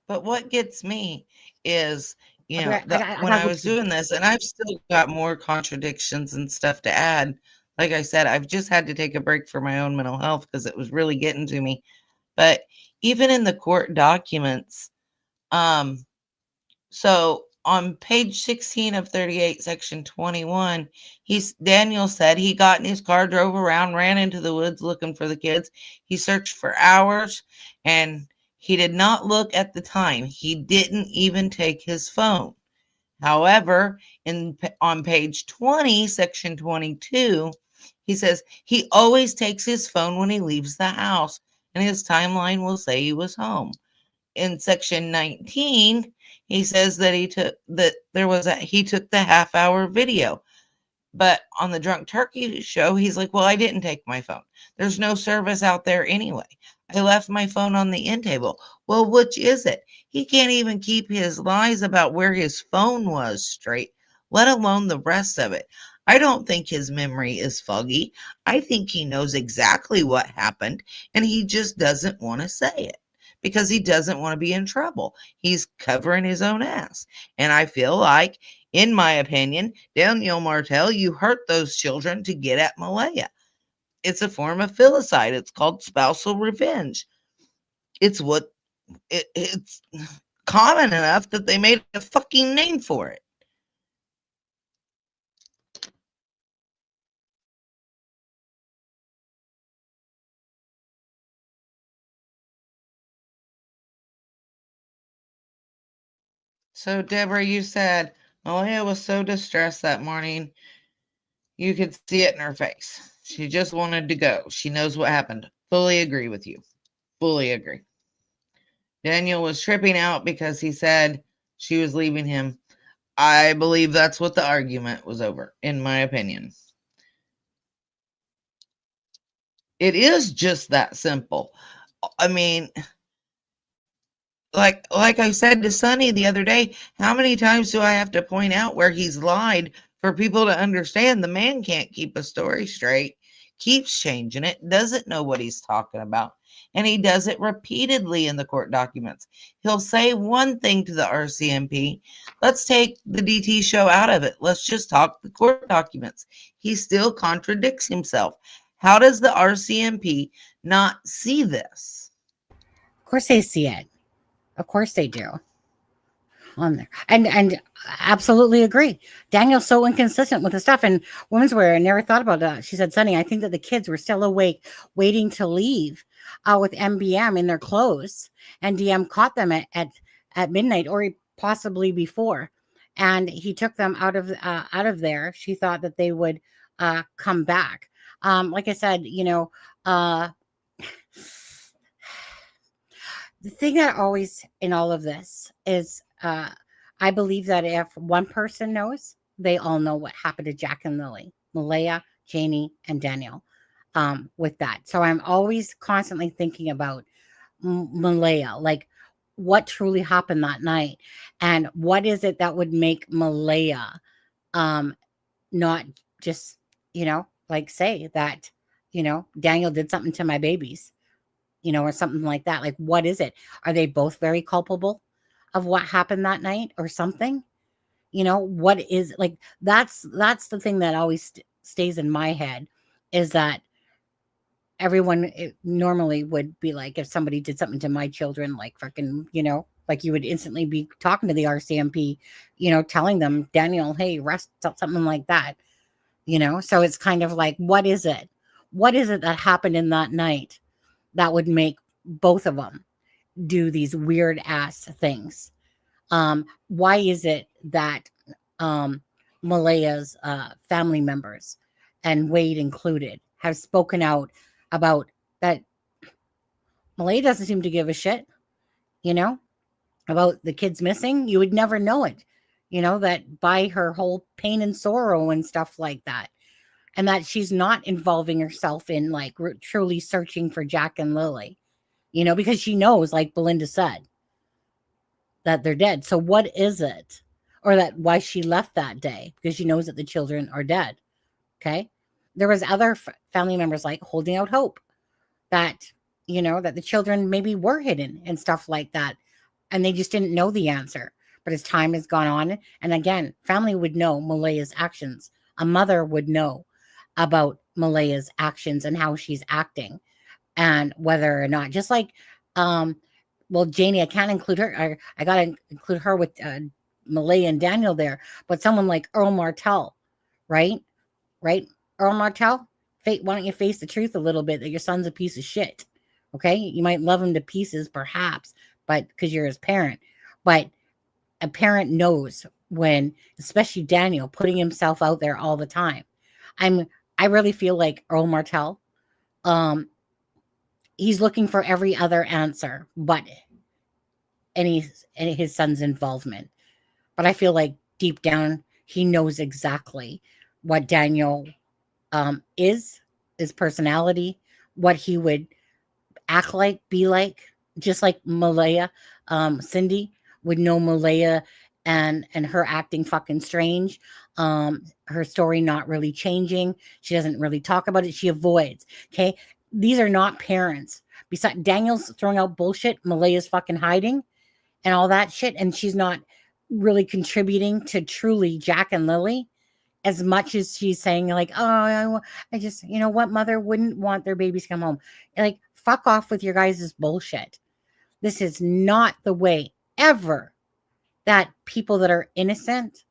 But what gets me is, I when I was doing this, and I've still got more contradictions and stuff to add. Like I said, I've just had to take a break for my own mental health because it was really getting to me. But even in the court documents, so on page 16 of 38, section 21, Daniel said he got in his car, drove around, ran into the woods looking for the kids. He searched for hours and he did not look at the time. He didn't even take his phone. However, on page 20, section 22, he says he always takes his phone when he leaves the house and his timeline will say he was home. In section 19, he says that he took the half-hour video. But on the Drunk Turkey show, he's like, well, I didn't take my phone. There's no service out there anyway. I left my phone on the end table. Well, which is it? He can't even keep his lies about where his phone was straight, let alone the rest of it. I don't think his memory is foggy. I think he knows exactly what happened, and he just doesn't want to say it because he doesn't want to be in trouble. He's covering his own ass. And I feel like, in my opinion, Daniel Martell, you hurt those children to get at Malaya. It's a form of filicide. It's called spousal revenge. It's common enough that they made a fucking name for it. So, Deborah, you said Malaya was so distressed that morning. You could see it in her face. She just wanted to go. She knows what happened. Fully agree with you. Fully agree. Daniel was tripping out because he said she was leaving him. I believe that's what the argument was over, in my opinion. It is just that simple. I mean, like I said to Sonny the other day, how many times do I have to point out where he's lied for people to understand the man can't keep a story straight, keeps changing it, doesn't know what he's talking about, and he does it repeatedly in the court documents. He'll say one thing to the RCMP. Let's take the DT show out of it. Let's just talk the court documents. He still contradicts himself. How does the RCMP not see this? Of course they see it. Of course they do. On there. And absolutely agree. Daniel's so inconsistent with the stuff. And Women's Wear, I never thought about that. She said, Sonny, I think that the kids were still awake waiting to leave with MBM in their clothes. And DM caught them at midnight or possibly before. And he took them out of there. She thought that they would come back. Like I said, the thing that always in all of this is I believe that if one person knows, they all know what happened to Jack and Lily, Malaya, Janie, and Daniel with that. So I'm always constantly thinking about Malaya, like what truly happened that night and what is it that would make Malaya not just, like say that, Daniel did something to my babies. Or something like that. Like, what is it? Are they both very culpable of what happened that night or something? What is like, that's the thing that always stays in my head is that everyone normally would be like, if somebody did something to my children, like fucking, like you would instantly be talking to the RCMP, telling them, Daniel, hey, rest, something like that, so it's kind of like, what is it? What is it that happened in that night that would make both of them do these weird ass things? Why is it that Malaya's family members, and Wade included, have spoken out about that? Malaya doesn't seem to give a shit, about the kids missing. You would never know it, that by her whole pain and sorrow and stuff like that. And that she's not involving herself in like truly searching for Jack and Lily, because she knows, like Belinda said, that they're dead. So what is it? Or that why she left that day? Because she knows that the children are dead. Okay. There was other family members like holding out hope that, that the children maybe were hidden and stuff like that. And they just didn't know the answer. But as time has gone on, and again, family would know Malaya's actions. A mother would know about Malaya's actions and how she's acting and whether or not, just like, Janie, I can't include her. I got to include her with Malaya and Daniel there, but someone like Earl Martell, right? Earl Martell, why don't you face the truth a little bit that your son's a piece of shit? Okay. You might love him to pieces perhaps, but because you're his parent, but a parent knows when, especially Daniel, putting himself out there all the time. I really feel like Earl Martell, he's looking for every other answer but his son's involvement. But I feel like deep down, he knows exactly what Daniel is, his personality, what he would act like, be like, just like Malaya. Cindy would know Malaya and her acting fucking strange. Her story not really changing. She doesn't really talk about it. She avoids. Okay. These are not parents. Besides, Daniel's throwing out bullshit. Malaya's fucking hiding and all that shit. And she's not really contributing to truly Jack and Lily as much as she's saying like, oh, I just, what mother wouldn't want their babies to come home? Like, fuck off with your guys' bullshit. This is not the way ever that people that are innocent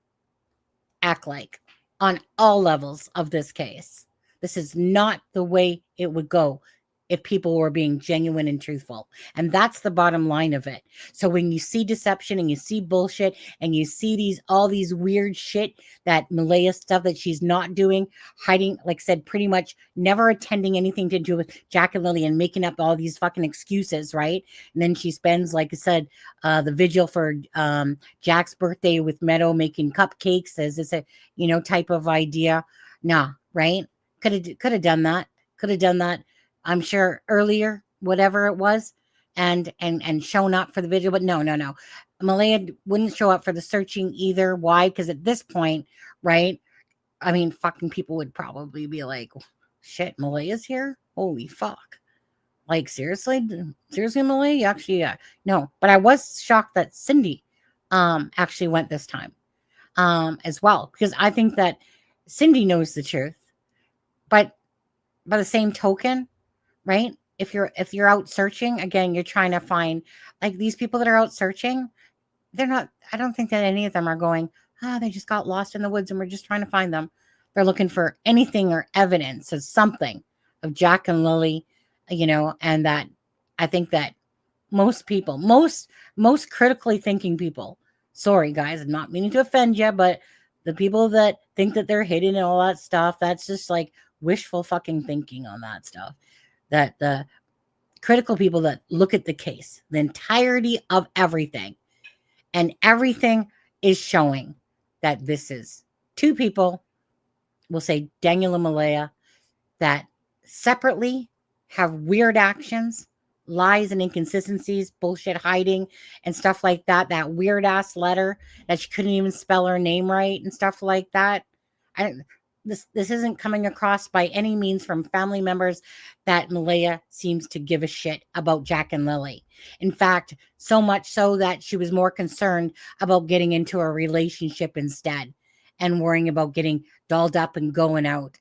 act like on all levels of this case. This is not the way it would go if people were being genuine and truthful. And that's the bottom line of it. So when you see deception and you see bullshit and you see all these weird shit that Malaya stuff that she's not doing, hiding, like I said, pretty much never attending anything to do with Jack and Lily and making up all these fucking excuses, right? And then she spends, like I said, the vigil for Jack's birthday with Meadow making cupcakes as it's a, type of idea. Nah, right? Could have done that. I'm sure earlier, whatever it was. and shown up for the video. But no. Malaya wouldn't show up for the searching either. Why? Because at this point, right? I mean, fucking people would probably be like, shit, Malaya's here? Holy fuck. Like, seriously? Seriously, Malaya? Actually, yeah. No. But I was shocked that Cindy actually went this time as well. Because I think that Cindy knows the truth. But by the same token, right? If you're out searching, again, you're trying to find, like, these people that are out searching, they're not, I don't think that any of them are going, they just got lost in the woods and we're just trying to find them. They're looking for anything or evidence of something of Jack and Lily, and that I think that most people, most critically thinking people, sorry guys, I'm not meaning to offend you, but the people that think that they're hidden and all that stuff, that's just like wishful fucking thinking on that stuff. That the critical people that look at the case, the entirety of everything, and everything is showing that this is two people, we'll say Daniel and Malaya, that separately have weird actions, lies and inconsistencies, bullshit hiding and stuff like that. That weird ass letter that she couldn't even spell her name right and stuff like that. This isn't coming across by any means from family members that Malaya seems to give a shit about Jack and Lily. In fact, so much so that she was more concerned about getting into a relationship instead and worrying about getting dolled up and going out.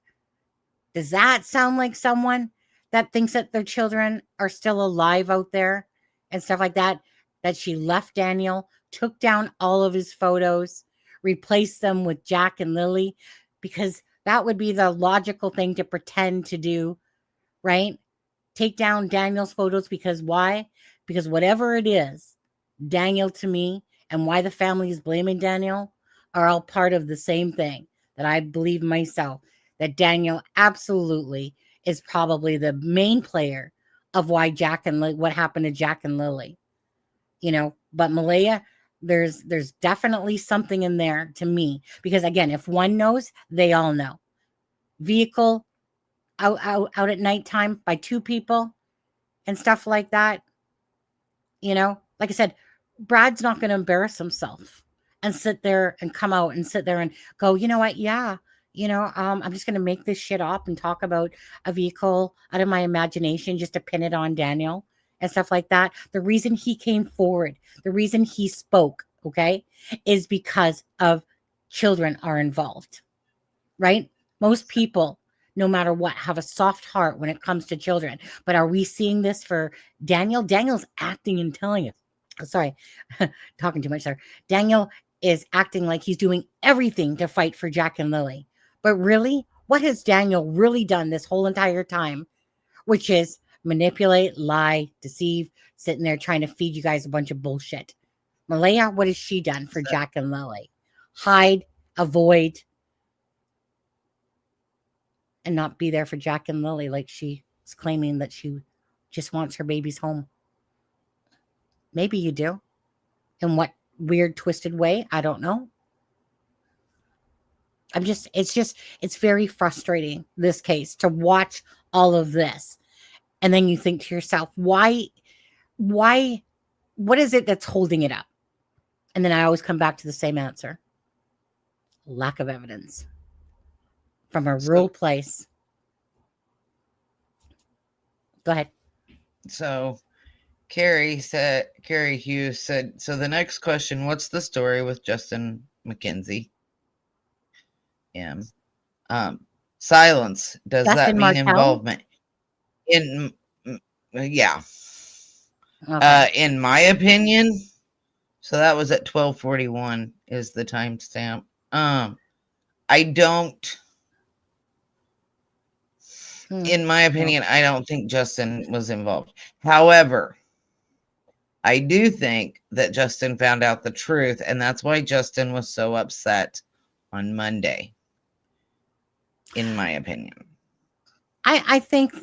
Does that sound like someone that thinks that their children are still alive out there and stuff like that? That she left Daniel, took down all of his photos, replaced them with Jack and Lily, because that would be the logical thing to pretend to do, right? Take down Daniel's photos, because why? Because whatever it is, Daniel to me, and why the family is blaming Daniel, are all part of the same thing that I believe myself, that Daniel absolutely is probably the main player of why what happened to Jack and Lily, but Malaya, there's definitely something in there to me, because again, if one knows, they all know. Vehicle out at nighttime by two people and stuff like that. Like I said, Brad's not going to embarrass himself and sit there and come out and sit there and go, you know what? Yeah. I'm just going to make this shit up and talk about a vehicle out of my imagination just to pin it on Daniel and stuff like that. The reason he came forward, the reason he spoke, okay, is because of children are involved, right? Most people, no matter what, have a soft heart when it comes to children. But are we seeing this for Daniel? Daniel's acting and telling us. Sorry, talking too much there. Daniel is acting like he's doing everything to fight for Jack and Lily. But really, what has Daniel really done this whole entire time? Which is manipulate, lie, deceive, sitting there trying to feed you guys a bunch of bullshit. Malaya, what has she done for Jack and Lily? Hide, avoid, and not be there for Jack and Lily like she is claiming that she just wants her babies home. Maybe you do. In what weird, twisted way? I don't know. It's very frustrating, this case, to watch all of this. And then you think to yourself, why, what is it that's holding it up? And then I always come back to the same answer. Lack of evidence from a real place. Go ahead. So Carrie Hughes said, so the next question, what's the story with Justin McKenzie? Silence. Does that mean Martell? Involvement? Yeah. Okay. In my opinion, so that was at 12:41 is the timestamp. I don't. In my opinion, I don't think Justin was involved. However, I do think that Justin found out the truth, and that's why Justin was so upset on Monday, in my opinion. I think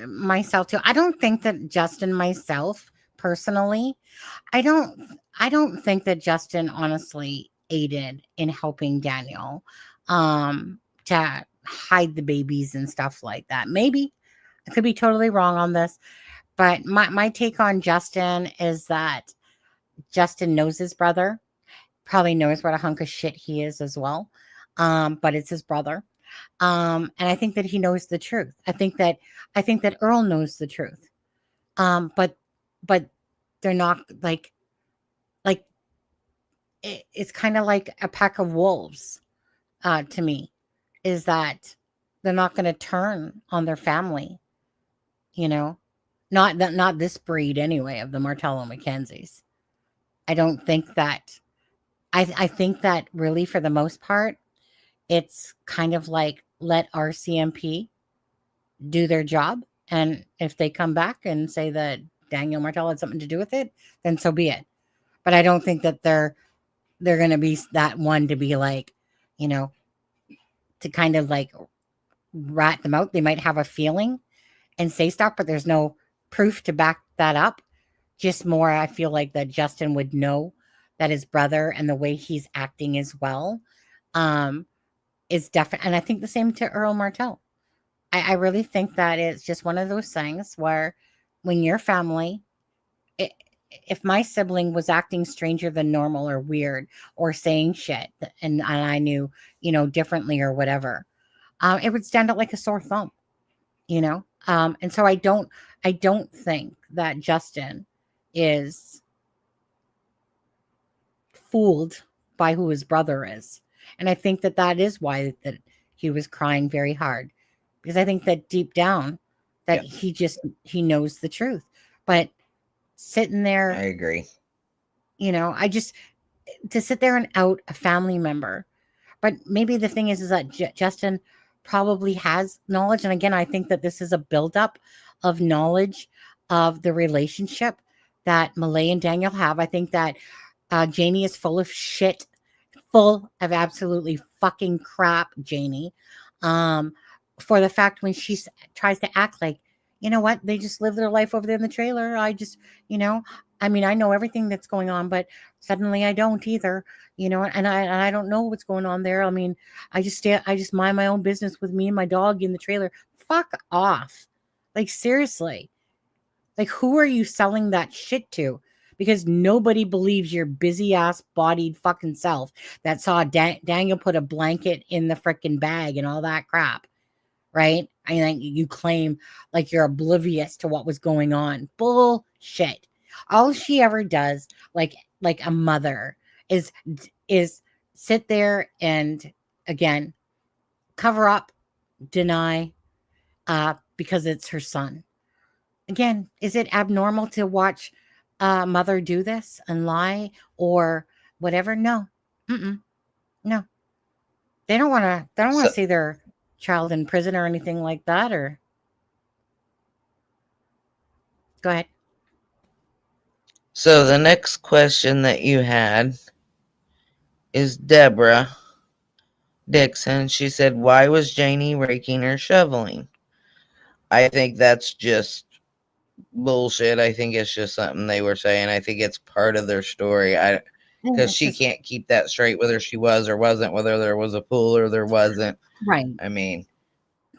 myself too. I don't think that Justin, myself personally, I don't think that Justin honestly aided in helping Daniel to hide the babies and stuff like that. Maybe I could be totally wrong on this, But my take on Justin is that Justin knows his brother, probably knows what a hunk of shit he is as well. But it's his brother. And I think that he knows the truth. I think that Earl knows the truth. But they're not like it's kind of like a pack of wolves to me, is that they're not going to turn on their family, you know, not this breed anyway of the Martello Mackenzies. I don't think that. I think that really for the most part, it's kind of like let RCMP do their job, and if they come back and say that Daniel Martell had something to do with it, then so be it. But I don't think that they're going to be that one to be like, you know, to kind of like rat them out. They might have a feeling and say stuff, but there's no proof to back that up. Just more, I feel like that Justin would know that his brother and the way he's acting as well is definitely, and I think the same to Earl Martell. I really think that it's just one of those things where when your family, I if my sibling was acting stranger than normal or weird or saying shit, and I knew, differently or whatever, it would stand out like a sore thumb, you know? And so I don't think that Justin is fooled by who his brother is. And I think that that is why that he was crying very hard, because I think that deep down that Yeah, he knows the truth. But sitting I there, agree. I just to sit there and out a family member. But maybe the thing is that Justin probably has knowledge. And again, I think that this is a buildup of knowledge of the relationship that Malay and Daniel have. I think that Janie is full of shit, full of absolutely fucking crap, Janie. Um, for the fact when tries to act like, you know what, they just live their life over there in the trailer. You know, I mean, I know everything that's going on, but suddenly I don't either, and I don't know what's going on there. I mean, I just mind my own business with me and my dog in the trailer. Fuck off. Like, seriously. Like, who are you selling that shit to? Because nobody believes your busy ass bodied fucking self that saw Daniel put a blanket in the freaking bag and all that crap, right? I mean, you claim like you're oblivious to what was going on. Bullshit. All she ever does, like a mother, is is sit there and again cover up, deny, because it's her son. Again, is it abnormal to watch a mother do this and lie or whatever? No. Mm-mm. No. They don't want to So, see their child in prison or anything like that. Or go ahead. so the next question that you had is Deborah Dixon. She said, "Why was Janie raking or shoveling?" I think that's just bullshit. I think it's just something they were saying. I think it's part of their story. Yeah, Because it's she just can't keep that straight, whether she was or wasn't, whether there was a pool or there wasn't. right. I mean,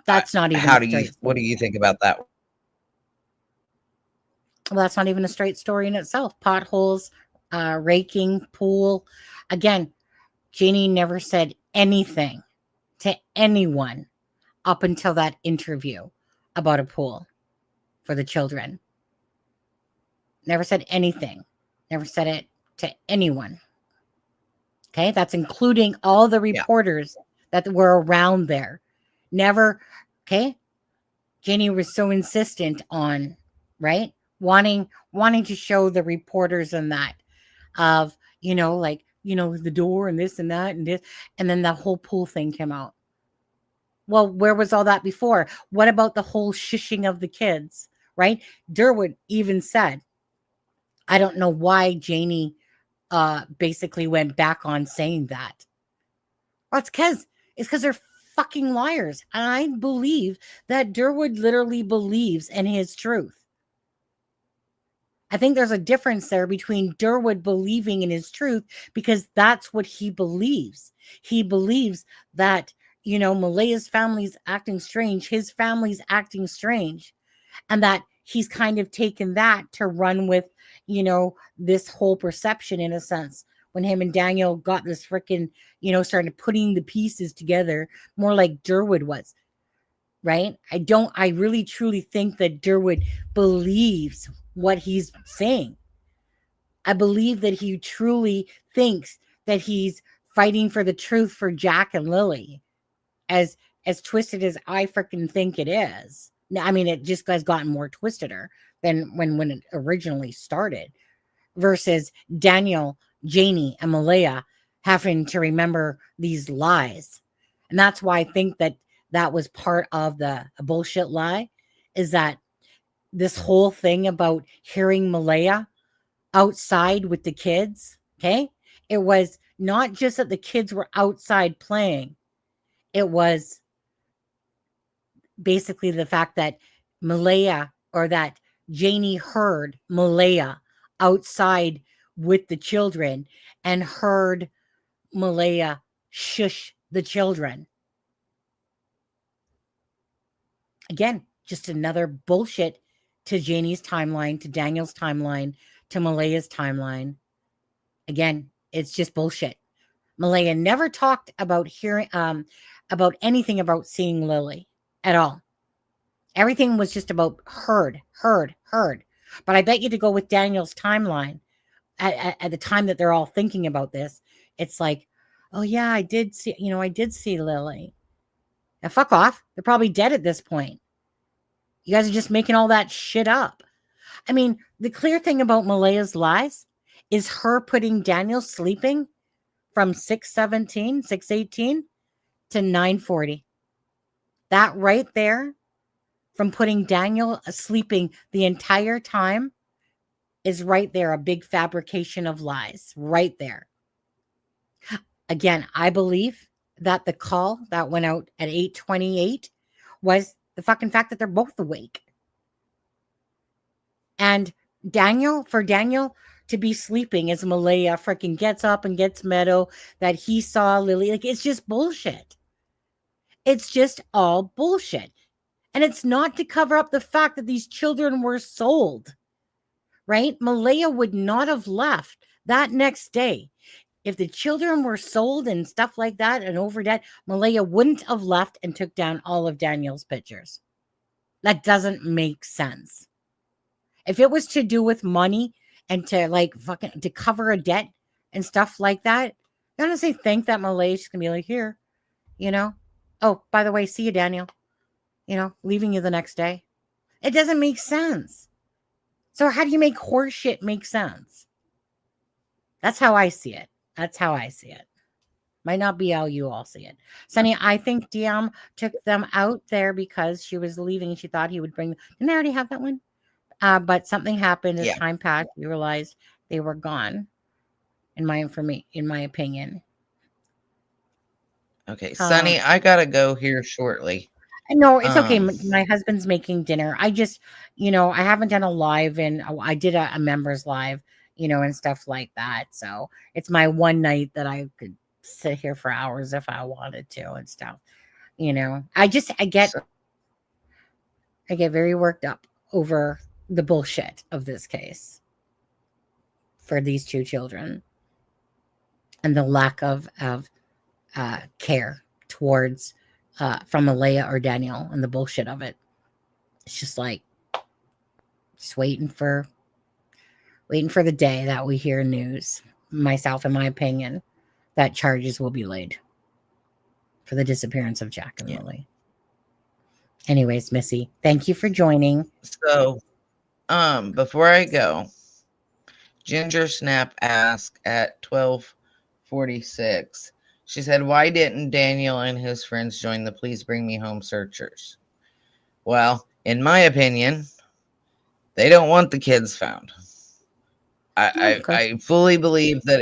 That's not even how a do you? straight What do story. you think about that? Well, that's not even a straight story in itself. Potholes, raking, pool. Again, Jeannie never said anything to anyone up until that interview about a pool for the children. Never said anything. Never said it to anyone. Okay. That's including all the Yeah, reporters that were around there. Never. Okay. Janie was so insistent on, right? Wanting to show the reporters and that of, like, the door and this and that and this. And then the whole pool thing came out. Well, where was all that before? What about the whole shushing of the kids, right? Durwood even said, I don't know why Janie basically went back on saying that. Well, it's because they're fucking liars. And I believe that Durwood literally believes in his truth. I think there's a difference there between Durwood believing in his truth because that's what he believes. He believes that, Malaya's family's acting strange, his family's acting strange, and that he's kind of taken that to run with, you know, this whole perception in a sense. When him and Daniel got this freaking, you know, started putting the pieces together more like Durwood was, right? I really truly think that Durwood believes what he's saying. I believe that he truly thinks that he's fighting for the truth for Jack and Lily, as twisted as I freaking think it is. I mean, it just has gotten more twisteder than when it originally started, versus Daniel, Janie, and Malaya having to remember these lies. And that's why I think that that was part of the bullshit lie, is that this whole thing about hearing Malaya outside with the kids, okay? It was not just that the kids were outside playing. It was basically the fact that Malaya, or that Janie heard Malaya outside with the children and heard Malaya shush the children. Again, just another bullshit to Janie's timeline, to Daniel's timeline, to Malaya's timeline. Again, it's just bullshit. Malaya never talked about hearing about anything about seeing Lily at all. Everything was just about heard. But I bet you to go with Daniel's timeline at the time that they're all thinking about this, it's like, oh yeah, I did see Lily. Now fuck off. They're probably dead at this point. You guys are just making all that shit up. I mean, the clear thing about Malaya's lies is her putting Daniel sleeping from 6:18 to 9:40. That right there, from putting Daniel sleeping the entire time, is right there a big fabrication of lies. Right there. Again, I believe that the call that went out at 8:28 was the fucking fact that they're both awake. And for Daniel to be sleeping as Malaya freaking gets up and gets Meadow, that he saw Lily, like, it's just bullshit. It's just all bullshit. And it's not to cover up the fact that these children were sold, right? Malaya would not have left that next day. If the children were sold and stuff like that and over debt, Malaya wouldn't have left and took down all of Daniel's pictures. That doesn't make sense. If it was to do with money and to like fucking to cover a debt and stuff like that, I honestly think that Malaya's gonna be like, here, you know, oh, by the way, see you, Daniel, you know, leaving you the next day. It doesn't make sense. So how do you make horse shit make sense? That's how I see it. That's how I see it. Might not be how you all see it. Sunny, I think DM took them out there because she was leaving and she thought he would bring them. Didn't I already have that one? But something happened as time passed. We realized they were gone, in my opinion. Okay, Sunny, I gotta go here shortly. No, it's okay. My husband's making dinner. I just, I haven't done a live, and I did a members live, and stuff like that. So it's my one night that I could sit here for hours if I wanted to and stuff. I get very worked up over the bullshit of this case for these two children and the lack of care towards from Malaya or Daniel and the bullshit of it. It's just like waiting for the day that we hear news, myself in my opinion, that charges will be laid for the disappearance of Jack and Lily. Anyways, Missy, thank you for joining. So before I go, Ginger Snap asked at 12:46, she said, why didn't Daniel and his friends join the Please Bring Me Home searchers? Well, in my opinion, they don't want the kids found. I fully believe that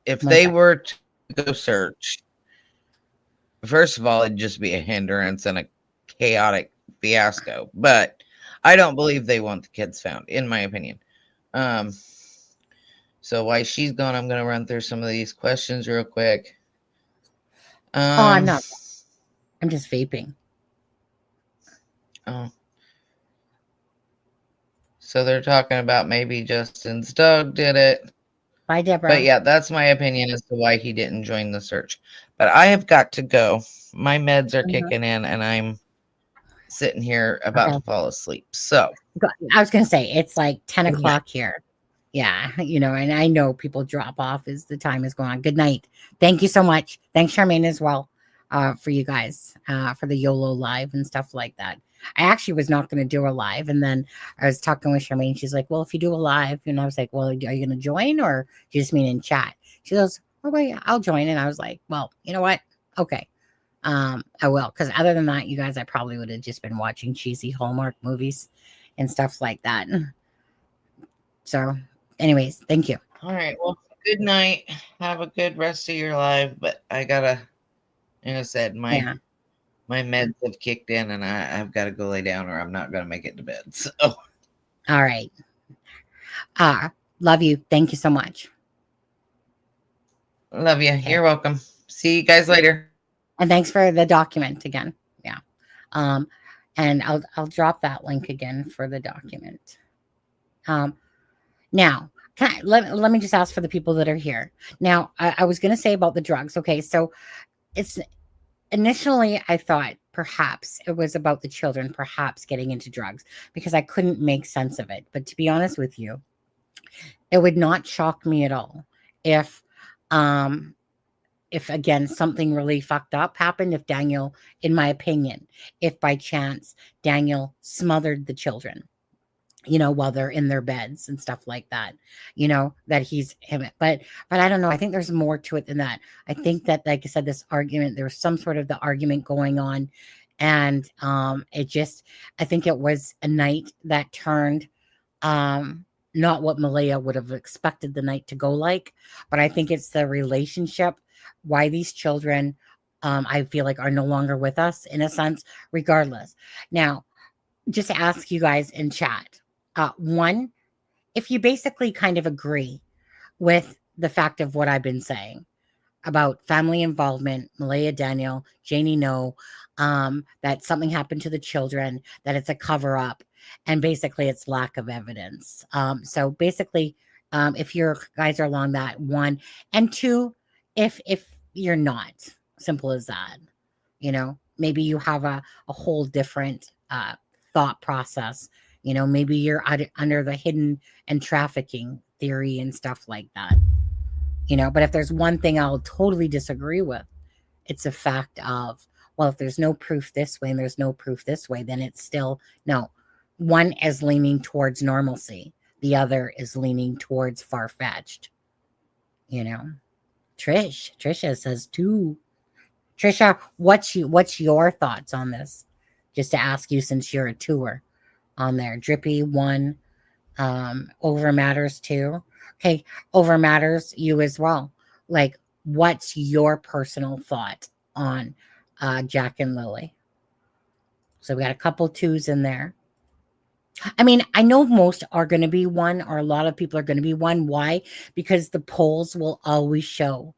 if they were to go search, first of all, it'd just be a hindrance and a chaotic fiasco. But I don't believe they want the kids found, in my opinion. So while she's gone, I'm going to run through some of these questions real quick. I'm not. I'm just vaping. Oh. So they're talking about maybe Justin's dog did it. Bye, Deborah. But yeah, that's my opinion as to why he didn't join the search. But I have got to go. My meds are kicking in and I'm sitting here about to fall asleep. So I was going to say, it's like 10 Good o'clock here. Yeah, and I know people drop off as the time is going on. Good night. Thank you so much. Thanks, Sharmain, as well, for you guys, for the YOLO live and stuff like that. I actually was not going to do a live, and then I was talking with Sharmain. She's like, well, if you do a live, and I was like, well, are you going to join, or do you just mean in chat? She goes, oh, wait, I'll join. And I was like, well, you know what? Okay. I will, because other than that, you guys, I probably would have just been watching cheesy Hallmark movies and stuff like that. So anyways, thank you. All right. Well, good night. Have a good rest of your life. But I gotta, like I said, my meds have kicked in, and I've got to go lay down, or I'm not gonna make it to bed. So. All right. Love you. Thank you so much. Love you. Okay. You're welcome. See you guys later. And thanks for the document again. Yeah. And I'll drop that link again for the document. Now, let me just ask for the people that are here. Now, I was going to say about the drugs. Okay, so it's initially I thought perhaps it was about the children perhaps getting into drugs because I couldn't make sense of it. But to be honest with you, it would not shock me at all if again something really fucked up happened, if Daniel, in my opinion, if by chance Daniel smothered the children, while they're in their beds and stuff like that, that he's him. But I don't know. I think there's more to it than that. I think that, like I said, this argument, there was some sort of the argument going on. And I think it was a night that turned not what Malia would have expected the night to go like, but I think it's the relationship, why these children, I feel like, are no longer with us in a sense, regardless. Now, just to ask you guys in chat, one, if you basically kind of agree with the fact of what I've been saying about family involvement, Malia, Daniel, Janie, that something happened to the children, that it's a cover up, and basically it's lack of evidence. So basically, if you guys are along that, one, and two, if you're not, simple as that, maybe you have a whole different thought process. Maybe you're under the hidden and trafficking theory and stuff like that. But if there's one thing I'll totally disagree with, it's a fact of, well, if there's no proof this way and there's no proof this way, then it's still, no. One is leaning towards normalcy. The other is leaning towards far-fetched. Trisha says too. Trisha, what's your thoughts on this? Just to ask you, since you're a tour on there. Drippy 1, Over Matters 2. Okay, Over Matters, you as well. Like, what's your personal thought on Jack and Lily? So we got a couple 2s in there. I mean, I know most are going to be 1, or a lot of people are going to be 1. Why? Because the polls will always show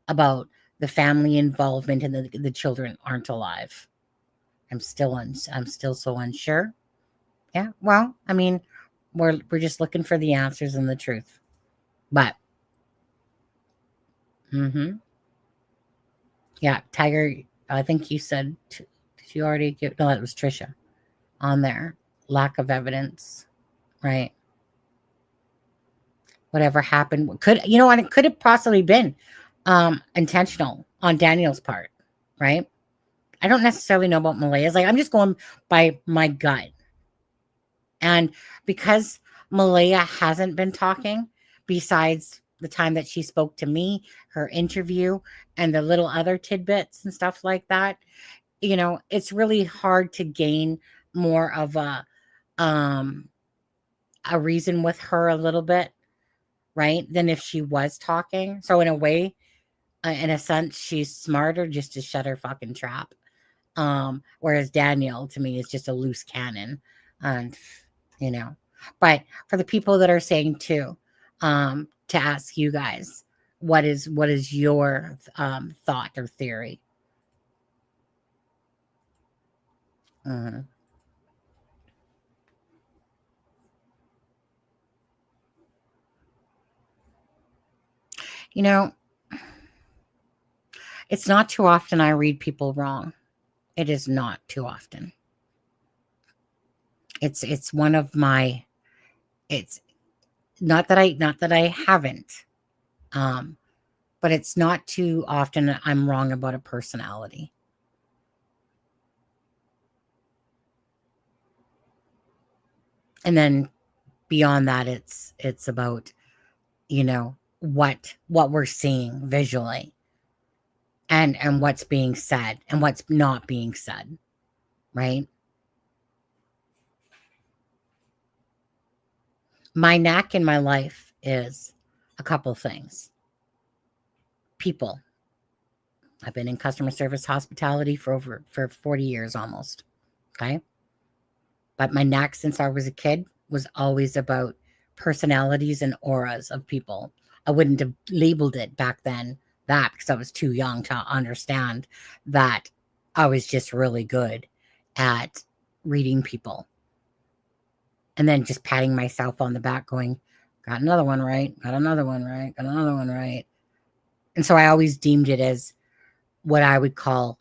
about the family involvement and the children aren't alive. I'm still so unsure. Yeah, well, I mean, we're just looking for the answers and the truth. But yeah, Tiger, I think you said, did you already give? No, that was Trisha on there. Lack of evidence, right? Whatever happened and it could have possibly been intentional on Daniel's part, right? I don't necessarily know about Malia's. Like, I'm just going by my gut. And because Malia hasn't been talking, besides the time that she spoke to me, her interview, and the little other tidbits and stuff like that, it's really hard to gain more of a reason with her a little bit, right, than if she was talking. So in a way, in a sense, she's smarter just to shut her fucking trap. Whereas Daniel, to me, is just a loose cannon. And but for the people that are saying too, to ask you guys, what is your thought or theory? You know, it's not too often I read people wrong. It is not too often. It's one of my it's not that I haven't. Um but it's not too often I'm wrong about a personality. And then beyond that it's about, what we're seeing visually and what's being said and what's not being said, right? My knack in my life is a couple things. People. I've been in customer service hospitality for 40 years almost. Okay? But my knack since I was a kid was always about personalities and auras of people. I wouldn't have labeled it back then that because I was too young to understand that I was just really good at reading people. And then just patting myself on the back going, got another one right, got another one right, got another one right. And so I always deemed it as what I would call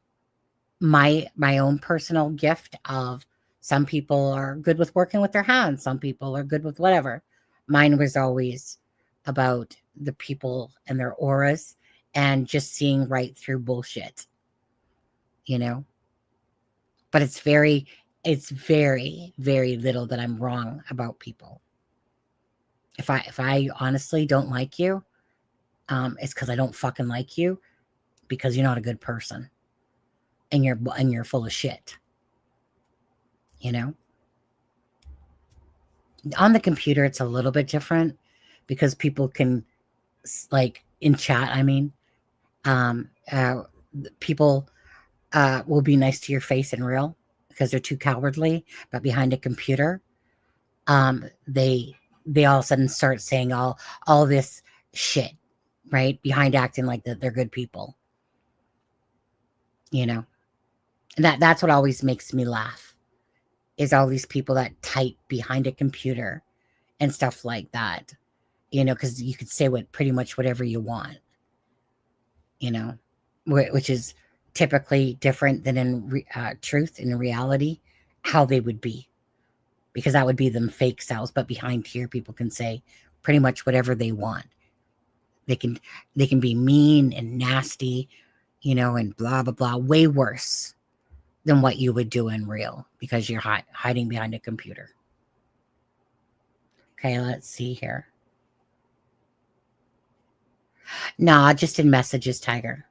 my own personal gift of some people are good with working with their hands. Some people are good with whatever. Mine was always about the people and their auras and just seeing right through bullshit, But it's very, very little that I'm wrong about people. If I honestly don't like you, it's because I don't fucking like you because you're not a good person and you're full of shit. On the computer, it's a little bit different because people can, like in chat, I mean, people will be nice to your face in real because they're too cowardly, but behind a computer, they all of a sudden start saying all this shit, right? Behind acting like that they're good people, And that's what always makes me laugh is all these people that type behind a computer and stuff like that, because you could say pretty much whatever you want, which is typically different than in truth, in reality, how they would be, because that would be them fake selves. But behind here, people can say pretty much whatever they want. They can be mean and nasty, and blah, blah, blah, way worse than what you would do in real because you're hiding behind a computer. Okay, let's see here. Nah, just in messages, Tiger.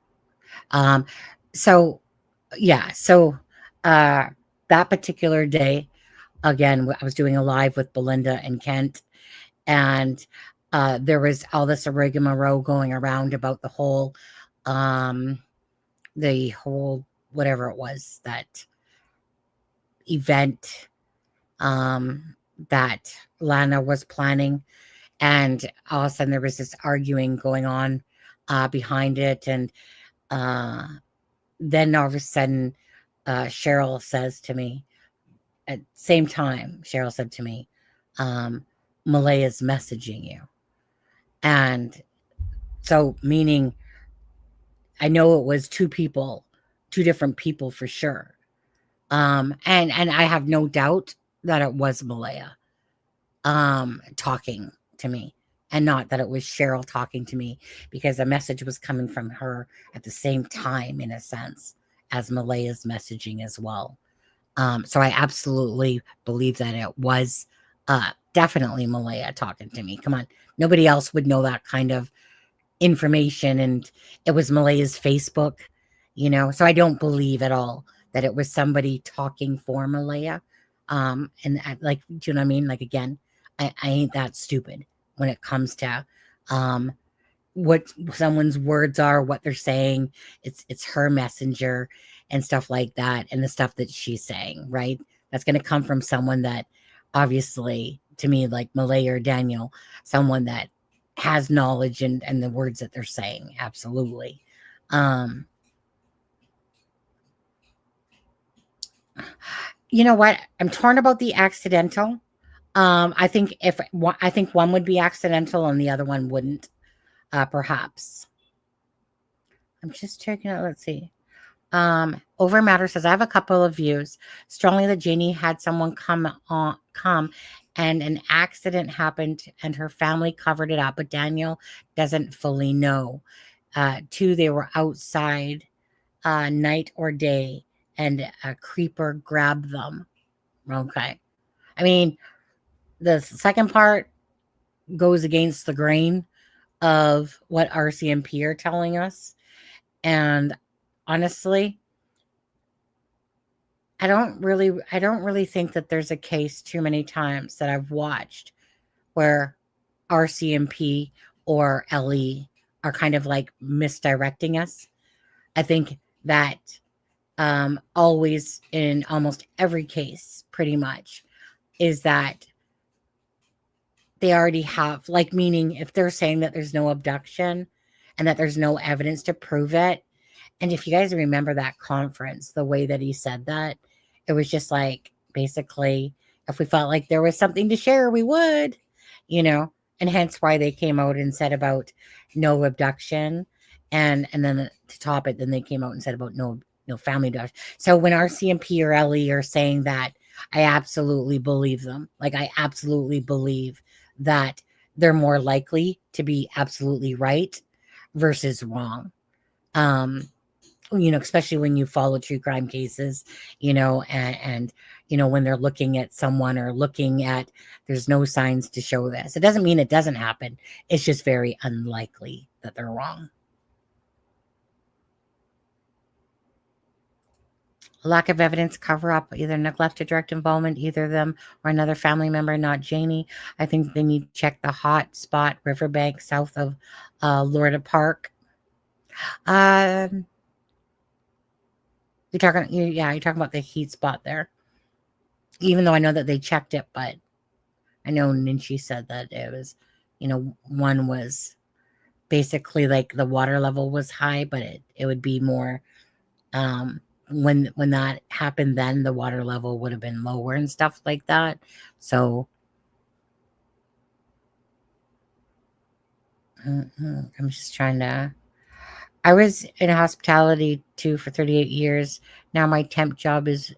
So that particular day, again, I was doing a live with Belinda and Kent, and there was all this rigmarole going around about the whole whatever it was, that event that Lana was planning, and all of a sudden there was this arguing going on behind it, and then all of a sudden Cheryl says to me, at the same time, Cheryl said to me, Malaya's messaging you. And so, meaning, I know it was two different people for sure. And I have no doubt that it was Malaya talking to me, and not that it was Cheryl talking to me, because a message was coming from her at the same time, in a sense, as Malaya's messaging as well. So I absolutely believe that it was definitely Malaya talking to me. Come on. Nobody else would know that kind of information. And it was Malaya's Facebook, so I don't believe at all that it was somebody talking for Malaya. And like, do you know what I mean? Like, again, I ain't that stupid when it comes to what someone's words are, what they're saying. It's her messenger and stuff like that, and the stuff that she's saying, right? That's going to come from someone that, obviously, to me, like Malaya or Daniel, someone that has knowledge and the words that they're saying. Absolutely. You know what? I'm torn about the accidental. I think one would be accidental and the other one wouldn't. perhaps. I'm just checking out. Let's see. Over Matter says, I have a couple of views. Strongly that Janie had someone come and an accident happened and her family covered it up, but Daniel doesn't fully know. Two, they were outside night or day and a creeper grabbed them. Okay. I mean, the second part goes against the grain of what RCMP are telling us. And honestly, I don't really think that there's a case too many times that I've watched where RCMP or LE are kind of like misdirecting us. I think that always in almost every case, pretty much, is that they already have, like, meaning if they're saying that there's no abduction and that there's no evidence to prove it. And if you guys remember that conference, the way that he said that, it was just like, basically, if we felt like there was something to share, we would, and hence why they came out and said about no abduction. And then to top it, then they came out and said about no family abduction. So when RCMP or LE are saying that, I absolutely believe them. Like, I absolutely believe that they're more likely to be absolutely right versus wrong. Especially when you follow true crime cases, and when they're looking at someone or looking at, there's no signs to show this. It doesn't mean it doesn't happen. It's just very unlikely that they're wrong. Lack of evidence, cover up, either neglect or direct involvement, either them or another family member, not Janie. I think they need to check the hot spot riverbank south of Lorda Park. You're talking about the heat spot there. Even though I know that they checked it, but I know Ninchi said that it was, one was basically like the water level was high, but it would be more when that happened, then the water level would have been lower and stuff like that. So I'm just trying to. I was in hospitality too for 38 years. Now my temp job is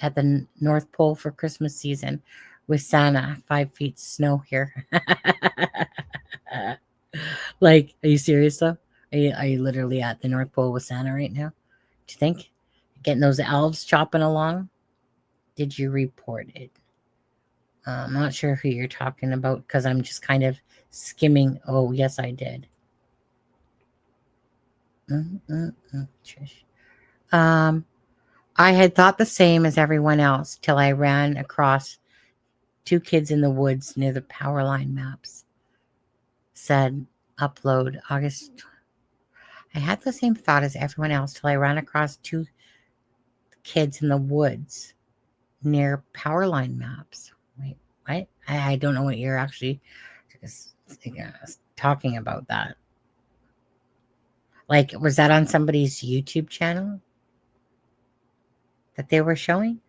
at the North Pole for Christmas season with Santa. 5 feet snow here. Like, are you serious though? Are you literally at the North Pole with Santa right now? Do you think? Getting those elves chopping along? Did you report it? I'm not sure who you're talking about because I'm just kind of skimming. Oh, yes, I did. I had thought the same as everyone else till I ran across 2 kids in the woods near the power line maps. Said upload August. I had the same thought as everyone else till I ran across 2 kids in the woods near power line maps. Wait, what? I don't know what you're actually talking about that. Like, was that on somebody's YouTube channel that they were showing?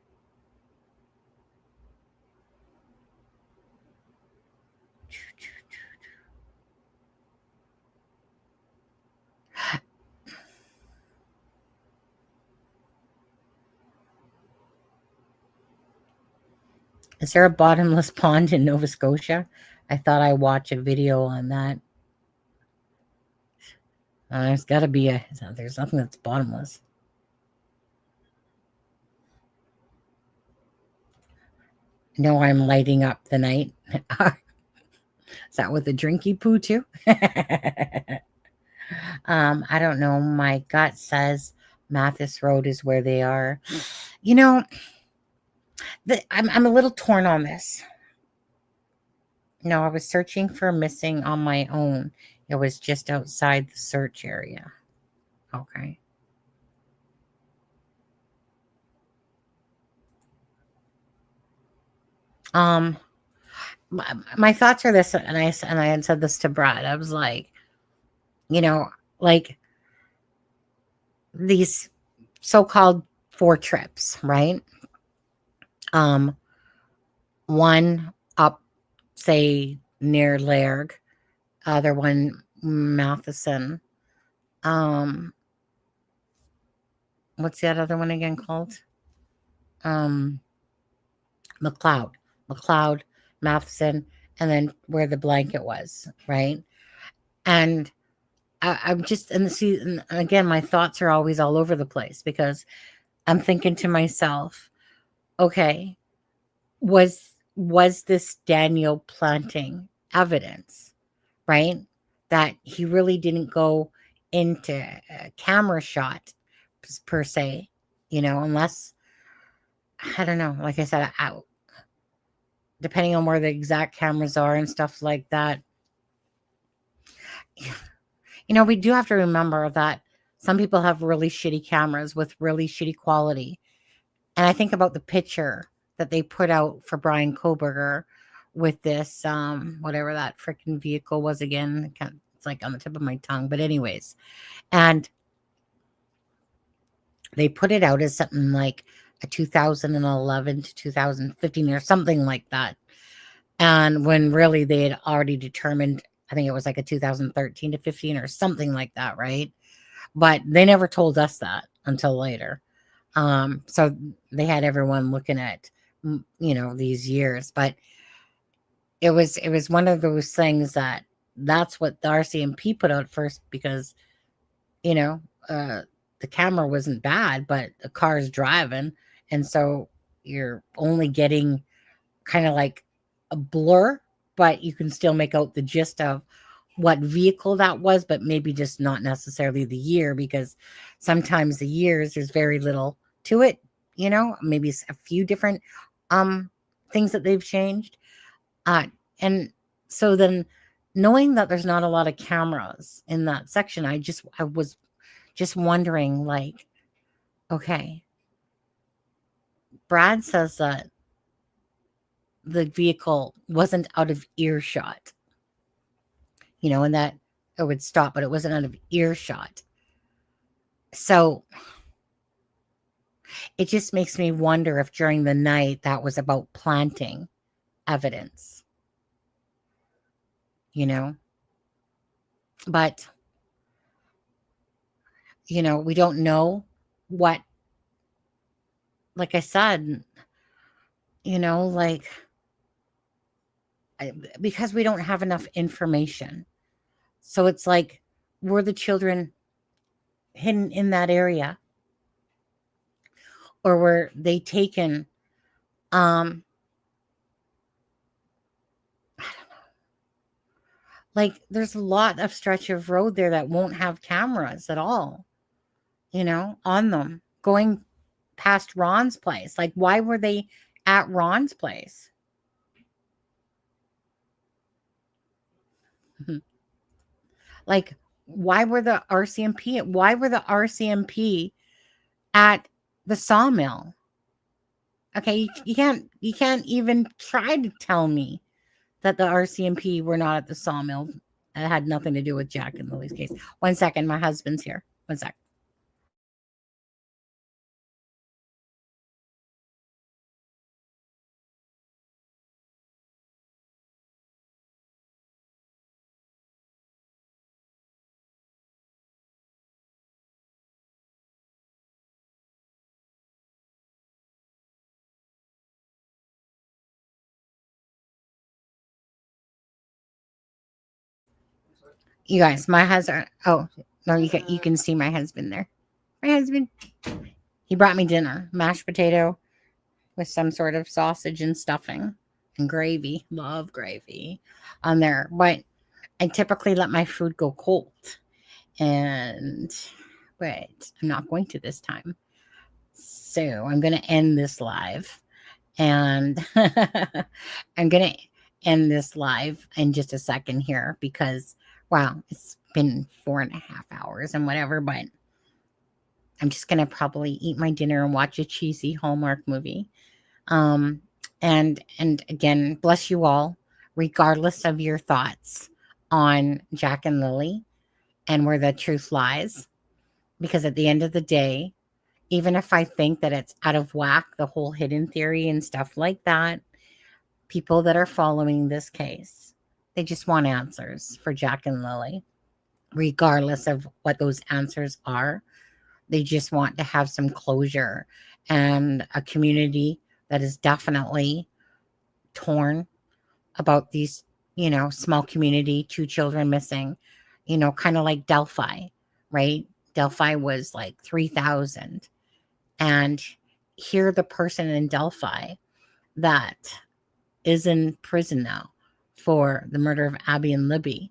Is there a bottomless pond in Nova Scotia? I thought I watched a video on that. There's got to be there's nothing that's bottomless. No, I'm lighting up the night. Is that with the drinky poo too? I don't know. My gut says Mathis Road is where they are. I'm a little torn on this. No, I was searching for missing on my own. It was just outside the search area. Okay. My thoughts are this, and I had said this to Brad. I was like, like these so-called 4 trips, right? One up, say, near Lairg, other one Matheson. What's that other one again called? McLeod, Matheson, and then where the blanket was, right? And I'm just and again, my thoughts are always all over the place because I'm thinking to myself, okay, was this Daniel planting evidence, right? That he really didn't go into a camera shot per se, unless I don't know. Like I said, depending on where the exact cameras are and stuff like that. We do have to remember that some people have really shitty cameras with really shitty quality. And I think about the picture that they put out for Brian Koberger with this, whatever that freaking vehicle was again. It's like on the tip of my tongue. But anyways, and they put it out as something like a 2011 to 2015 or something like that. And when really they had already determined, I think it was like a 2013 to 15 or something like that, right? But they never told us that until later. So they had everyone looking at, these years. But it was one of those things that's what the RCMP put out first because, the camera wasn't bad, but the car's driving. And so you're only getting kind of like a blur, but you can still make out the gist of what vehicle that was, but maybe just not necessarily the year, because sometimes the years there's very little to it, maybe a few different things that they've changed. And so then knowing that there's not a lot of cameras in that section, I was just wondering, like, okay, Brad says that the vehicle wasn't out of earshot, and that it would stop, but it wasn't out of earshot. So it just makes me wonder if during the night that was about planting evidence, but, we don't know what, like I said, like, because we don't have enough information. So it's like, were the children hidden in that area? Or were they taken, I don't know. Like, there's a lot of stretch of road there that won't have cameras at all, on them, going past Ron's place. Like, why were they at Ron's place? Like, why were the RCMP at the sawmill? Okay, you can't even try to tell me that the RCMP were not at the sawmill. It had nothing to do with Jack and Lily's case. 1 second, my husband's here. 1 sec. You guys, my husband. Oh no, you can see my husband there. My husband. He brought me dinner, mashed potato with some sort of sausage and stuffing and gravy. Love gravy on there, but I typically let my food go cold, but I'm not going to this time. So I'm going to end this live, and I'm going to end this live in just a second here because, wow, it's been 4.5 hours and whatever, but I'm just going to probably eat my dinner and watch a cheesy Hallmark movie. And again, bless you all, regardless of your thoughts on Jack and Lily and where the truth lies. Because at the end of the day, even if I think that it's out of whack, the whole hidden theory and stuff like that, people that are following this case, they just want answers for Jack and Lily. regardless of what those answers are. They just want to have some closure, and a community that is definitely torn about these, small community, 2 children missing, kind of like Delphi, right? Delphi was like 3,000. And here, the person in Delphi that is in prison now for the murder of Abby and Libby,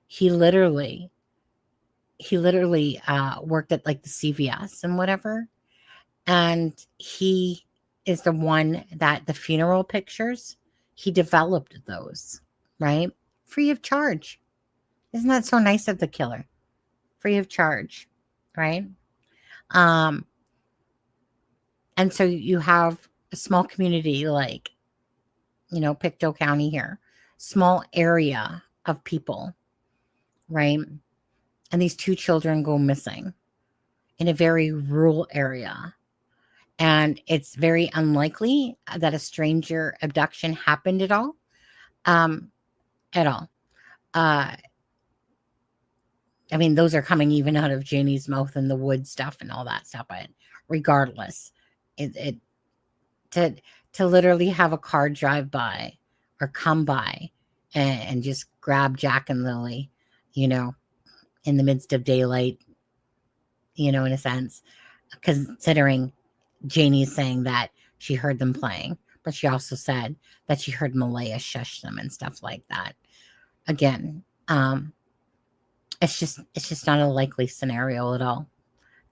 he literally worked at like the CVS and whatever. And he is the one that the funeral pictures, he developed those, right? Free of charge. Isn't that so nice of the killer? Free of charge, right? And so you have a small community like, Pictou County here, small area of people, right? And these 2 children go missing in a very rural area. And it's very unlikely that a stranger abduction happened at all. At all. I mean, those are coming even out of Janie's mouth and the wood stuff and all that stuff. But regardless, to literally have a car drive by or come by and just grab Jack and Lily, in the midst of daylight, in a sense, considering Janie's saying that she heard them playing, but she also said that she heard Malaya shush them and stuff like that. Again, it's just not a likely scenario at all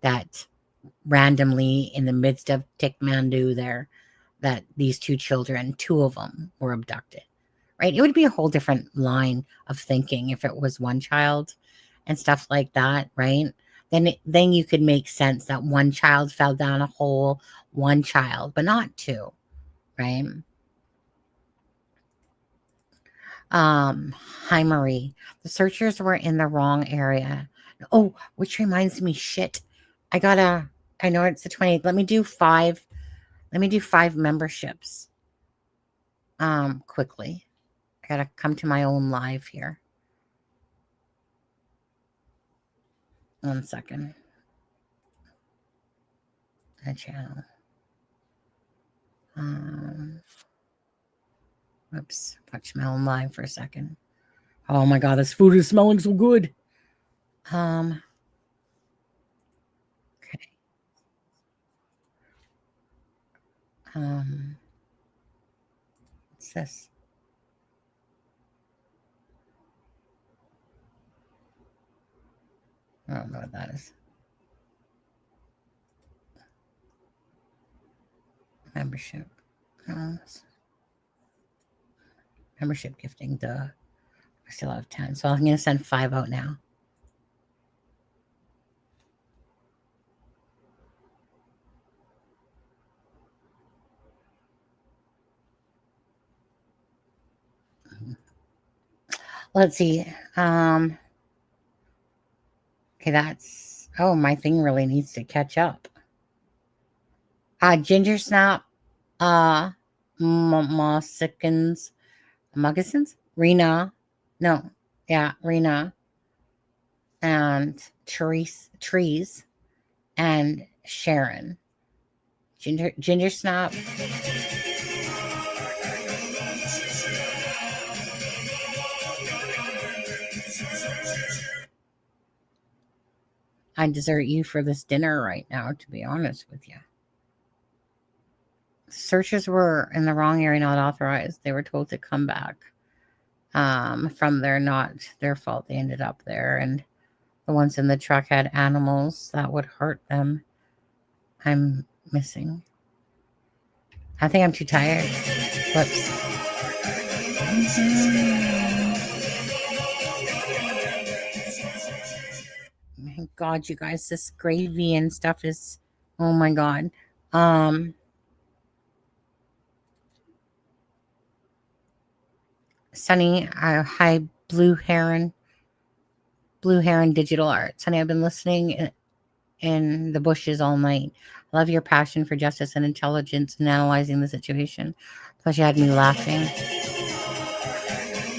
that randomly in the midst of Tikmandu there, that these 2 children, 2 of them were abducted, right? It would be a whole different line of thinking if it was one child and stuff like that, right? Then you could make sense that one child fell down a hole, one child, but not 2, right? Hi, Marie. The searchers were in the wrong area. Oh, which reminds me, shit. I know it's the 28th. Let me do 5 memberships. Quickly. I gotta come to my own live here. 1 second. A channel. Whoops. Watch my own live for a second. Oh my god, this food is smelling so good. Okay. What's this? I don't know what that is. Membership. Membership gifting, duh. I still have 10. So I'm going to send 5 out now. Let's see. Okay, that's... Oh, my thing really needs to catch up. Ginger Snap. Moccasins. Rena. No. Yeah, Rena. And Trees. And Sharon. Ginger Snap. I desert you for this dinner right now, to be honest with you. Searches were in the wrong area, not authorized. They were told to come back from there, not their fault. They ended up there, and the ones in the truck had animals that would hurt them. I'm missing. I think I'm too tired. Whoops. My God, you guys, this gravy and stuff is, oh my God. Sunny, hi, Blue Heron Digital Art. Sunny, I've been listening in the bushes all night. I love your passion for justice and intelligence in analyzing the situation. Plus, you had me laughing.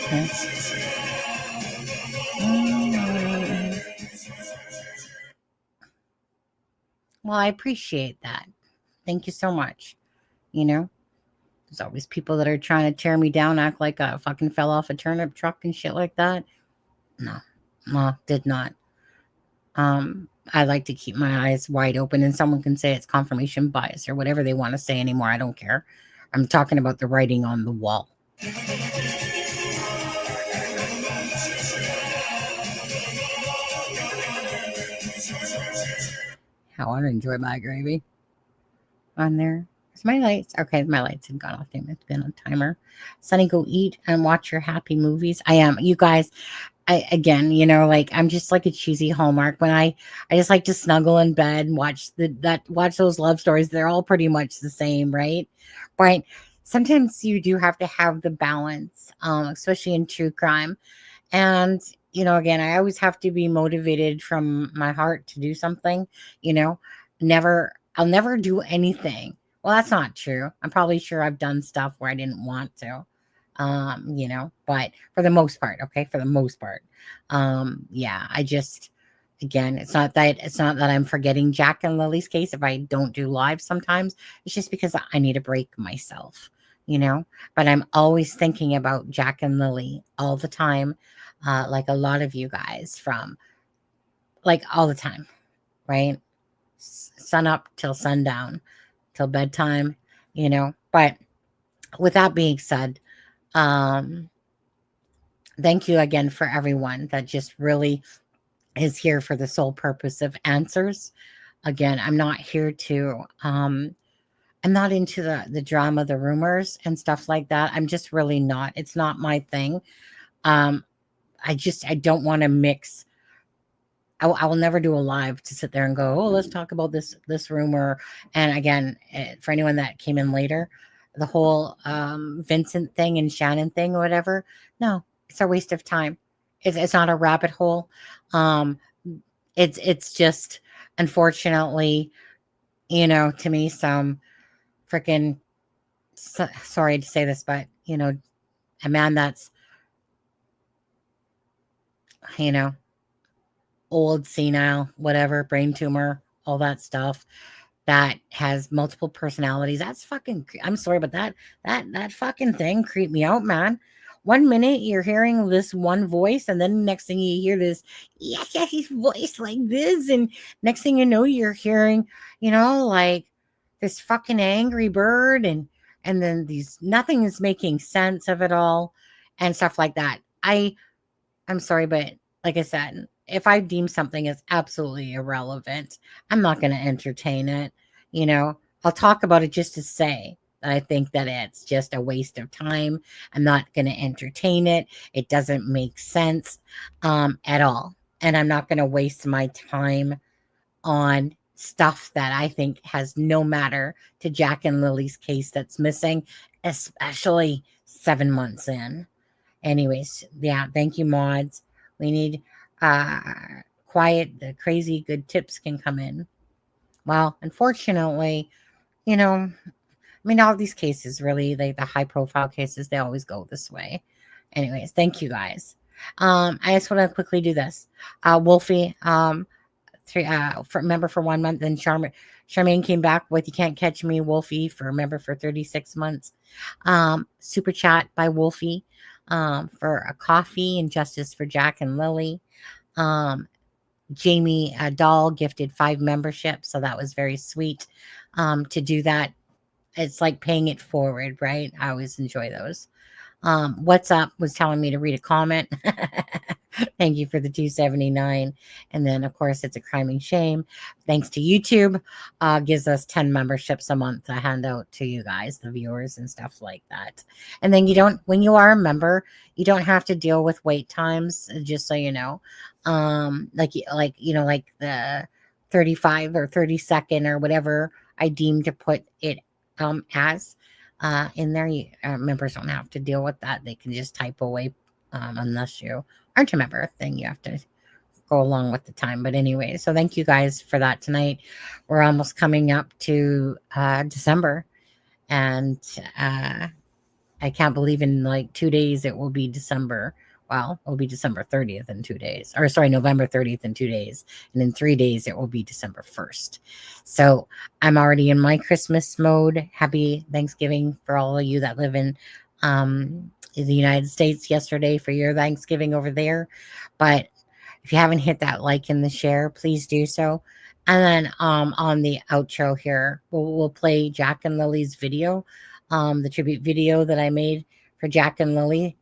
Okay. Well, I appreciate that. Thank you so much. You know, there's always people that are trying to tear me down, act like I fucking fell off a turnip truck and shit like that. No, did not. I like to keep my eyes wide open, and someone can say it's confirmation bias or whatever they want to say anymore. I don't care. I'm talking about the writing on the wall. I want to enjoy my gravy on there. Is my lights? Okay, my lights had gone off. It's been on timer. Sunny, go eat and watch your happy movies. I am. You guys, again, like I'm just like a cheesy Hallmark. When I just like to snuggle in bed and watch those love stories. They're all pretty much the same, right? But sometimes you do have to have the balance, especially in true crime. And again, I always have to be motivated from my heart to do something. I'll never do anything. Well, that's not true. I'm probably sure I've done stuff where I didn't want to. But for the most part, okay, for the most part, yeah, again, it's not that I'm forgetting Jack and Lily's case if I don't do live sometimes. It's just because I need a break myself, but I'm always thinking about Jack and Lily all the time, like a lot of you guys, from like all the time, right? Sun up till sundown, till bedtime, but with that being said, thank you again for everyone that just really is here for the sole purpose of answers. Again, I'm not here to I'm not into the drama, the rumors and stuff like that. I'm just really not. It's not my thing. I don't want to mix. I will never do a live to sit there and go, oh, let's talk about this rumor. And again, for anyone that came in later, the whole Vincent thing and Shannon thing or whatever. No, it's a waste of time. It's not a rabbit hole. It's just, unfortunately, to me, some freaking, sorry to say this, but a man that's old, senile, whatever, brain tumor, all that stuff, that has multiple personalities. That's fucking, I'm sorry, but that fucking thing creeped me out, man. 1 minute you're hearing this one voice, and then next thing you hear this, his voice like this, and next thing you know, you're hearing, like this fucking angry bird, and then nothing is making sense of it all, and stuff like that. I'm sorry, but like I said, if I deem something as absolutely irrelevant, I'm not going to entertain it. I'll talk about it just to say that I think that it's just a waste of time. I'm not going to entertain it. It doesn't make sense at all. And I'm not going to waste my time on stuff that I think has no matter to Jack and Lily's case that's missing, especially 7 months in. Anyways, yeah, thank you, mods. We need quiet, the crazy good tips can come in. Well, unfortunately, all these cases really, like the high profile cases, they always go this way. Anyways, thank you guys. I just want to quickly do this. Wolfie, member for 1 month, then Sharmain came back with You Can't Catch Me, Wolfie, for a member for 36 months. Super chat by Wolfie for a coffee and justice for Jack and Lily. Jamie Dahl gifted 5 memberships, so that was very sweet to do that. It's like paying it forward, right? I always enjoy those. What's Up was telling me to read a comment. Thank you for the 279. And then, of course, It's a Crime and Shame. Thanks to YouTube, gives us 10 memberships a month to hand out to you guys, the viewers and stuff like that. And then when you are a member, you don't have to deal with wait times, just so you know. Like the 35 or 30-second or whatever I deem to put it as in there. Members don't have to deal with that. They can just type away unless you aren't a member. Thing you have to go along with the time. But anyway, so thank you guys for that tonight. We're almost coming up to December, and I can't believe in like 2 days it will be December. Well, it'll be December 30th in 2 days. Or sorry, November 30th in 2 days. And in 3 days, it will be December 1st. So I'm already in my Christmas mode. Happy Thanksgiving for all of you that live in the United States yesterday for your Thanksgiving over there. But if you haven't hit that like and the share, please do so. And then on the outro here, we'll play Jack and Lily's video, the tribute video that I made for Jack and Lily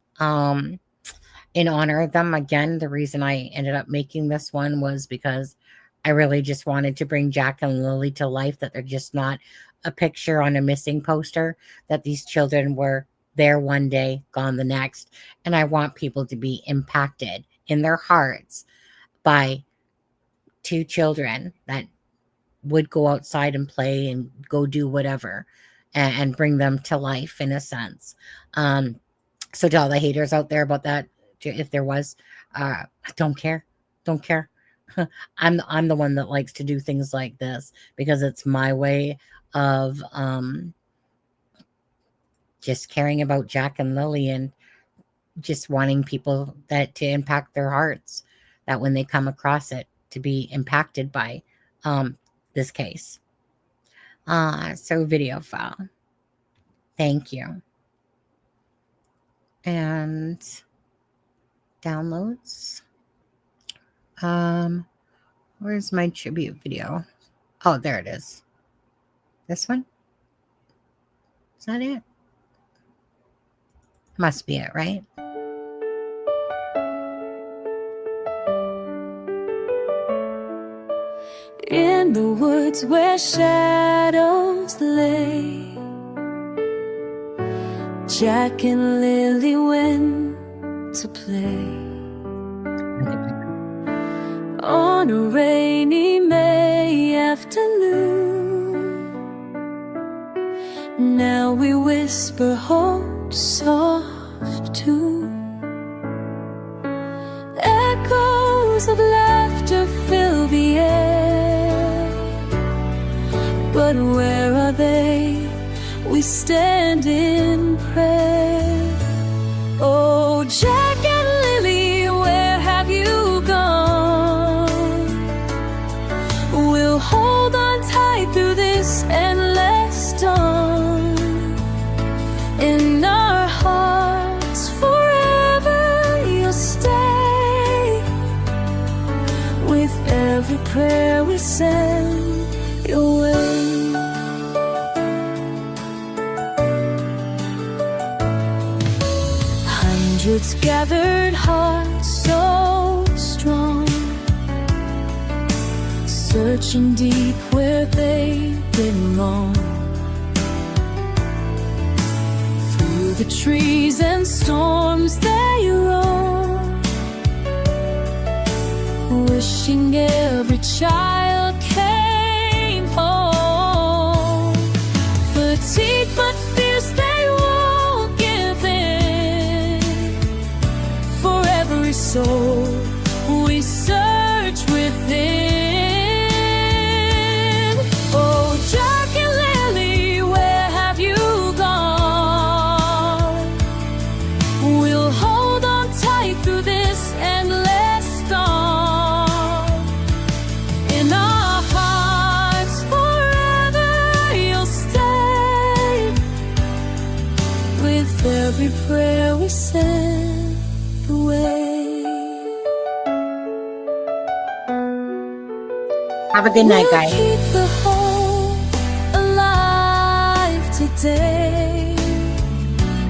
in honor of them. Again, the reason I ended up making this one was because I really just wanted to bring Jack and Lily to life, that they're just not a picture on a missing poster, that these children were there one day, gone the next. And I want people to be impacted in their hearts by two children that would go outside and play and go do whatever and bring them to life in a sense. So to all the haters out there about that, if there was, don't care. I'm the one that likes to do things like this because it's my way of just caring about Jack and Lily and just wanting people that to impact their hearts, that when they come across it, to be impacted by this case. So video file. Thank you. And downloads. Where's my tribute video? Oh, there it is. This one? Is that it? Must be it, right? In the woods where shadows lay, Jack and Lily went to play. On a rainy May afternoon, now we whisper hope soft too. Echoes of laughter fill the air, but where are they? We stand in prayer. Oh, Jack and Lily, where have you gone? We'll hold on tight through this endless dawn. In our hearts forever you'll stay. With every prayer we send your way. Hundreds gathered, hearts so strong, searching deep where they belong. Through the trees and storms they roam, wishing every child came home. Fatigued but fierce they won't give in. For every soul we search within. Oh, Jack and Lily, where have you gone? We'll hold on tight through this endless storm. In our hearts forever you'll stay. With every prayer we send away. Have a good night, guys. We'll keep the hope alive today.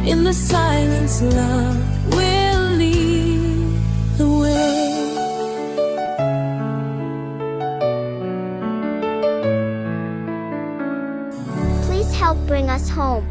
In the silence, love will lead the way. Please help bring us home.